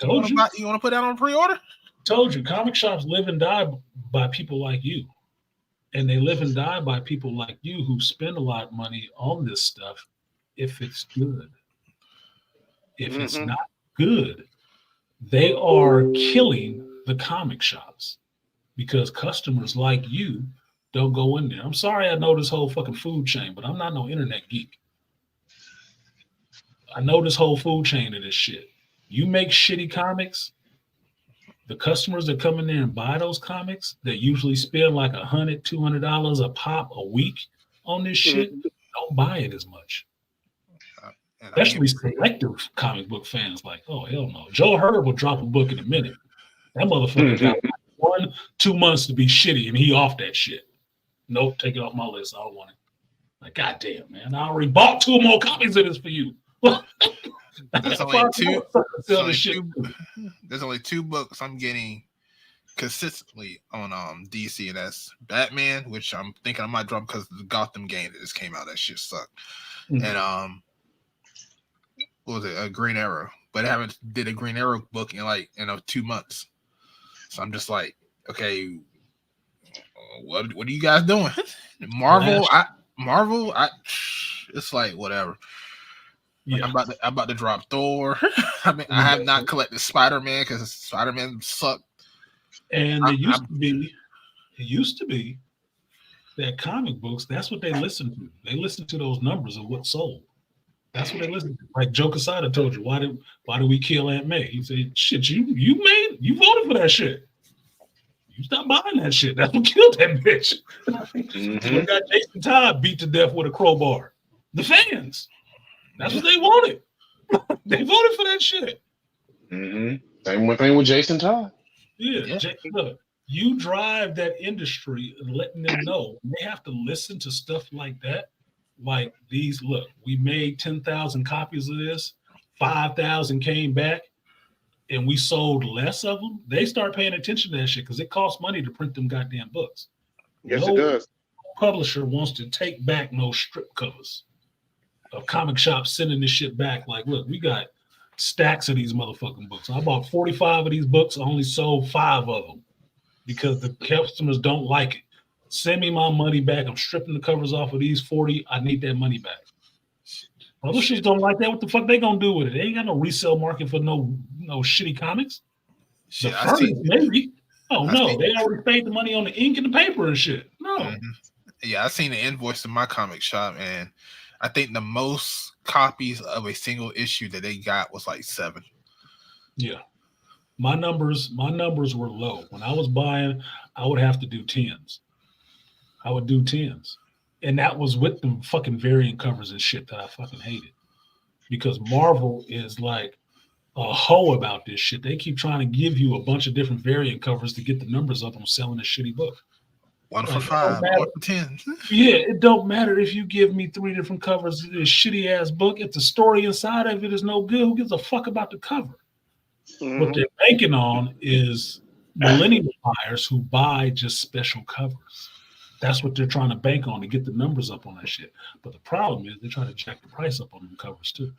You want to put that on pre-order? Told you, comic shops live and die by people like you. And they live and die by people like you who spend a lot of money on this stuff if it's good. If it's not good, they are killing the comic shops because customers like you don't go in there. I'm sorry I know this whole fucking food chain, but I'm not no internet geek. I know this whole food chain of this shit. You make shitty comics, the customers that come in there and buy those comics that usually spend like $100, $200 a pop a week on this shit, don't buy it as much. Especially selective comic book fans like, oh, hell no. Joe Herb will drop a book in a minute. That motherfucker got like 1-2 months to be shitty and he off that shit. Nope, take it off my list. I don't want it. Like, goddamn, man. I already bought 2 more copies of this for you. There's only two books I'm getting consistently on DC, and that's Batman, which I'm thinking I might drop because of the Gotham game that just came out. That shit sucked. And what was it? A Green Arrow. But I haven't did a Green Arrow book in 2 months. So I'm just like, okay, what are you guys doing? Marvel, it's like whatever. Yeah, I'm about to drop Thor. I mean, I have not collected Spider-Man because Spider-Man sucked. And it used to be that comic books, that's what they listen to. They listen to those numbers of what sold. That's what they listen to. Like Joe Quesada told you, why did we kill Aunt May? He said, shit, you voted for that shit. You stopped buying that shit. That's what killed that bitch. We got Jason Todd beat to death with a crowbar. The fans. That's what they wanted. They voted for that shit. Same thing with Jason Todd. Yeah. Look, you drive that industry and letting them know they have to listen to stuff like that. Like these, look, we made 10,000 copies of this, 5,000 came back. and we sold less of them, they start paying attention to that shit because it costs money to print them goddamn books. Yes, it does. Publisher wants to take back no strip covers of comic shops sending this shit back. Like, look, we got stacks of these motherfucking books. I bought 45 of these books. I only sold 5 of them because the customers don't like it. Send me my money back. I'm stripping the covers off of these 40. I need that money back. Publishers don't like that. What the fuck they gonna do with it? They ain't got no resale market for no shitty comics. Shit, The furnace, maybe. Oh no, they already paid the money on the ink and the paper and shit. No. Mm-hmm. Yeah, I seen the invoice in my comic shop, and I think the most copies of a single issue that they got was like 7. Yeah. My numbers were low. When I was buying, I would have to do 10s. I would do 10s. And that was with the fucking variant covers and shit that I fucking hated. Because Marvel is like a hoe about this shit. They keep trying to give you a bunch of different variant covers to get the numbers up on selling a shitty book. 1 for 5, 1 for 10. Yeah, it don't matter if you give me 3 different covers of this shitty ass book. If the story inside of it is no good, who gives a fuck about the cover? Mm-hmm. What they're banking on is millennial buyers who buy just special covers. That's what they're trying to bank on to get the numbers up on that shit. But the problem is they're trying to jack the price up on them covers too.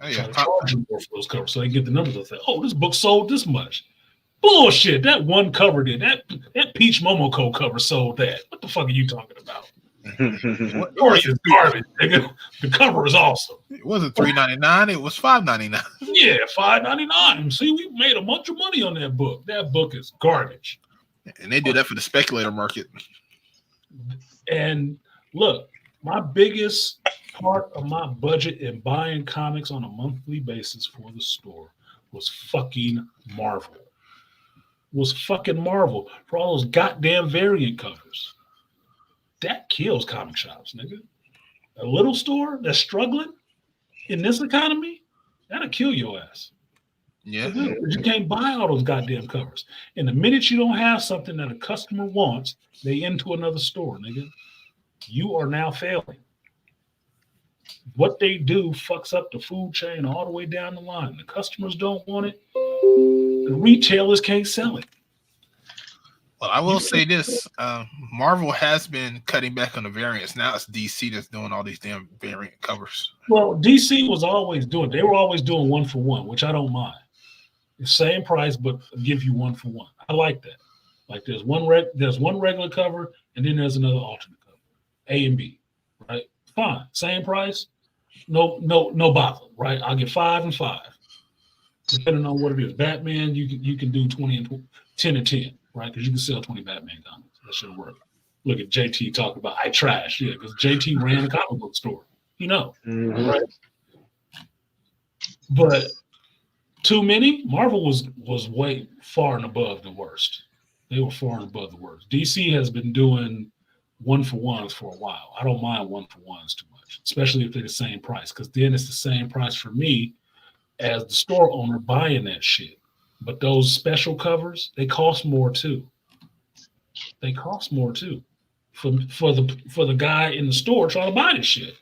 Oh, yeah. Trying to charge you more for those covers so they get the numbers up. Say, oh, this book sold this much. Bullshit. That one cover did. That Peach Momoko cover sold that. What the fuck are you talking about? The story is garbage, nigga. The cover is awesome. It wasn't $3.99. It was $5.99. Yeah, $5.99. See, we made a bunch of money on that book. That book is garbage. And they do that for the speculator market. And look, my biggest part of my budget in buying comics on a monthly basis for the store was fucking Marvel. For all those goddamn variant covers. That kills comic shops, nigga. A little store that's struggling in this economy, that'll kill your ass. Yeah. You can't buy all those goddamn covers. And the minute you don't have something that a customer wants, they into another store, nigga. You are now failing. What they do fucks up the food chain all the way down the line. The customers don't want it. The retailers can't sell it. Well, I will say this. Marvel has been cutting back on the variants. Now it's DC that's doing all these damn variant covers. Well, DC was always doing, they were always doing 1 for 1, which I don't mind. The same price, but give you 1 for 1. I like that. Like there's one regular cover, and then there's another alternate cover, A and B, right? Fine, same price, no bother, right? I'll get 5 and 5, depending on what it is. Batman, you can do 20 and 10 and 10, right? Because you can sell 20 Batman comics. That should work. Look at JT talking about I trash, yeah, because JT ran a comic book store, right? But too many. Marvel was way far and above the worst. They were far and above the worst. DC has been doing 1 for 1s for a while. I don't mind 1 for 1s too much, especially if they're the same price, because then it's the same price for me as the store owner buying that shit. But those special covers, they cost more too. For the guy in the store trying to buy this shit.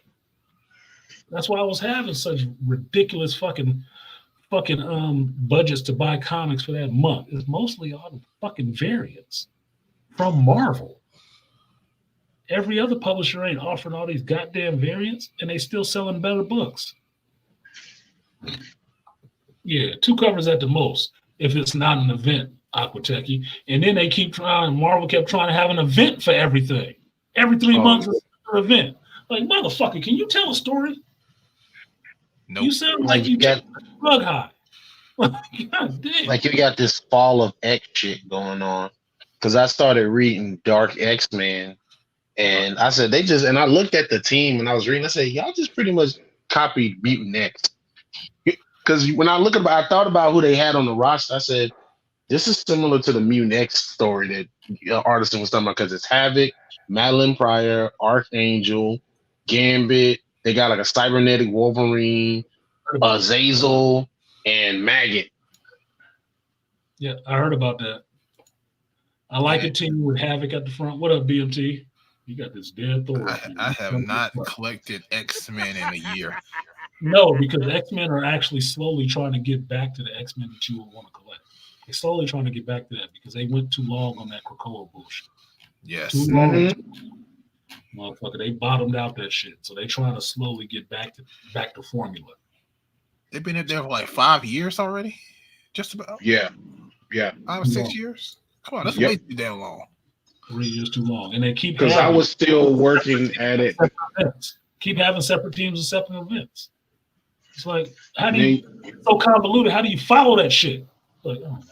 That's why I was having such ridiculous fucking budgets to buy comics for that month. It's mostly all the fucking variants from Marvel. Every other publisher ain't offering all these goddamn variants, and they still selling better books. Yeah, 2 covers at the most, if it's not an event, Aquatechy. And then they keep trying, Marvel kept trying to have an event for everything. Every 3 months is an event. Like, motherfucker, can you tell a story? Nope. You sound like you got bug high. God damn. Like you got this fall of X shit going on. Because I started reading Dark X-Men, and I said and I looked at the team and I was reading, I said, y'all just pretty much copied Mutant X. Because when I thought about who they had on the roster, I said, this is similar to the Mutant X story that Artisan was talking about, because it's Havoc, Madeline Pryor, Archangel, Gambit. They got like a cybernetic Wolverine, Zazel, and Maggot. Yeah, I heard about that. I like a team with Havoc at the front. What up, BMT? You got this dead Thor. I have not collected X-Men in a year. No, because X-Men are actually slowly trying to get back to the X-Men that you would want to collect. They're slowly trying to get back to that because they went too long on that Krakoa bullshit. Yes. Too long. Mhm. Motherfucker, they bottomed out that shit. So they trying to slowly get back to formula. They've been in there for like 5 years already. Just about Yeah. 5 or 6 years. Come on, that's Yep. way too damn long. 3 years too long. And they keep Because I having was still working at it. separate events. Keep having separate teams and separate events. It's like, how do you it's so convoluted? How do you follow that shit? Like, oh man.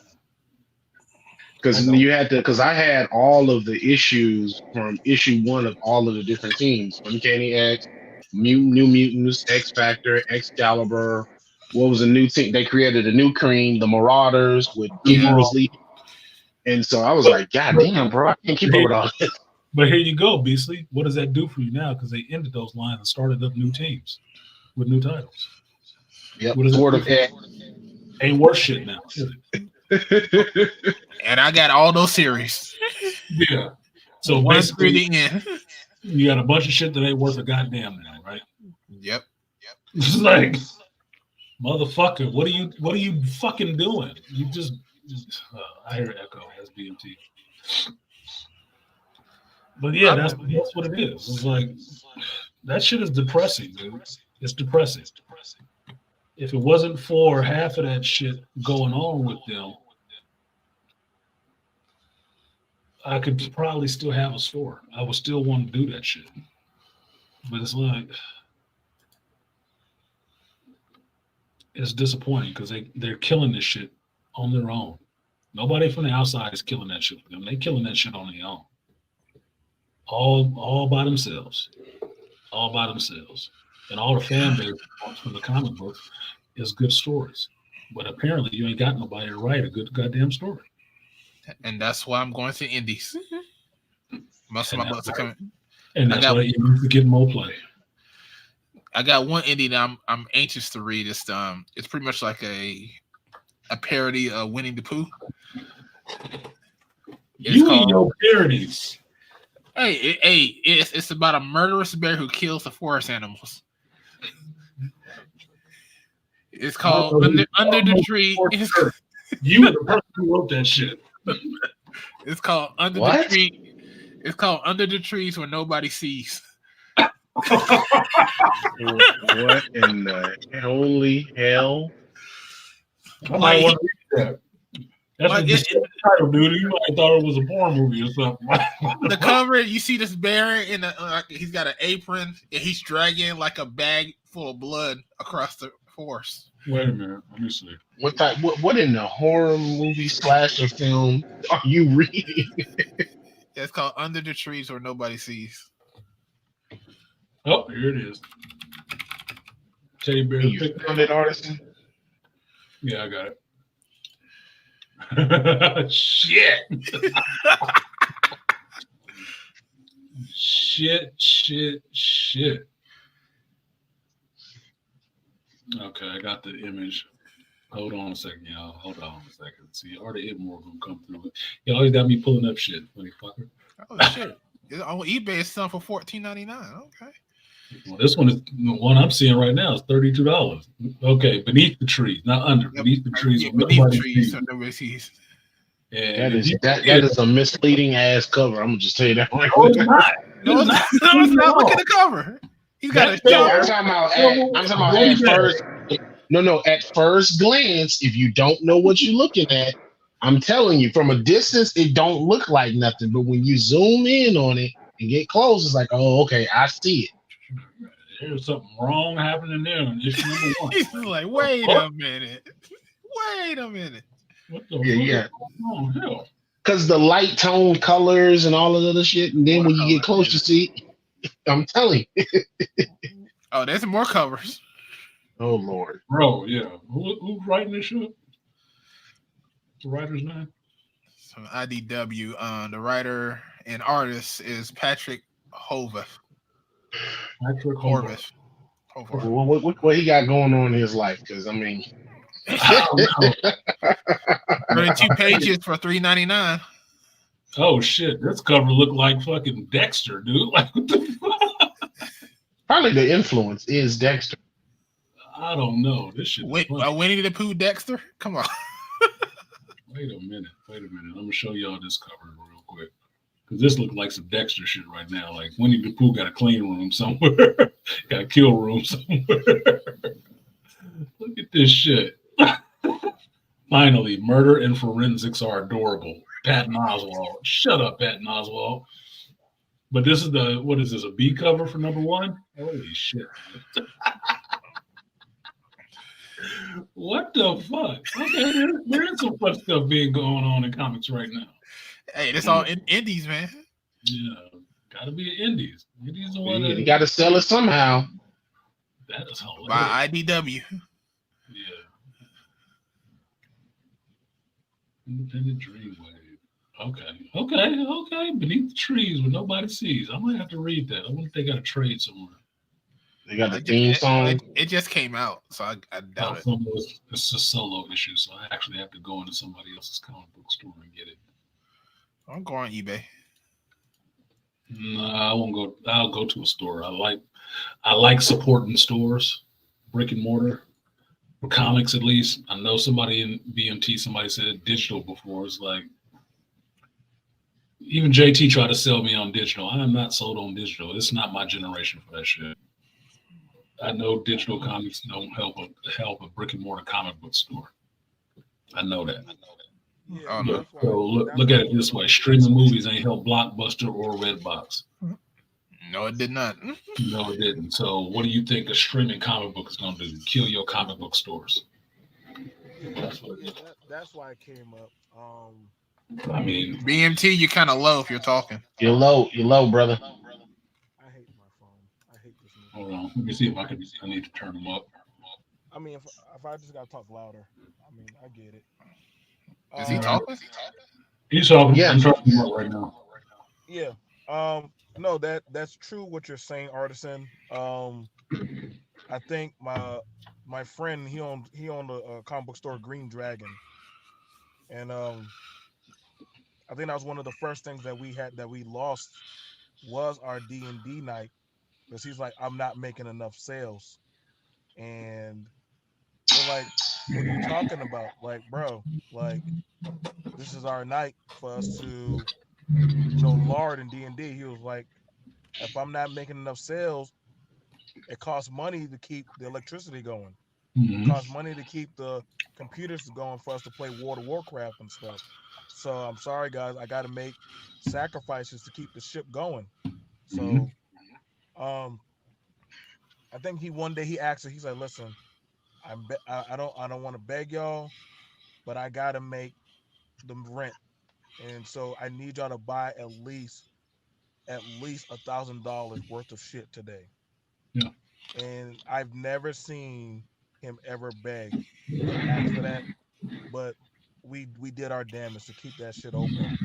Because you had to, because I had all of the issues from issue 1 of all of the different teams: Uncanny X, New Mutants, X Factor, Excalibur. What was a new team? They created a new cream, the Marauders, with Iggy was leading. And so I was like, God damn, bro, I can't keep up with all this. But here you go, Beasley. What does that do for you now? Because they ended those lines and started up new teams with new titles. Yep. What is Sword it? of X. Ain't worth shit now. Is it? And I got all those series. Yeah. So One basically, through the end. you got a bunch of shit that ain't worth a goddamn now, right? Yep. It's like, motherfucker, what are you fucking doing? You just I hear echo as BMT. But yeah, that's what it is. It's like that shit is depressing, dude. It's depressing. If it wasn't for half of that shit going on with them, I could probably still have a store. I would still want to do that shit. But it's like it's disappointing because they're killing this shit on their own. Nobody from the outside is killing that shit for them. They killing that shit on their own. All by themselves. All by themselves. And all the fan base from the comic books is good stories. But apparently you ain't got nobody to write a good goddamn story. And that's why I'm going to indies. Most of my books are coming. And that's why you need to get more play. I got one indie that I'm anxious to read. It's pretty much like a parody of Winnie the Pooh. You and your parodies. It's about a murderous bear who kills the forest animals. It's called Under the Tree. You were the person who wrote that shit. It's called Under the Tree. It's called Under the Trees Where Nobody Sees. What in the holy hell? I might want to read that. That's what the title, dude. You might have thought it was a porn movie or something. The cover, you see this bear in he's got an apron and he's dragging like a bag full of blood across the forest. Wait a minute, let me see. What in the horror movie slasher film are you reading? It's called Under the Trees Where Nobody Sees. Oh, here it is. Teddy bear. You found it, Artisan? Yeah, I got it. Shit. Shit. Okay, I got the image. Hold on a second, y'all. Hold on a second. See, already more gonna come through. You always got me pulling up shit, funny fucker. Oh shit! On eBay, it's selling for $14.99. Okay. Well, this one is the one I'm seeing right now is $32. Okay, beneath the trees, not under. Yep. Beneath the trees. Yeah, beneath the trees, so nobody sees. Yeah, that is a misleading ass cover. I'm gonna just tell you that right now. It's not. No, it's not. Look at the cover. He's got a show. I'm talking about at first. No, at first glance, if you don't know what you're looking at, I'm telling you, from a distance, it don't look like nothing. But when you zoom in on it and get close, it's like, oh, okay, I see it. There's something wrong happening there on issue number 1. He's like, wait a minute. What the yeah. Oh, hell. Because the light tone colors and all of the other shit, and then when you get close to see, I'm telling you. Oh, there's more covers. Oh Lord, bro, yeah. Who's writing this shit? The writer's name? So IDW. The writer and artist is Patrick Hovath. Horvath. What he got going on in his life? Because I mean, 32 pages for $3.99. Oh shit! This cover look like fucking Dexter, dude. Like what the fuck? Probably the influence is Dexter. I don't know. This shit. Winnie the Pooh Dexter? Come on. Wait a minute. I'm gonna show y'all this cover real quick. Because this looks like some Dexter shit right now. Like Winnie the Pooh got a clean room somewhere. Got a kill room somewhere. Look at this shit. Finally, murder and forensics are adorable. Patton Oswalt. Shut up, Patton Oswalt. But this is what is this, a B cover for number 1? Holy shit. What the fuck? Okay, there is some fun stuff being going on in comics right now. Hey, that's all indies, man. Yeah, gotta be the indies. Indies are one You got to sell it somehow. That is hilarious. By IDW. Yeah. Independent Dreamwave. Okay. Beneath the trees where nobody sees. I might have to read that. I wonder if they got a trade somewhere. They got the theme song. It just came out, so I doubt it. It's a solo issue, so I actually have to go into somebody else's comic book store and get it. I'm going on eBay. No, I won't go. I'll go to a store. I like supporting stores, brick and mortar, for comics at least. I know somebody in BMT, somebody said digital before. It's like, even JT tried to sell me on digital. I am not sold on digital. It's not my generation for that shit. I know digital comics don't help a brick and mortar comic book store. I know that. Yeah, So look at it this way: streaming movies ain't helped Blockbuster or Redbox. No, it did not. No, it didn't. So what do you think a streaming comic book is going to do? Kill your comic book stores? That's why it came up. I mean, BMT, you're kind of low if you're talking. You're low, brother. I hate my phone. I hate this movie. hold on. Let me see if I can. I need to turn them up. I mean, if I just gotta talk louder, I mean, I get it. Is he talking? He's talking. Yeah. I'm talking about right now. Yeah. No, that's true what you're saying, Artisan. I think my friend he owned a comic book store, Green Dragon, and I think that was one of the first things that we lost was our D&D night, because he's like, I'm not making enough sales, and we're like, what are you talking about? Like, bro, like, this is our night for us to, lord in D&D. He was like, if I'm not making enough sales, it costs money to keep the electricity going. Mm-hmm. It costs money to keep the computers going for us to play World of Warcraft and stuff. So I'm sorry, guys, I got to make sacrifices to keep the ship going. So, I think one day he asked her, he's like, listen, I don't want to beg y'all, but I got to make the rent. And so I need y'all to buy at least $1,000 worth of shit today. Yeah. And I've never seen him ever beg or ask for that, but we did our damage to keep that shit open.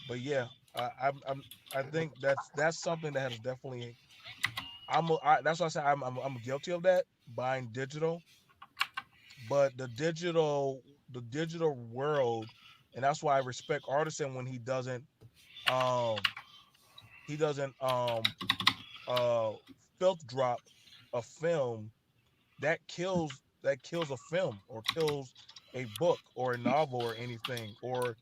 But yeah, I think that's something that has definitely. That's why I say I'm guilty of that, buying digital. But the digital world, and that's why I respect Artisan when he doesn't filth drop a film that kills a film or kills a book or a novel or anything. Or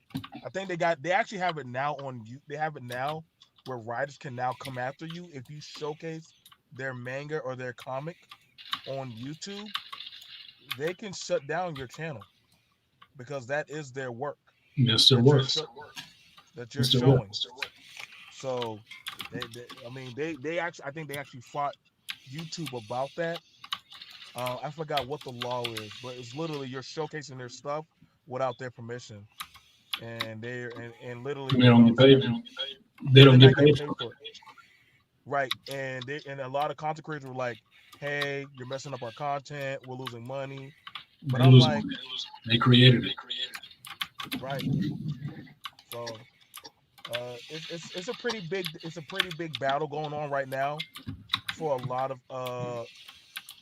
I think they actually have it now on you. They have it now where writers can now come after you if you showcase their manga or their comic on YouTube. They can shut down your channel because that is their work. Yes, their work. That you're showing. So they actually, I think they actually fought YouTube about that. I forgot what the law is, but it's literally you're showcasing their stuff without their permission, and and literally they don't get paid. They don't get paid for it. Right, and a lot of content creators were like, "Hey, you're messing up our content. We're losing money." But I'm like, they created it. Right. So it's a pretty big battle going on right now for a lot of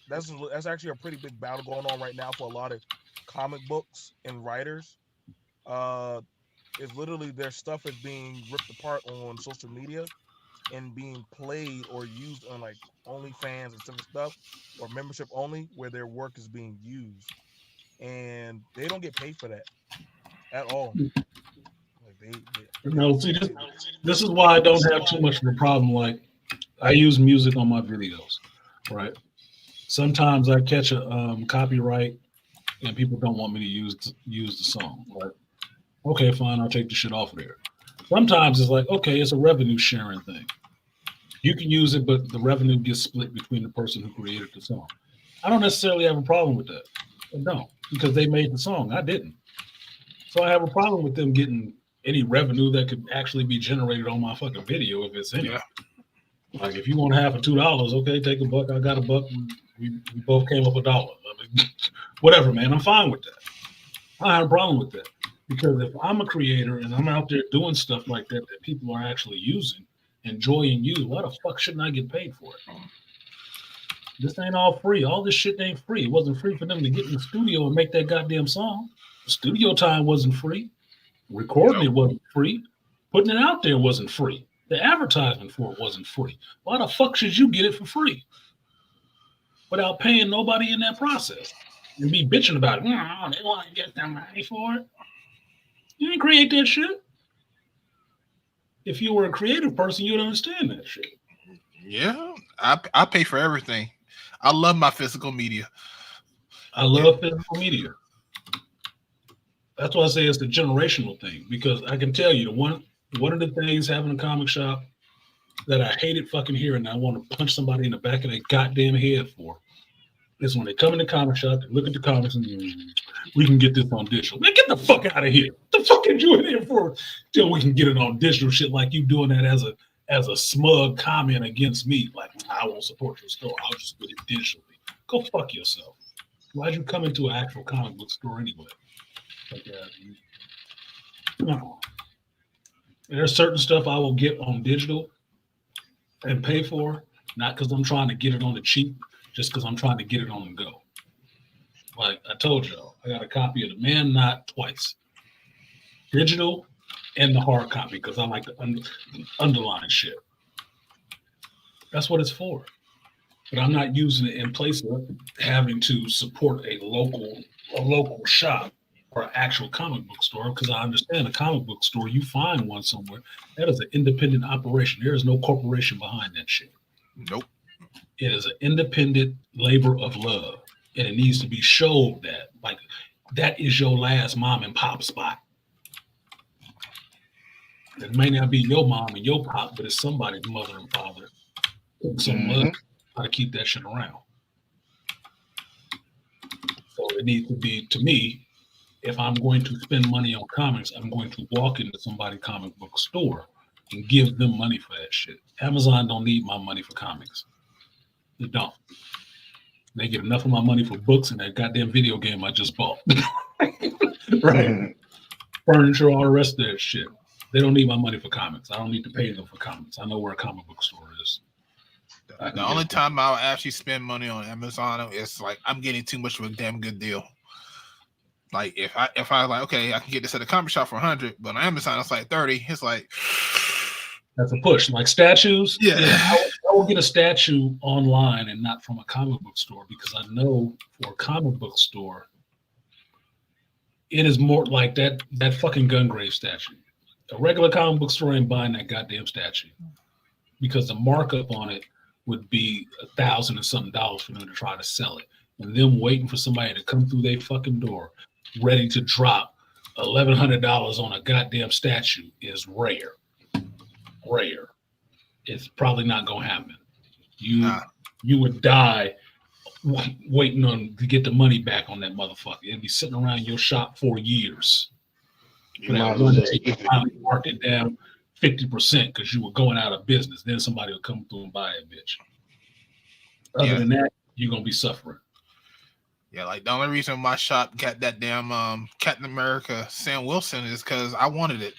that's actually a pretty big battle going on right now for a lot of comic books and writers. It's literally their stuff is being ripped apart on social media, and being played or used on like OnlyFans and different stuff, or membership only, where their work is being used, and they don't get paid for that at all. Like No, see, this is why I don't have too much of a problem. Like, I use music on my videos, right? Sometimes I catch a copyright and people don't want me to use the song. Like, okay, fine, I'll take the shit off of there. Sometimes it's like, okay, it's a revenue sharing thing. You can use it, but the revenue gets split between the person who created the song. I don't necessarily have a problem with that. I don't, because they made the song. I didn't. So I have a problem with them getting any revenue that could actually be generated on my fucking video if it's any. Yeah. Like, if you want half of $2, okay, take a buck. I got a buck. We both came up $1. I mean, whatever, man. I'm fine with that. I don't have a problem with that. Because if I'm a creator and I'm out there doing stuff like that that people are actually using, enjoying use, why the fuck shouldn't I get paid for it? This ain't all free. All this shit ain't free. It wasn't free for them to get in the studio and make that goddamn song. The studio time wasn't free. Recording it wasn't free. Putting it out there wasn't free. The advertisement for it wasn't free. Why the fuck should you get it for free without paying nobody in that process and be bitching about it? Oh, they want to get some money for it. You didn't create that shit. If you were a creative person, you'd understand that shit. Yeah, I pay for everything. I love my physical media. I love physical media. That's why I say it's the generational thing, because I can tell you the one of the things having a comic shop that I hated fucking hearing, and I want to punch somebody in the back of their goddamn head for, is when they come in the comic shop, they look at the comics, and we can get this on digital. Man, get the fuck out of here. What the fuck are you in here for till we can get it on digital? Shit like you doing that as a smug comment against me. Like, I won't support your store. I'll just get it digitally. Go fuck yourself. Why'd you come into an actual comic book store anyway? Like, no. There's certain stuff I will get on digital and pay for, not because I'm trying to get it on the cheap, just because I'm trying to get it on the go. Like I told y'all, I got a copy of The Man Not twice. Digital and the hard copy, because I like to underline shit. That's what it's for. But I'm not using it in place of having to support a local shop or an actual comic book store, because I understand a comic book store, you find one somewhere, that is an independent operation. There is no corporation behind that shit. Nope. It is an independent labor of love. And it needs to be showed that, like, that is your last mom and pop spot. It may not be your mom and your pop, but it's somebody's mother and father. Some love, how to keep that shit around. So it needs to be, to me, if I'm going to spend money on comics, I'm going to walk into somebody's comic book store and give them money for that shit. Amazon don't need my money for comics. They don't. They get enough of my money for books and that goddamn video game I just bought. Right. Furniture, all the rest of that shit. They don't need my money for comics. I don't need to pay them for comics. I know where a comic book store is. The only time I'll actually spend money on Amazon is like I'm getting too much of a damn good deal. Like if I like, okay, I can get this at a comic shop for 100, but on Amazon it's like 30. It's like that's a push. Like statues. Yeah. I will get a statue online and not from a comic book store, because I know for a comic book store, it is more like that fucking Gungrave statue. A regular comic book store ain't buying that goddamn statue, because the markup on it would be $1,000 and something for them to try to sell it, and them waiting for somebody to come through their fucking door ready to drop $1,100 on a goddamn statue is rare. It's probably not gonna happen. You would die waiting on to get the money back on that motherfucker. It'd be sitting around your shop for years. For that one day you finally marked it down 50% because you were going out of business. Then somebody will come through and buy it, bitch. Other than that, you're gonna be suffering. Yeah, like the only reason my shop got that damn Captain America Sam Wilson is because I wanted it.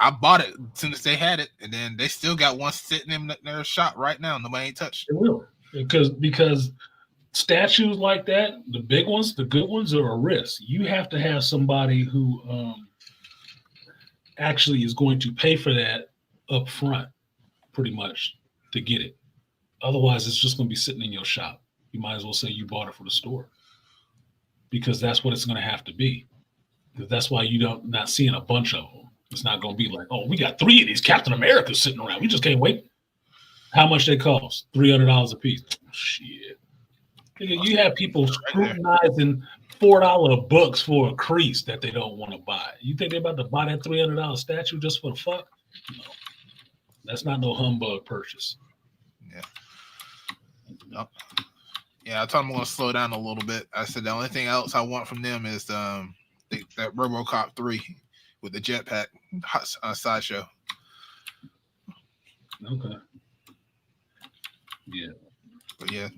I bought it as soon as they had it, and then they still got one sitting in their shop right now. Nobody ain't touched it. It will, because statues like that, the big ones, the good ones, are a risk. You have to have somebody who actually is going to pay for that up front. pretty much, to get it. Otherwise, it's just going to be sitting in your shop. You might as well say you bought it for the store, because that's what it's going to have to be. That's why you don't not seeing a bunch of them. It's not going to be like, oh, we got 3 of these Captain Americas sitting around. We just can't wait. How much they cost? $300 a piece. Shit. You have people scrutinizing $4 books for a crease that they don't want to buy. You think they're about to buy that $300 statue just for the fuck? No. That's not no humbug purchase. Yeah. Nope. Yeah, I told them I'm going to slow down a little bit. I said the only thing else I want from them is that RoboCop 3 with the jetpack sideshow. Okay. Yeah. But yeah.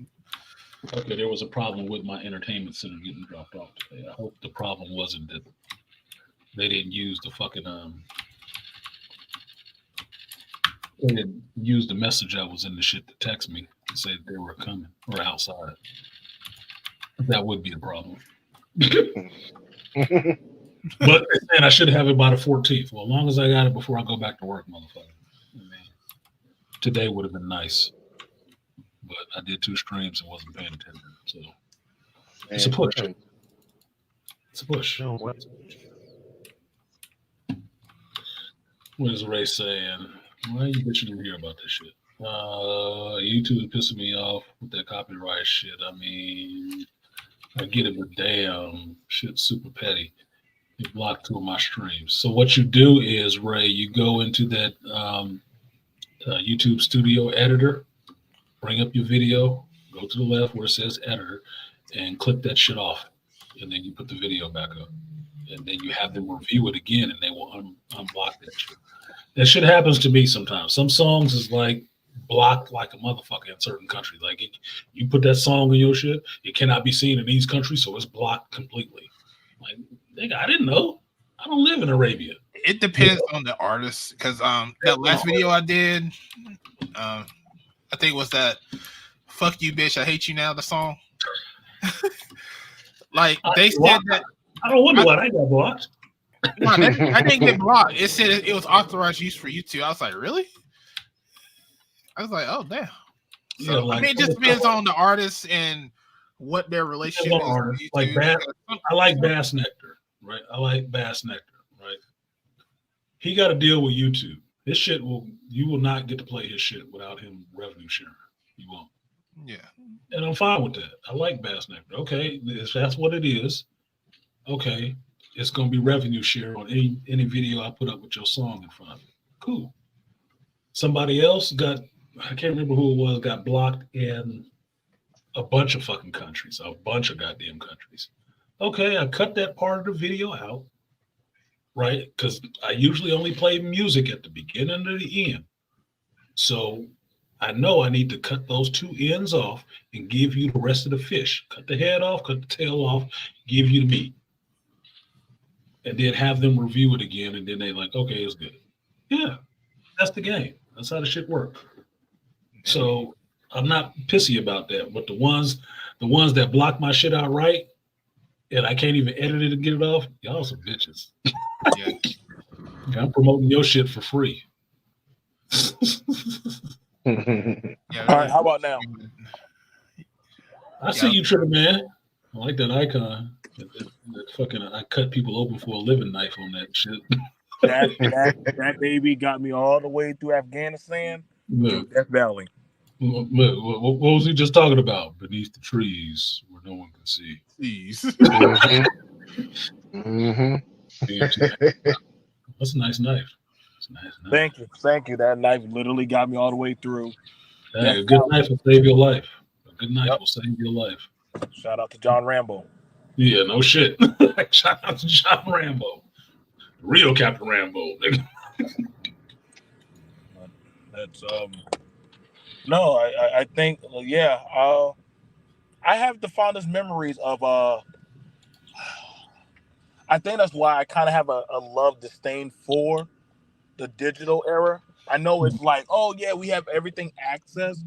Okay, there was a problem with my entertainment center getting dropped off today. I hope the problem wasn't that they didn't use the fucking they didn't use the message I was in the shit to text me to say that they were coming or outside. That would be a problem. But and I should have it by the 14th. Well, as long as I got it before I go back to work, motherfucker. I mean, today would have been nice. But I did 2 streams and wasn't paying attention. So it's a push. It's a push. What is Ray saying? Why are you bitching in here about this shit? YouTube is pissing me off with that copyright shit. I mean, I get it, but damn, shit's super petty. You blocked 2 of my streams. So what you do is, Ray, you go into that YouTube Studio editor, bring up your video, go to the left where it says editor, and click that shit off. And then you put the video back up. And then you have them review it again, and they will unblock that shit. That shit happens to me sometimes. Some songs is like blocked like a motherfucker in certain countries. Like you put that song in your shit, it cannot be seen in these countries, so it's blocked completely. Like, nigga, I didn't know. I don't live in Arabia. It depends on the artist, because that last video I did, I think it was that "Fuck You, Bitch, I Hate You Now" the song. Like they said that. I don't wonder why I got blocked. No, I didn't get blocked. It said it was authorized use for YouTube. I was like, really? I was like, oh damn. So Yeah, like, I mean, it just depends on the artist and what their relationship is. Artists, like I like Bass Nectar, right? I like Bass Nectar, right? He got to deal with YouTube. His shit you will not get to play his shit without him revenue sharing. You won't. Yeah. And I'm fine with that. I like Bass Nectar. Okay, if that's what it is, okay, it's gonna be revenue share on any video I put up with your song in front of it. Cool. Somebody else I can't remember who it was, got blocked in a bunch of fucking countries, a bunch of goddamn countries. Okay, I cut that part of the video out, right? Because I usually only play music at the beginning and the end. So I know I need to cut those 2 ends off and give you the rest of the fish. Cut the head off, cut the tail off, give you the meat. And then have them review it again, and then they like, okay, it's good. Yeah, that's the game. That's how the shit works. So I'm not pissy about that. But the ones that block my shit outright, and I can't even edit it and get it off, y'all some bitches. Yeah. I'm promoting your shit for free. Yeah, all right, how about now? I see you, Trigger Man. I like that icon. That fucking I cut people open for a living knife on that shit. That baby got me all the way through Afghanistan. Look, Death Valley. what was he just talking about? Beneath the trees where no one can see. Please. Mm-hmm. That's a nice knife. It's a nice knife. Thank you. That knife literally got me all the way through. Hey, a good knife will save your life. A good knife will save your life. Shout out to John Rambo. Yeah, no shit. Shout out to John Rambo. Real Captain Rambo. Nigga. That's no, I think I have the fondest memories of I think that's why I kind of have a love disdain for the digital era. I know it's like, oh yeah, we have everything access,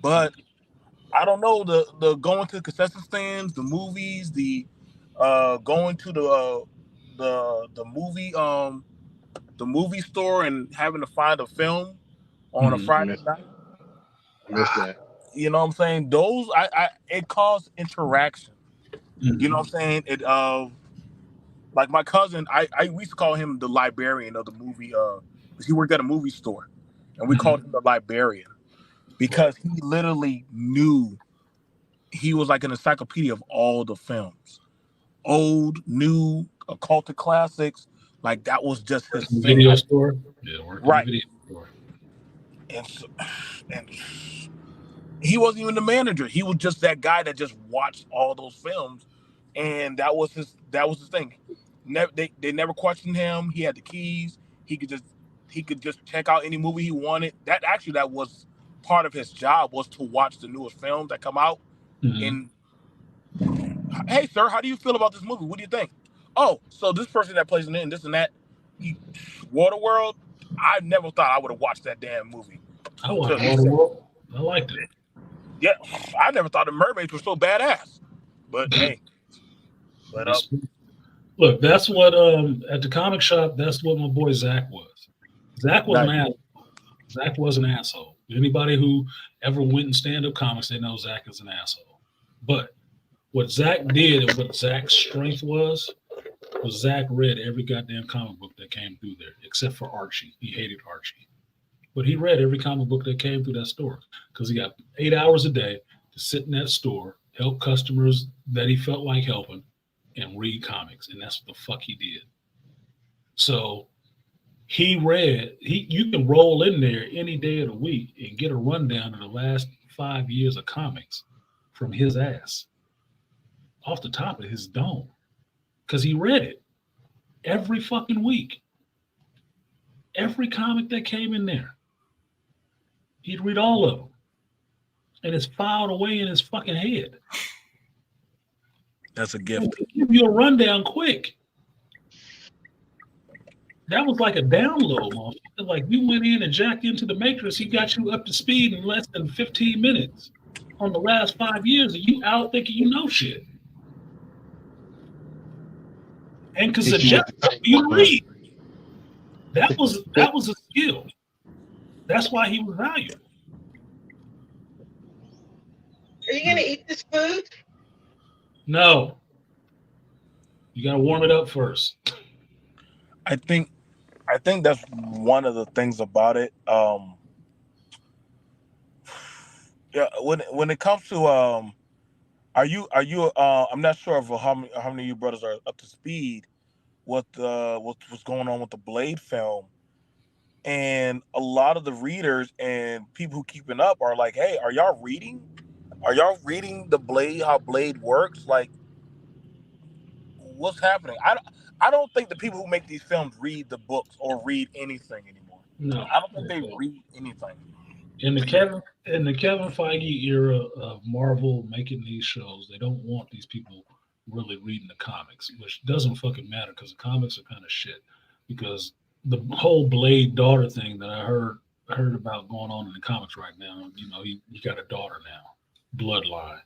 but I don't know, the going to the concession stands, the movies, the going to the movie store and having to find a film on a Mhm. Friday night. I missed that. You know what I'm saying? Those it caused interaction. Mhm. You know what I'm saying? It like my cousin, we used to call him the librarian of the movie. Because he worked at a movie store, and we called him the librarian because he literally knew. He was like an encyclopedia of all the films, old, new, occultic classics. Like that was just his Working in the thing. video store. Yeah, working in Right. the video store. And he wasn't even the manager. He was just that guy that just watched all those films, and that was his thing. They never questioned him. He had the keys. He could just check out any movie he wanted. That was part of his job, was to watch the newest films that come out. Mhm. And hey, sir, how do you feel about this movie? What do you think? Oh, so this person that plays in it and this and that. Waterworld. I never thought I would have watched that damn movie. I watched So he said- Waterworld. I liked it. Yeah, I never thought the mermaids were so badass. But hey, Look, that's what at the comic shop. That's what my boy Zach was. Zach was an asshole. Zach was an asshole. Anybody who ever went in stand-up comics, they know Zach is an asshole. But what Zach did and what Zach's strength was Zach read every goddamn comic book that came through there, except for Archie. He hated Archie. But he read every comic book that came through that store because he got 8 hours a day to sit in that store, help customers that he felt like helping, and read comics. And that's what the fuck he did. So you can roll in there any day of the week and get a rundown of the last 5 years of comics from his ass off the top of his dome because he read it every fucking week. Every comic that came in there, he'd read all of them. And it's filed away in his fucking head. That's a gift. Give you a rundown quick. That was like a download, motherfucker. Like you went in and jacked into the matrix, he got you up to speed in less than 15 minutes on the last 5 years, and you out thinking you know shit. And because the jet you read, that was a skill. That's why he was valuable. Are you gonna eat this food? No. You gotta warm it up first. I think that's one of the things about it. Yeah, when it comes to are you I'm not sure of how many of you brothers are up to speed with what's going on with the Blade film. And a lot of the readers and people who keeping up are like, hey, are y'all reading the Blade, how Blade works? Like, what's happening? I don't think the people who make these films read the books or read anything anymore. No. I don't think they read anything. In the Kevin Feige era of Marvel making these shows, they don't want these people really reading the comics, which doesn't fucking matter because the comics are kind of shit. Because the whole Blade daughter thing that I heard about going on in the comics right now, you know, he got a daughter now, bloodline,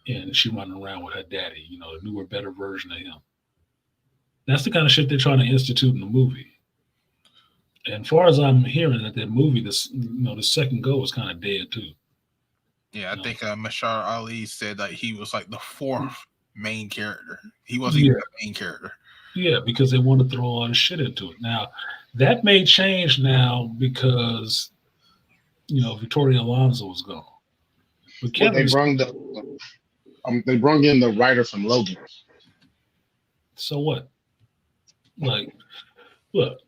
and she running around with her daddy, you know, the newer, better version of him. That's the kind of shit they're trying to institute in the movie. And as far as I'm hearing that movie, the second go is kind of dead too. Yeah, I think Mashar Ali said that he was like the fourth main character. He wasn't even the main character. Yeah, because they want to throw all this shit into it. Now, that may change now because, you know, Victoria Alonso was gone. But Well, they brung in the writer from Logan. So what? Like, look,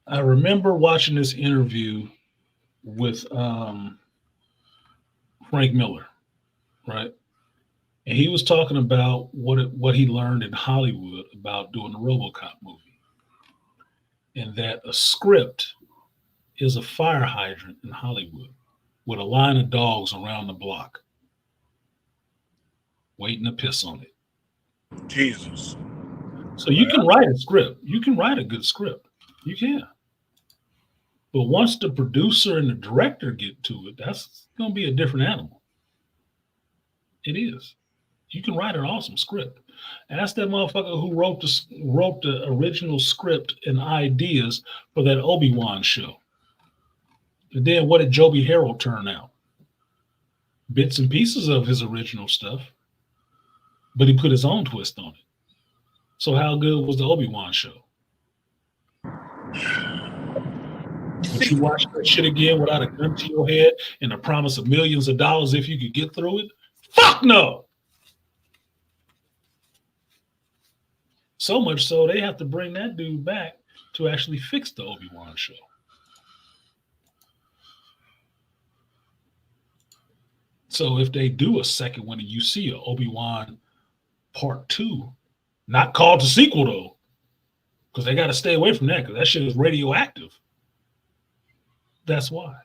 I remember watching this interview with Frank Miller, right? And he was talking about what he learned in Hollywood about doing the RoboCop movie, and that a script is a fire hydrant in Hollywood with a line of dogs around the block waiting to piss on it. Jesus. So you can write a script. You can write a good script. You can. But once the producer and the director get to it, that's going to be a different animal. It is. You can write an awesome script. Ask that motherfucker who wrote the original script and ideas for that Obi-Wan show. And then what did Joby Harold turn out? Bits and pieces of his original stuff, but he put his own twist on it. So how good was the Obi-Wan show? Would you watch that shit again without a gun to your head and a promise of millions of dollars if you could get through it? Fuck no! So much so they have to bring that dude back to actually fix the Obi-Wan show. So if they do a second one and you see a Obi-Wan Part 2, not called the sequel though, because they got to stay away from that because that shit is radioactive. That's why.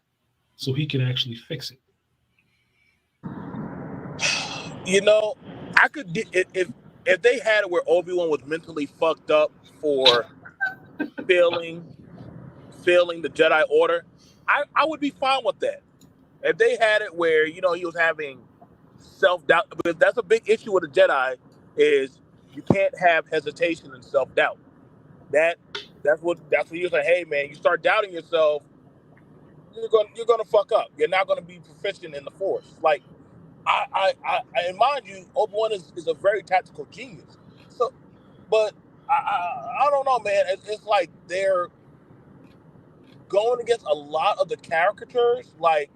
So he can actually fix it. You know, I could get if they had it where Obi-Wan was mentally fucked up for failing the Jedi Order, I would be fine with that. If they had it where, you know, he was having self-doubt, because that's a big issue with a Jedi, is you can't have hesitation and self-doubt. That's what he was like, hey man, you start doubting yourself, you're gonna fuck up. You're not gonna be proficient in the Force. Like and mind you, Obi-Wan is a very tactical genius. So, but I don't know, man. It's like they're going against a lot of the caricatures, like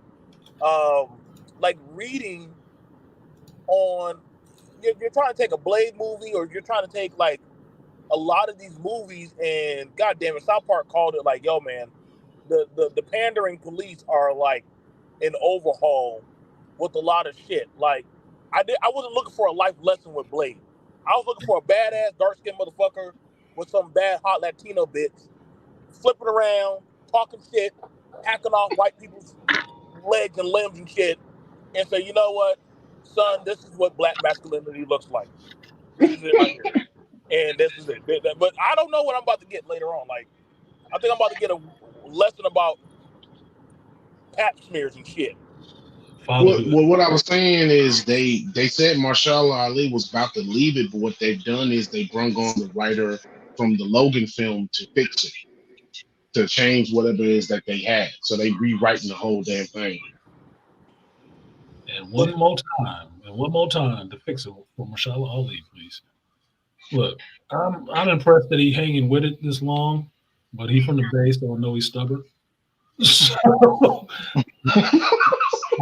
reading on. You're trying to take a Blade movie, or you're trying to take like a lot of these movies, and goddamn it, South Park called it like, yo, man, the pandering police are like an overhaul with a lot of shit. Like, I wasn't looking for a life lesson with Blade. I was looking for a badass dark-skinned motherfucker with some bad hot Latino bitch flipping around, talking shit, hacking off white people's legs and limbs and shit, and say, you know what, son, this is what black masculinity looks like. This is it right here. And this is it. But I don't know what I'm about to get later on. Like, I think I'm about to get a lesson about pap smears and shit. Well, what I was saying is they said Marshall Ali was about to leave it, but what they've done is they brung on the writer from the Logan film to fix it, to change whatever it is that they had. So they rewriting the whole damn thing. And one more time to fix it for Marshall Ali, please. Look, I'm impressed that he's hanging with it this long, but he's from the Bay, so I know he's stubborn. So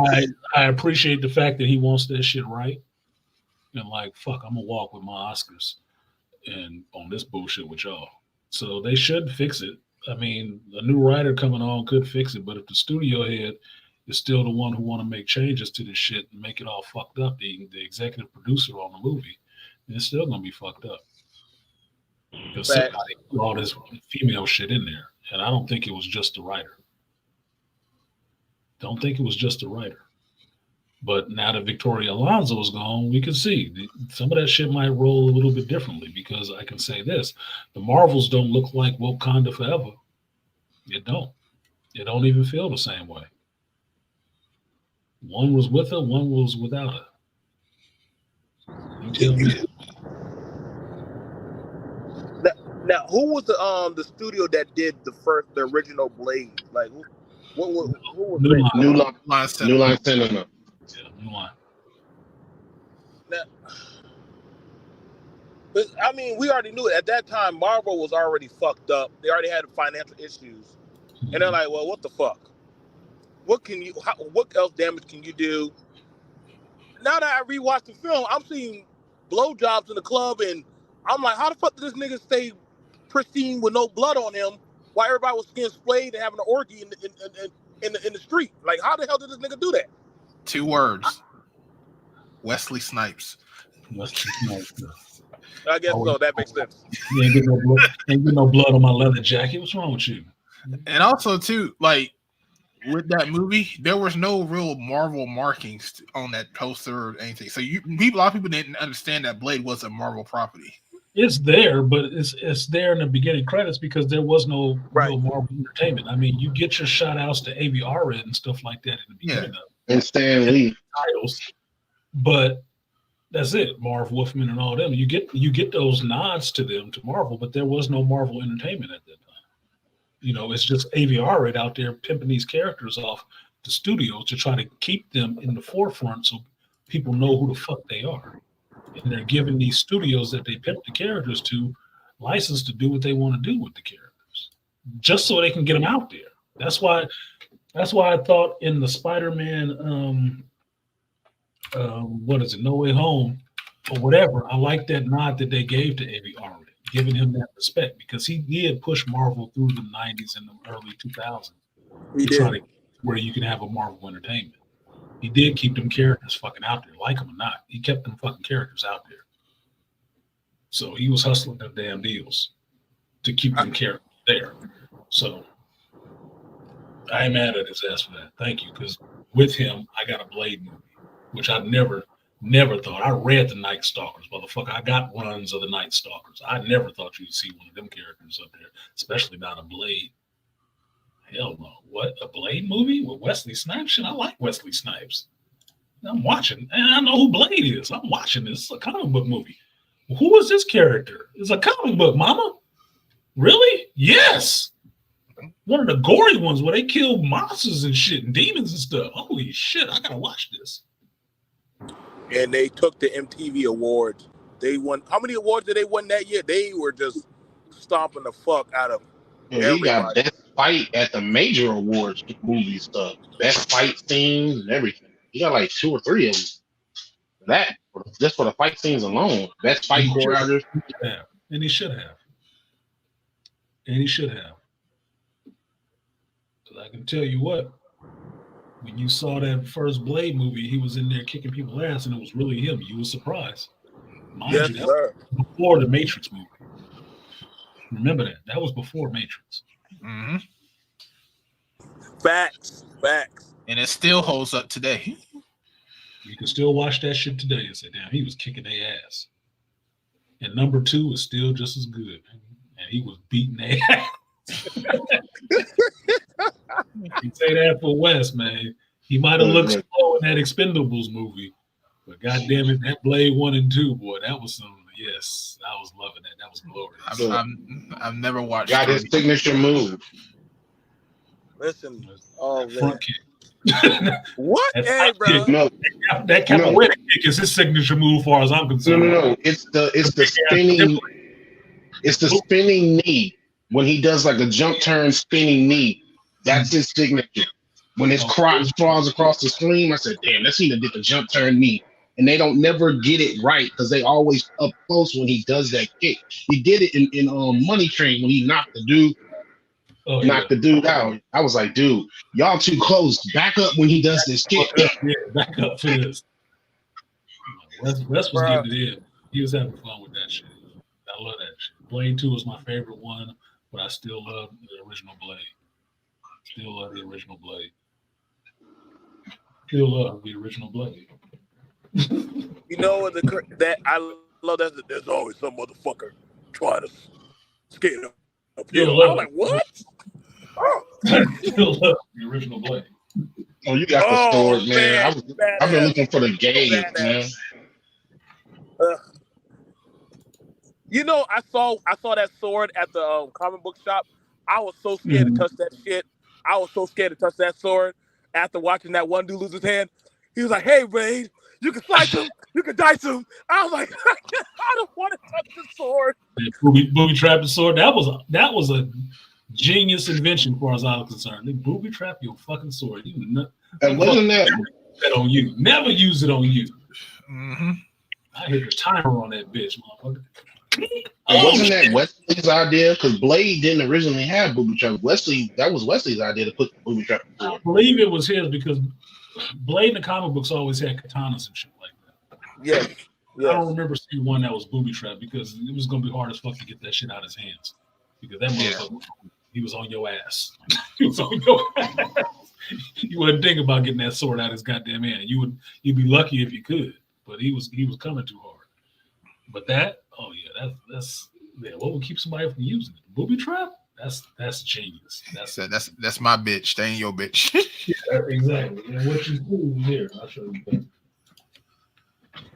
I appreciate the fact that he wants that shit right. And like, fuck, I'm gonna walk with my Oscars and on this bullshit with y'all. So they should fix it. I mean, a new writer coming on could fix it, but if the studio head is still the one who want to make changes to this shit and make it all fucked up, the executive producer on the movie, then it's still gonna be fucked up. Because somebody put all this female shit in there, and I don't think it was just the writer. Don't think it was just the writer. But now that Victoria Alonso is gone, we can see some of that shit might roll a little bit differently, because I can say this: the Marvels don't look like Wakanda Forever. It don't. It don't even feel the same way. One was with her, one was without her. You tell me. Now, who was the studio that did the original Blade? Like, who was it? New Line Cinema. Yeah, New Line. Now, but, I mean, we already knew it. At that time, Marvel was already fucked up. They already had financial issues, and they're like, "Well, what the fuck? What else damage can you do?" Now that I rewatched the film, I'm seeing blowjobs in the club, and I'm like, "How the fuck did this nigga stay pristine with no blood on him while everybody was getting splayed and having an orgy in the street? Like, how the hell did this nigga do that?" 2 words: Wesley Snipes. I guess so. That makes sense. You ain't get no blood on my leather jacket. What's wrong with you? And also, too, like, with that movie, there was no real Marvel markings on that poster or anything. So a lot of people didn't understand that Blade was a Marvel property. It's there, but it's there in the beginning credits because there was no real Marvel entertainment. I mean, you get your shout outs to Avi Arad and stuff like that in the beginning of it. And Stan Lee titles, but That's it. Marv Wolfman and all them. You get those nods to them, to Marvel, but there was no Marvel Entertainment at that time. You know, it's just AVR right out there pimping these characters off the studios to try to keep them in the forefront so people know who the fuck they are. And they're giving these studios that they pimp the characters to license to do what they want to do with the characters, just so they can get them out there. That's why I thought in the Spider-Man, what is it, No Way Home or whatever, I like that nod that they gave to AVR, giving him that respect, because he did push Marvel through the 90s and the early 2000s to try to where you can have a Marvel Entertainment. He did keep them characters fucking out there, like them or not. He kept them fucking characters out there. So he was hustling them damn deals to keep them characters there. So I ain't mad at his ass for that. Thank you, because with him, I got a Blade movie, which I never thought. I read the Night Stalkers, motherfucker. I got runs of the Night Stalkers. I never thought you'd see one of them characters up there, especially not a Blade. Hell no. What? A Blade movie with Wesley Snipes? Shit, I like Wesley Snipes. I'm watching, and I know who Blade is. I'm watching this. It's a comic book movie. Who is this character? It's a comic book, mama. Really? Yes. One of the gory ones where they kill monsters and shit and demons and stuff. Holy shit, I gotta watch this. And they took the MTV Awards. They won. How many awards did they win that year? They were just stomping the fuck out of He got best fight at the major awards movie stuff. Best fight scenes and everything. He got like 2 or 3 of them. That just for the fight scenes alone. Best fight choreography. And he should have. And he should have. Because I can tell you what, when you saw that first Blade movie, he was in there kicking people's ass, and it was really him. You were surprised. Mind yes, you, that sir. was before the Matrix movie. Remember that. That was before Matrix. Mm-hmm. Facts. And it still holds up today. You can still watch that shit today and say, damn, he was kicking their ass. And number 2 is still just as good. And he was beating their ass. You say that for Wes, man. He might have looked slow in that Expendables movie, but goddamn it, that Blade 1 and 2, boy, that was some. Yes, I was loving that. That was glorious. I've never watched. Got his signature move. Listen, front kick. What? Hey, bro. No, that capoeira kick is his signature move, as far as I'm concerned. No. It's the spinning. It's the spinning knee when he does like a jump turn spinning knee. That's his signature. When his crotch falls across the screen, I said, "Damn, that's he that did the jump turn knee." And they don't never get it right because they always up close when he does that kick. He did it in Money Train when he knocked the dude out. I was like, dude, y'all too close. Back up when he does this kick. Back up for this. Wes was getting it in. He was having fun with that shit. I love that shit. Blade 2 was my favorite one, but I still love the original Blade. Still love the original Blade. You know what? That I love that there's always some motherfucker trying to skate up here. I'm like, what? Oh. Still love the original Blade. Oh, you got the sword, man. I've been looking for the game, man. You know, I saw that sword at the comic book shop. I was so scared to touch that shit. I was so scared to touch that sword after watching that one dude lose his hand. He was like, "Hey, Blade, you can slice him, you can dice him." I was like, I don't want to touch the sword. Booby trap the sword. That was a genius invention, as far as I was concerned. They booby trap your fucking sword. And wasn't that on you? Never use it on you. Mm-hmm. I hit the timer on that bitch, motherfucker. Wasn't that Wesley's idea? Because Blade didn't originally have booby trap. That was Wesley's idea to put booby trap. I believe it was his because Blade in the comic books always had katanas and shit like that. Yeah. I don't remember seeing one that was booby trap because it was gonna be hard as fuck to get that shit out of his hands because that motherfucker, he was on your ass. He was on your ass. You wouldn't think about getting that sword out of his goddamn hand. You'd be lucky if you could, but he was coming too hard. But that's what would keep somebody from using it? Booby trap? That's genius. That's my bitch. They ain't your bitch. Yeah, exactly. And what you do here, I'll show you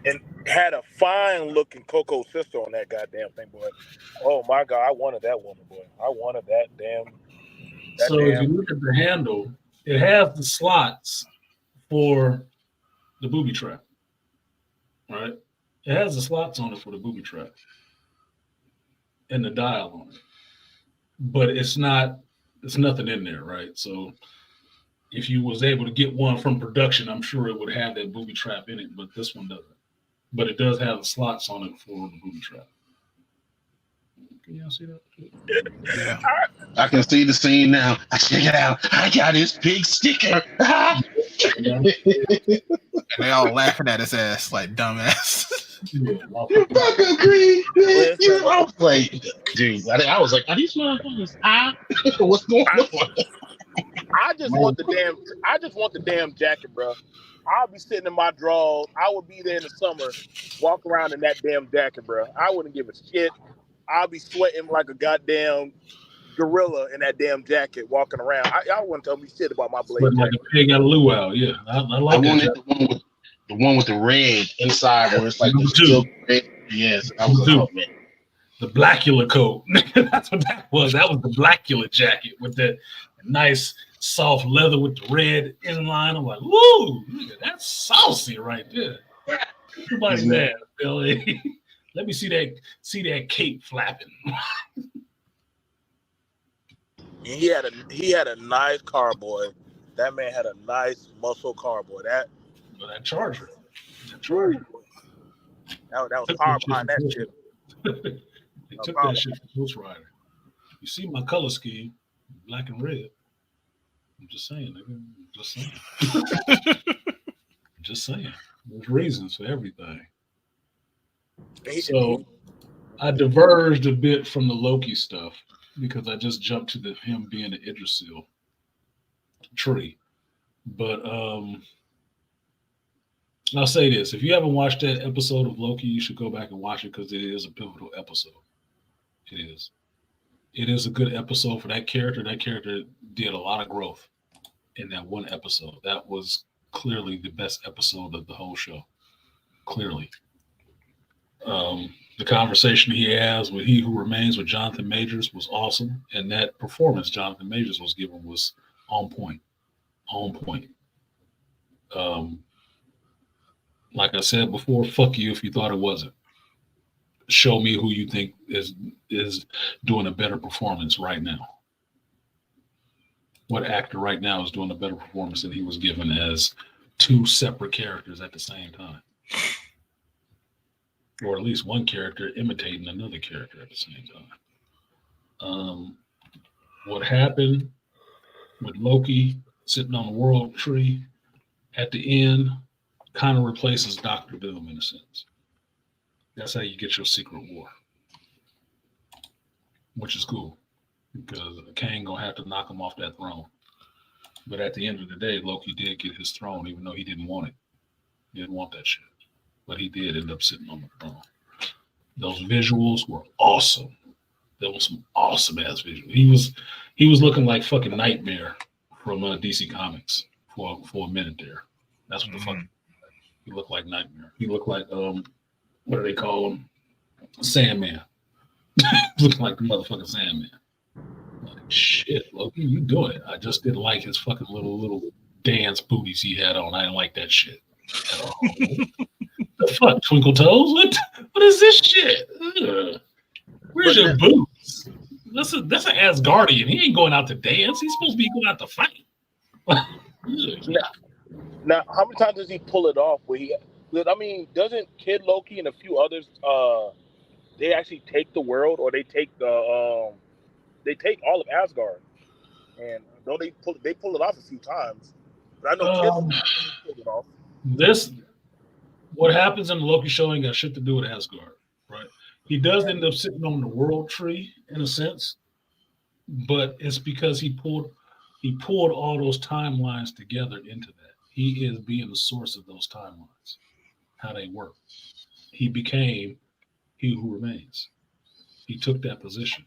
that. Had a fine looking Coco sister on that goddamn thing, boy. Oh my god, I wanted that woman, boy. I wanted that damn. So if you look at the handle, it has the slots for the booby trap, right? It has the slots on it for the booby trap and the dial on it, but it's nothing in there, right? So if you was able to get one from production, I'm sure it would have that booby trap in it, but this one doesn't. But it does have the slots on it for the booby trap. Can y'all see that? Yeah. I can see the scene now. I check it out. I got his big sticker. And they all laughing at his ass like dumbass. You fucking agree, man. I was like, dude, I was like, are these motherfuckers high? What's going on? I just want the damn jacket, bro. I'll be sitting in my drawers. I would be there in the summer, walk around in that damn jacket, bro. I wouldn't give a shit. I'll be sweating like a goddamn gorilla in that damn jacket, walking around. Y'all wouldn't tell me shit about my blade Like jacket. a pig out of luau, yeah. I like I that. wanted the one with the red inside, where it's like the silk red. Yes, I was like, oh man. The Blackula coat. That's what that was. That was the Blackula jacket with the nice soft leather with the red inline. I'm like, woo, that's saucy right there. Everybody's mad, Billy. Let me see that cape flapping. He had a nice car, boy. That man had a nice muscle car, boy. That Charger. That was power behind that shit. They took that shit from Ghost Rider. You see my color scheme, black and red. I'm just saying, nigga. Just saying. There's reasons for everything. So I diverged a bit from the Loki stuff because I just jumped to him being an Yggdrasil tree. But I'll say this. If you haven't watched that episode of Loki, you should go back and watch it because it is a pivotal episode. It is. It is a good episode for that character. That character did a lot of growth in that one episode. That was clearly the best episode of the whole show. Clearly. The conversation he has with He Who Remains with Jonathan Majors was awesome. And that performance Jonathan Majors was given was on point. On point. Like I said before, fuck you if you thought it wasn't. Show me who you think is doing a better performance right now. What actor right now is doing a better performance than he was given as two separate characters at the same time? Or at least one character imitating another character at the same time. What happened with Loki sitting on the world tree at the end kind of replaces Dr. Doom in a sense. That's how you get your secret war, which is cool because Kang gonna have to knock him off that throne. But at the end of the day, Loki did get his throne, even though he didn't want it. He didn't want that shit, but he did end up sitting on the throne. Those visuals were awesome. There was some awesome ass visuals. He was looking like fucking Nightmare from DC Comics for a minute there. That's what the fuck. He looked like Nightmare. He looked like what do they call him? Sandman. Looked like the motherfucking Sandman. Like, shit, Loki, you doing it. I just didn't like his fucking little dance booties he had on. I didn't like that shit at all. The fuck, Twinkle Toes? What is this shit? Ugh. Where's your boots? That's an Asgardian. He ain't going out to dance. He's supposed to be going out to fight. Now, how many times does he pull it off? Doesn't Kid Loki and a few others they actually take the world, or they take all of Asgard, and though they pull it off a few times, but I know Kid pulled it off. What happens in the Loki show ain't got shit to do with Asgard, right? He does end up sitting on the world tree in a sense, but it's because he pulled all those timelines together into that. He is being the source of those timelines, how they work. He became He Who Remains. He took that position.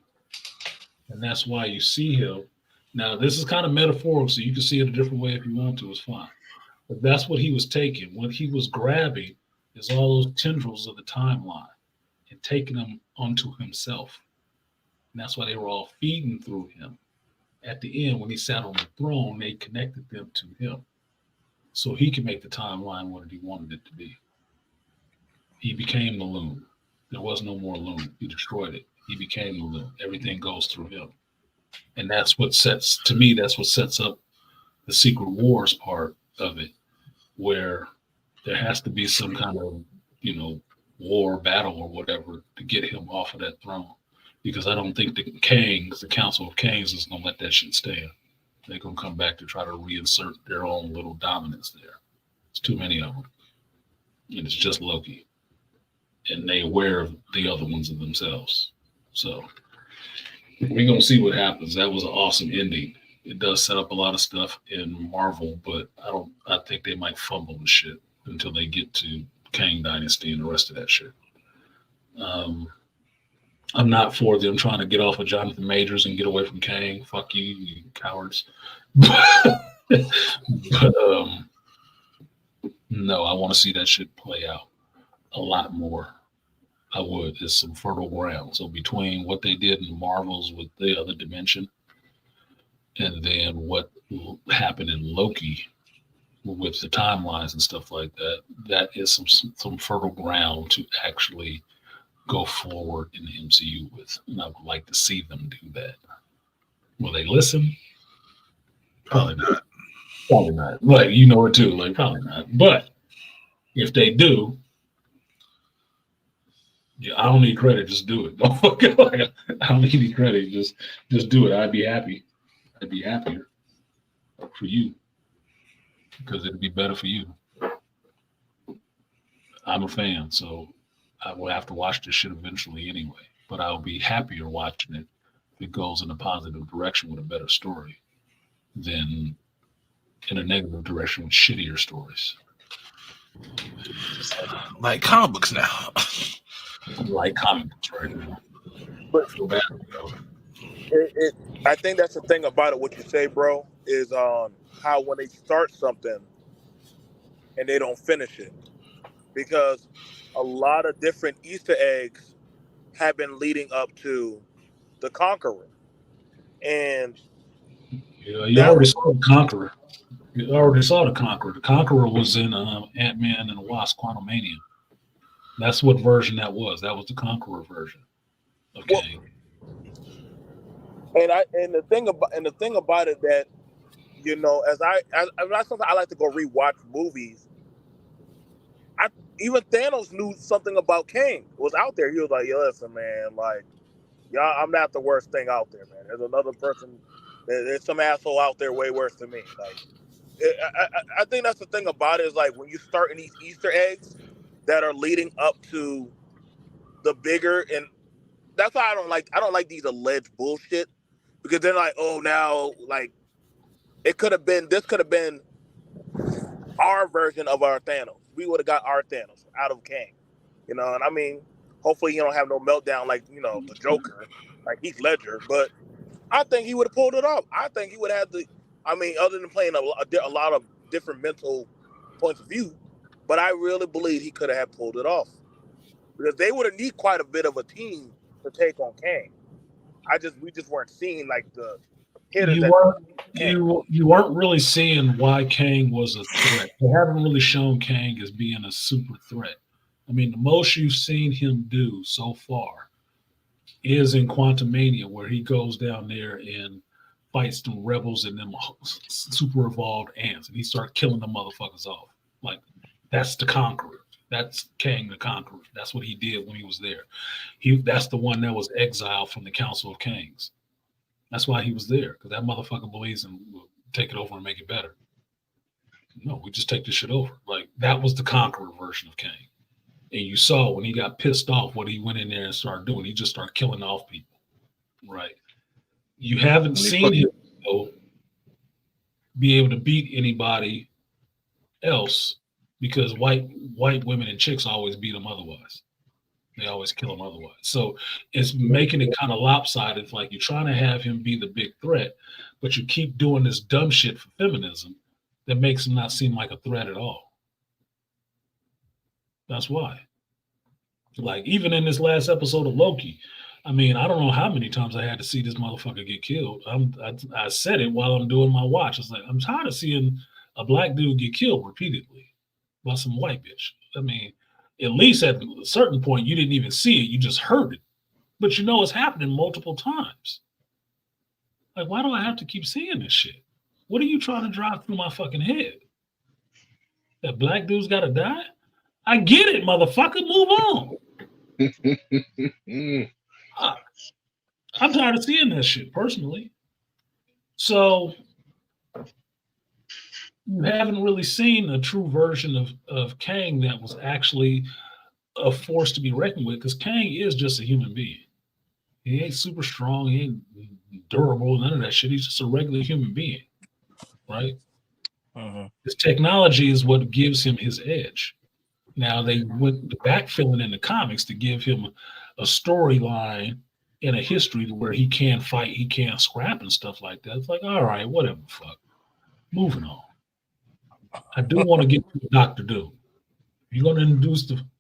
And that's why you see him. Now, this is kind of metaphorical, so you can see it a different way if you want to. It's fine. But that's what he was taking. What he was grabbing is all those tendrils of the timeline and taking them onto himself. And that's why they were all feeding through him. At the end, when he sat on the throne, they connected them to him. So he could make the timeline what he wanted it to be. He became the loom. There was no more loom. He destroyed it. He became the loom. Everything goes through him. And that's what sets, to me, that's what sets up the Secret Wars part of it, where there has to be some kind of, war, battle, or whatever to get him off of that throne. Because I don't think the Council of Kings is going to let that shit stand. They're going to come back to try to reinsert their own little dominance there. It's too many of them. And it's just Loki. And they're aware of the other ones of themselves. So we're going to see what happens. That was an awesome ending. It does set up a lot of stuff in Marvel, but I think they might fumble the shit until they get to Kang Dynasty and the rest of that shit. I'm not for them trying to get off of Jonathan Majors and get away from Kang. Fuck you, you cowards. But no, I want to see that shit play out a lot more. I would. There's some fertile ground. So between what they did in Marvels with the other dimension and then what happened in Loki with the timelines and stuff like that, that is some fertile ground to actually go forward in the MCU with. And I would like to see them do that. Will they listen? Probably not. Probably not. Like, you know it too. Like, probably not. But if they do, yeah, I don't need credit. Just do it. I don't need any credit. Just do it. I'd be happy. I'd be happier for you because it'd be better for you. I'm a fan, so I will have to watch this shit eventually anyway. But I'll be happier watching it if it goes in a positive direction with a better story than in a negative direction with shittier stories. Like comic books now. Like comic books right now. But I feel bad. I think that's the thing about it. What you say, bro, is how when they start something and they don't finish it, because a lot of different Easter eggs have been leading up to the Conqueror, and Yeah, you already saw the Conqueror. You already saw the Conqueror. The Conqueror was in Ant-Man and the Wasp: Quantumania. That's what version that was. That was the Conqueror version. Okay. And the thing about it that, as sometimes I like to go rewatch movies. Even Thanos knew something about Kang. It was out there. He was like, "Yo, listen, man, like, y'all, I'm not the worst thing out there, man. There's another person. There's some asshole out there way worse than me." Like, I think that's the thing about it is like when you start in these Easter eggs that are leading up to the bigger, and that's why I don't like these alleged bullshit, because they're like, oh, now like this could have been our version of our Thanos. We would have got our Thanos out of Kang, and I mean, hopefully he don't have no meltdown like the Joker, like Heath Ledger, but I think he would have pulled it off. I think he would have other than playing a lot of different mental points of view, but I really believe he could have pulled it off, because they would have need quite a bit of a team to take on Kang. We just weren't seeing like the hitters. You weren't really seeing why Kang was a threat. They haven't really shown Kang as being a super threat. I mean, the most you've seen him do so far is in Quantumania, where he goes down there and fights the rebels and them super evolved ants, and he starts killing the motherfuckers off. Like, that's the Conqueror. That's Kang the Conqueror. That's what he did when he was there. That's the one that was exiled from the Council of Kings. That's why he was there, because that motherfucker believes in we'll take it over and make it better. No, we just take this shit over. Like, that was the Conqueror version of Kang. And you saw when he got pissed off what he went in there and started doing. He just started killing off people. Right. You haven't seen him be able to beat anybody else, because white women and chicks always beat him otherwise. They always kill him otherwise. So it's making it kind of lopsided. It's like you're trying to have him be the big threat, but you keep doing this dumb shit for feminism that makes him not seem like a threat at all. That's why. Like, even in this last episode of Loki, I mean, I don't know how many times I had to see this motherfucker get killed. I said it while I'm doing my watch. It's like, I'm tired of seeing a black dude get killed repeatedly by some white bitch. I mean, at least at a certain point, you didn't even see it. You just heard it. But you know it's happening multiple times. Like, why do I have to keep seeing this shit? What are you trying to drive through my fucking head? That black dude's got to die? I get it, motherfucker. Move on. I'm tired of seeing that shit, personally. So you haven't really seen a true version of Kang that was actually a force to be reckoned with, because Kang is just a human being. He ain't super strong. He ain't durable, none of that shit. He's just a regular human being, right? His technology is what gives him his edge. Now, they went backfilling in the comics to give him a storyline and a history to where he can fight, he can scrap and stuff like that. It's like, all right, whatever, fuck. Moving on. I do want to get to Dr. Doom. You're going to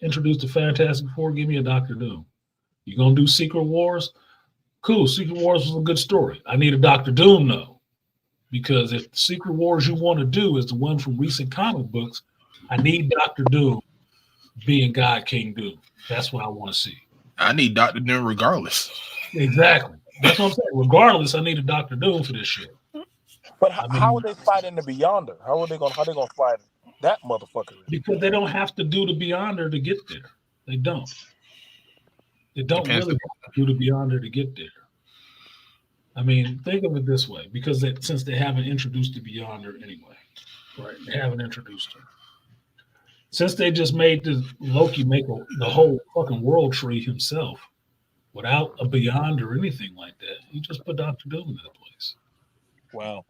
introduce the Fantastic Four, give me a Dr. Doom. You're going to do Secret Wars? Cool, Secret Wars was a good story. I need a Dr. Doom, though. Because if the Secret Wars you want to do is the one from recent comic books, I need Dr. Doom being God King Doom. That's what I want to see. I need Dr. Doom regardless. Exactly. That's what I'm saying. Regardless, I need a Dr. Doom for this shit. But how would they fight in the Beyonder? How they gonna fight that motherfucker? Because they don't have to do the Beyonder to get there. They don't. They don't really have to do the Beyonder to get there. I mean, think of it this way, because since they haven't introduced the Beyonder anyway, right? They haven't introduced her. Since they just made Loki make the whole fucking world tree himself without a Beyond or anything like that, you just put Dr. Doom in that place. Wow.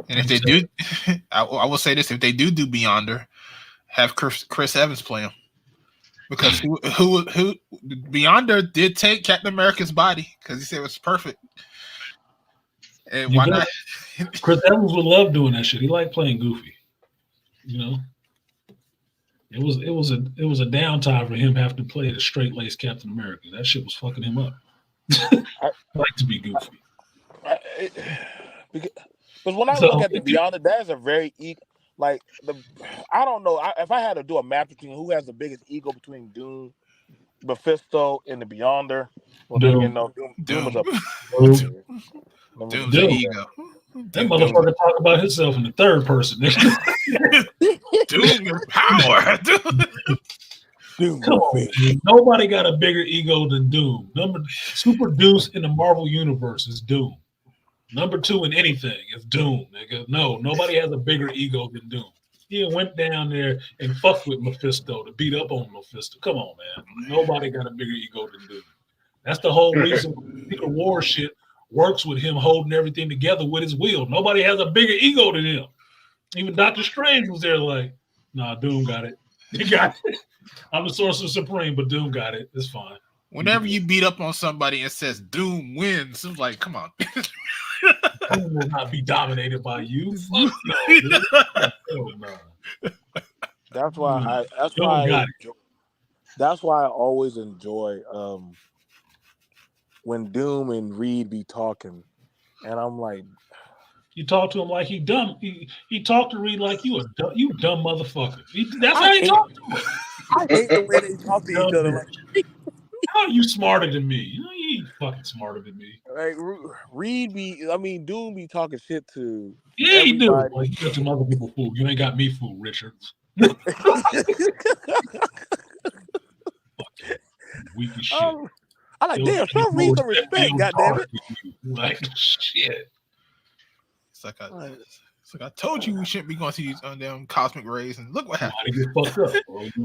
And if they do, I will say this: if they do Beyonder, have Chris Evans play him, because who Beyonder did take Captain America's body because he said it was perfect. And why not? Chris Evans would love doing that shit. He liked playing Goofy. You know, it was a downtime for him having to play the straight-laced Captain America. That shit was fucking him up. I like to be Goofy. Because when I look at the Beyonder, that is a very I don't know if I had to do a match between who has the biggest ego between Doom, Mephisto, and the Beyonder. Well, Doom is up. Doom's an ego. That motherfucker talk about himself in the third person. Doom in power. Doom. Come on, man. Nobody got a bigger ego than Doom. Super Deuce in the Marvel universe is Doom. Number 2 in anything is Doom, nigga. No, nobody has a bigger ego than Doom. He went down there and fucked with Mephisto to beat up on Mephisto. Come on, man. Nobody got a bigger ego than Doom. That's the whole reason Secret War shit works with him holding everything together with his will. Nobody has a bigger ego than him. Even Doctor Strange was there like, nah, Doom got it. He got it. I'm the Sorcerer Supreme, but Doom got it. It's fine. Whenever you beat up on somebody and says Doom wins, it's like, come on. Doom will not be dominated by you. Fuck no. That's why I always enjoy when Doom and Reed be talking, and I'm like, you talk to him like he dumb. He talked to Reed like you dumb motherfucker. That's how he talked to him. I hate the way they talk to each other. Like, how are you smarter than me? You know, you ain't fucking smarter than me. Like Doom be talking shit to. Yeah, he do. Like, you got some other people fooled. You ain't got me fooled, Richard. Weak as shit. I like, damn, show Reed some respect, goddammit. Like, shit. It's like I told you we shouldn't be going to these damn cosmic rays, and look what happened. I get fucked up. Well, you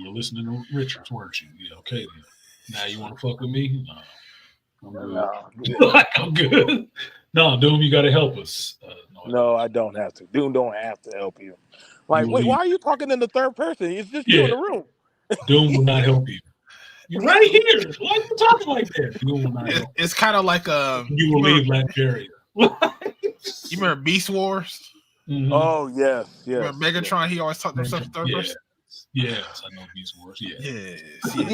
were listening to Richards, weren't you? Yeah, okay then. Now you want to fuck with me? No. I'm good. No, Doom, you got to help us. No, I don't have to. Doom don't have to help you. Like, wait, why are you talking in the third person? It's just you in the room. Doom will not help you. You're right here. Why are you talking like that? Doom will not help. It's kind of like you will leave Latveria. You remember Beast Wars? Mhm. Oh yes, Where yes. Megatron, he always talked to himself in third Yeah. person. Yes, I know Beast Wars. Yeah. Yes, Yeah,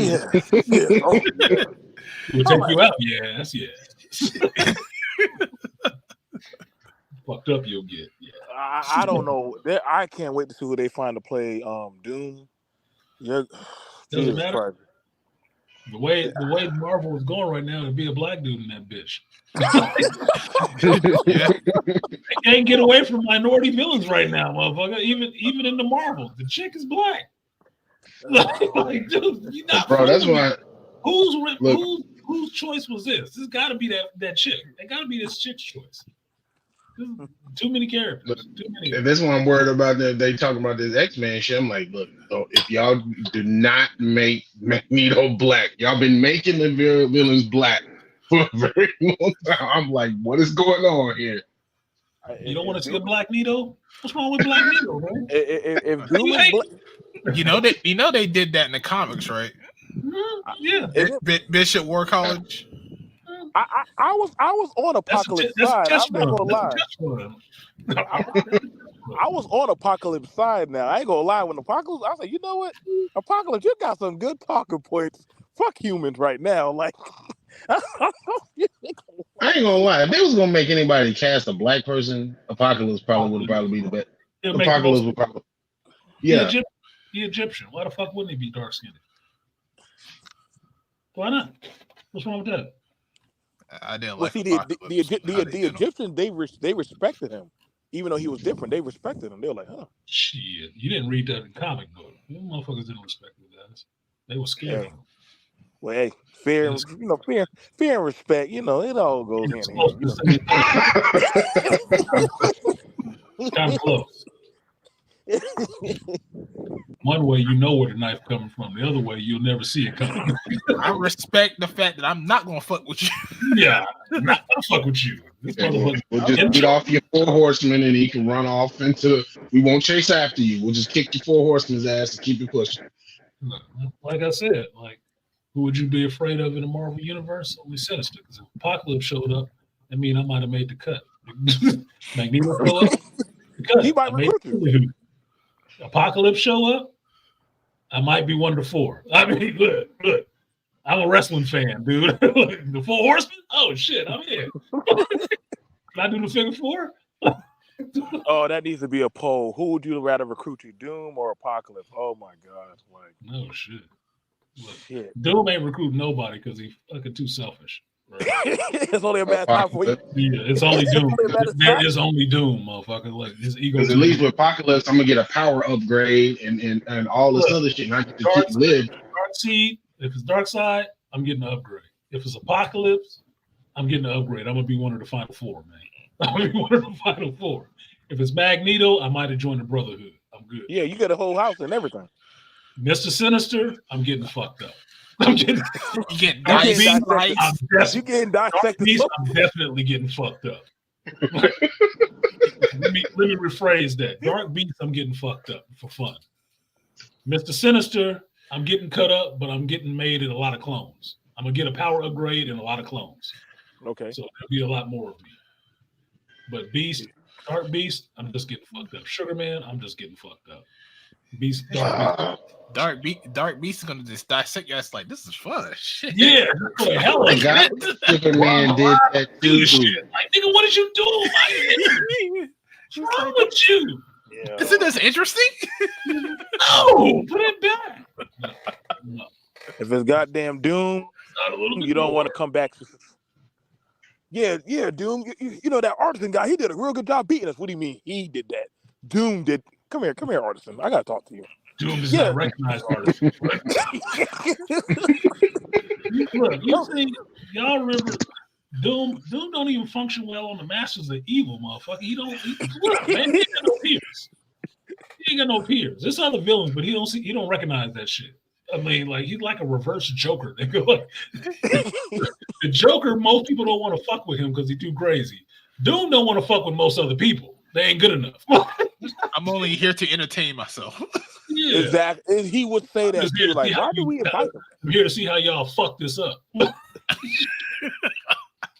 yeah. Oh, yeah. We'll take you out. Yes, yes. Fucked up you'll get. Yeah. I don't know. I can't wait to see who they find to play Doom. Yeah, Doesn't Jesus matter. Christ. The way Marvel is going right now, to be a black dude in that bitch. Yeah. They can't get away from minority villains right now, motherfucker. Even in the Marvels, the chick is black. Like, dude, you not Bro, that's fooling me. why. Whose choice was this? This got to be that chick. It got to be this chick's choice. Too many characters. Too many. And that's why I'm worried about that. They talking about this X-Men shit. I'm like, look, so if y'all do not make Magneto black, y'all been making the villains black for a very long time. I'm like, what is going on here? You don't want to see a Black Nito? What's wrong with Black Nito, man? If Doom is black, They did that in the comics, right? Yeah. Bishop War College. I was on Apocalypse side. I'm not gonna lie. I was on Apocalypse side now. I ain't gonna lie. When Apocalypse, I was like, you know what? Apocalypse, you got some good talking points. Fuck humans right now. Like, I ain't gonna lie. If they was gonna make anybody cast a black person, Apocalypse would be the best. Apocalypse would probably. Yeah. The Egyptian. Why the fuck wouldn't he be dark skinned? Why not? What's wrong with that? I didn't well, like see, the Egyptians, they respected him. Even though he was different, they respected him. They were like, huh. Shit. You didn't read that in comic book. You motherfuckers didn't respect those guys. They were scared of him. Well, hey, fear and respect, it all goes hand in hand. Kind of close. One way you know where the knife coming from. The other way you'll never see it coming. I respect the fact that I'm not gonna fuck with you. Yeah, I'm not gonna fuck with you. We'll just get off your 4 horsemen and he can run off into. We won't chase after you. We'll just kick your 4 horsemen's ass and keep it pushing. Like I said, who would you be afraid of in the Marvel universe? Only Sinister. Because if Apocalypse showed up, I mean, I might have made the cut. Magneto show up, he might recruit you. Apocalypse show up, I might be one of the 4. I mean, look, I'm a wrestling fan, dude. The 4 Horsemen? Oh shit, I'm here. Can I do the figure 4? Oh, that needs to be a poll. Who would you rather recruit you, Doom or Apocalypse? Oh my god, no shit. Look, shit. Doom ain't recruiting nobody because he's fucking too selfish. Right? It's only a bad time for you. Yeah, it's only Doom. There is only Doom, motherfucker. Like his ego. Because at least with Apocalypse, I'm gonna get a power upgrade and all this other shit. And I get to keep live. Dark Seed. If it's Dark Side, I'm getting an upgrade. If it's Apocalypse, I'm getting an upgrade. I'm gonna be one of the final 4, man. I'm gonna be one of the final 4. If it's Magneto, I might have joined the Brotherhood. I'm good. Yeah, you get a whole house and everything. Mr. Sinister, I'm getting fucked up. I'm getting dissected. I'm definitely getting fucked up. let me rephrase that. Dark Beast, I'm getting fucked up for fun. Mr. Sinister, I'm getting cut up, but I'm getting made in a lot of clones. I'm gonna get a power upgrade and a lot of clones. Okay. So there'll be a lot more of me. But Beast, Dark Beast, I'm just getting fucked up. Sugar Man, I'm just getting fucked up. Beast, Dark Beast is gonna just dissect you. It's like, this is fun. Shit. Yeah, what the hell? Superman did that too. Shit. Like, nigga, what did you do? What's wrong with you? Yeah. Isn't this interesting? No, put it back. No. If it's goddamn Doom, you don't want to come back. Yeah, Doom. You know that artisan guy, he did a real good job beating us. What do you mean he did that? Doom did. Come here, artisan. I gotta talk to you. Doom does not recognize artisan. Look, y'all remember Doom don't even function well on the Masters of Evil, motherfucker. He ain't got no peers. He ain't got no peers. There's other villains, but he don't recognize that shit. I mean, like, he's like a reverse Joker. They go like, the Joker, most people don't want to fuck with him because he's too crazy. Doom don't want to fuck with most other people. They ain't good enough. I'm only here to entertain myself. Yeah. Exactly. And he would say that too. Like, why do we invite him? I'm here to see how y'all fuck this up.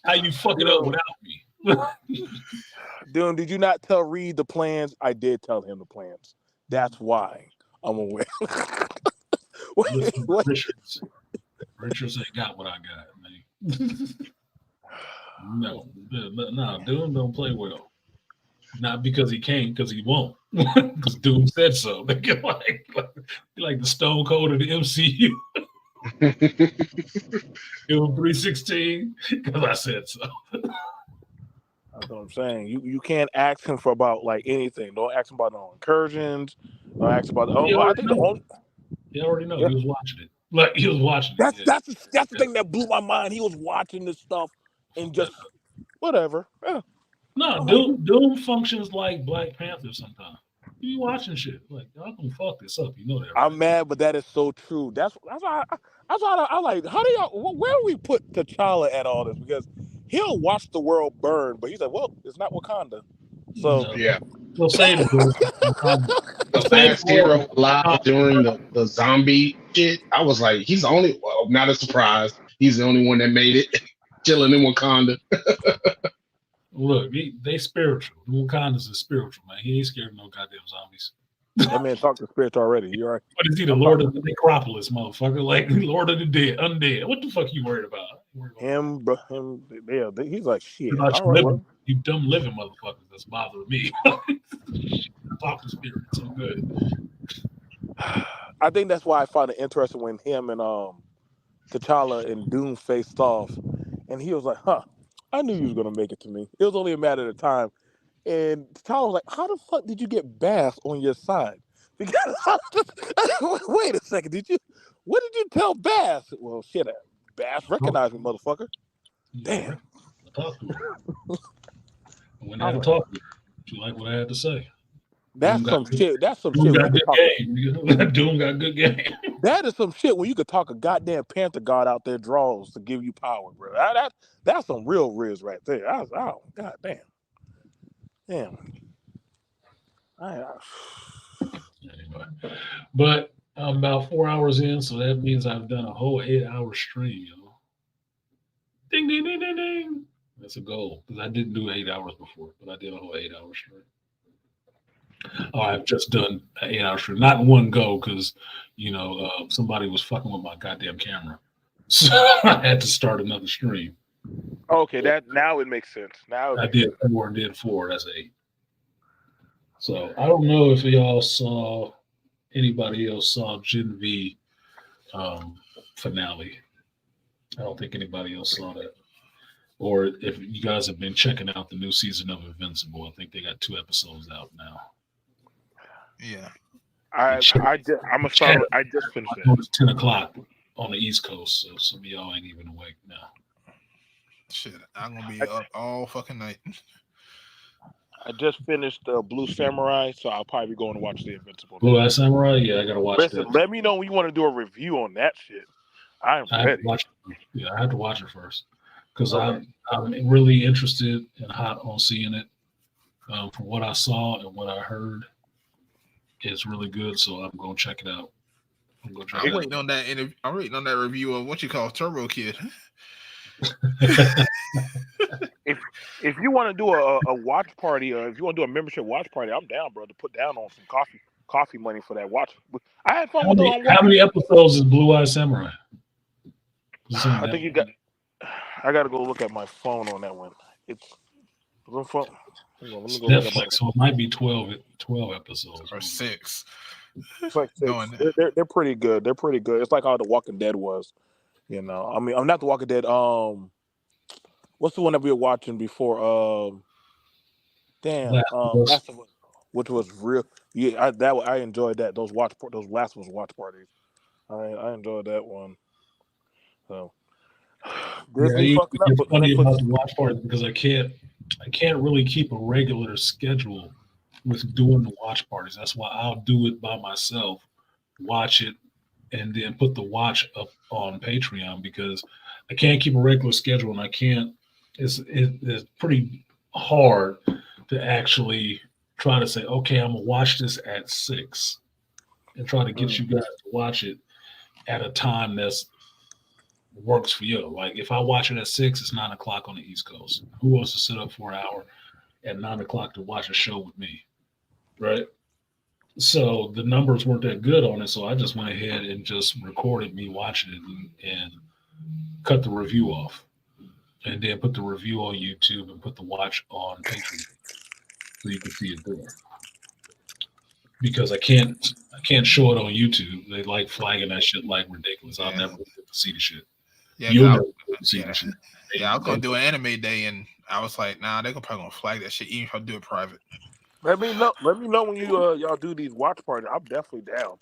How you fuck it up without me. Dude, did you not tell Reed the plans? I did tell him the plans. That's why I'm aware. Listen, Richards ain't got what I got, man. No, Doom don't play well. Not because he can't, because he won't. Because Doom said so. They get like the Stone Cold of the MCU. Doom 316, because I said so. That's what I'm saying. You can't ask him for about like anything. Don't ask him about no incursions. Don't ask about. I think the only. He already know. He was watching it. Like he was watching That's it. that's the thing that blew my mind. He was watching this stuff and just whatever. Yeah. No, Doom functions like Black Panther sometimes. You watching shit like y'all gonna fuck this up. You know that. Right? I'm mad, but that is so true. That's why I like. How do y'all? Where do we put T'Challa at all this? Because he'll watch the world burn, but he's like, well, it's not Wakanda. So Yeah. We'll say the The last hero alive during the zombie shit, I was like, he's the only. Well, not a surprise. He's the only one that made it, chilling in Wakanda. Look, they spiritual. Wakanda's is spiritual, man. He ain't scared of no goddamn zombies. that man talked to spirits already. You're right. What is he, the Lord of the Necropolis, motherfucker? Like Lord of the Dead, undead. What the fuck you worried about? Him. Yeah, he's like shit. About All right, well. you dumb living motherfuckers that's bothering me. Talk to spirits, so good. I think that's why I found it interesting when him and T'Challa and Doom faced off, and he was like, "Huh, I knew you was gonna make it to me. It was only a matter of time." And T'Challa was like, "How the fuck did you get Bass on your side?" Because wait a second, what did you tell Bass? Well, shit, Bass recognized me, motherfucker. Damn. I talked to her. When I had to talk to her, she liked what I had to say. That's some shit. That's some shit. Doom got good game. Doom got good game. That is some shit when you could talk a goddamn Panther God out there draws to give you power, bro. That's some real riz right there. Oh, god damn. Damn. Anyway, but I'm about 4 hours in, so that means I've done a whole 8-hour stream, yo. Ding, ding, ding, ding, ding. That's a goal because I didn't do 8 hours before, but I did a whole 8-hour stream. Oh, I've just done an 8-hour stream, not in one go because somebody was fucking with my goddamn camera, so I had to start another stream. Okay, that now it makes sense. Now I did 4 and did 4. That's 8. So I don't know if anybody else saw Gen V finale. I don't think anybody else saw that. Or if you guys have been checking out the new season of Invincible, I think they got 2 episodes out now. Yeah. I just finished it. It's 10 o'clock on the East Coast, so some of y'all ain't even awake now. Shit, I'm gonna be up all fucking night. I just finished Blue Samurai, so I'll probably be going to watch the Invincible. Blue Samurai, yeah, I gotta watch that. Let me know when you want to do a review on that shit. I'm ready. I have to watch it first because I'm really interested and hot on seeing it. From what I saw and what I heard, it's really good. So I'm gonna check it out. I'm waiting on that. I'm waiting on that review of what you call Turbo Kid. If you want to do a watch party, or if you want to do a membership watch party, I'm down, bro. To put down on some coffee money for that watch. I had fun with it. How many episodes is Blue Eye Samurai? I think you got. I got to go look at my phone on that one. It's on phone. Netflix, so it might be 12 episodes or 6. It's like 6. They're pretty good. They're pretty good. It's like how The Walking Dead was. I mean, I'm not The Walking Dead. What's the one that we were watching before? Last of Us, which was real. Yeah, I enjoyed that. Those Last of Us watch parties. I enjoyed that one. So it's funny about the watch parties because I can't really keep a regular schedule with doing the watch parties. That's why I'll do it by myself, watch it, and then put the watch up on Patreon because I can't keep a regular schedule and I can't. It's pretty hard to actually try to say, okay, I'm gonna watch this at 6 and try to get you guys to watch it at a time that's works for you. Like if I watch it at 6, it's 9 o'clock on the East Coast. Who wants to sit up for an hour at 9 o'clock to watch a show with me, right? So the numbers weren't that good on it, so I just went ahead and just recorded me watching it and cut the review off, and then put the review on YouTube and put the watch on Patreon so you can see it there. Because I can't show it on YouTube. They like flagging that shit like ridiculous. I'll never get to see the shit. Yeah, You'll 'cause never get to see the shit. I was gonna do an anime day, and I was like, nah, they're probably gonna flag that shit, even if I do it private. Let me know when you y'all do these watch parties. I'm definitely down.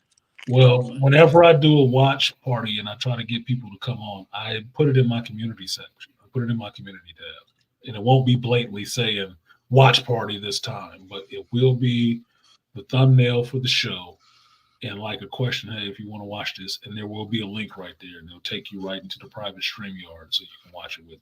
Well, whenever I do a watch party and I try to get people to come on, I put it in my community section. I put it in my community tab. And it won't be blatantly saying watch party this time, but it will be the thumbnail for the show and like a question, hey, if you want to watch this, and there will be a link right there, and it'll take you right into the private StreamYard so you can watch it with me.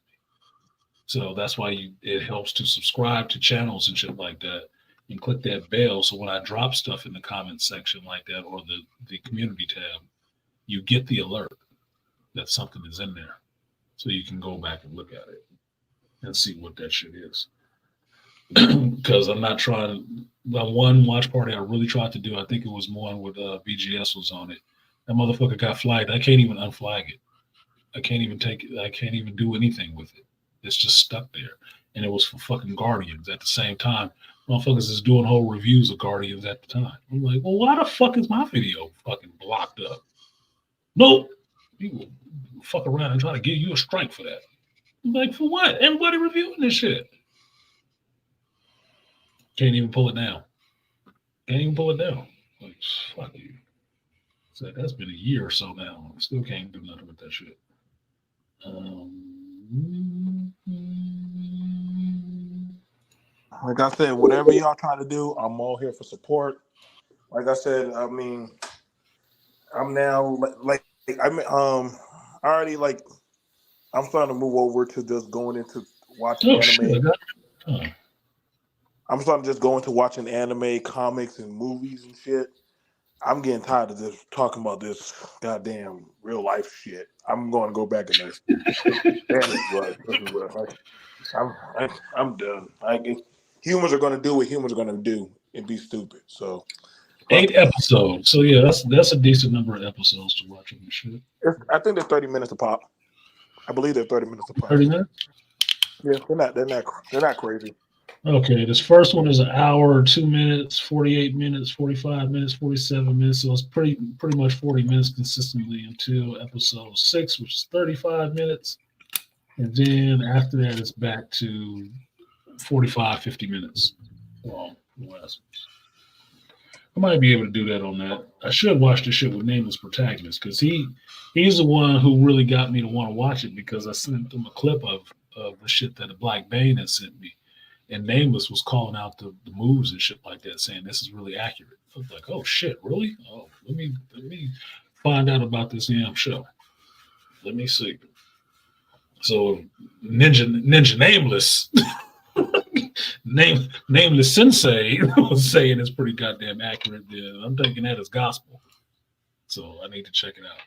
So that's why it helps to subscribe to channels and shit like that, and click that bell. So when I drop stuff in the comment section like that, or the community tab, you get the alert that something is in there, so you can go back and look at it and see what that shit is. Because I'm not trying. One watch party I really tried to do, I think it was one with BGS was on it. That motherfucker got flagged. I can't even unflag it. I can't even take it. I can't even do anything with it. It's just stuck there. And it was for fucking Guardians at the same time. Motherfuckers is doing whole reviews of Guardians at the time. I'm like, well, why the fuck is my video fucking blocked up? Nope. People fuck around and try to give you a strike for that. I'm like, for what? Everybody reviewing this shit. Can't even pull it down. Can't even pull it down. Like, fuck you. So that's been a year or so now. I still can't do nothing with that shit. Like I said, whatever y'all trying to do, I'm all here for support. Like I said, I mean, I'm now like I'm already like I'm starting to move over to just going into watching anime. Shit, I'm starting to just go into watching anime, comics, and movies and shit. I'm getting tired of just talking about this goddamn real life shit. I'm going to go back in this. I'm done. Humans are going to do what humans are going to do and be stupid. So 8 episodes. So yeah, that's a decent number of episodes to watch on the shit. I think they're 30 minutes a pop. I believe they're 30 minutes a pop. 30 minutes? Yeah, they're not crazy. Okay, this first one is an hour, 2 minutes, 48 minutes, 45 minutes, 47 minutes. So it's pretty much 40 minutes consistently until episode 6, which is 35 minutes. And then after that, it's back to 45, 50 minutes long. I might be able to do that on that. I should watch the shit with Nameless Protagonist because he's the one who really got me to want to watch it because I sent him a clip of the shit that the Black Bane had sent me. And Nameless was calling out the moves and shit like that, saying this is really accurate. I was like, oh shit, really? Oh, let me find out about this damn show. Let me see. So Ninja Nameless, Nameless Sensei was saying it's pretty goddamn accurate. Then I'm taking that as gospel. So I need to check it out.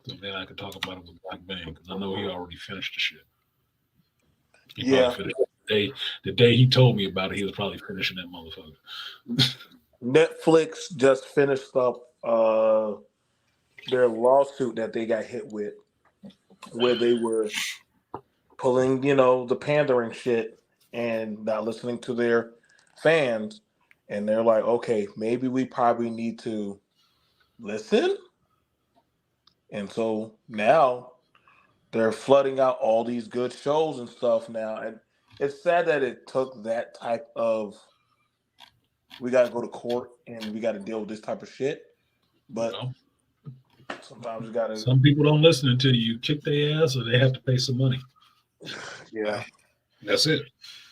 So then I can talk about it with Black Bane because I know he already finished the shit. He probably finished it. The day he told me about it, he was probably finishing that motherfucker. Netflix just finished up their lawsuit that they got hit with, where they were pulling, the pandering shit and not listening to their fans. And they're like, okay, maybe we probably need to listen. And so now they're flooding out all these good shows and stuff now. And it's sad that it took that type of, we got to go to court and we got to deal with this type of shit. But sometimes you got to. Some people don't listen until you kick their ass or they have to pay some money. Yeah. That's it.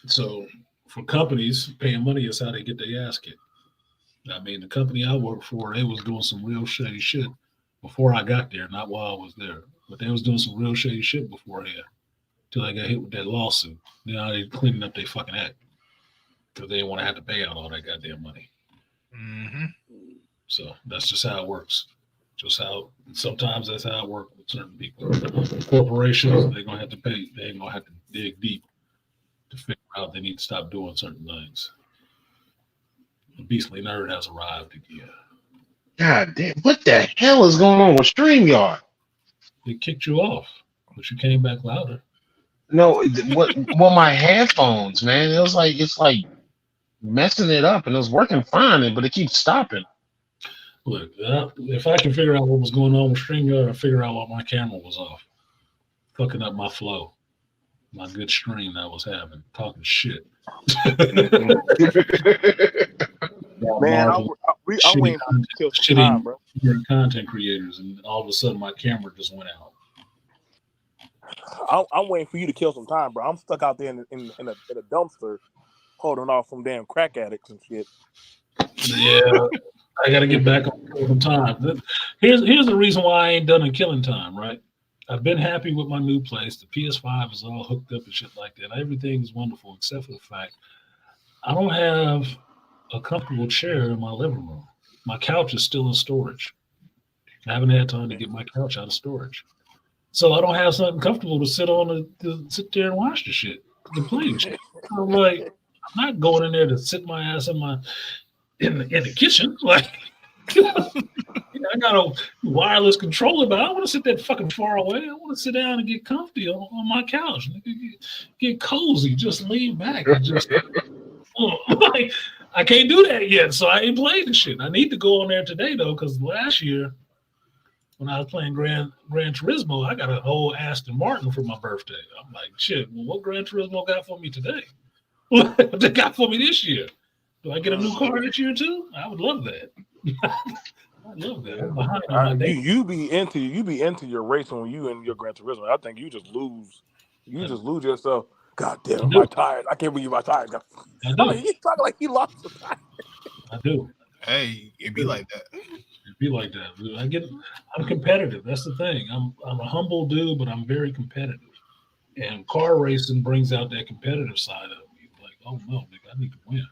So for companies, paying money is how they get their ass kicked. I mean, the company I worked for, they was doing some real shady shit before I got there, not while I was there. But they was doing some real shady shit beforehand till I got hit with that lawsuit. Now they're cleaning up their fucking act because they didn't want to have to pay out all that goddamn money. Mm-hmm. So that's just how it works. Sometimes that's how it works with certain people. Corporations, they're gonna have to pay. They're gonna have to dig deep to figure out. They need to stop doing certain things. The beastly nerd has arrived again. God damn, what the hell is going on with StreamYard? They kicked you off, but you came back louder. No, what? Well, my headphones, man. It's like messing it up, and it was working fine, but it keeps stopping. Look, if I can figure out what was going on with StreamYard, I figure out what my camera was off, fucking up my flow, my good stream that I was having, talking shit. Man, I'm waiting for you to kill some time, bro. Content creators, and all of a sudden my camera just went out. I'm waiting for you to kill some time, bro. I'm stuck out there in a dumpster, holding off from damn crack addicts and shit. Yeah, I got to get back on killing time. Here's the reason why I ain't done a killing time, right? I've been happy with my new place. The PS5 is all hooked up and shit like that. Everything is wonderful, except for the fact I don't have a comfortable chair in my living room. My couch is still in storage. I haven't had time to get my couch out of storage. So I don't have something comfortable to sit on to sit there and watch the shit, to play the shit. I'm like, I'm not going in there to sit my ass in the kitchen. Like, I got a wireless controller, but I don't want to sit that fucking far away. I want to sit down and get comfy on my couch, get cozy, just lean back and just like, I can't do that yet, so I ain't played the shit. I need to go on there today though, because last year when I was playing Gran Turismo, I got a whole Aston Martin for my birthday. I'm like, shit, well, what Gran Turismo got for me today? What they got for me this year? Do I get a new car this year too? I would love that. I love that. I'm behind on my day. You be into your racing when you in your Gran Turismo. I think you just lose. You just lose yourself. God damn it, my tires! I can't believe my tires got. I do. He's talking like he lost the tire. I do. Hey, it be like that. It be like that. I'm competitive. That's the thing. I'm a humble dude, but I'm very competitive. And car racing brings out that competitive side of me. Like, oh no, nigga, I need to win.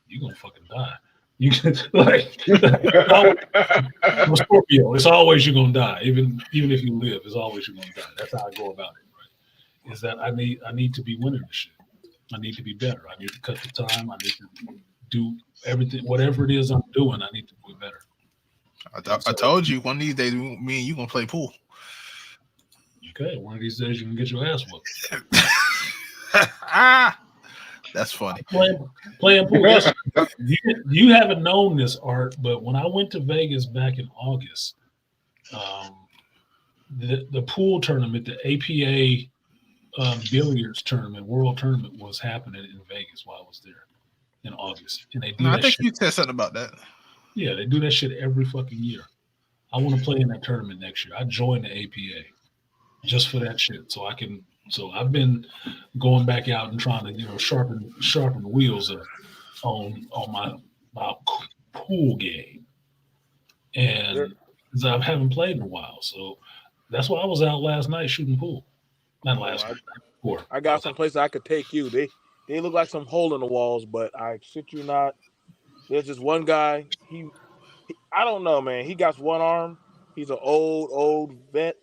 You're gonna fucking die. You can like I'm a Scorpio. It's always you're gonna die. Even if you live, it's always you're gonna die. That's how I go about it, right? Is that I need to be winning this shit. I need to be better. I need to cut the time. I need to do everything, whatever it is I'm doing, I need to do it better. I told you one of these days, me and you gonna play pool. Okay, one of these days you can get your ass whooped. That's funny. Playing pool. Yes, you haven't known this, Art, but when I went to Vegas back in August, the pool tournament, the APA billiards tournament, world tournament was happening in Vegas while I was there in August. And they do I think you said something about that. Yeah, they do that shit every fucking year. I want to play in that tournament next year. I joined the APA just for that shit. So I've been going back out and trying to, sharpen the wheels on my pool game. And I haven't played in a while. So that's why I was out last night shooting pool. Not last night. Before. I got some places I could take you. They look like some hole in the walls, but I shit you not. There's just one guy. He I don't know, man. He got one arm. He's an old vet.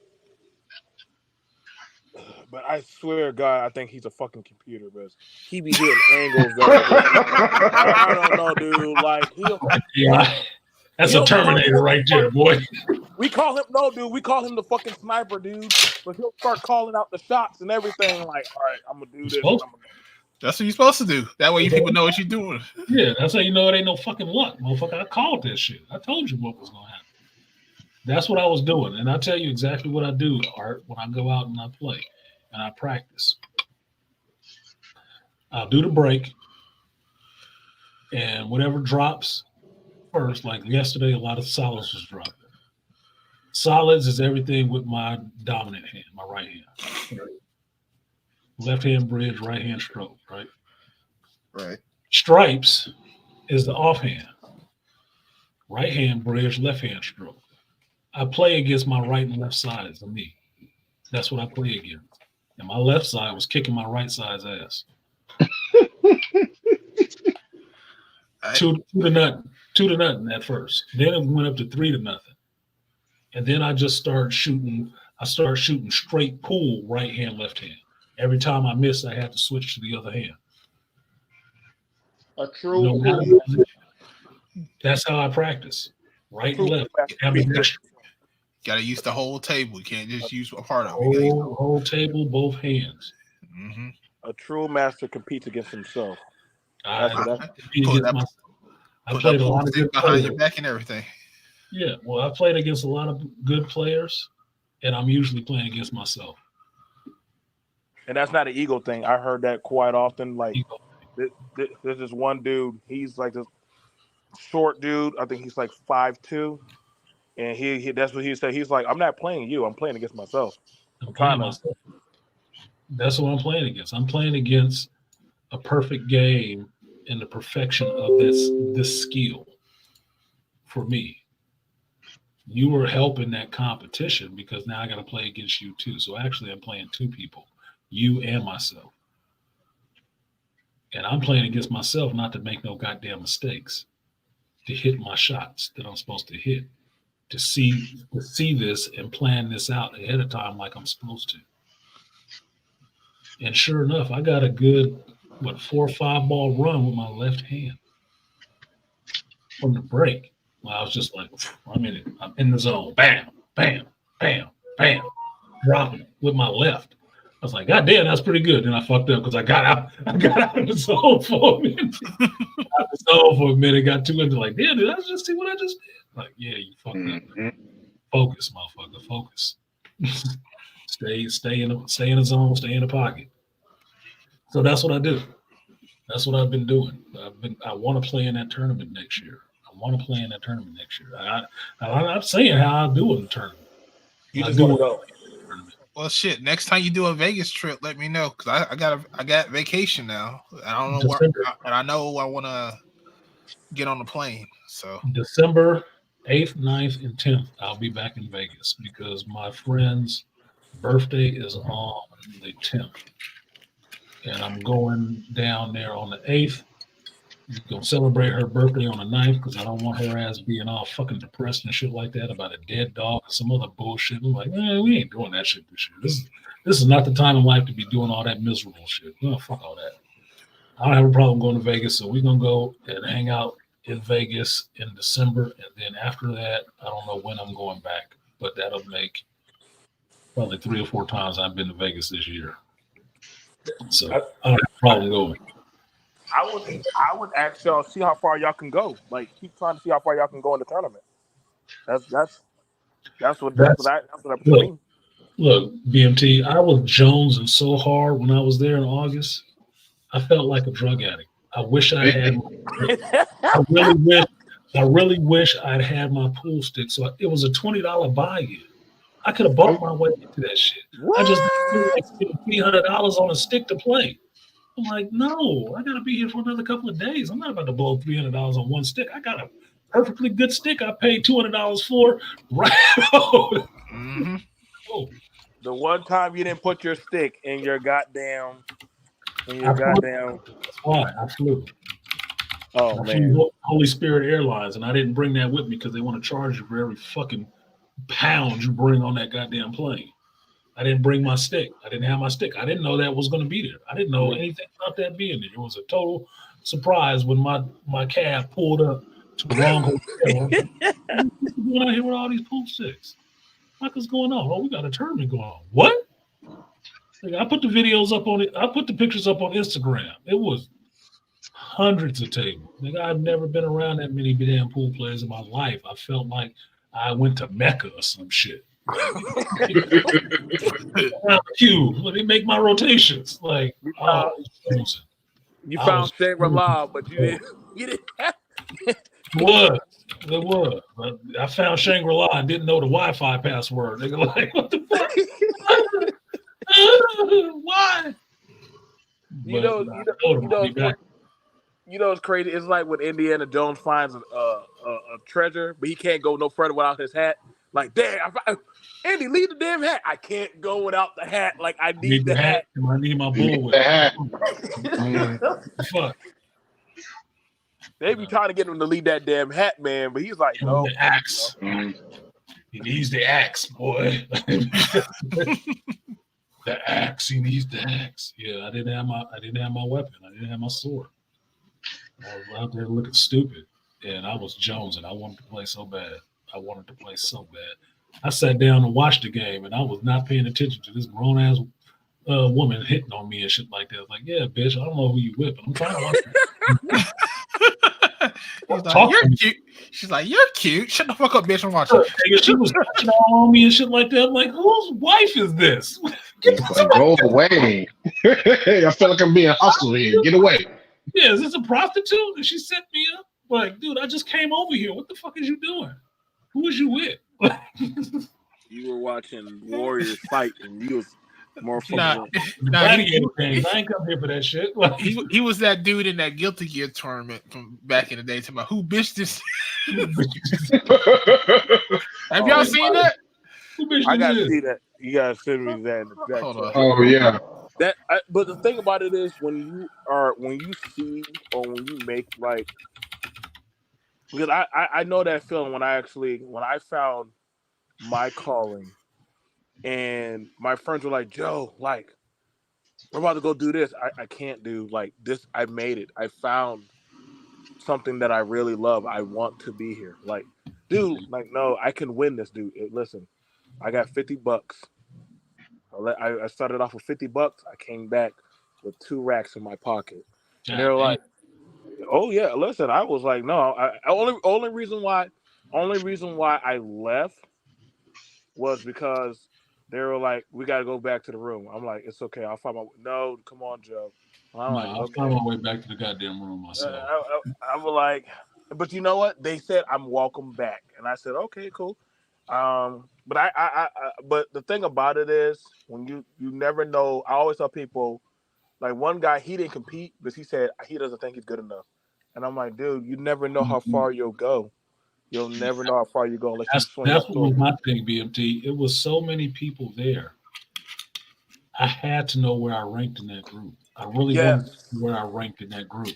But I swear, God, I think he's a fucking computer, bro. He be hitting angles. I don't know, dude. Like that's a Terminator right there, boy. We call him We call him the fucking sniper, dude. But he'll start calling out the shots and everything. Like, all right, I'm gonna do this. That's what you're supposed to do. That way people know what you're doing. Yeah, that's how you know it ain't no fucking luck, motherfucker. I called that shit. I told you what was gonna happen. That's what I was doing, and I tell you exactly what I do, Art, when I go out and I play and I practice. I'll do the break, and whatever drops first. Like yesterday, a lot of solids was dropping. Solids is everything with my dominant hand, my right hand. Right? Left hand bridge, right hand stroke, right? Right. Stripes is the offhand. Right hand bridge, left hand stroke. I play against my right and left sides of me. That's what I play against. And my left side was kicking my right side's ass. 2-0 at first. Then it went up to 3-0. And then I just started shooting. I started shooting straight pool, right hand, left hand. Every time I missed, I had to switch to the other hand. A true, No matter true, the position. That's how I practice. Right and true left. master Ambidextrous. Got to use the whole table. You can't just use a part of it. Whole table, both hands. Mm-hmm. A true master competes against himself. I That's what that. compete Put against that, myself. I put played that a lot pool of stick good behind players. your back and everything. Yeah, well, I played against a lot of good players, and I'm usually playing against myself. And that's not an ego thing. I heard that quite often. Like, Ego. there's this one dude. He's like this short dude. I think he's like 5'2", and he that's what he said. He's like, I'm not playing you. I'm playing against myself. I'm playing myself. That's what I'm playing against. I'm playing against a perfect game in the perfection of this skill for me. You were helping that competition because now I got to play against you too. So actually, I'm playing two people, you and myself. And I'm playing against myself not to make no goddamn mistakes, to hit my shots that I'm supposed to hit, to see this and plan this out ahead of time like I'm supposed to. And sure enough, I got a good, 4 or 5 ball run with my left hand from the break. Well, I was just like, I'm in it. I'm in the zone. Bam, bam, bam, bam. Dropping it with my left. I was like, God damn, that's pretty good. Then I fucked up because I got out of the zone for a minute. Got too into like, damn, did I just see what I just did? Like, yeah, you fucked up. Focus, motherfucker. Focus. stay in the zone, stay in the pocket. So that's what I do. That's what I've been doing. I want to play in that tournament next year. I'm not saying how I do in the tournament. You just want to go. Well, shit. Next time you do a Vegas trip, let me know because I got vacation now. I don't know and I know I want to get on the plane. So December 8th, 9th, and 10th, I'll be back in Vegas because my friend's birthday is on the 10th, and I'm going down there on the 8th. We're gonna celebrate her birthday on the 9th because I don't want her ass being all fucking depressed and shit like that about a dead dog and some other bullshit. I'm like, we ain't doing that shit this year. This is not the time in life to be doing all that miserable shit. No, fuck all that. I don't have a problem going to Vegas, so we're gonna go and hang out in Vegas in December, and then after that, I don't know when I'm going back, but that'll make probably 3 or 4 times I've been to Vegas this year. So I don't have a problem going. I would ask y'all see how far y'all can go. Like keep trying to see how far y'all can go in the tournament. That's what I mean. Look, BMT, I was jonesing so hard when I was there in August. I felt like a drug addict. I wish I had. I really wish I'd had my pool stick. So it was a $20 buy-in. I could have bought my way into that shit. What? I just spent $300 on a stick to play. I'm like, no, I got to be here for another couple of days. I'm not about to blow $300 on one stick. I got a perfectly good stick I paid $200 for. Right. Mm-hmm. Oh. The one time you didn't put your stick in your goddamn. That's why I flew. Oh, I man. flew Holy Spirit Airlines, and I didn't bring that with me because they want to charge you for every fucking pound you bring on that goddamn plane. I didn't bring my stick. I didn't have my stick. I didn't know that was going to be there. I didn't know anything about that being there. It was a total surprise when my cab pulled up to the wrong hotel. What's going on here with all these pool sticks? What's going on? Oh, we got a tournament going on. What? I put the videos up on it. I put the pictures up on Instagram. It was hundreds of tables. I've never been around that many damn pool players in my life. I felt like I went to Mecca or some shit. Let me make my rotations. Like, you found Shangri-La, but you didn't have it was. But I found Shangri-La and didn't know the Wi-Fi password. They go like, what the fuck? Why? You know it's crazy. It's like when Indiana Jones finds a treasure, but he can't go no further without his hat. Like, damn, Andy, leave the damn hat. I can't go without the hat. Like, I need the hat. I need my bull with the hat. Fuck. They be trying to get him to leave that damn hat, man, but he's like, no. The axe. He needs the axe, boy. The axe. He needs the axe. Yeah, I didn't have my weapon. I didn't have my sword. I was out there looking stupid, and I was Jones, and I wanted to play so bad. I wanted to play so bad. I sat down and watched the game, and I was not paying attention to this grown ass woman hitting on me and shit like that. I was like, yeah, bitch, I don't know who you with, but I'm trying to watch it. He's like, you're cute. She's like, you're cute. Shut the fuck up, bitch. I'm watching. She was touching all on me and shit like that. I'm like, whose wife is this? Get the Like, go away. I feel like I'm being hustled here. Get away. Yeah, is this a prostitute? And she set me up. Like, dude, I just came over here. What the fuck is you doing? Who is you with? You were watching Warriors fight, and you was more fun. Nah, I ain't come here for that shit. Like, he was that dude in that Guilty Gear tournament from back in the day. Talking about who bitched this. Have y'all seen that? I gotta see that. You gotta send me that. Hold on. Oh yeah. But the thing about it is when you see or when you make like, because I know that feeling when I found my calling, and my friends were like, Joe, like, we're about to go do this. I can't do like this. I made it. I found something that I really love. I want to be here. Like, dude, like, no, I can win this, dude. Listen, I got $50. I started off with $50. I came back with 2 racks in my pocket. And they were like, oh yeah, listen, I was like, no, only reason why I left was because they were like, we got to go back to the room. I'm like, it's okay. I'll find my no, come on, Joe. I'll find my way back to the goddamn room myself. I was like, but you know what? They said I'm welcome back. And I said, okay, cool. But but the thing about it is when you never know, I always tell people, like one guy, he didn't compete because he said he doesn't think he's good enough. And I'm like, dude, you never know how far you'll go. You'll never know how far you go unless you swing. That's what was my thing, BMT. It was so many people there. I had to know where I ranked in that group. I really wanted to know where I ranked in that group.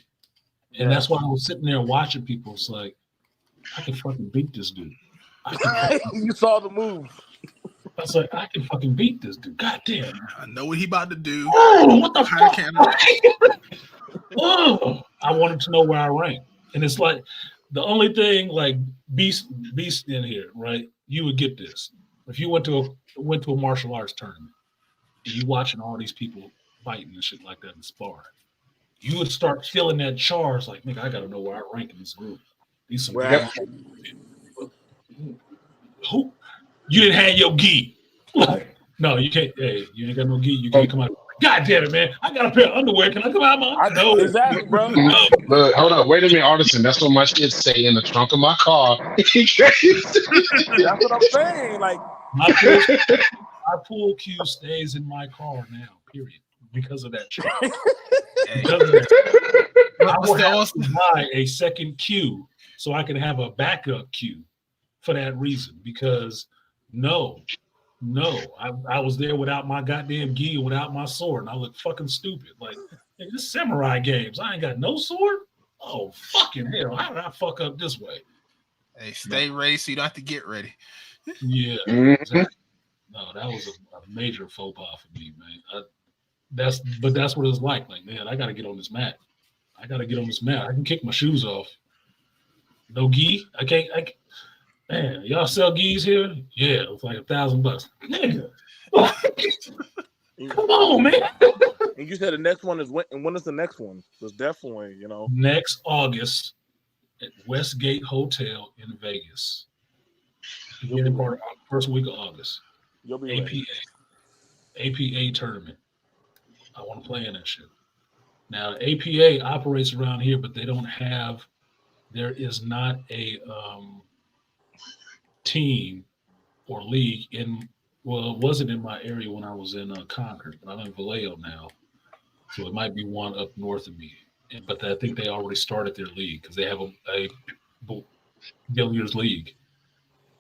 And that's why I was sitting there watching people. It's like, I can fucking beat this dude. You saw the move. I was like, I can fucking beat this dude. God damn. I know what he about to do. Oh, what the fuck? Oh, I wanted to know where I ranked. And it's like, the only thing, like, Beast in here, right? You would get this. If you went to a martial arts tournament and you watching all these people fighting and shit like that and sparring, you would start feeling that charge, like, nigga, I gotta know where I rank in this group. These some who you didn't have your gi. No, you can't. Hey, you ain't got no gi. You can't come out. God damn it, man! I got a pair of underwear. Can I come out my? No, exactly, bro. No. Look, hold up, wait a minute, Artisan. That's what my shit say in the trunk of my car. That's what I'm saying. Like my pool cue stays in my car now. Period. Because of that. I would have to buy a second cue so I can have a backup cue for that reason. Because no, I was there without my goddamn gi, without my sword, and I look fucking stupid. Like, hey, this samurai games, I ain't got no sword. Oh fucking hell! How did I fuck up this way? Hey, stay ready so you don't have to get ready. Yeah, exactly. No, that was a major faux pas for me, man. That's what it's like. Like, man, I got to get on this mat. I can kick my shoes off. No gi, I can't. Man, y'all sell gis here? Yeah, it's like $1,000. Nigga, come on, man. And you said the next one is when? And when is the next one? It's definitely, next August at Westgate Hotel in Vegas. Beginning part of first week of August. You'll be APA tournament. I want to play in that shit. Now, APA operates around here, but they don't have. There is not a team or league in. Well, it wasn't in my area when I was in Concord, but I'm in Vallejo now, so it might be one up north of me. But I think they already started their league because they have a billiards league.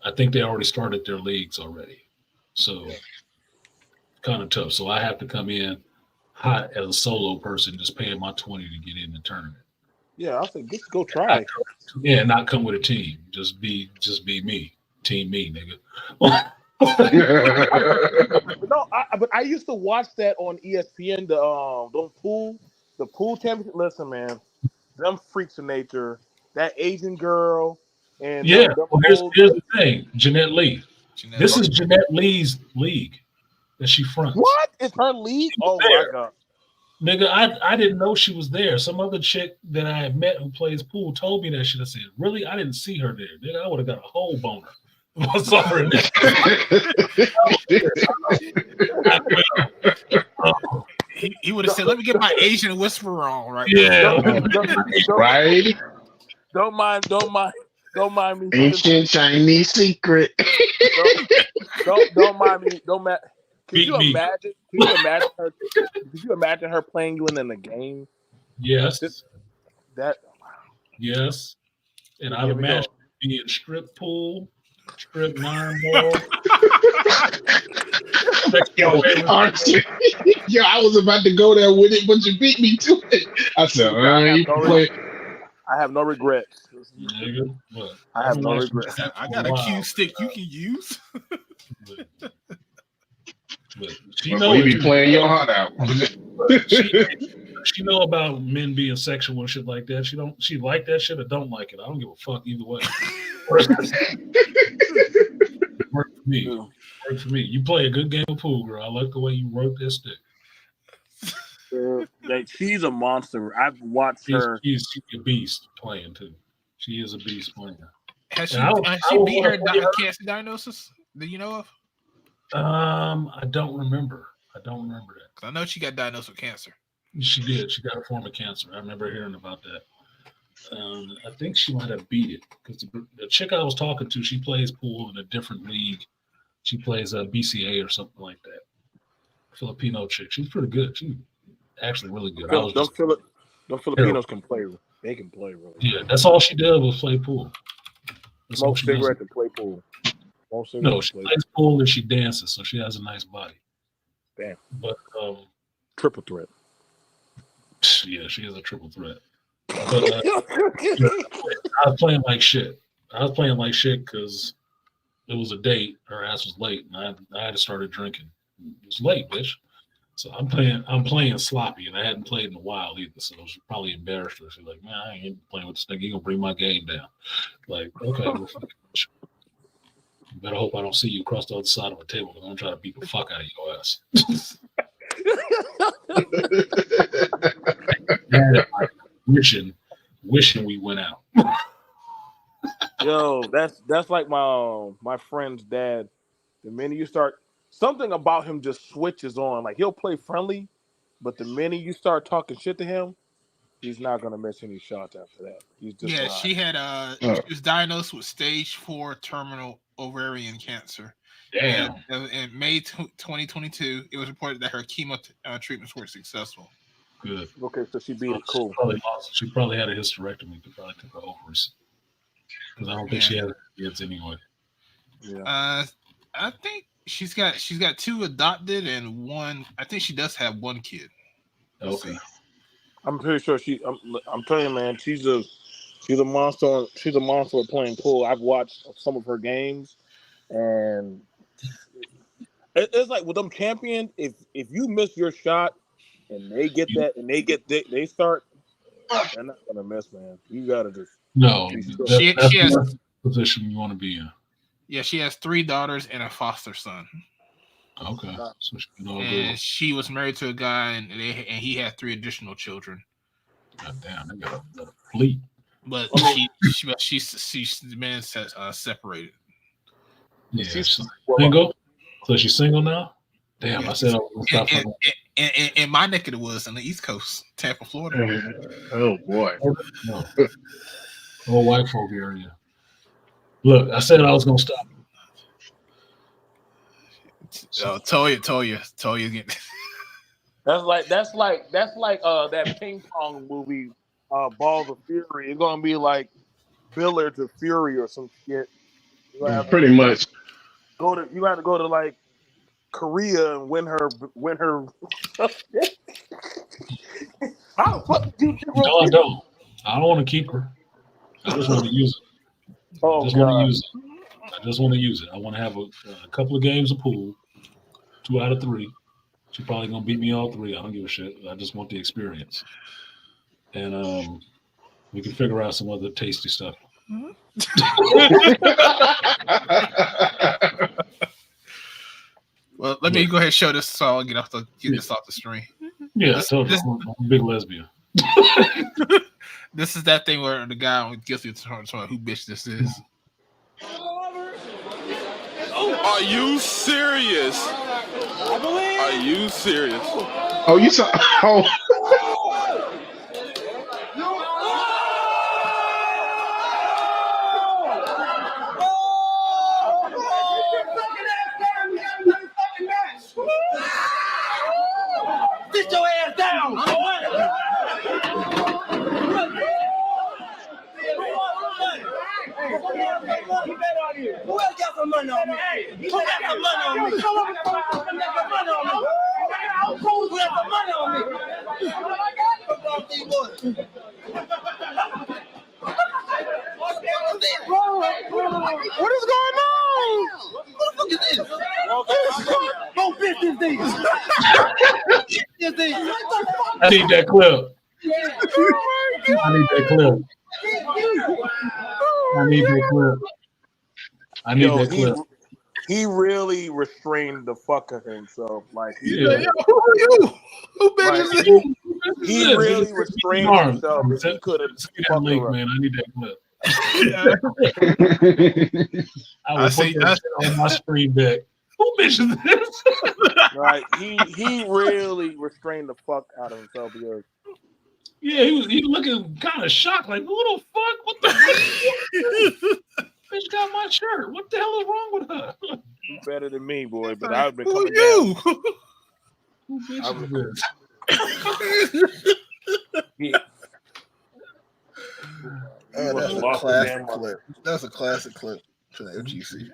I think they already started their leagues already, so kind of tough. So I have to come in hot as a solo person, just paying my $20 to get in the tournament. Yeah, I think just go try. Yeah, not come with a team. Just be me. Team me, nigga. But I used to watch that on ESPN. The pool championship. Listen, man, them freaks of nature, that Asian girl, and Yeah. them Well, old. here's the thing, Jeanette Lee. Jeanette This Lee. is Jeanette Lee's league that she fronts. What is her league? She was Oh my there. god! Nigga, I didn't know she was there. Some other chick that I had met who plays pool told me that shit. I said, really? I didn't see her there. Nigga, I would have got a whole boner. I saw her in there. He would have said, "Let me get my Asian whisperer on." Right? Yeah. Right? Don't mind me. Ancient Chinese secret. Don't mind me. Don't mind. Could Beat you me. imagine? Could you imagine her playing you in a game? Yes. That Yes. And Here I'd we imagine go. being strip pool, strip nine ball. Yo, Archie. Yo, I was about to go there with it, but you beat me to it. I said, you can play. I have no regrets. Nigga, but I have no regrets. I got a cue stick you can use. But she Well, know you it be too. playing your heart out. She know about men being sexual and shit like that. She like that shit or don't like it. I don't give a fuck either way. Work for me. Work for me. You play a good game of pool, girl. I like the way you work that stick. Like, she's a monster. I've watched her. She's a beast playing too. She is a beast playing. Has she I beat her cancer diagnosis that you know of? I don't remember. I don't remember that. 'Cause I know she got diagnosed with cancer. She did. She got a form of cancer. I remember hearing about that. I think she might have beat it because the chick I was talking to, she plays pool in a different league. She plays BCA or something like that. Filipino chick. She's pretty good. She's actually really good. Them Filipinos can play. They can play really. Yeah, that's all she did was play pool. That's all Smoke she does. cigarettes and play pool. No, she plays pool and she dances, so she has a nice body. Damn. But triple threat. Yeah, she is a triple threat. But I was playing like shit. Because it was a date. Her ass was late, and I had to start drinking. It was late, bitch. So I'm playing sloppy, and I hadn't played in a while either. So she probably embarrassed her. She's like, "Man, I ain't playing with this nigga. He gonna bring my game down." Like, okay, well, you better hope I don't see you across the other side of a table because I'm gonna try to beat the fuck out of your ass. Wishing we went out. Yo, that's like my friend's dad. The minute you start, something about him just switches on. Like, he'll play friendly, but the minute you start talking shit to him, he's not gonna miss any shots after that. He's just not. She had she was diagnosed with stage 4 terminal ovarian cancer. Damn. And in May 2022, it was reported that her chemo treatments were successful. Good. Okay, so she beat it. Cool. She probably had a hysterectomy. They probably took her ovaries. Because I don't think she had kids anyway. Yeah. I think she's got 2 adopted and 1. I think she does have 1 kid. Okay. I'm pretty sure I'm telling you, man, she's a monster. She's a monster at playing pool. I've watched some of her games, and it's like with them champions. If you miss your shot and they get that and they start, they're not gonna miss, man. You gotta just She has the position you want to be in. Yeah, she has 3 daughters and a foster son. Okay. So she was married to a guy, and he had 3 additional children. God damn, they got a fleet. But she's the man says separated. Yeah, she's single. So she's single now. Damn, I said I was gonna stop. In my neck of the woods on the East Coast, Tampa, Florida. Oh boy. No. Old white folk area. Look, I said I was gonna stop. Toya again. That's like that ping pong movie, Balls of Fury. It's gonna be like Billiards of Fury or some shit. Pretty much. You have to go to like Korea and win her. How the fuck did you? No, I don't. I don't want to keep her. I just want to use it. Oh, I just want to use it. I want to have a couple of games of pool, 2 out of 3. She's probably gonna beat me all 3. I don't give a shit. I just want the experience. And We can figure out some other tasty stuff. Well, let me go ahead and show this so I'll get this off the screen. Yeah, I'm a big lesbian. This is that thing where the guy gets you to who bitch this is. Are you serious? Are you serious? Oh, you saw? Oh. Sit your ass down, boy. Who else got some money on me? Who got some money on me? Who got some money on me? What is going on? What the fuck is this? Go bitch this thing. I need that clip. I need that clip. I need that clip. I need that clip. He really restrained the fuck of himself. Like, Who are you? Who bitches like, you? He really restrained himself. He could have fucked link, her. man. I need that clip. I will see put that on my screen deck. Who bitch is this? Right? He really restrained the fuck out of himself because. Yeah, he was looking kind of shocked, like, who the fuck? What the fuck? Bitch got my shirt. What the hell is wrong with her? You better than me, boy. But I would be Who coming you? Who bitch is this? Yeah. That's a classic clip. That's a classic clip to the FGC.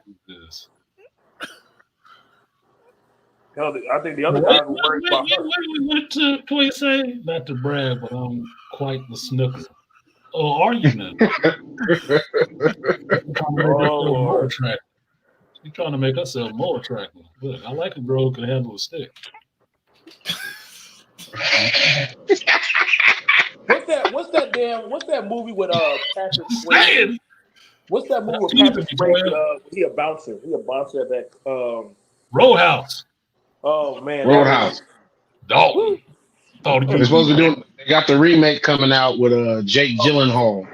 Hell, I think the other guys were worried about her. What to say? Not to brag, but I'm quite the snooker. Oh, are you now? You're trying to make herself more attractive. Look, I like a girl who can handle a stick. What's that movie with Patrick Swayze? What's that movie with Patrick Swayze? He a bouncer. He a bouncer at that Roadhouse. Oh man. Roadhouse. Dog. They're supposed to be doing. They got the remake coming out with Jake Gyllenhaal.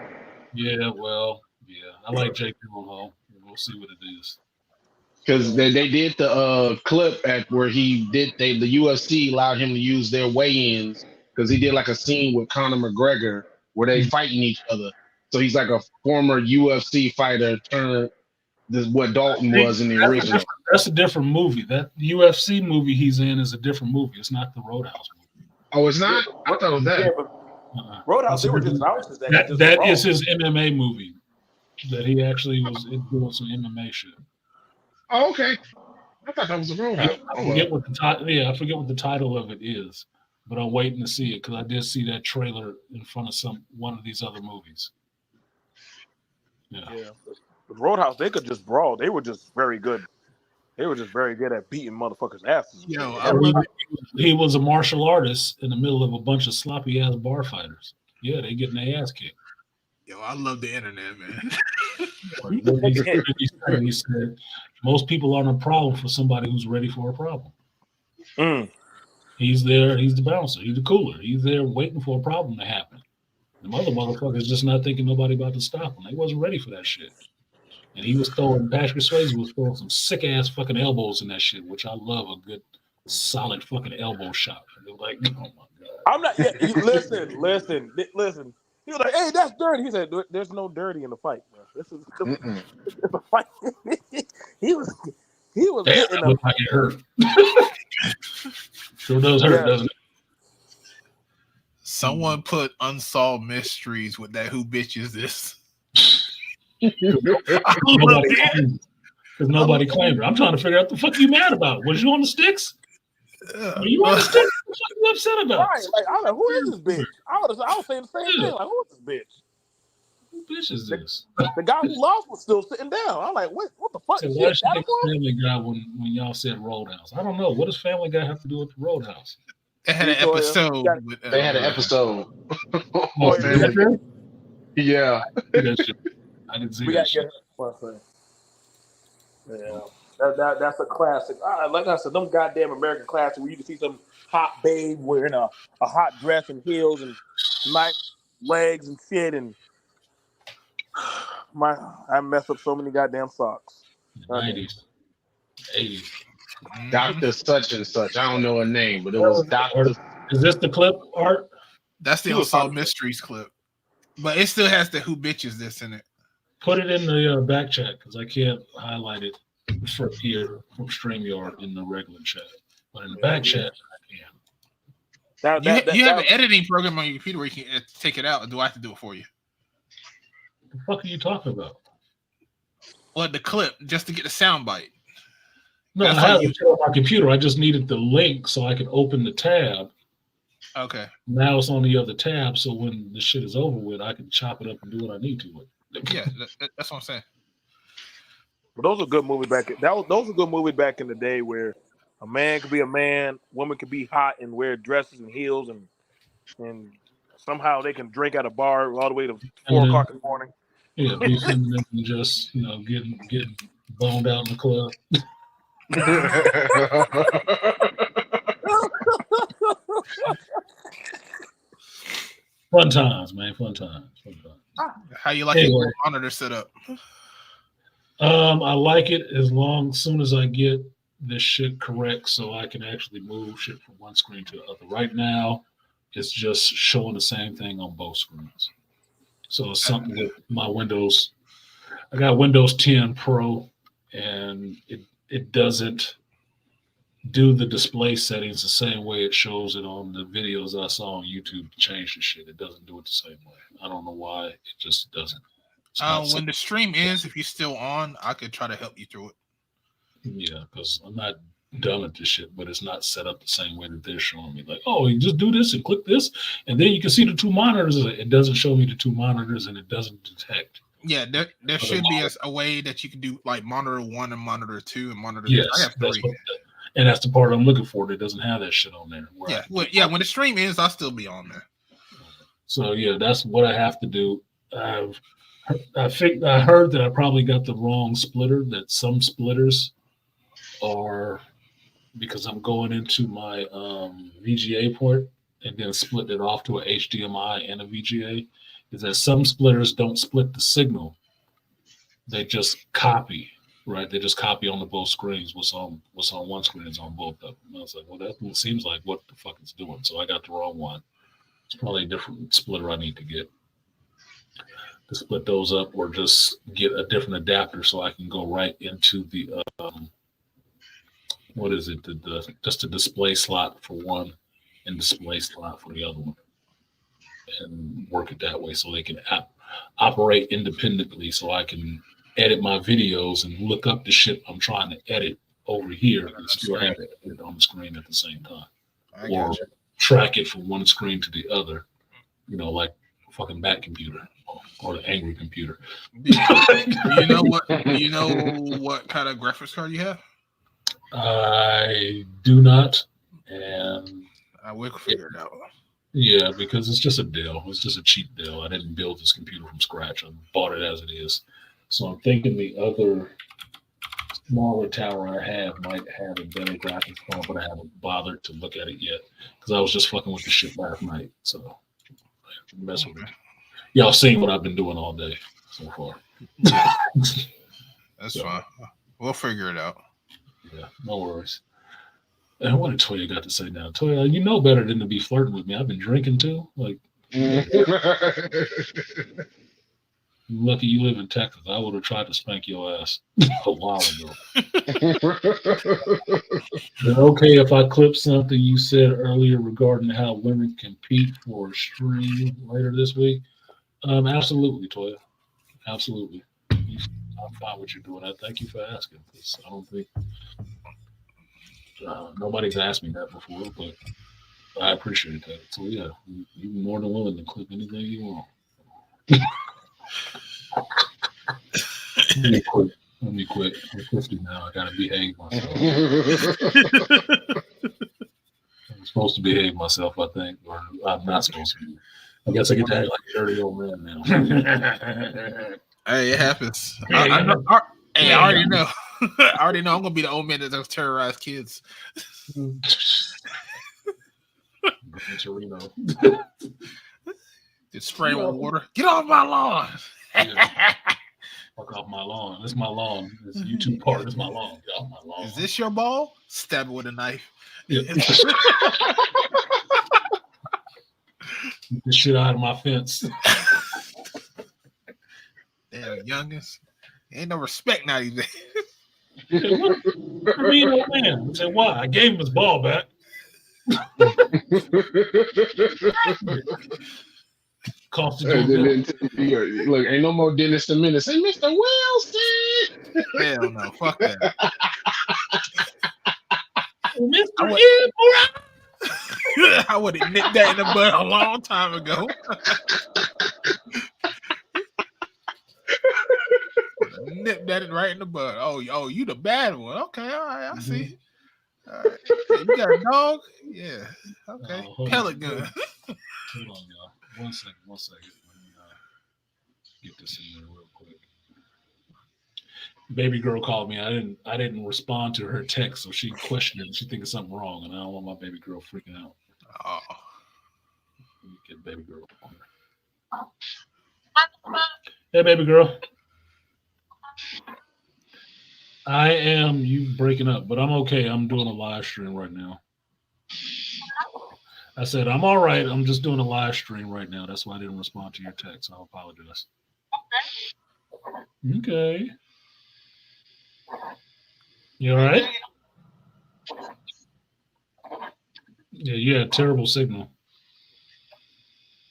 Yeah, well, yeah. I like Jake Gyllenhaal. We'll see what it is. Because they did the clip at where the UFC allowed him to use their weigh-ins because he did like a scene with Conor McGregor where they fighting each other. So he's like a former UFC fighter turned what Dalton was in the original. That's a different movie. That UFC movie he's in is a different movie. It's not the Roadhouse movie. Oh, it's not? I thought it was that. Yeah, but Roadhouse, they were just bouncers. That is his MMA movie. That he actually was doing some MMA shit. Oh, okay. I thought that was a Roadhouse. I forget what the title. Yeah, I forget what the title of it is, but I'm waiting to see it because I did see that trailer in front of one of these other movies. Yeah. With Roadhouse, they could just brawl. They were just very good. They were just very good at beating motherfuckers' asses. He was a martial artist in the middle of a bunch of sloppy ass bar fighters. Yeah, they getting their ass kicked. Yo, I love the internet, man. He said, most people aren't a problem for somebody who's ready for a problem. He's there. He's the bouncer. He's the cooler. He's there waiting for a problem to happen. The other motherfuckers just not thinking nobody about to stop him. They wasn't ready for that shit. And he was Patrick Swayze was throwing some sick ass fucking elbows in that shit, which I love a good solid fucking elbow shot. Like, oh my God. I'm not, listen. He was like, hey, that's dirty. He said, there's no dirty in the fight, bro. This is the fight. he was Damn, hitting look like it hurt. Sure does hurt, doesn't it? Someone put unsolved mysteries with that who bitch is this? Nobody claimed her. I'm trying to figure out the fuck you mad about. Was you on the sticks? Were you on the sticks? What the fuck you upset about? Right, like I'm like, who is this bitch? I was saying the same thing. Like, who is this bitch? Who bitch is this? The guy who lost was still sitting down. I'm like, what the fuck? So why should they Family Guy when y'all said Roadhouse? I don't know. What does Family Guy have to do with the Roadhouse? They had an episode. They had an episode. Yeah. That shit. I didn't see We that gotta get shit. her. Yeah, that's a classic. Like I said, them goddamn American classics where you can see some hot babe wearing a hot dress and heels and nice legs and shit, and I mess up so many goddamn socks. 90s, 80s. Dr. Such and Such. I don't know her name, but it was Dr. Is this the clip, Art? That's the Unsolved Mysteries clip. But it still has the Who Bitches This in it. Put it in the back chat because I can't highlight it from here from StreamYard in the regular chat. But in the back chat, I can. You have an editing program on your computer where you can take it out, or do I have to do it for you? The fuck are you talking about? Well, the clip, just to get the sound bite. No, I have it on my computer. I just needed the link so I could open the tab. Okay. Now it's on the other tab, so when the shit is over with, I can chop it up and do what I need to with it. Yeah, that's what I'm saying. But those are good movies those are good movies back in the day where a man could be a man, woman could be hot and wear dresses and heels, and somehow they can drink at a bar all the way to 4 o'clock in the morning. Yeah, be feminine and just getting boned out in the club. Fun times, man. Fun times. How you like your monitor set up? I like it soon as I get this shit correct so I can actually move shit from one screen to the other. Right now, it's just showing the same thing on both screens. So it's something with my Windows. I got Windows 10 Pro, and it doesn't do the display settings the same way it shows it on the videos I saw on YouTube to change the shit. It doesn't do it the same way. I don't know why. It just doesn't. When the stream ends, if you're still on, I could try to help you through it. Yeah, because I'm not dumb at this shit, but it's not set up the same way that they're showing me. Like, oh, you just do this and click this, and then you can see the 2 monitors. It doesn't show me the 2 monitors, and it doesn't detect. Yeah, there should be a way that you can do like monitor 1 and monitor 2 and monitor 3. Yes, I have 3. And that's the part I'm looking for that doesn't have that shit on there. When the stream ends, I'll still be on there. So yeah, that's what I have to do. I heard that I probably got the wrong splitter. That some splitters are, because I'm going into my VGA port and then splitting it off to a HDMI and a VGA. Is that some splitters don't split the signal; they just copy. Right, they just copy on the both screens. What's on one screen is on both of them. And I was like, well, that seems like what the fuck it's doing. So I got the wrong one. It's probably a different splitter I need to get to split those up, or just get a different adapter so I can go right into the what is it? Just a display slot for one and display slot for the other one, and work it that way so they can operate independently. So I can edit my videos and look up the shit I'm trying to edit over here and still have it on the screen at the same time. Or track it from one screen to the other, like a fucking Bat computer or the Angry computer. Do you know what kind of graphics card you have? I do not, and I will figure it out. Yeah, because it's just a Dell. It's just a cheap Dell. I didn't build this computer from scratch. I bought it as it is. So I'm thinking the other smaller tower I have might have a better graphics card, but I haven't bothered to look at it yet because I was just fucking with the shit last night. So I have to mess with it. Y'all seen what I've been doing all day so far. That's fine. We'll figure it out. Yeah, no worries. And what did Toya got to say now? Toya, you know better than to be flirting with me. I've been drinking too. Like, lucky you live in Texas. I would have tried to spank your ass a while ago. Is it okay if I clip something you said earlier regarding how women compete for a stream later this week? Absolutely, Toya. Absolutely. I'm fine with you doing that. Thank you for asking. Because I don't think nobody's asked me that before, but I appreciate that. So yeah, you're more than willing to clip anything you want. Let me quit. I'm 50 now. I gotta behave myself. I'm supposed to behave myself, I think, or I'm not supposed to be. I guess I get to act like a dirty old man now. Hey, it happens. I know. Hey, I already know. I already know I'm gonna be the old man that does terrorize kids. Just spray with water. Get off my lawn. Fuck off my lawn. This is my lawn. This YouTube part is my lawn. Get off my lawn. Is this your ball? Stab it with a knife. Yeah. Get this shit out of my fence. Damn, youngest. Ain't no respect now these days. I mean, old man. I said, why? I gave him his ball back. Look, ain't no more Dennis the Menace. Say, Mr. Wilson. Hell no, fuck that. Mr. I would have nipped that in the bud a long time ago. Nip that right in the bud. Oh, you the bad one. Okay, all right, I see. All right. Hey, you got a dog? Yeah. Okay. Pellet gun. Hold on, y'all. One second. Let me get this in there real quick. Baby girl called me. I didn't respond to her text, so she questioned it. She thinks something wrong, and I don't want my baby girl freaking out. Oh. Let me get baby girl on her. Hey, baby girl. I am you breaking up, but I'm okay. I'm doing a live stream right now. I said I'm all right. I'm just doing a live stream right now. That's why I didn't respond to your text. I apologize. Okay. You all right? Yeah, you had terrible signal.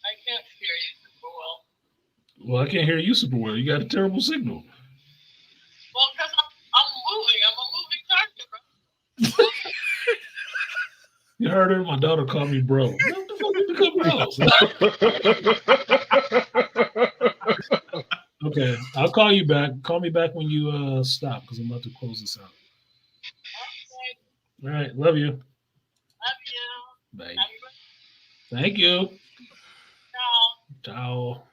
I can't hear you super well. Well, I can't hear you super well. You got a terrible signal. Well, because I'm moving. I'm a moving target, bro. You heard her? My daughter called me bro. What the fuck you become bro? Okay, I'll call you back. Call me back when you stop, because I'm about to close this out. Okay. All right, love you. Love you. Bye. Thank you. Ciao. Ciao.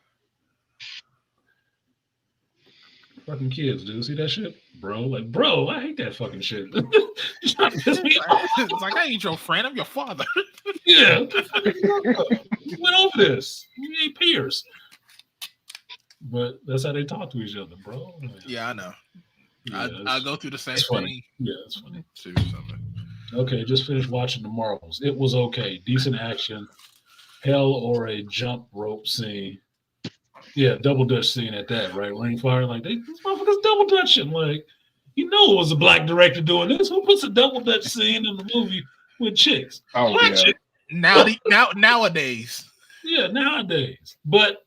Fucking kids, dude. See that shit? Bro, like, bro, I hate that fucking shit. You're trying to piss me off. It's like, I ain't your friend. I'm your father. Yeah. We went over this. We ain't peers. But that's how they talk to each other, bro. Yeah, I know. Yeah, I go through the same funny. thing. Yeah, it's funny. Something. Okay, just finished watching the Marvels. It was okay. Decent action. Hell or a jump rope scene. Yeah, double dutch scene at that, right? Rainfire, like, this motherfucker's double dutching. Like, you know it was a black director doing this. Who puts a double dutch scene in the movie with chicks? Oh, black yeah. chicks. Nowadays. Yeah, nowadays. But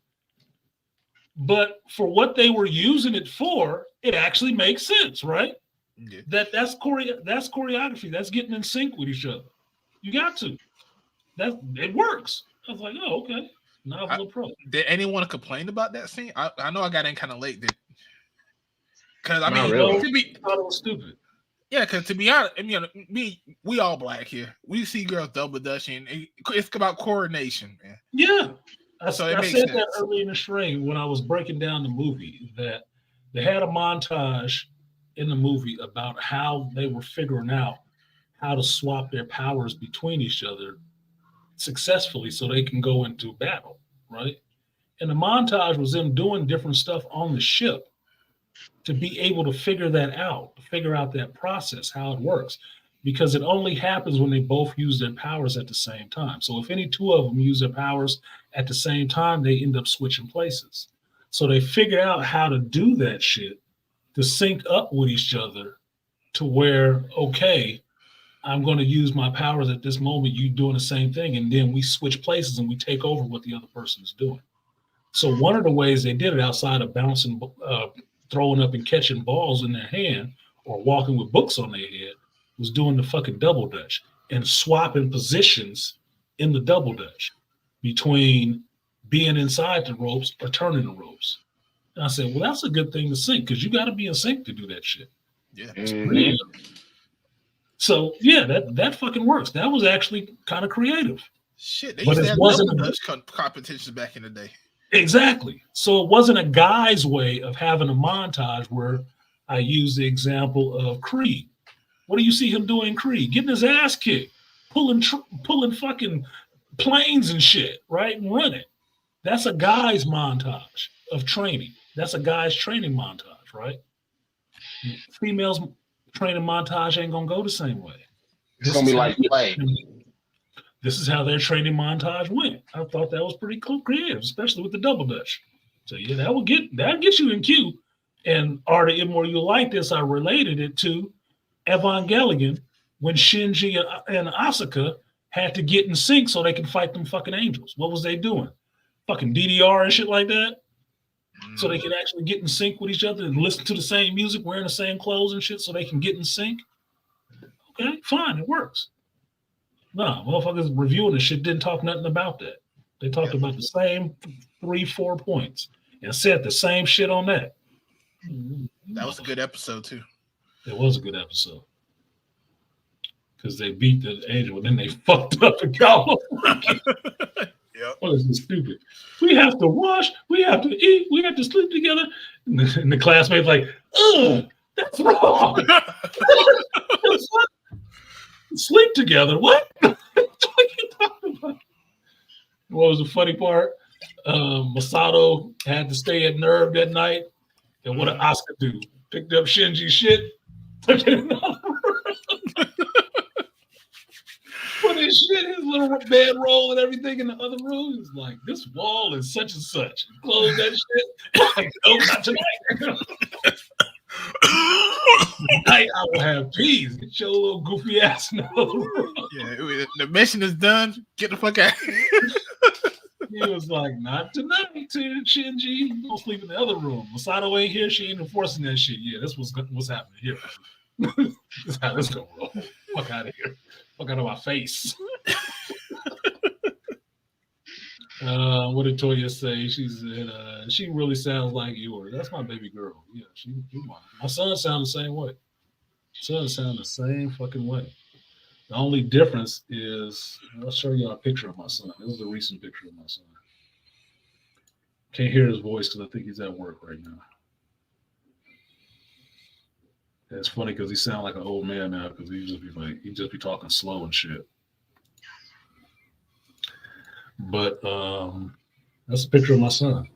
for what they were using it for, it actually makes sense, right? Yeah. That's choreography. That's getting in sync with each other. You got to. It works. I was like, oh, okay. Novel approach. Did anyone complain about that scene? I know I got in kind of late. Because I mean, really. I thought it was stupid. Yeah, because to be honest, I mean, we all black here. We see girls double dutching. It's about coordination, man. Yeah. I So said that early in the stream when I was breaking down the movie, that they had a montage in the movie about how they were figuring out how to swap their powers between each other successfully so they can go into battle, right? And the montage was them doing different stuff on the ship to be able to figure that out, to figure out that process, how it works, because it only happens when they both use their powers at the same time. So if any two of them use their powers at the same time, they end up switching places. So they figured out how to do that shit to sync up with each other to where, okay, I'm going to use my powers at this moment, you doing the same thing, and then we switch places and we take over what the other person is doing. So one of the ways they did it, outside of bouncing, throwing up and catching balls in their hand or walking with books on their head, was doing the fucking double dutch and swapping positions in the double dutch between being inside the ropes or turning the ropes. And I said, well, that's a good thing to sync, because you got to be in sync to do that shit. Yeah. So yeah, that fucking works. That was actually kind of creative. Shit, they But used to it have wasn't double a- dutch competitions back in the day. Exactly. So it wasn't a guy's way of having a montage where I use the example of Creed. What do you see him doing in Creed? Getting his ass kicked, pulling fucking planes and shit, right? And running. That's a guy's montage of training. That's a guy's training montage, right? Females training montage ain't gonna go the same way. It's gonna be like play. This is how their training montage went. I thought that was pretty creative, especially with the double dutch. So yeah, that gets you in queue. And Art of Immortal, you like this? I related it to Evangelion when Shinji and Asuka had to get in sync so they can fight them fucking angels. What was they doing? Fucking DDR and shit like that. So they can actually get in sync with each other and listen to the same music, wearing the same clothes and shit, so they can get in sync. Okay, fine, it works. No, motherfuckers reviewing this shit didn't talk nothing about that. They talked about the same 3-4 points and said the same shit on that. That was a good episode too. It was a good episode. Because they beat the angel and then they fucked up and got Yep. Oh, this is stupid. We have to wash, we have to eat, we have to sleep together. And the classmate's like, ugh, that's wrong. Sleep together. What? What are you talking about? What was the funny part? Masato had to stay at Nerve that night. And what did Asuka do? Picked up Shinji's shit, took it in the other room. Put his shit, his little bedroll and everything in the other room. He's like, this wall is such and such. Close that shit. Like, no, not tonight. Tonight I will have peace. Get your little goofy ass in the other room. Yeah, the mission is done. Get the fuck out. He was like, not tonight, Shinji. Don't sleep in the other room. Masato ain't here. She ain't enforcing that shit. Yeah, that's what's happening here. This is how this gonna roll. Fuck out of here. Fuck out of my face. What did Toya say? She said, she really sounds like yours. That's my baby girl. Yeah, my son sounds the same way. Son sounds the same fucking way. The only difference is, I'll show you a picture of my son. This is a recent picture of my son. Can't hear his voice because I think he's at work right now. It's funny because he sounds like an old man now because he just be talking slow and shit. But that's a picture of my son.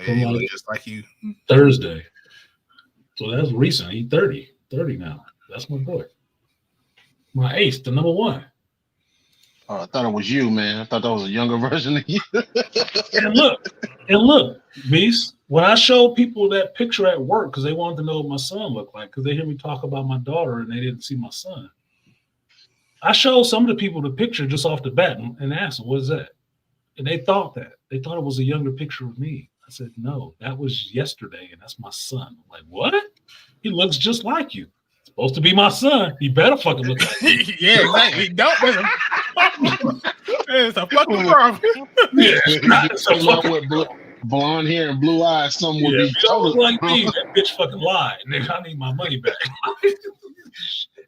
He looks just like you. Thursday. So that's recent. He's 30 now. That's my boy. My ace, the number one. Oh, I thought it was you, man. I thought that was a younger version of you. and look, Beast, when I showed people that picture at work because they wanted to know what my son looked like because they hear me talk about my daughter and they didn't see my son. I showed some of the people the picture just off the bat and asked them, what is that? And they thought that. They thought it was a younger picture of me. I said, no, that was yesterday and that's my son. I'm like, what? He looks just like you. Supposed to be my son. He better fucking look like me. Yeah, exactly. Don't. It's a fucking problem. Yeah, it's a fucking with blonde hair and blue eyes. Some would be totally like me. That bitch fucking lied. Nigga, I need my money back.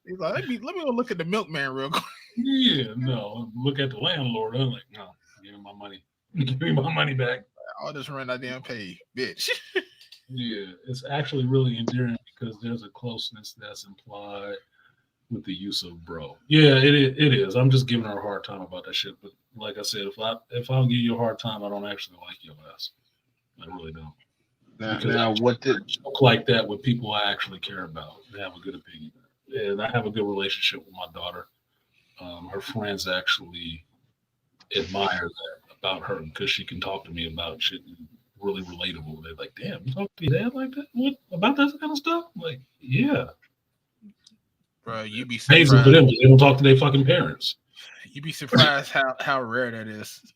He's like, let me go look at the milkman real quick. Yeah, no. Look at the landlord. I'm like, no, give me my money. Give me my money back. I'll just run that damn page, bitch. Yeah, it's actually really endearing because there's a closeness that's implied with the use of bro. Yeah, it is. I'm just giving her a hard time about that shit. But like I said, if I don't give you a hard time, I don't actually like your ass. I really don't. Now what did joke like that with people I actually care about? They have a good opinion, and I have a good relationship with my daughter. Her friends actually admire that about her because she can talk to me about shit. Really relatable. They're like, damn, you talk to your dad like that? What about that kind of stuff? I'm like, yeah. Bro, you be surprised. For them, they don't talk to their fucking parents. You'd be surprised how rare that is.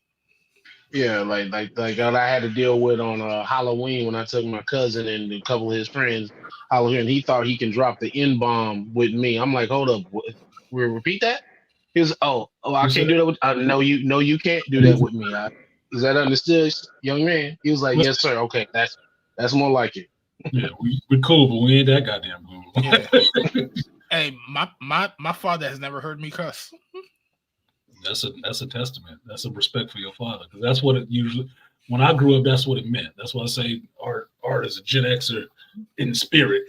Yeah, like what I had to deal with on Halloween when I took my cousin and a couple of his friends Halloween. He thought he can drop the N-bomb with me. I'm like, hold up, we'll repeat that. He was, oh, I can't do that with. No, you can't do that with me. Is that understood, young man? He was like, yes, sir. Okay, that's more like it. Yeah, we're cool, but we ain't that goddamn cool. Yeah. Hey, my father has never heard me cuss. That's a testament. That's a respect for your father, because that's what it usually. When I grew up, that's what it meant. That's why I say art is a Gen Xer in spirit.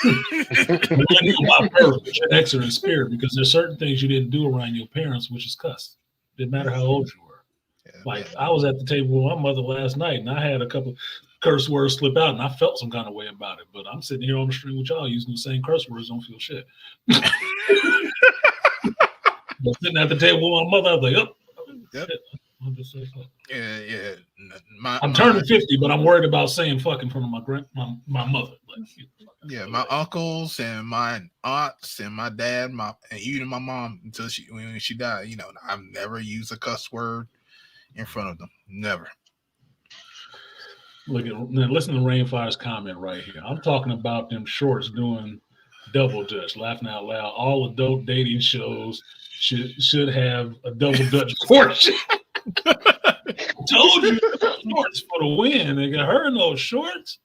Millennial by birth, Gen Xer in spirit, because there's certain things you didn't do around your parents, which is cuss. Didn't matter how old you were. Like I was at the table with my mother last night, and I had a couple curse words slip out, and I felt some kind of way about it. But I'm sitting here on the stream with y'all using the same curse words, don't feel shit. But sitting at the table with my mother, I was like, oh, shit. Yeah. I'm turning 50, but I'm worried about saying fuck in front of my mother. Like, yeah, my uncles and my aunts and my dad, and even my mom until when she died. You know, I've never used a cuss word in front of them. Never. Listen to Rainfire's comment right here. I'm talking about them shorts doing double dutch, laughing out loud. All adult dating shows should have a double dutch portion. Told you, shorts for the win. They got her in those shorts.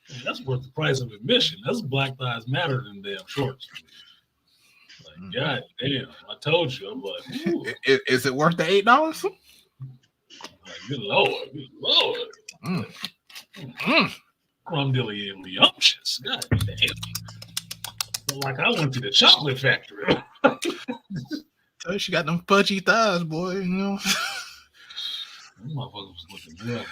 Man, that's worth the price of admission. That's Black Lives Matter than damn shorts. Like, God damn, I told you. I'm like, is it worth the $8? Like, good Lord. Crumdilly-umptious. God damn. Like I went to the chocolate factory. So she got them pudgy thighs, boy. You know. Them motherfuckers was looking good.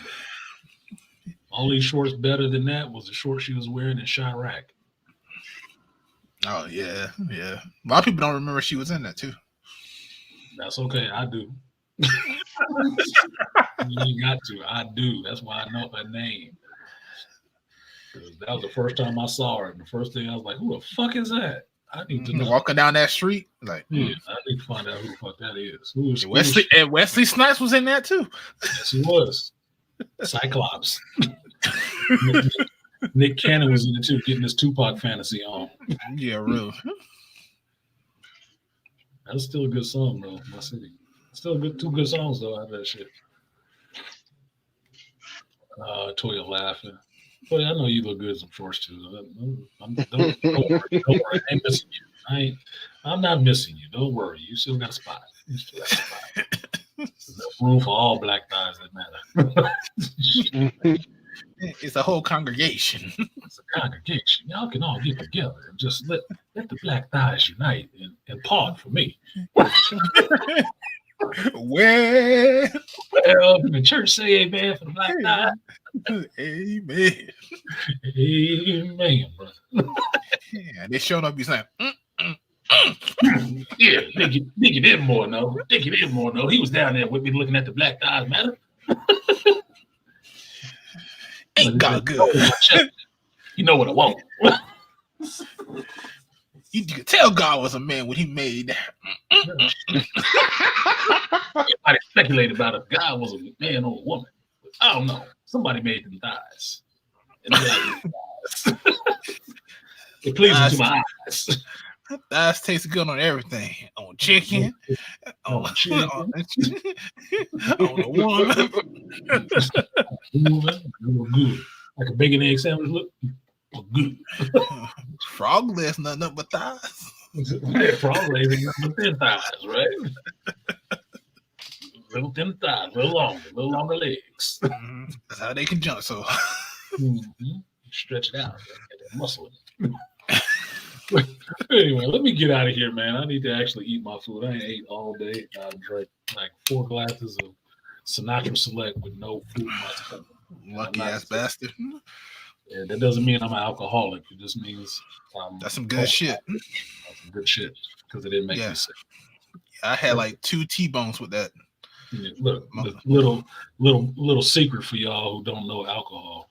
Only shorts better than that was the shorts she was wearing in Chirac. Oh yeah. A lot of people don't remember she was in that too. That's okay. I do. You ain't got to. I do. That's why I know her name. That was the first time I saw her. And the first thing I was like, who the fuck is that? I need to know. Walking down that street. Like, yeah, I need to find out who the fuck that is. Wesley Snipes was in that too. Yes, he was. Cyclops. Nick Cannon was in it too, getting his Tupac fantasy on. Yeah, really. That's still a good song, though. My city. Still two good songs though out of that shit. Toya laughing. But I know you look good in some shorts too. Don't worry. I ain't missing you. I'm not missing you. Don't worry. You still got a spot. There's room for all black thighs that matter. It's a whole congregation. It's a congregation. Y'all can all get together and just let the black thighs unite and part for me. Well, the church say amen for the black thigh. Amen. Amen, brother. Yeah, they showing up. Be saying, yeah, Nicky did more. No, Nicky did more. No, he was down there with me looking at the black thighs matter. Ain't God good? You know what I want. You could tell God was a man when he made that. Everybody speculated about if God was a man or a woman. I don't know. Somebody made them thighs. It pleases to my eyes. Thighs taste good on everything. On chicken. On the woman. Good. Like a bacon egg sandwich look. Good. Frog legs, nothing up but thighs. Frog legs ain't nothing but thin thighs, right? Little thin thighs, little longer legs. That's how they can jump. So stretch it out, get that muscle. Anyway, let me get out of here, man. I need to actually eat my food. I ain't ate all day. I drank like 4 glasses of Sinatra Select with no food in my stomach. Lucky ass bastard. Yeah, that doesn't mean I'm an alcoholic. It just means that's some good shit. That's some good shit because it didn't make me sick. I had like 2 T-bones with that. Yeah, look, little secret for y'all who don't know alcohol.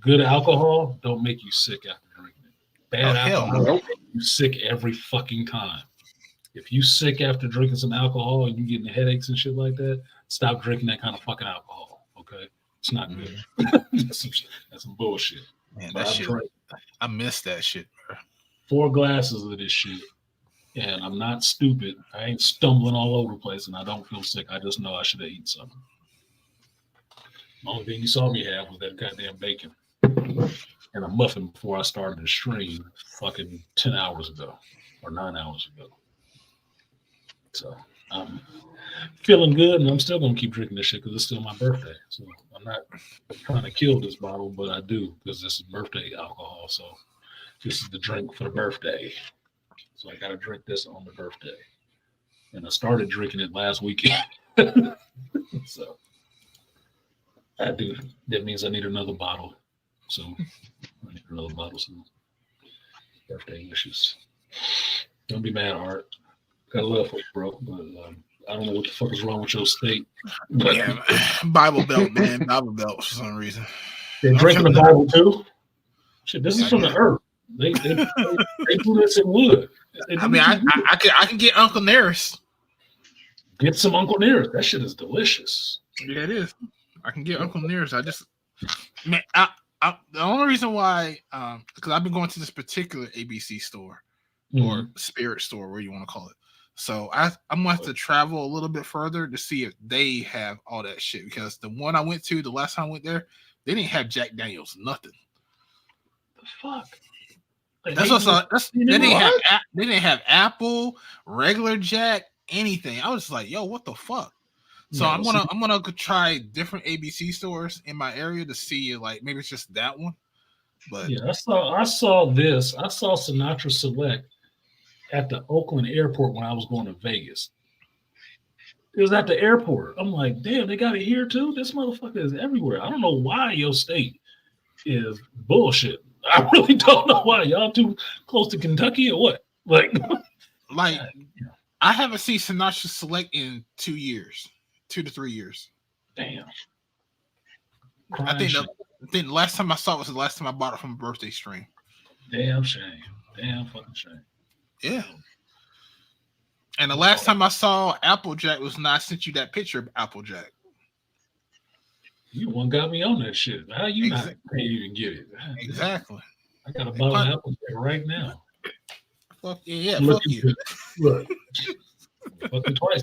Good alcohol don't make you sick after drinking it. Bad alcohol make you sick every fucking time. If you sick after drinking some alcohol and you getting headaches and shit like that, stop drinking that kind of fucking alcohol. Okay, it's not good. That's some bullshit. Man, that shit. I miss that shit, bro. 4 glasses of this shit, and I'm not stupid. I ain't stumbling all over the place, and I don't feel sick. I just know I should have eaten something. The only thing you saw me have was that goddamn bacon and a muffin before I started the stream fucking 10 hours ago or 9 hours ago. So I'm feeling good, and I'm still gonna keep drinking this shit because it's still my birthday. So I'm not trying to kill this bottle, but I do because this is birthday alcohol. So this is the drink for the birthday. So I got to drink this on the birthday, and I started drinking it last weekend. So I do. That means I need another bottle. So I need another bottle. So birthday wishes. Don't be mad, Art. Got love for you, bro. But I don't know what the fuck is wrong with your state. But Yeah, Bible Belt, man. Bible Belt for some reason. they're drinking the Bible too. Shit, this is from the earth. They do this in wood. I mean, I can get Uncle Nearest. Get some Uncle Nearest. That shit is delicious. Yeah, it is. I can get Uncle Nearest. I just, man, the only reason why, because I've been going to this particular ABC store or spirit store, where you want to call it. So I'm gonna have to travel a little bit further to see if they have all that shit. Because the one I went to, the last time I went there, they didn't have Jack Daniels, nothing. The fuck. That's what's they didn't have Apple, regular Jack, anything. I was like, yo, what the fuck? So I'm gonna try different ABC stores in my area to see, like, maybe it's just that one. But yeah, I saw this. I saw Sinatra Select at the Oakland airport when I was going to Vegas. It was at the airport. I'm like, damn, they got it here too? This motherfucker is everywhere. I don't know why your state is bullshit. I really don't know why. Y'all too close to Kentucky or what? Like I haven't seen Sinatra Select in 2 years, 2 to 3 years. Damn. I think the last time I saw it was the last time I bought it from a birthday stream. Damn shame. Damn fucking shame. Yeah. And the last time I saw Applejack was when I sent you that picture of Applejack. You one got me on that shit. How you not even get it? Exactly. I got a bottle of Applejack right now. Fuck yeah, fuck you. Look. Fucking twice.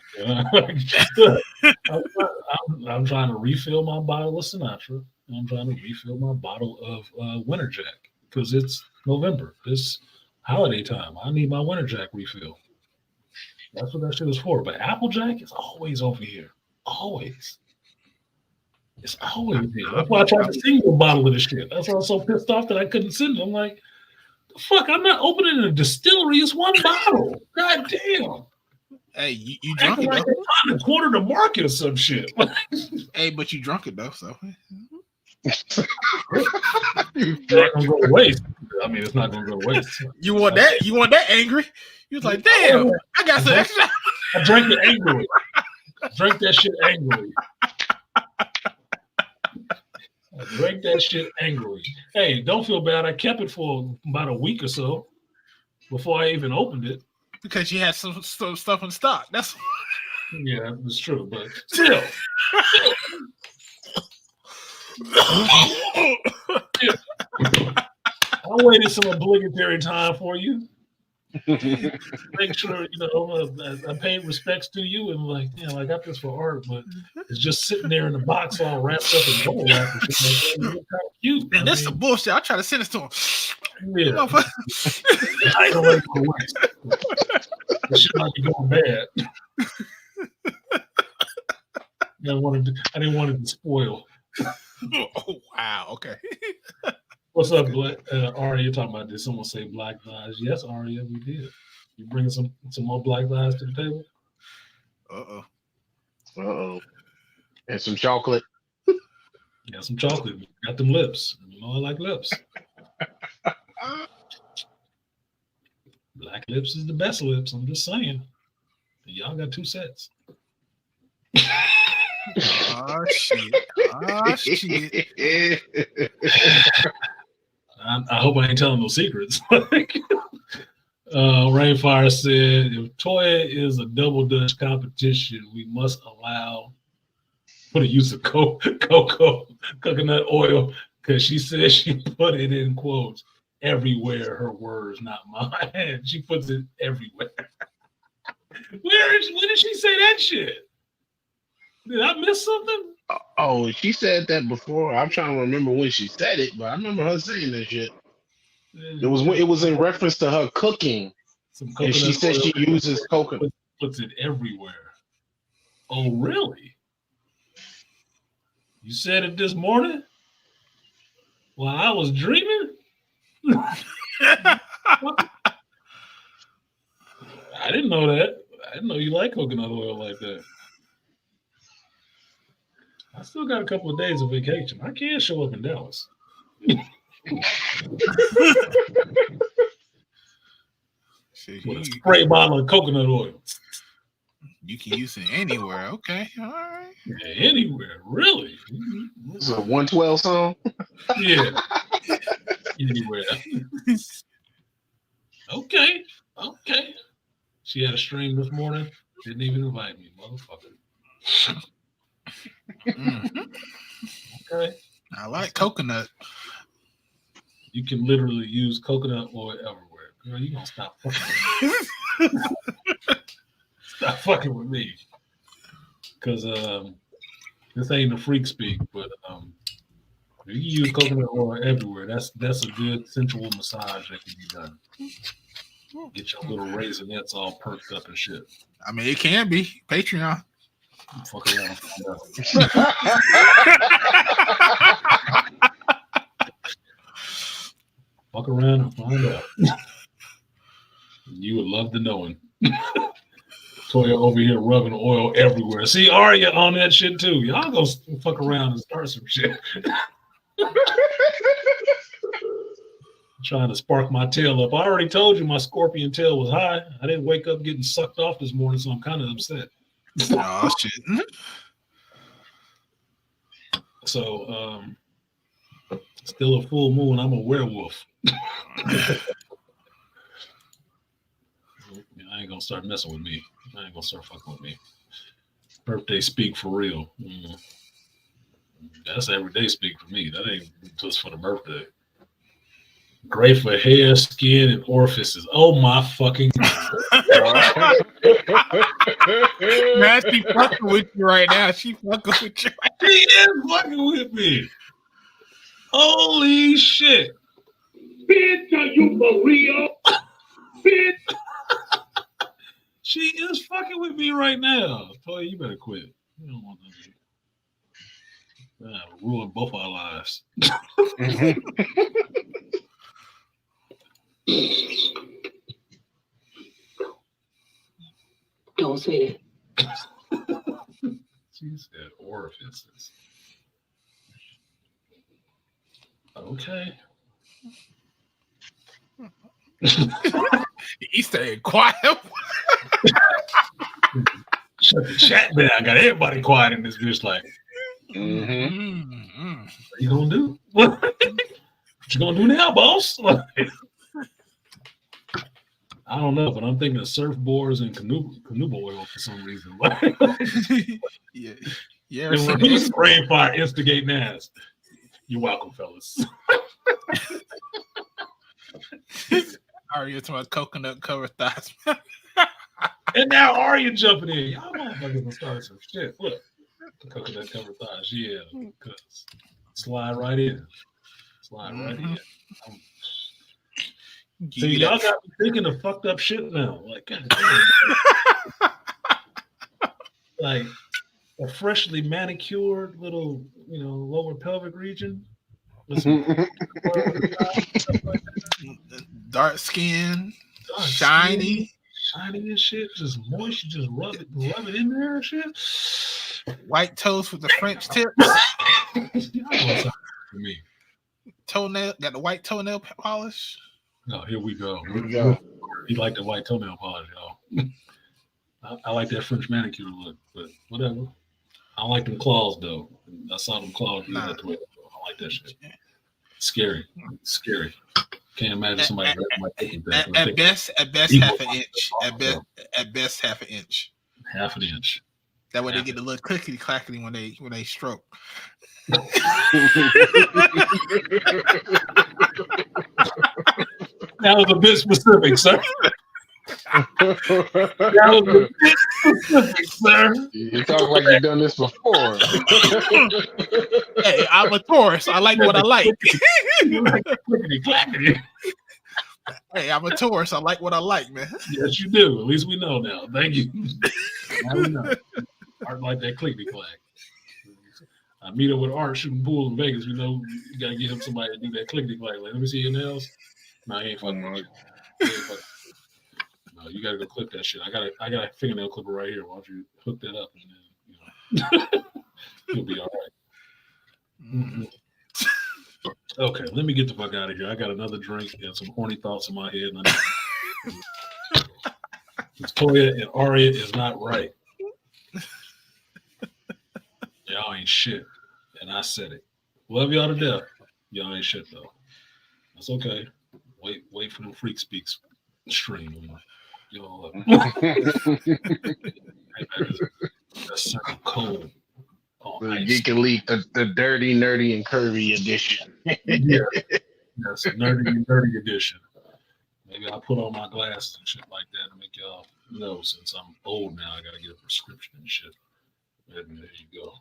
I'm trying to refill my bottle of Sinatra. I'm trying to refill my bottle of Winter Jack because it's November. This holiday time. I need my Winter Jack refill. That's what that shit is for. But Applejack is always over here. Always. It's always here. That's why I tried to send you a bottle of this shit. That's why I was so pissed off that I couldn't send it. I'm like, the fuck, I'm not opening a distillery. It's one bottle. God damn. Hey, you drunk it, like though. Trying to quarter the market or some shit. Hey, but you drunk it, though, so. It's not gonna go to waste. I mean, it's not gonna go to waste. You want that angry? You was like, damn, I got some extra. I drank it angrily. I drank that shit angrily. I drank that shit angrily. Hey, don't feel bad. I kept it for about a week or so before I even opened it. Because you had some stuff in stock. That's yeah, that's true. But still. I waited some obligatory time for you. Make sure I paid respects to you and like, I got this for art, but it's just sitting there in the box all wrapped up in bubble wrap and shit. Like, kind of cute. Man, that's some bullshit. I try to send this to him. Yeah. I don't like the waste. This shit might be going bad. I didn't want it to spoil. Oh wow! Okay. What's up, Aria? You're talking about, did someone say black lives? Yes, Aria, we did. You bringing some more black lives to the table? And some chocolate. Got some chocolate. Got them lips. You know I like lips. Black lips is the best lips. I'm just saying. Y'all got 2 sets. Oh shit! Oh shit! I hope I ain't telling no secrets. Rainfire said, if Toya is a double Dutch competition, we must allow for the use of coconut oil because she said she put it in quotes everywhere. Her words, not mine. She puts it everywhere. When did she say that shit? Did I miss something? Oh, she said that before. I'm trying to remember when she said it, but I remember her saying that shit. It was in reference to her cooking. And she said she uses coconut. Puts it everywhere. Oh, really? You said it this morning while I was dreaming? I didn't know that. I didn't know you like coconut oil like that. I still got a couple of days of vacation. I can't show up in Dallas. With a spray bottle of coconut oil. You can use it anywhere. Okay. All right. Yeah, anywhere. Really? It's a 112 song? Yeah. Anywhere. Okay. She had a stream this morning. Didn't even invite me, motherfucker. Okay. I like coconut. You can literally use coconut oil everywhere. Girl, you gonna stop fucking with me. Stop fucking with me. Because this ain't a freak speak, but you can use coconut oil everywhere. That's a good sensual massage that can be done. Get your little raisinets all perked up and shit. I mean, it can be Patreon. Fuck around and find out. Fuck around and find out. You would love to know him. Toya over here rubbing oil everywhere. See Arya on that shit too. Y'all go fuck around and start some shit. Trying to spark my tail up. I already told you my scorpion tail was high. I didn't wake up getting sucked off this morning, so I'm kind of upset. Oh shit. So still a full moon. I'm a werewolf. I ain't gonna start messing with me. I ain't gonna start fucking with me. Birthday speak for real. That's everyday speak for me. That ain't just for the birthday. Great for hair, skin, and orifices. Oh my fucking God. Man, she fucking with you right now. She fucking with you. She is fucking with me. Holy shit. Bitch, are you for real? Bitch. She is fucking with me right now. Toy, you better quit. You don't want to ruin both our lives. Don't say that. She said orifices. Okay. He stayed quiet. Shut the chat down. I got everybody quiet in this bitch. Like, what you gonna do? What you gonna do now, boss? I don't know, but I'm thinking of surfboards and canoe oil for some reason. Yeah. Rainfire instigating ass. You're welcome, fellas. Arya to my coconut covered thighs. And now Arya jumping in. Y'all motherfuckers gonna start some shit. Look, coconut covered thighs. Yeah, cause slide right in. Slide right in. See, y'all got me thinking of fucked up shit now. Like, like a freshly manicured little, lower pelvic region. Dark skin, shiny and shit. Just moist. You just rub it in there and shit. White toast with the French tip. For me. Toenail, got the white toenail polish. No, here we go. He like the white toenail polish, y'all. I like that French manicure look, but whatever. I don't like them claws though. I saw them claws. I like that shit. Scary. Can't imagine somebody taking that. At best, half an inch. At best, half an inch. Half an inch. That way they get a little clickety clackety when they stroke. That was a bit specific, sir. That was a bit specific, sir. You talk like you've done this before. Hey, I'm a Taurus. I like what I like. Clickety clackety. Hey, I'm a Taurus. I like what I like, man. Yes, you do. At least we know now. Thank you. Now we know. Art like that clickety clack. I meet up with Art shooting pool in Vegas. You know, you gotta get him somebody to do that clickety clack. Like, let me see your nails. No, he ain't fucking with you. He ain't fucking. No, you gotta go clip that shit. I got a fingernail clipper right here. Why don't you hook that up and then you'll be all right. Mm-hmm. Okay, let me get the fuck out of here. I got another drink and some horny thoughts in my head. Toya and Aria is not right. Y'all ain't shit. And I said it. Love y'all to death. Y'all ain't shit though. That's okay. Wait for the Freak Speaks stream. Y'all that's something cold. The Geek Elite, the dirty, nerdy, and curvy edition. Yeah. That's a nerdy and dirty edition. Maybe I'll put on my glasses and shit like that to make y'all know, since I'm old now, I gotta get a prescription and shit. And there you go.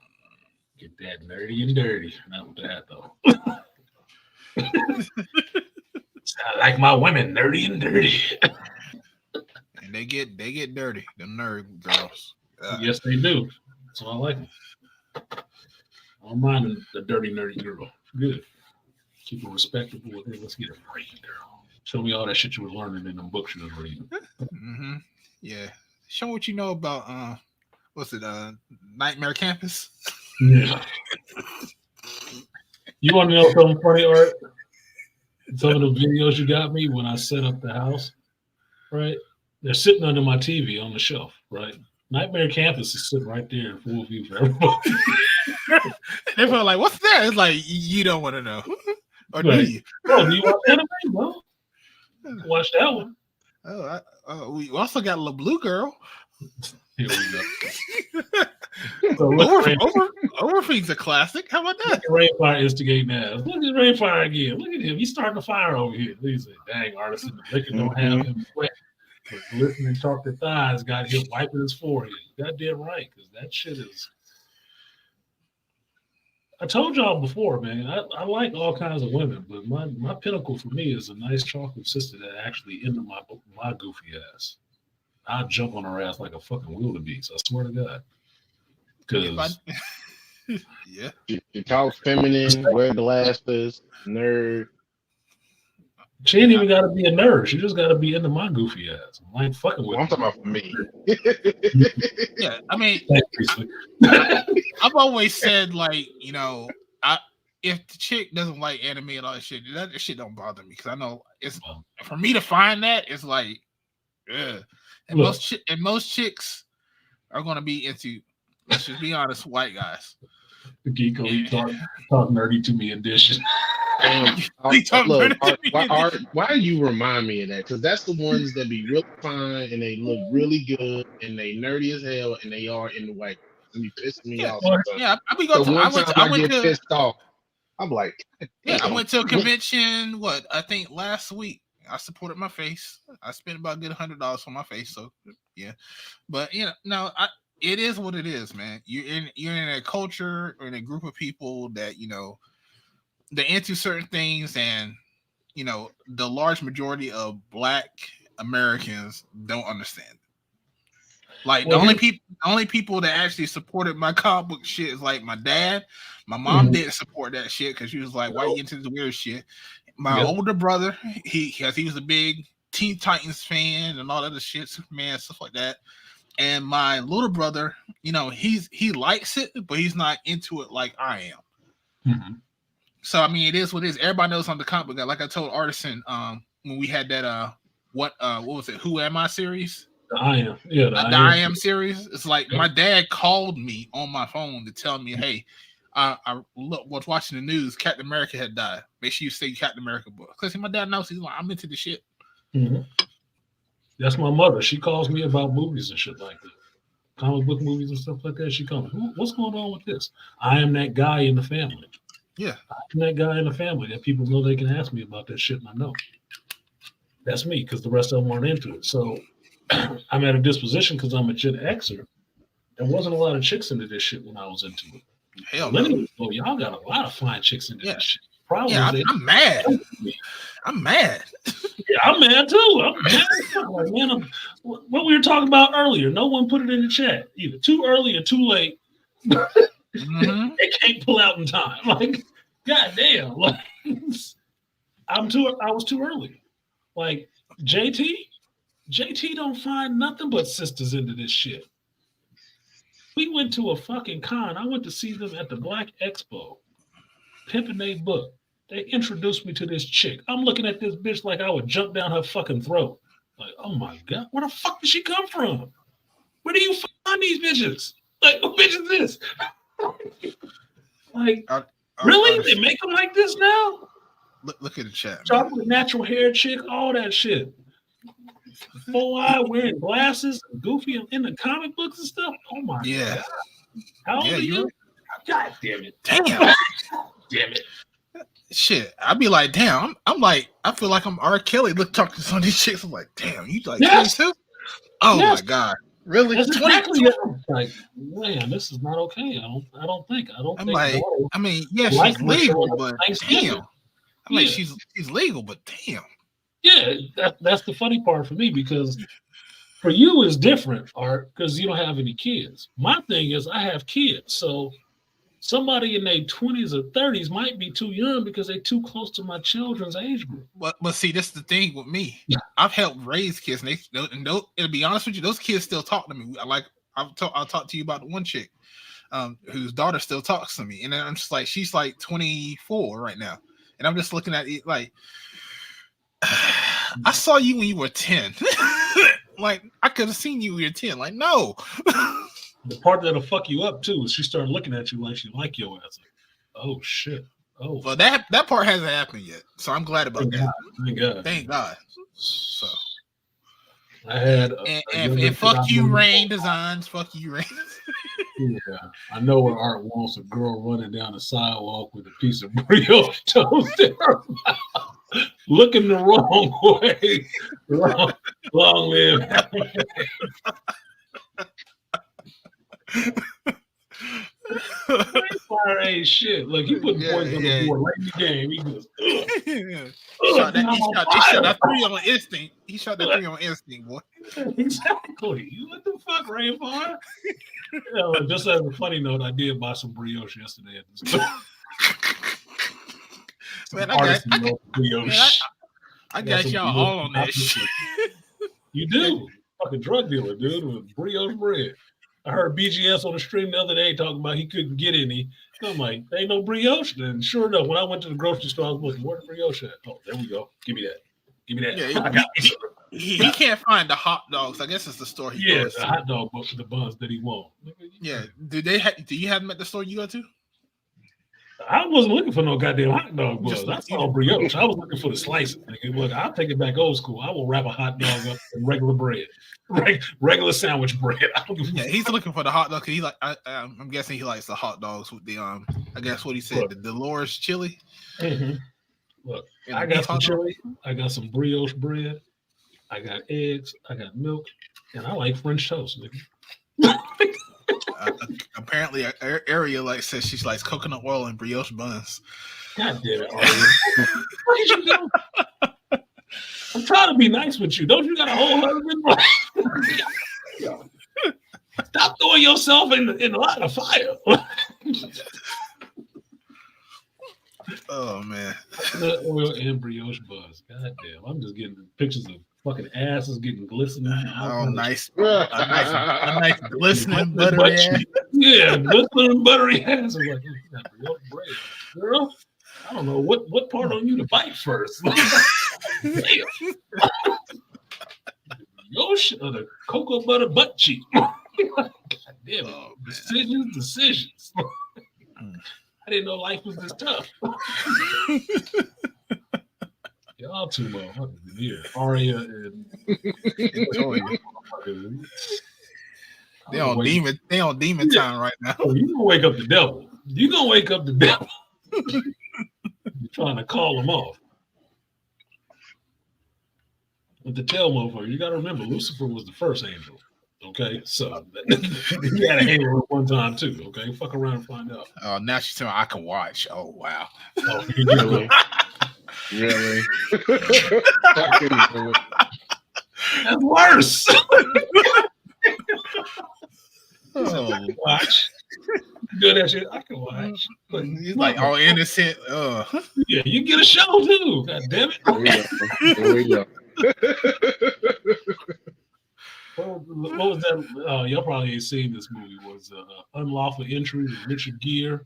Get that nerdy and dirty. Not with that though. I like my women nerdy and dirty. And they get dirty, them nerd girls. Yes, they do. So I like them. I don't mind the dirty, nerdy girl. Good. Keep it respectable with it. Let's get a freaking girl. Show me all that shit you were learning in the books you was reading. Mm-hmm. Yeah. Show what you know about Nightmare Campus. Yeah. You want to know something funny, Art? Some of the videos you got me when I set up the house, right? They're sitting under my TV on the shelf, right? Nightmare Campus is sitting right there in full view for everybody. They feel like, what's that? It's like, you don't want to know. Or do you? Oh, do you watch anime, bro? Watch that one. We also got La Blue Girl. Here we go. So Overfeed's a classic. How about that? Rainfire instigating ass. Look at Rainfire again. Look at him. He's starting a fire over here. He's like, dang, artist in the liquor don't have him wet. But listening talk to thighs got him wiping his forehead. Goddamn right, because that shit is. I told y'all before, man. I like all kinds of women, but my pinnacle for me is a nice chocolate sister that actually into my goofy ass. I'll jump on her ass like a fucking wildebeest. I swear to God. Because yeah, you talk feminine, wear glasses, nerd. She ain't even got to be a nerd. She just got to be into my goofy ass. I'm like fucking with. I'm talking about for me. Yeah, I mean, I've always said, like, you know, if the chick doesn't like anime and all that shit don't bother me, because I know it's for me to find that it's like, ugh. And most chicks are gonna be into, let's just be honest, white guys. The Geek Culture talk nerdy to me edition. Look, why do you remind me of that? Because that's the ones that be really fine and they look really good and they nerdy as hell and they are in the white. And be pissing me off. Yeah, I get pissed off. I'm like, yeah, I went to a convention. I think last week. I supported my face. I spent about a good $100 on my face. So yeah, but you know, no, it is what it is, man. You're in a culture or in a group of people that, you know, they're into certain things, and you know, the large majority of Black Americans don't understand it. Like the only people that actually supported my comic book shit is like my dad. My mom didn't support that shit because she was like, "Why are you into this weird shit?" My older brother, he was a big Teen Titans fan and all that other shit, Superman, stuff like that. And my little brother, you know, he likes it, but he's not into it like I am. Mm-hmm. So I mean, it is what it is. Everybody knows I'm the comic book guy. Like I told Artisan, when we had that what was it? Who Am I series? The I Am, yeah, the I Am series. It's like my dad called me on my phone to tell me, hey, I was watching the news. Captain America had died. Make sure you say Captain America book. Because my dad knows, he's like, I'm into the shit. Mm-hmm. That's my mother. She calls me about movies and shit like that. Comic book movies and stuff like that. She calls me, what's going on with this? I am that guy in the family. Yeah. I'm that guy in the family that people know they can ask me about that shit and I know. That's me, because the rest of them aren't into it. So I'm at a disposition because I'm a Gen Xer. There wasn't a lot of chicks into this shit when I was into it. Hell no. Y'all got a lot of fine chicks into this shit. I'm mad. I'm mad. Yeah, I'm mad too. I'm mad. Like, man, what we were talking about earlier. No one put it in the chat. Either too early or too late. Mm-hmm. They can't pull out in time. Like, goddamn. Like, I was too early. Like, JT don't find nothing but sisters into this shit. We went to a fucking con. I went to see them at the Black Expo, pimping their book. They introduced me to this chick. I'm looking at this bitch like I would jump down her fucking throat. Like, oh my God, where the fuck did she come from? Where do you find these bitches? Like, what bitch is this? Like, really? They make them like this now? Look at the chat. Chocolate natural hair chick, all that shit. Full eye, wearing glasses, goofy in the comic books and stuff. Oh my God. How old are you? God damn it. Damn. Damn it. Shit. I'd be like, damn. I'm like, I feel like I'm R. Kelly. Look, talking to some of these chicks. I'm like, damn, you like 22? Oh my God. Really? That's 22? exactly like, man, this is not okay. I don't think. I'm like, I mean, yeah, she's legal, but damn. I'm like, she's legal, but damn. Yeah, that's the funny part for me, because for you is different, Art, because you don't have any kids. My thing is I have kids, so somebody in their 20s or 30s might be too young because they're too close to my children's age group. But see, that's the thing with me. I've helped raise kids, and to be honest with you, those kids still talk to me. I'll talk to you about the one chick whose daughter still talks to me, and then I'm just like, she's like 24 right now, and I'm just looking at it like, I saw you when you were 10. Like, I could have seen you when you were 10. Like, no. The part that'll fuck you up too is she started looking at you like she like your ass. Like, oh shit. Oh, well, that part hasn't happened yet, so I'm glad about that. Thank God. Thank God. So I had and fuck you, Rain Designs. Fuck you, Rain. Yeah, I know what Art wants: a girl running down the sidewalk with a piece of brioche toast in her mouth, looking the wrong way. Long live. Fire ain't shit. Like, he put points on the board late in the game. He goes, he shot that three on instinct. He shot that three on instinct, boy. Exactly. What the fuck, Ray Fire? Just as a funny note, I did buy some brioche yesterday at the store. Man, I got y'all all on that shit. You do. Fucking drug dealer, dude, with brioche bread. I heard BGS on the stream the other day talking about he couldn't get any. I'm like, ain't no brioche. Then sure enough, when I went to the grocery store, I was looking, where's the brioche at? Oh, there we go. Give me that. Give me that. Yeah, he can't find the hot dogs. I guess it's the store he goes to. The hot dog book for the buns that he wants. Yeah. Do you have them at the store you go to? I wasn't looking for no goddamn hot dog buns. I saw brioche. I was looking for the slices. Look, I'll take it back old school. I will wrap a hot dog up in regular bread. Regular sandwich bread. Yeah, he's looking for the hot dog. He I'm guessing he likes the hot dogs with the I guess what he said, the Dolores chili. Mm-hmm. Look, I got some chili. I got some brioche bread. I got eggs. I got milk, and I like French toast, nigga. Apparently, Aria says she likes coconut oil and brioche buns. God damn it, Aria! What did you do? I'm trying to be nice with you. Don't you got a whole husband? Stop throwing yourself in a lot of fire. Oh man. Coconut oil and brioche buns. God damn. I'm just getting pictures of fucking asses getting glistening. Oh, nice. A nice glistening buttery ass. Yeah, glistening buttery ass. I'm like, that brioche bread. Girl, I don't know what part on you to bite first. Brioche or the cocoa butter butt cheek. God damn it. Decisions. I didn't know life was this tough. Y'all two motherfuckers in here. Aria and Victoria. They on demon time right now. Oh, you gonna wake up the devil. You gonna wake up the devil. You're trying to call him off. With the tail motherfucker, you gotta remember Lucifer was the first angel. Okay, so you had a halo at one time too. Okay, fuck around and find out. Oh, now she's telling me I can watch. Oh wow. Oh, you Really? That's worse. Oh, Watch. Good at shit. I can watch. But he's like all innocent. yeah, you get a show too. God damn it. There we go. What was that? Y'all probably ain't seen this movie. Was Unlawful Entry with Richard Gere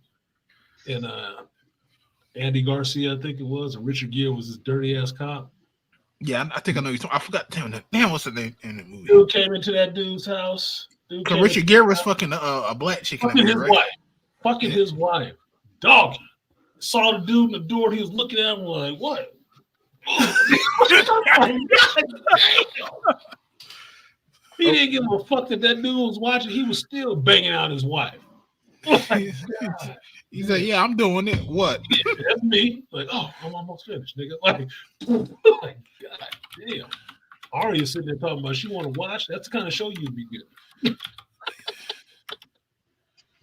and Andy Garcia, I think it was. And Richard Gere was this dirty ass cop. Yeah, I think I know you. I forgot. Damn, what's the name in the movie? Dude came into that dude's house. Because Richard Gere was fucking a black chick. Fucking his right? wife. Fucking his wife. Dog. Saw the dude in the door. He was looking at him like, what? He didn't give a fuck that dude was watching. He was still banging out his wife. He said, "Yeah, I'm doing it." What? Yeah, that's me. Like, oh, I'm almost finished, nigga. Like God damn. Arya sitting there talking about she want to watch. That's the kind of show you'd be good.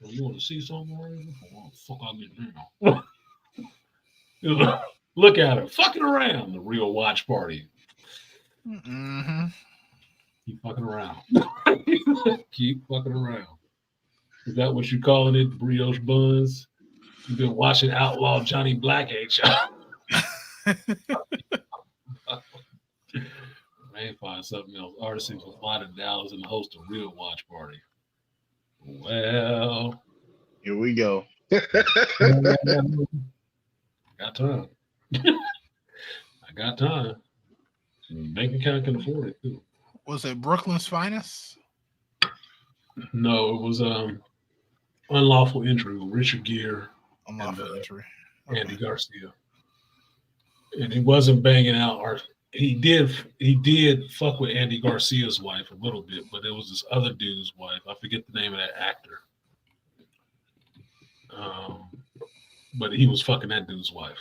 You want to see something, Arya? Oh, fuck, I'll get now. Look at her, fucking around. The real watch party. Mm-hmm. Keep fucking around. Keep fucking around. Is that what you calling it, brioche buns? You've been watching Outlaw Johnny Black, ain't y'all? May find something else. Artisans will fly to Dallas and host a real watch party. Well, here we go. Got time. I got time. Bank account can afford it too. Was it Brooklyn's Finest? No, it was Unlawful Entry with Richard Gere. Unlawful Entry. Andy Garcia. And he wasn't banging out he did fuck with Andy Garcia's wife a little bit, but it was this other dude's wife. I forget the name of that actor. But he was fucking that dude's wife.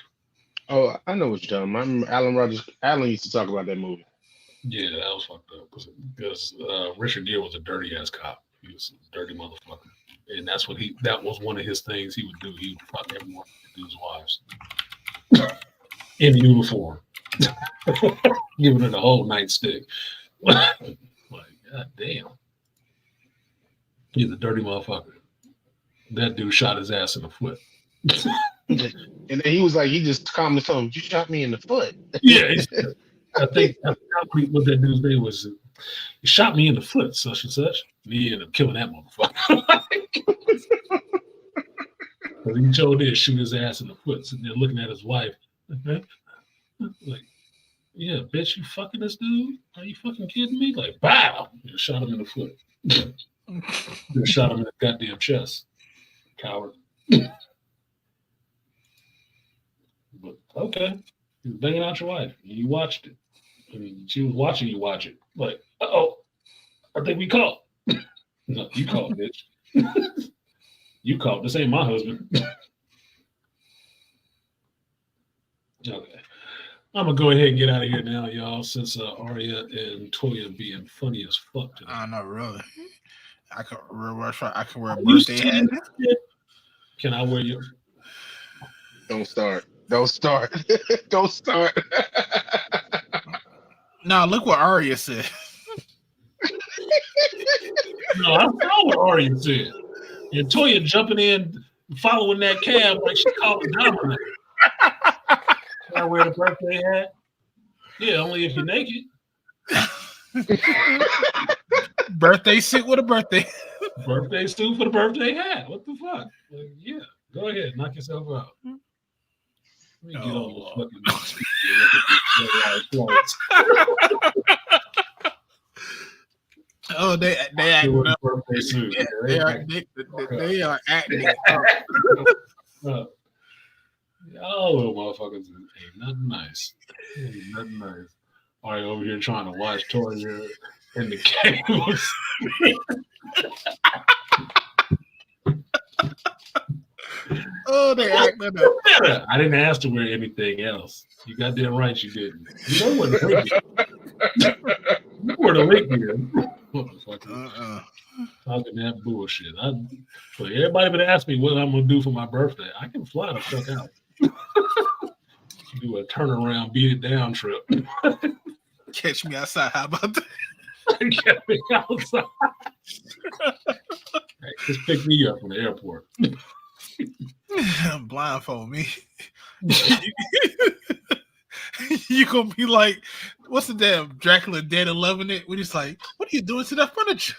Oh, I know what you're talking about. I remember Alan used to talk about that movie. Yeah, that was fucked up because Richard Gere was a dirty ass cop. He was a dirty motherfucker, and that was one of his things he would do. He would fuck everyone dude's wives in uniform, giving her the whole nightstick. Like, god damn, he's a dirty motherfucker. That dude shot his ass in the foot. And then he was like, he just calmly told him, "You shot me in the foot." Yeah, I think what that dude's name was. He shot me in the foot, such and such. And he ended up killing that motherfucker. Because he told him to shoot his ass in the foot, sitting there looking at his wife. Like, yeah, bitch, you fucking this dude? Are you fucking kidding me? Like, bow! And shot him in the foot. Then shot him in the goddamn chest. Coward. But okay. You was banging out your wife. And you watched it. I mean, she was watching you watch it. Like, uh-oh, I think we caught. No, you caught, bitch. You caught. This ain't my husband. Okay. I'm going to go ahead and get out of here now, y'all, since Arya and Toya being funny as fuck today. I know, really. I can wear a birthday hat. Can I wear your... Don't start. Don't start. Don't start. No, look what Arya said. No, I saw what Arya said. And Toya jumping in, following that cab like she called it dominant. Can I wear the birthday hat? Yeah, only if you're naked. Birthday suit with a birthday. Birthday suit for the birthday hat. What the fuck? Like, yeah, go ahead, knock yourself out. Let me get all the fucking Oh, they acting up. They are acting up. Y'all little motherfuckers ain't nothing nice. Ain't nothing nice. All right, over here trying to watch Toya in the cables. Oh, they acting up. I didn't ask to wear anything else. You goddamn right you didn't. You know what the link is. You wore the link here. Motherfucker. Talking that bullshit. So everybody been asking me what I'm gonna do for my birthday. I can fly the fuck out. Do a turnaround, beat it down trip. Catch me outside. How about that? Get me outside. Hey, just pick me up from the airport. Blindfold me. You gonna be like, what's the damn Dracula Dead and Loving It? When he's like, what are you doing to that furniture?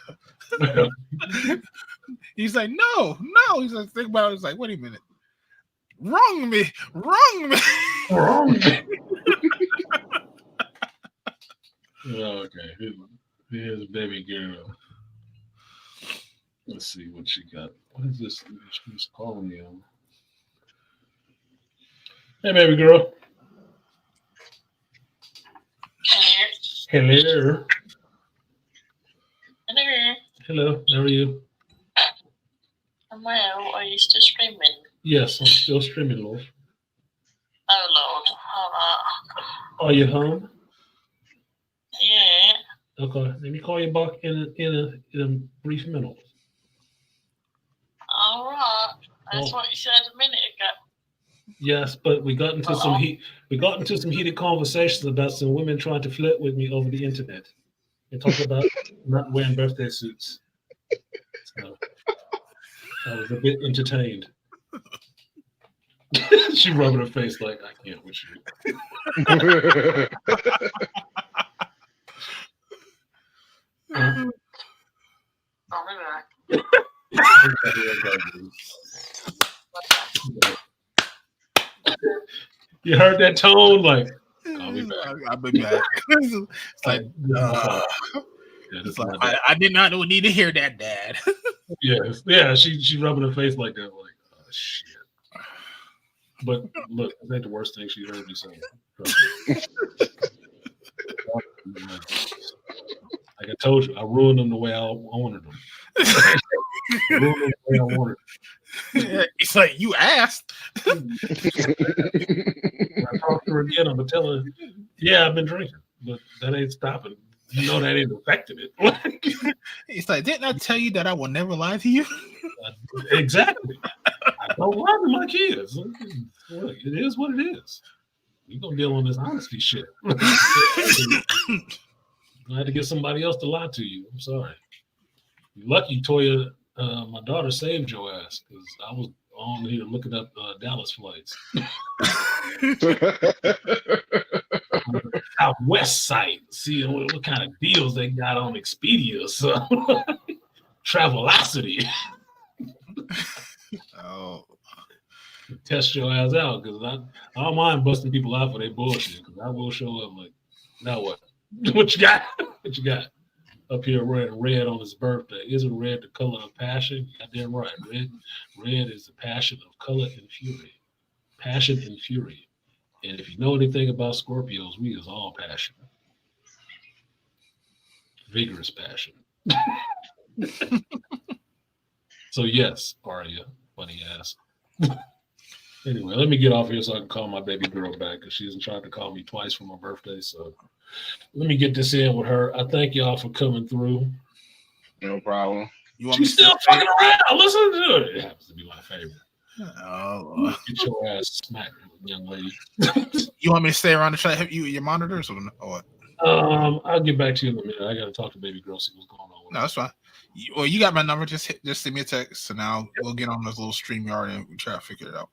He's like, no. He's like, think about it. He's like, wait a minute. Wrong me. Okay, here's baby girl. Let's see what she got. What is this? She's calling me on. Hey, baby girl. Hello. Hello. How are you? Well, are you still streaming? Yes, I'm still streaming, love. Oh Lord. Are you home? Yeah. Okay. Let me call you back in a brief minute. All right. That's what you said a minute ago. Yes, but we got into some heated conversations about some women trying to flirt with me over the internet. They talk about not wearing birthday suits. So I was a bit entertained. She rubbing her face like, I can't with you. You heard that tone? Like, I'll be back. I'll be back. It's like, it's like I did not need to hear that, Dad. Yeah. She rubbing her face like that, like, oh shit. But look, I think the worst thing she heard me say. Like I told you, I ruined them the way I wanted them. Ruined them the way I wanted them. It's like you asked. When I talk to her again, I'm gonna tell her, yeah, I've been drinking, but that ain't stopping. You know that ain't affecting it. It's like, didn't I tell you that I will never lie to you? Exactly. I don't lie to my kids. Look, it is what it is. We're gonna deal on this honesty shit. I had to get somebody else to lie to you. I'm sorry. You're lucky, Toya. My daughter saved your ass because I was on here looking up Dallas flights. Out west side, seeing what kind of deals they got on Expedia. So Travelocity. Oh, test your ass out because I don't mind busting people out for their bullshit because I will show up like, now what? What you got? What you got? Up here wearing red on his birthday. Isn't red the color of passion? Goddamn right. Red is the passion of color and fury. Passion and fury. And if you know anything about Scorpios, we is all passion. Vigorous passion. So yes, Aria, funny ass. Anyway, let me get off here so I can call my baby girl back because she's tried to call me twice for my birthday. So let me get this in with her. I thank y'all for coming through. No problem. She's still fucking around. Listen to it. It happens to be my favorite. Oh, get your ass smacked, young lady. You want me to stay around to try to help you with your monitors or what? I'll get back to you in a minute. I got to talk to baby girl, see what's going on. No, that's fine. You got my number. Just send me a text, and now we'll get on this little StreamYard and we try to figure it out.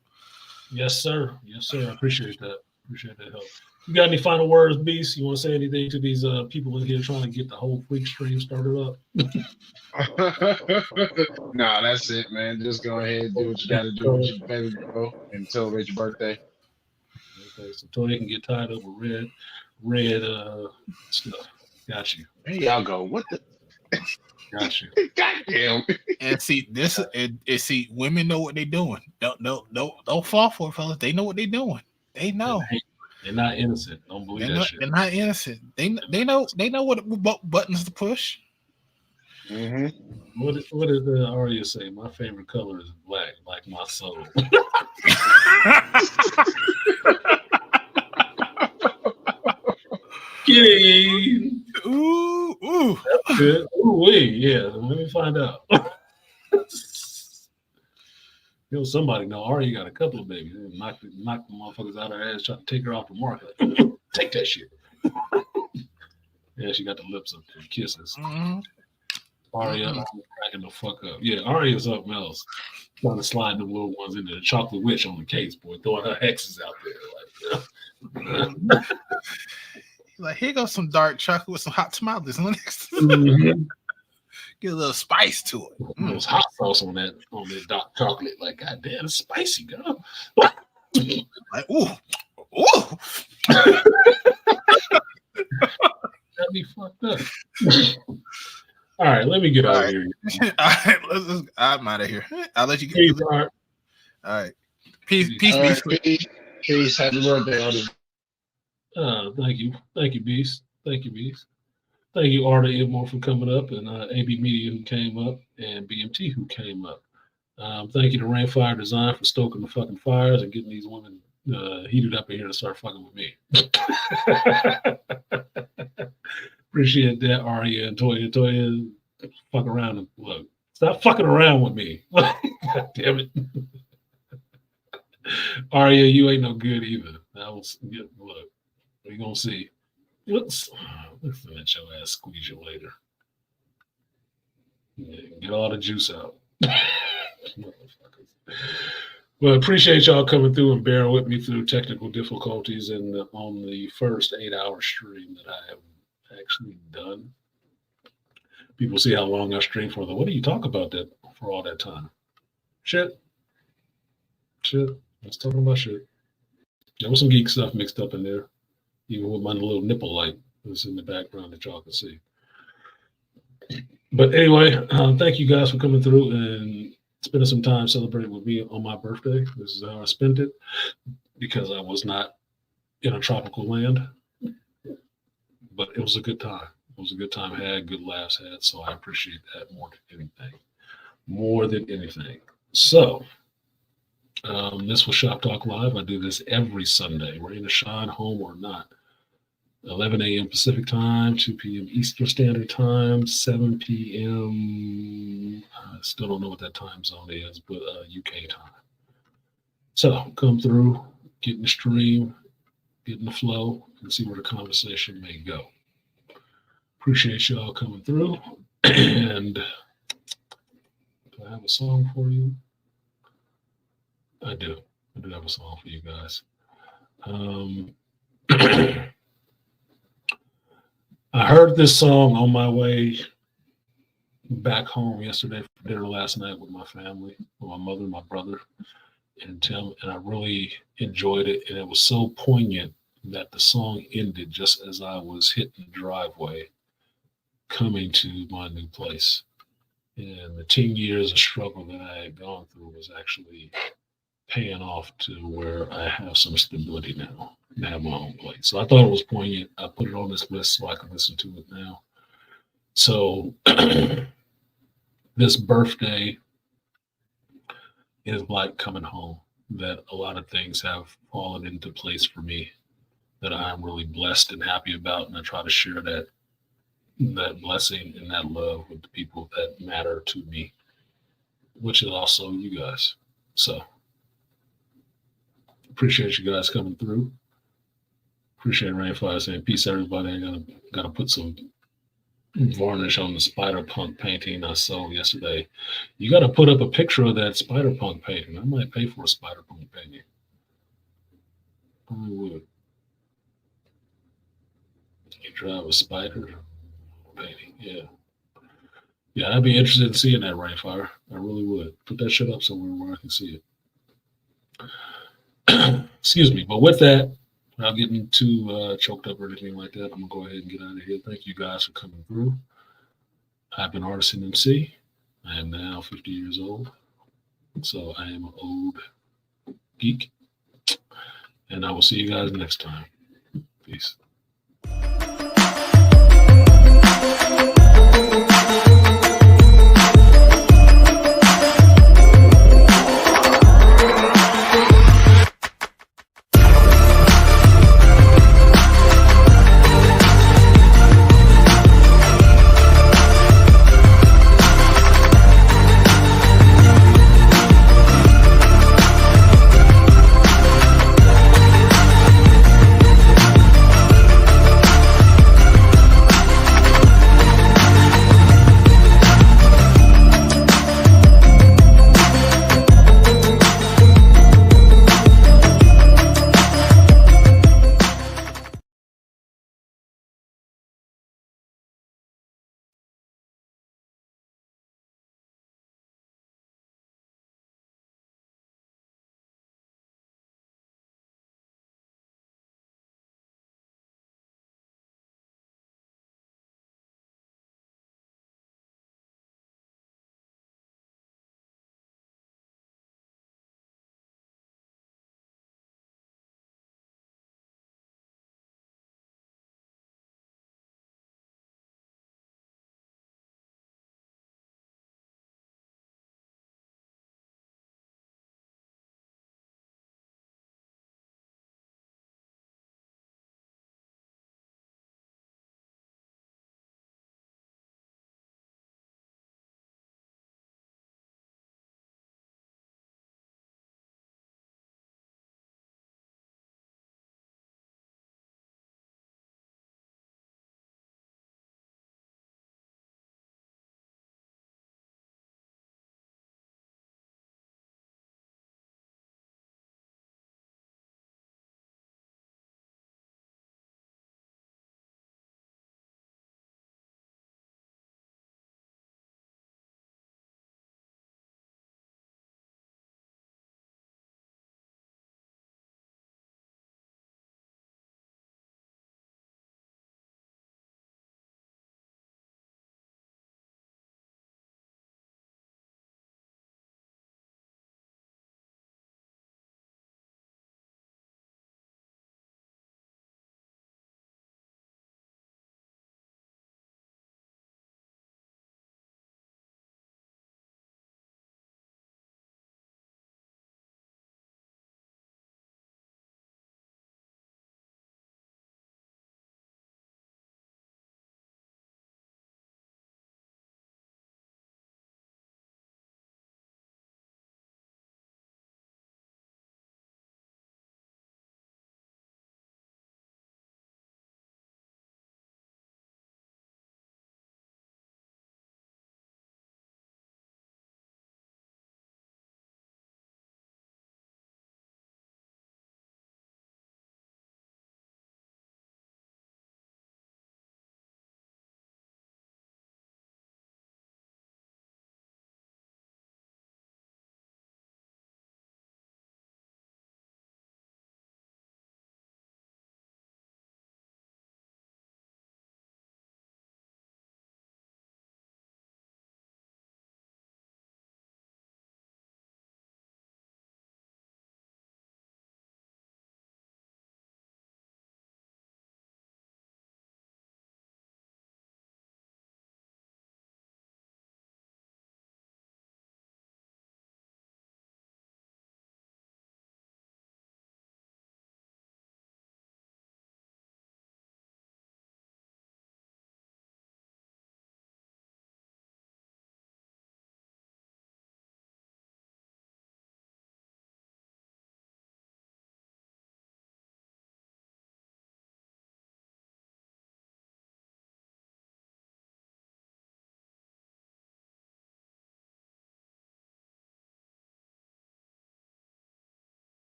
Yes, sir. Yes, sir. I appreciate that. Appreciate that help. You got any final words, Beast? You want to say anything to these people in here trying to get the whole freak stream started up? Nah, that's it, man. Just go ahead and do what you got to do with your baby girl and celebrate your birthday. Okay, so Toya can get tied up with red stuff. Got you. There y'all go. What the? Got you. Goddamn. And see this. See, women know what they're doing. Don't fall for it, fellas. They know what they're doing. They know. They're not innocent. Don't believe that shit. They're not innocent. They know what buttons to push. Mm-hmm. What did Aria say? My favorite color is black, like my soul. Kidding. Ooh. That's good. Ooh, wait, yeah. Let me find out. You know, somebody know Ari got a couple of babies. They knock the motherfuckers out of her ass, trying to take her off the market. Like, take that shit. Yeah, she got the lips up and kisses. Aria cracking the fuck up. Yeah, Aria's something else. Trying to slide the little ones into the chocolate witch on the case, boy, throwing her hexes out there. Like, Like, here goes some dark chocolate with some hot tamales. Get a little spice to it. There's hot sauce on that dark chocolate. Like, goddamn, it's spicy, girl. Like, ooh. That'd be fucked up. All right, let me get out of here. All right, I'm out of here. I'll let you get Peace, all right. Peace. Peace. Happy birthday, Artie. Thank you, Beast. Thank you, Arta Edmore, for coming up, and AB Media who came up, and BMT who came up. Thank you to Rainfire Design for stoking the fucking fires and getting these women heated up in here to start fucking with me. Appreciate that, Aria and Toya. Toya, fuck around and look. Stop fucking around with me. God damn it. Aria, you ain't no good either. Look, we're gonna see. Let's let your ass squeeze you later. Yeah, get all the juice out. Well, appreciate y'all coming through and bearing with me through technical difficulties and on the first 8-hour stream that I have actually done. People see how long I stream for. What do you talk about that for all that time? Shit. Let's talk about shit. There was some geek stuff mixed up in there, even with my little nipple light that's in the background that y'all can see. But anyway, thank you guys for coming through and spending some time celebrating with me on my birthday. This is how I spent it because I was not in a tropical land. But it was a good time. It was a good time had, good laughs had. So I appreciate that more than anything. So this was Shop Talk Live. I do this every Sunday, rain or shine, home or not. 11 a.m. Pacific time, 2 p.m. Eastern Standard Time, 7 p.m. I still don't know what that time zone is, but UK time. So come through, get in the stream, get in the flow, and see where the conversation may go. Appreciate y'all coming through. And do I have a song for you? I do. I do have a song for you guys. I heard this song on my way back home yesterday for dinner last night with my family, with my mother, my brother, and Tim, and I really enjoyed it. And it was so poignant that the song ended just as I was hitting the driveway coming to my new place. And the 10 years of struggle that I had gone through was actually paying off to where I have some stability now and have my own place. So I thought it was poignant. I put it on this list so I can listen to it now. So this birthday is like coming home, that a lot of things have fallen into place for me that I'm really blessed and happy about. And I try to share that blessing and that love with the people that matter to me, which is also you guys. So appreciate you guys coming through. Appreciate Rainfire saying peace, everybody. I gotta put some varnish on the Spider-Punk painting I saw yesterday. You gotta put up a picture of that Spider-Punk painting. I might pay for a Spider-Punk painting. I would. You drive a spider painting, yeah. Yeah, I'd be interested in seeing that, Rainfire. I really would. Put that shit up somewhere where I can see it. Excuse me. But with that, without getting too choked up or anything like that, I'm going to go ahead and get out of here. Thank you guys for coming through. I've been artisanmc. I am now 50 years old. So I am an old geek. And I will see you guys next time. Peace.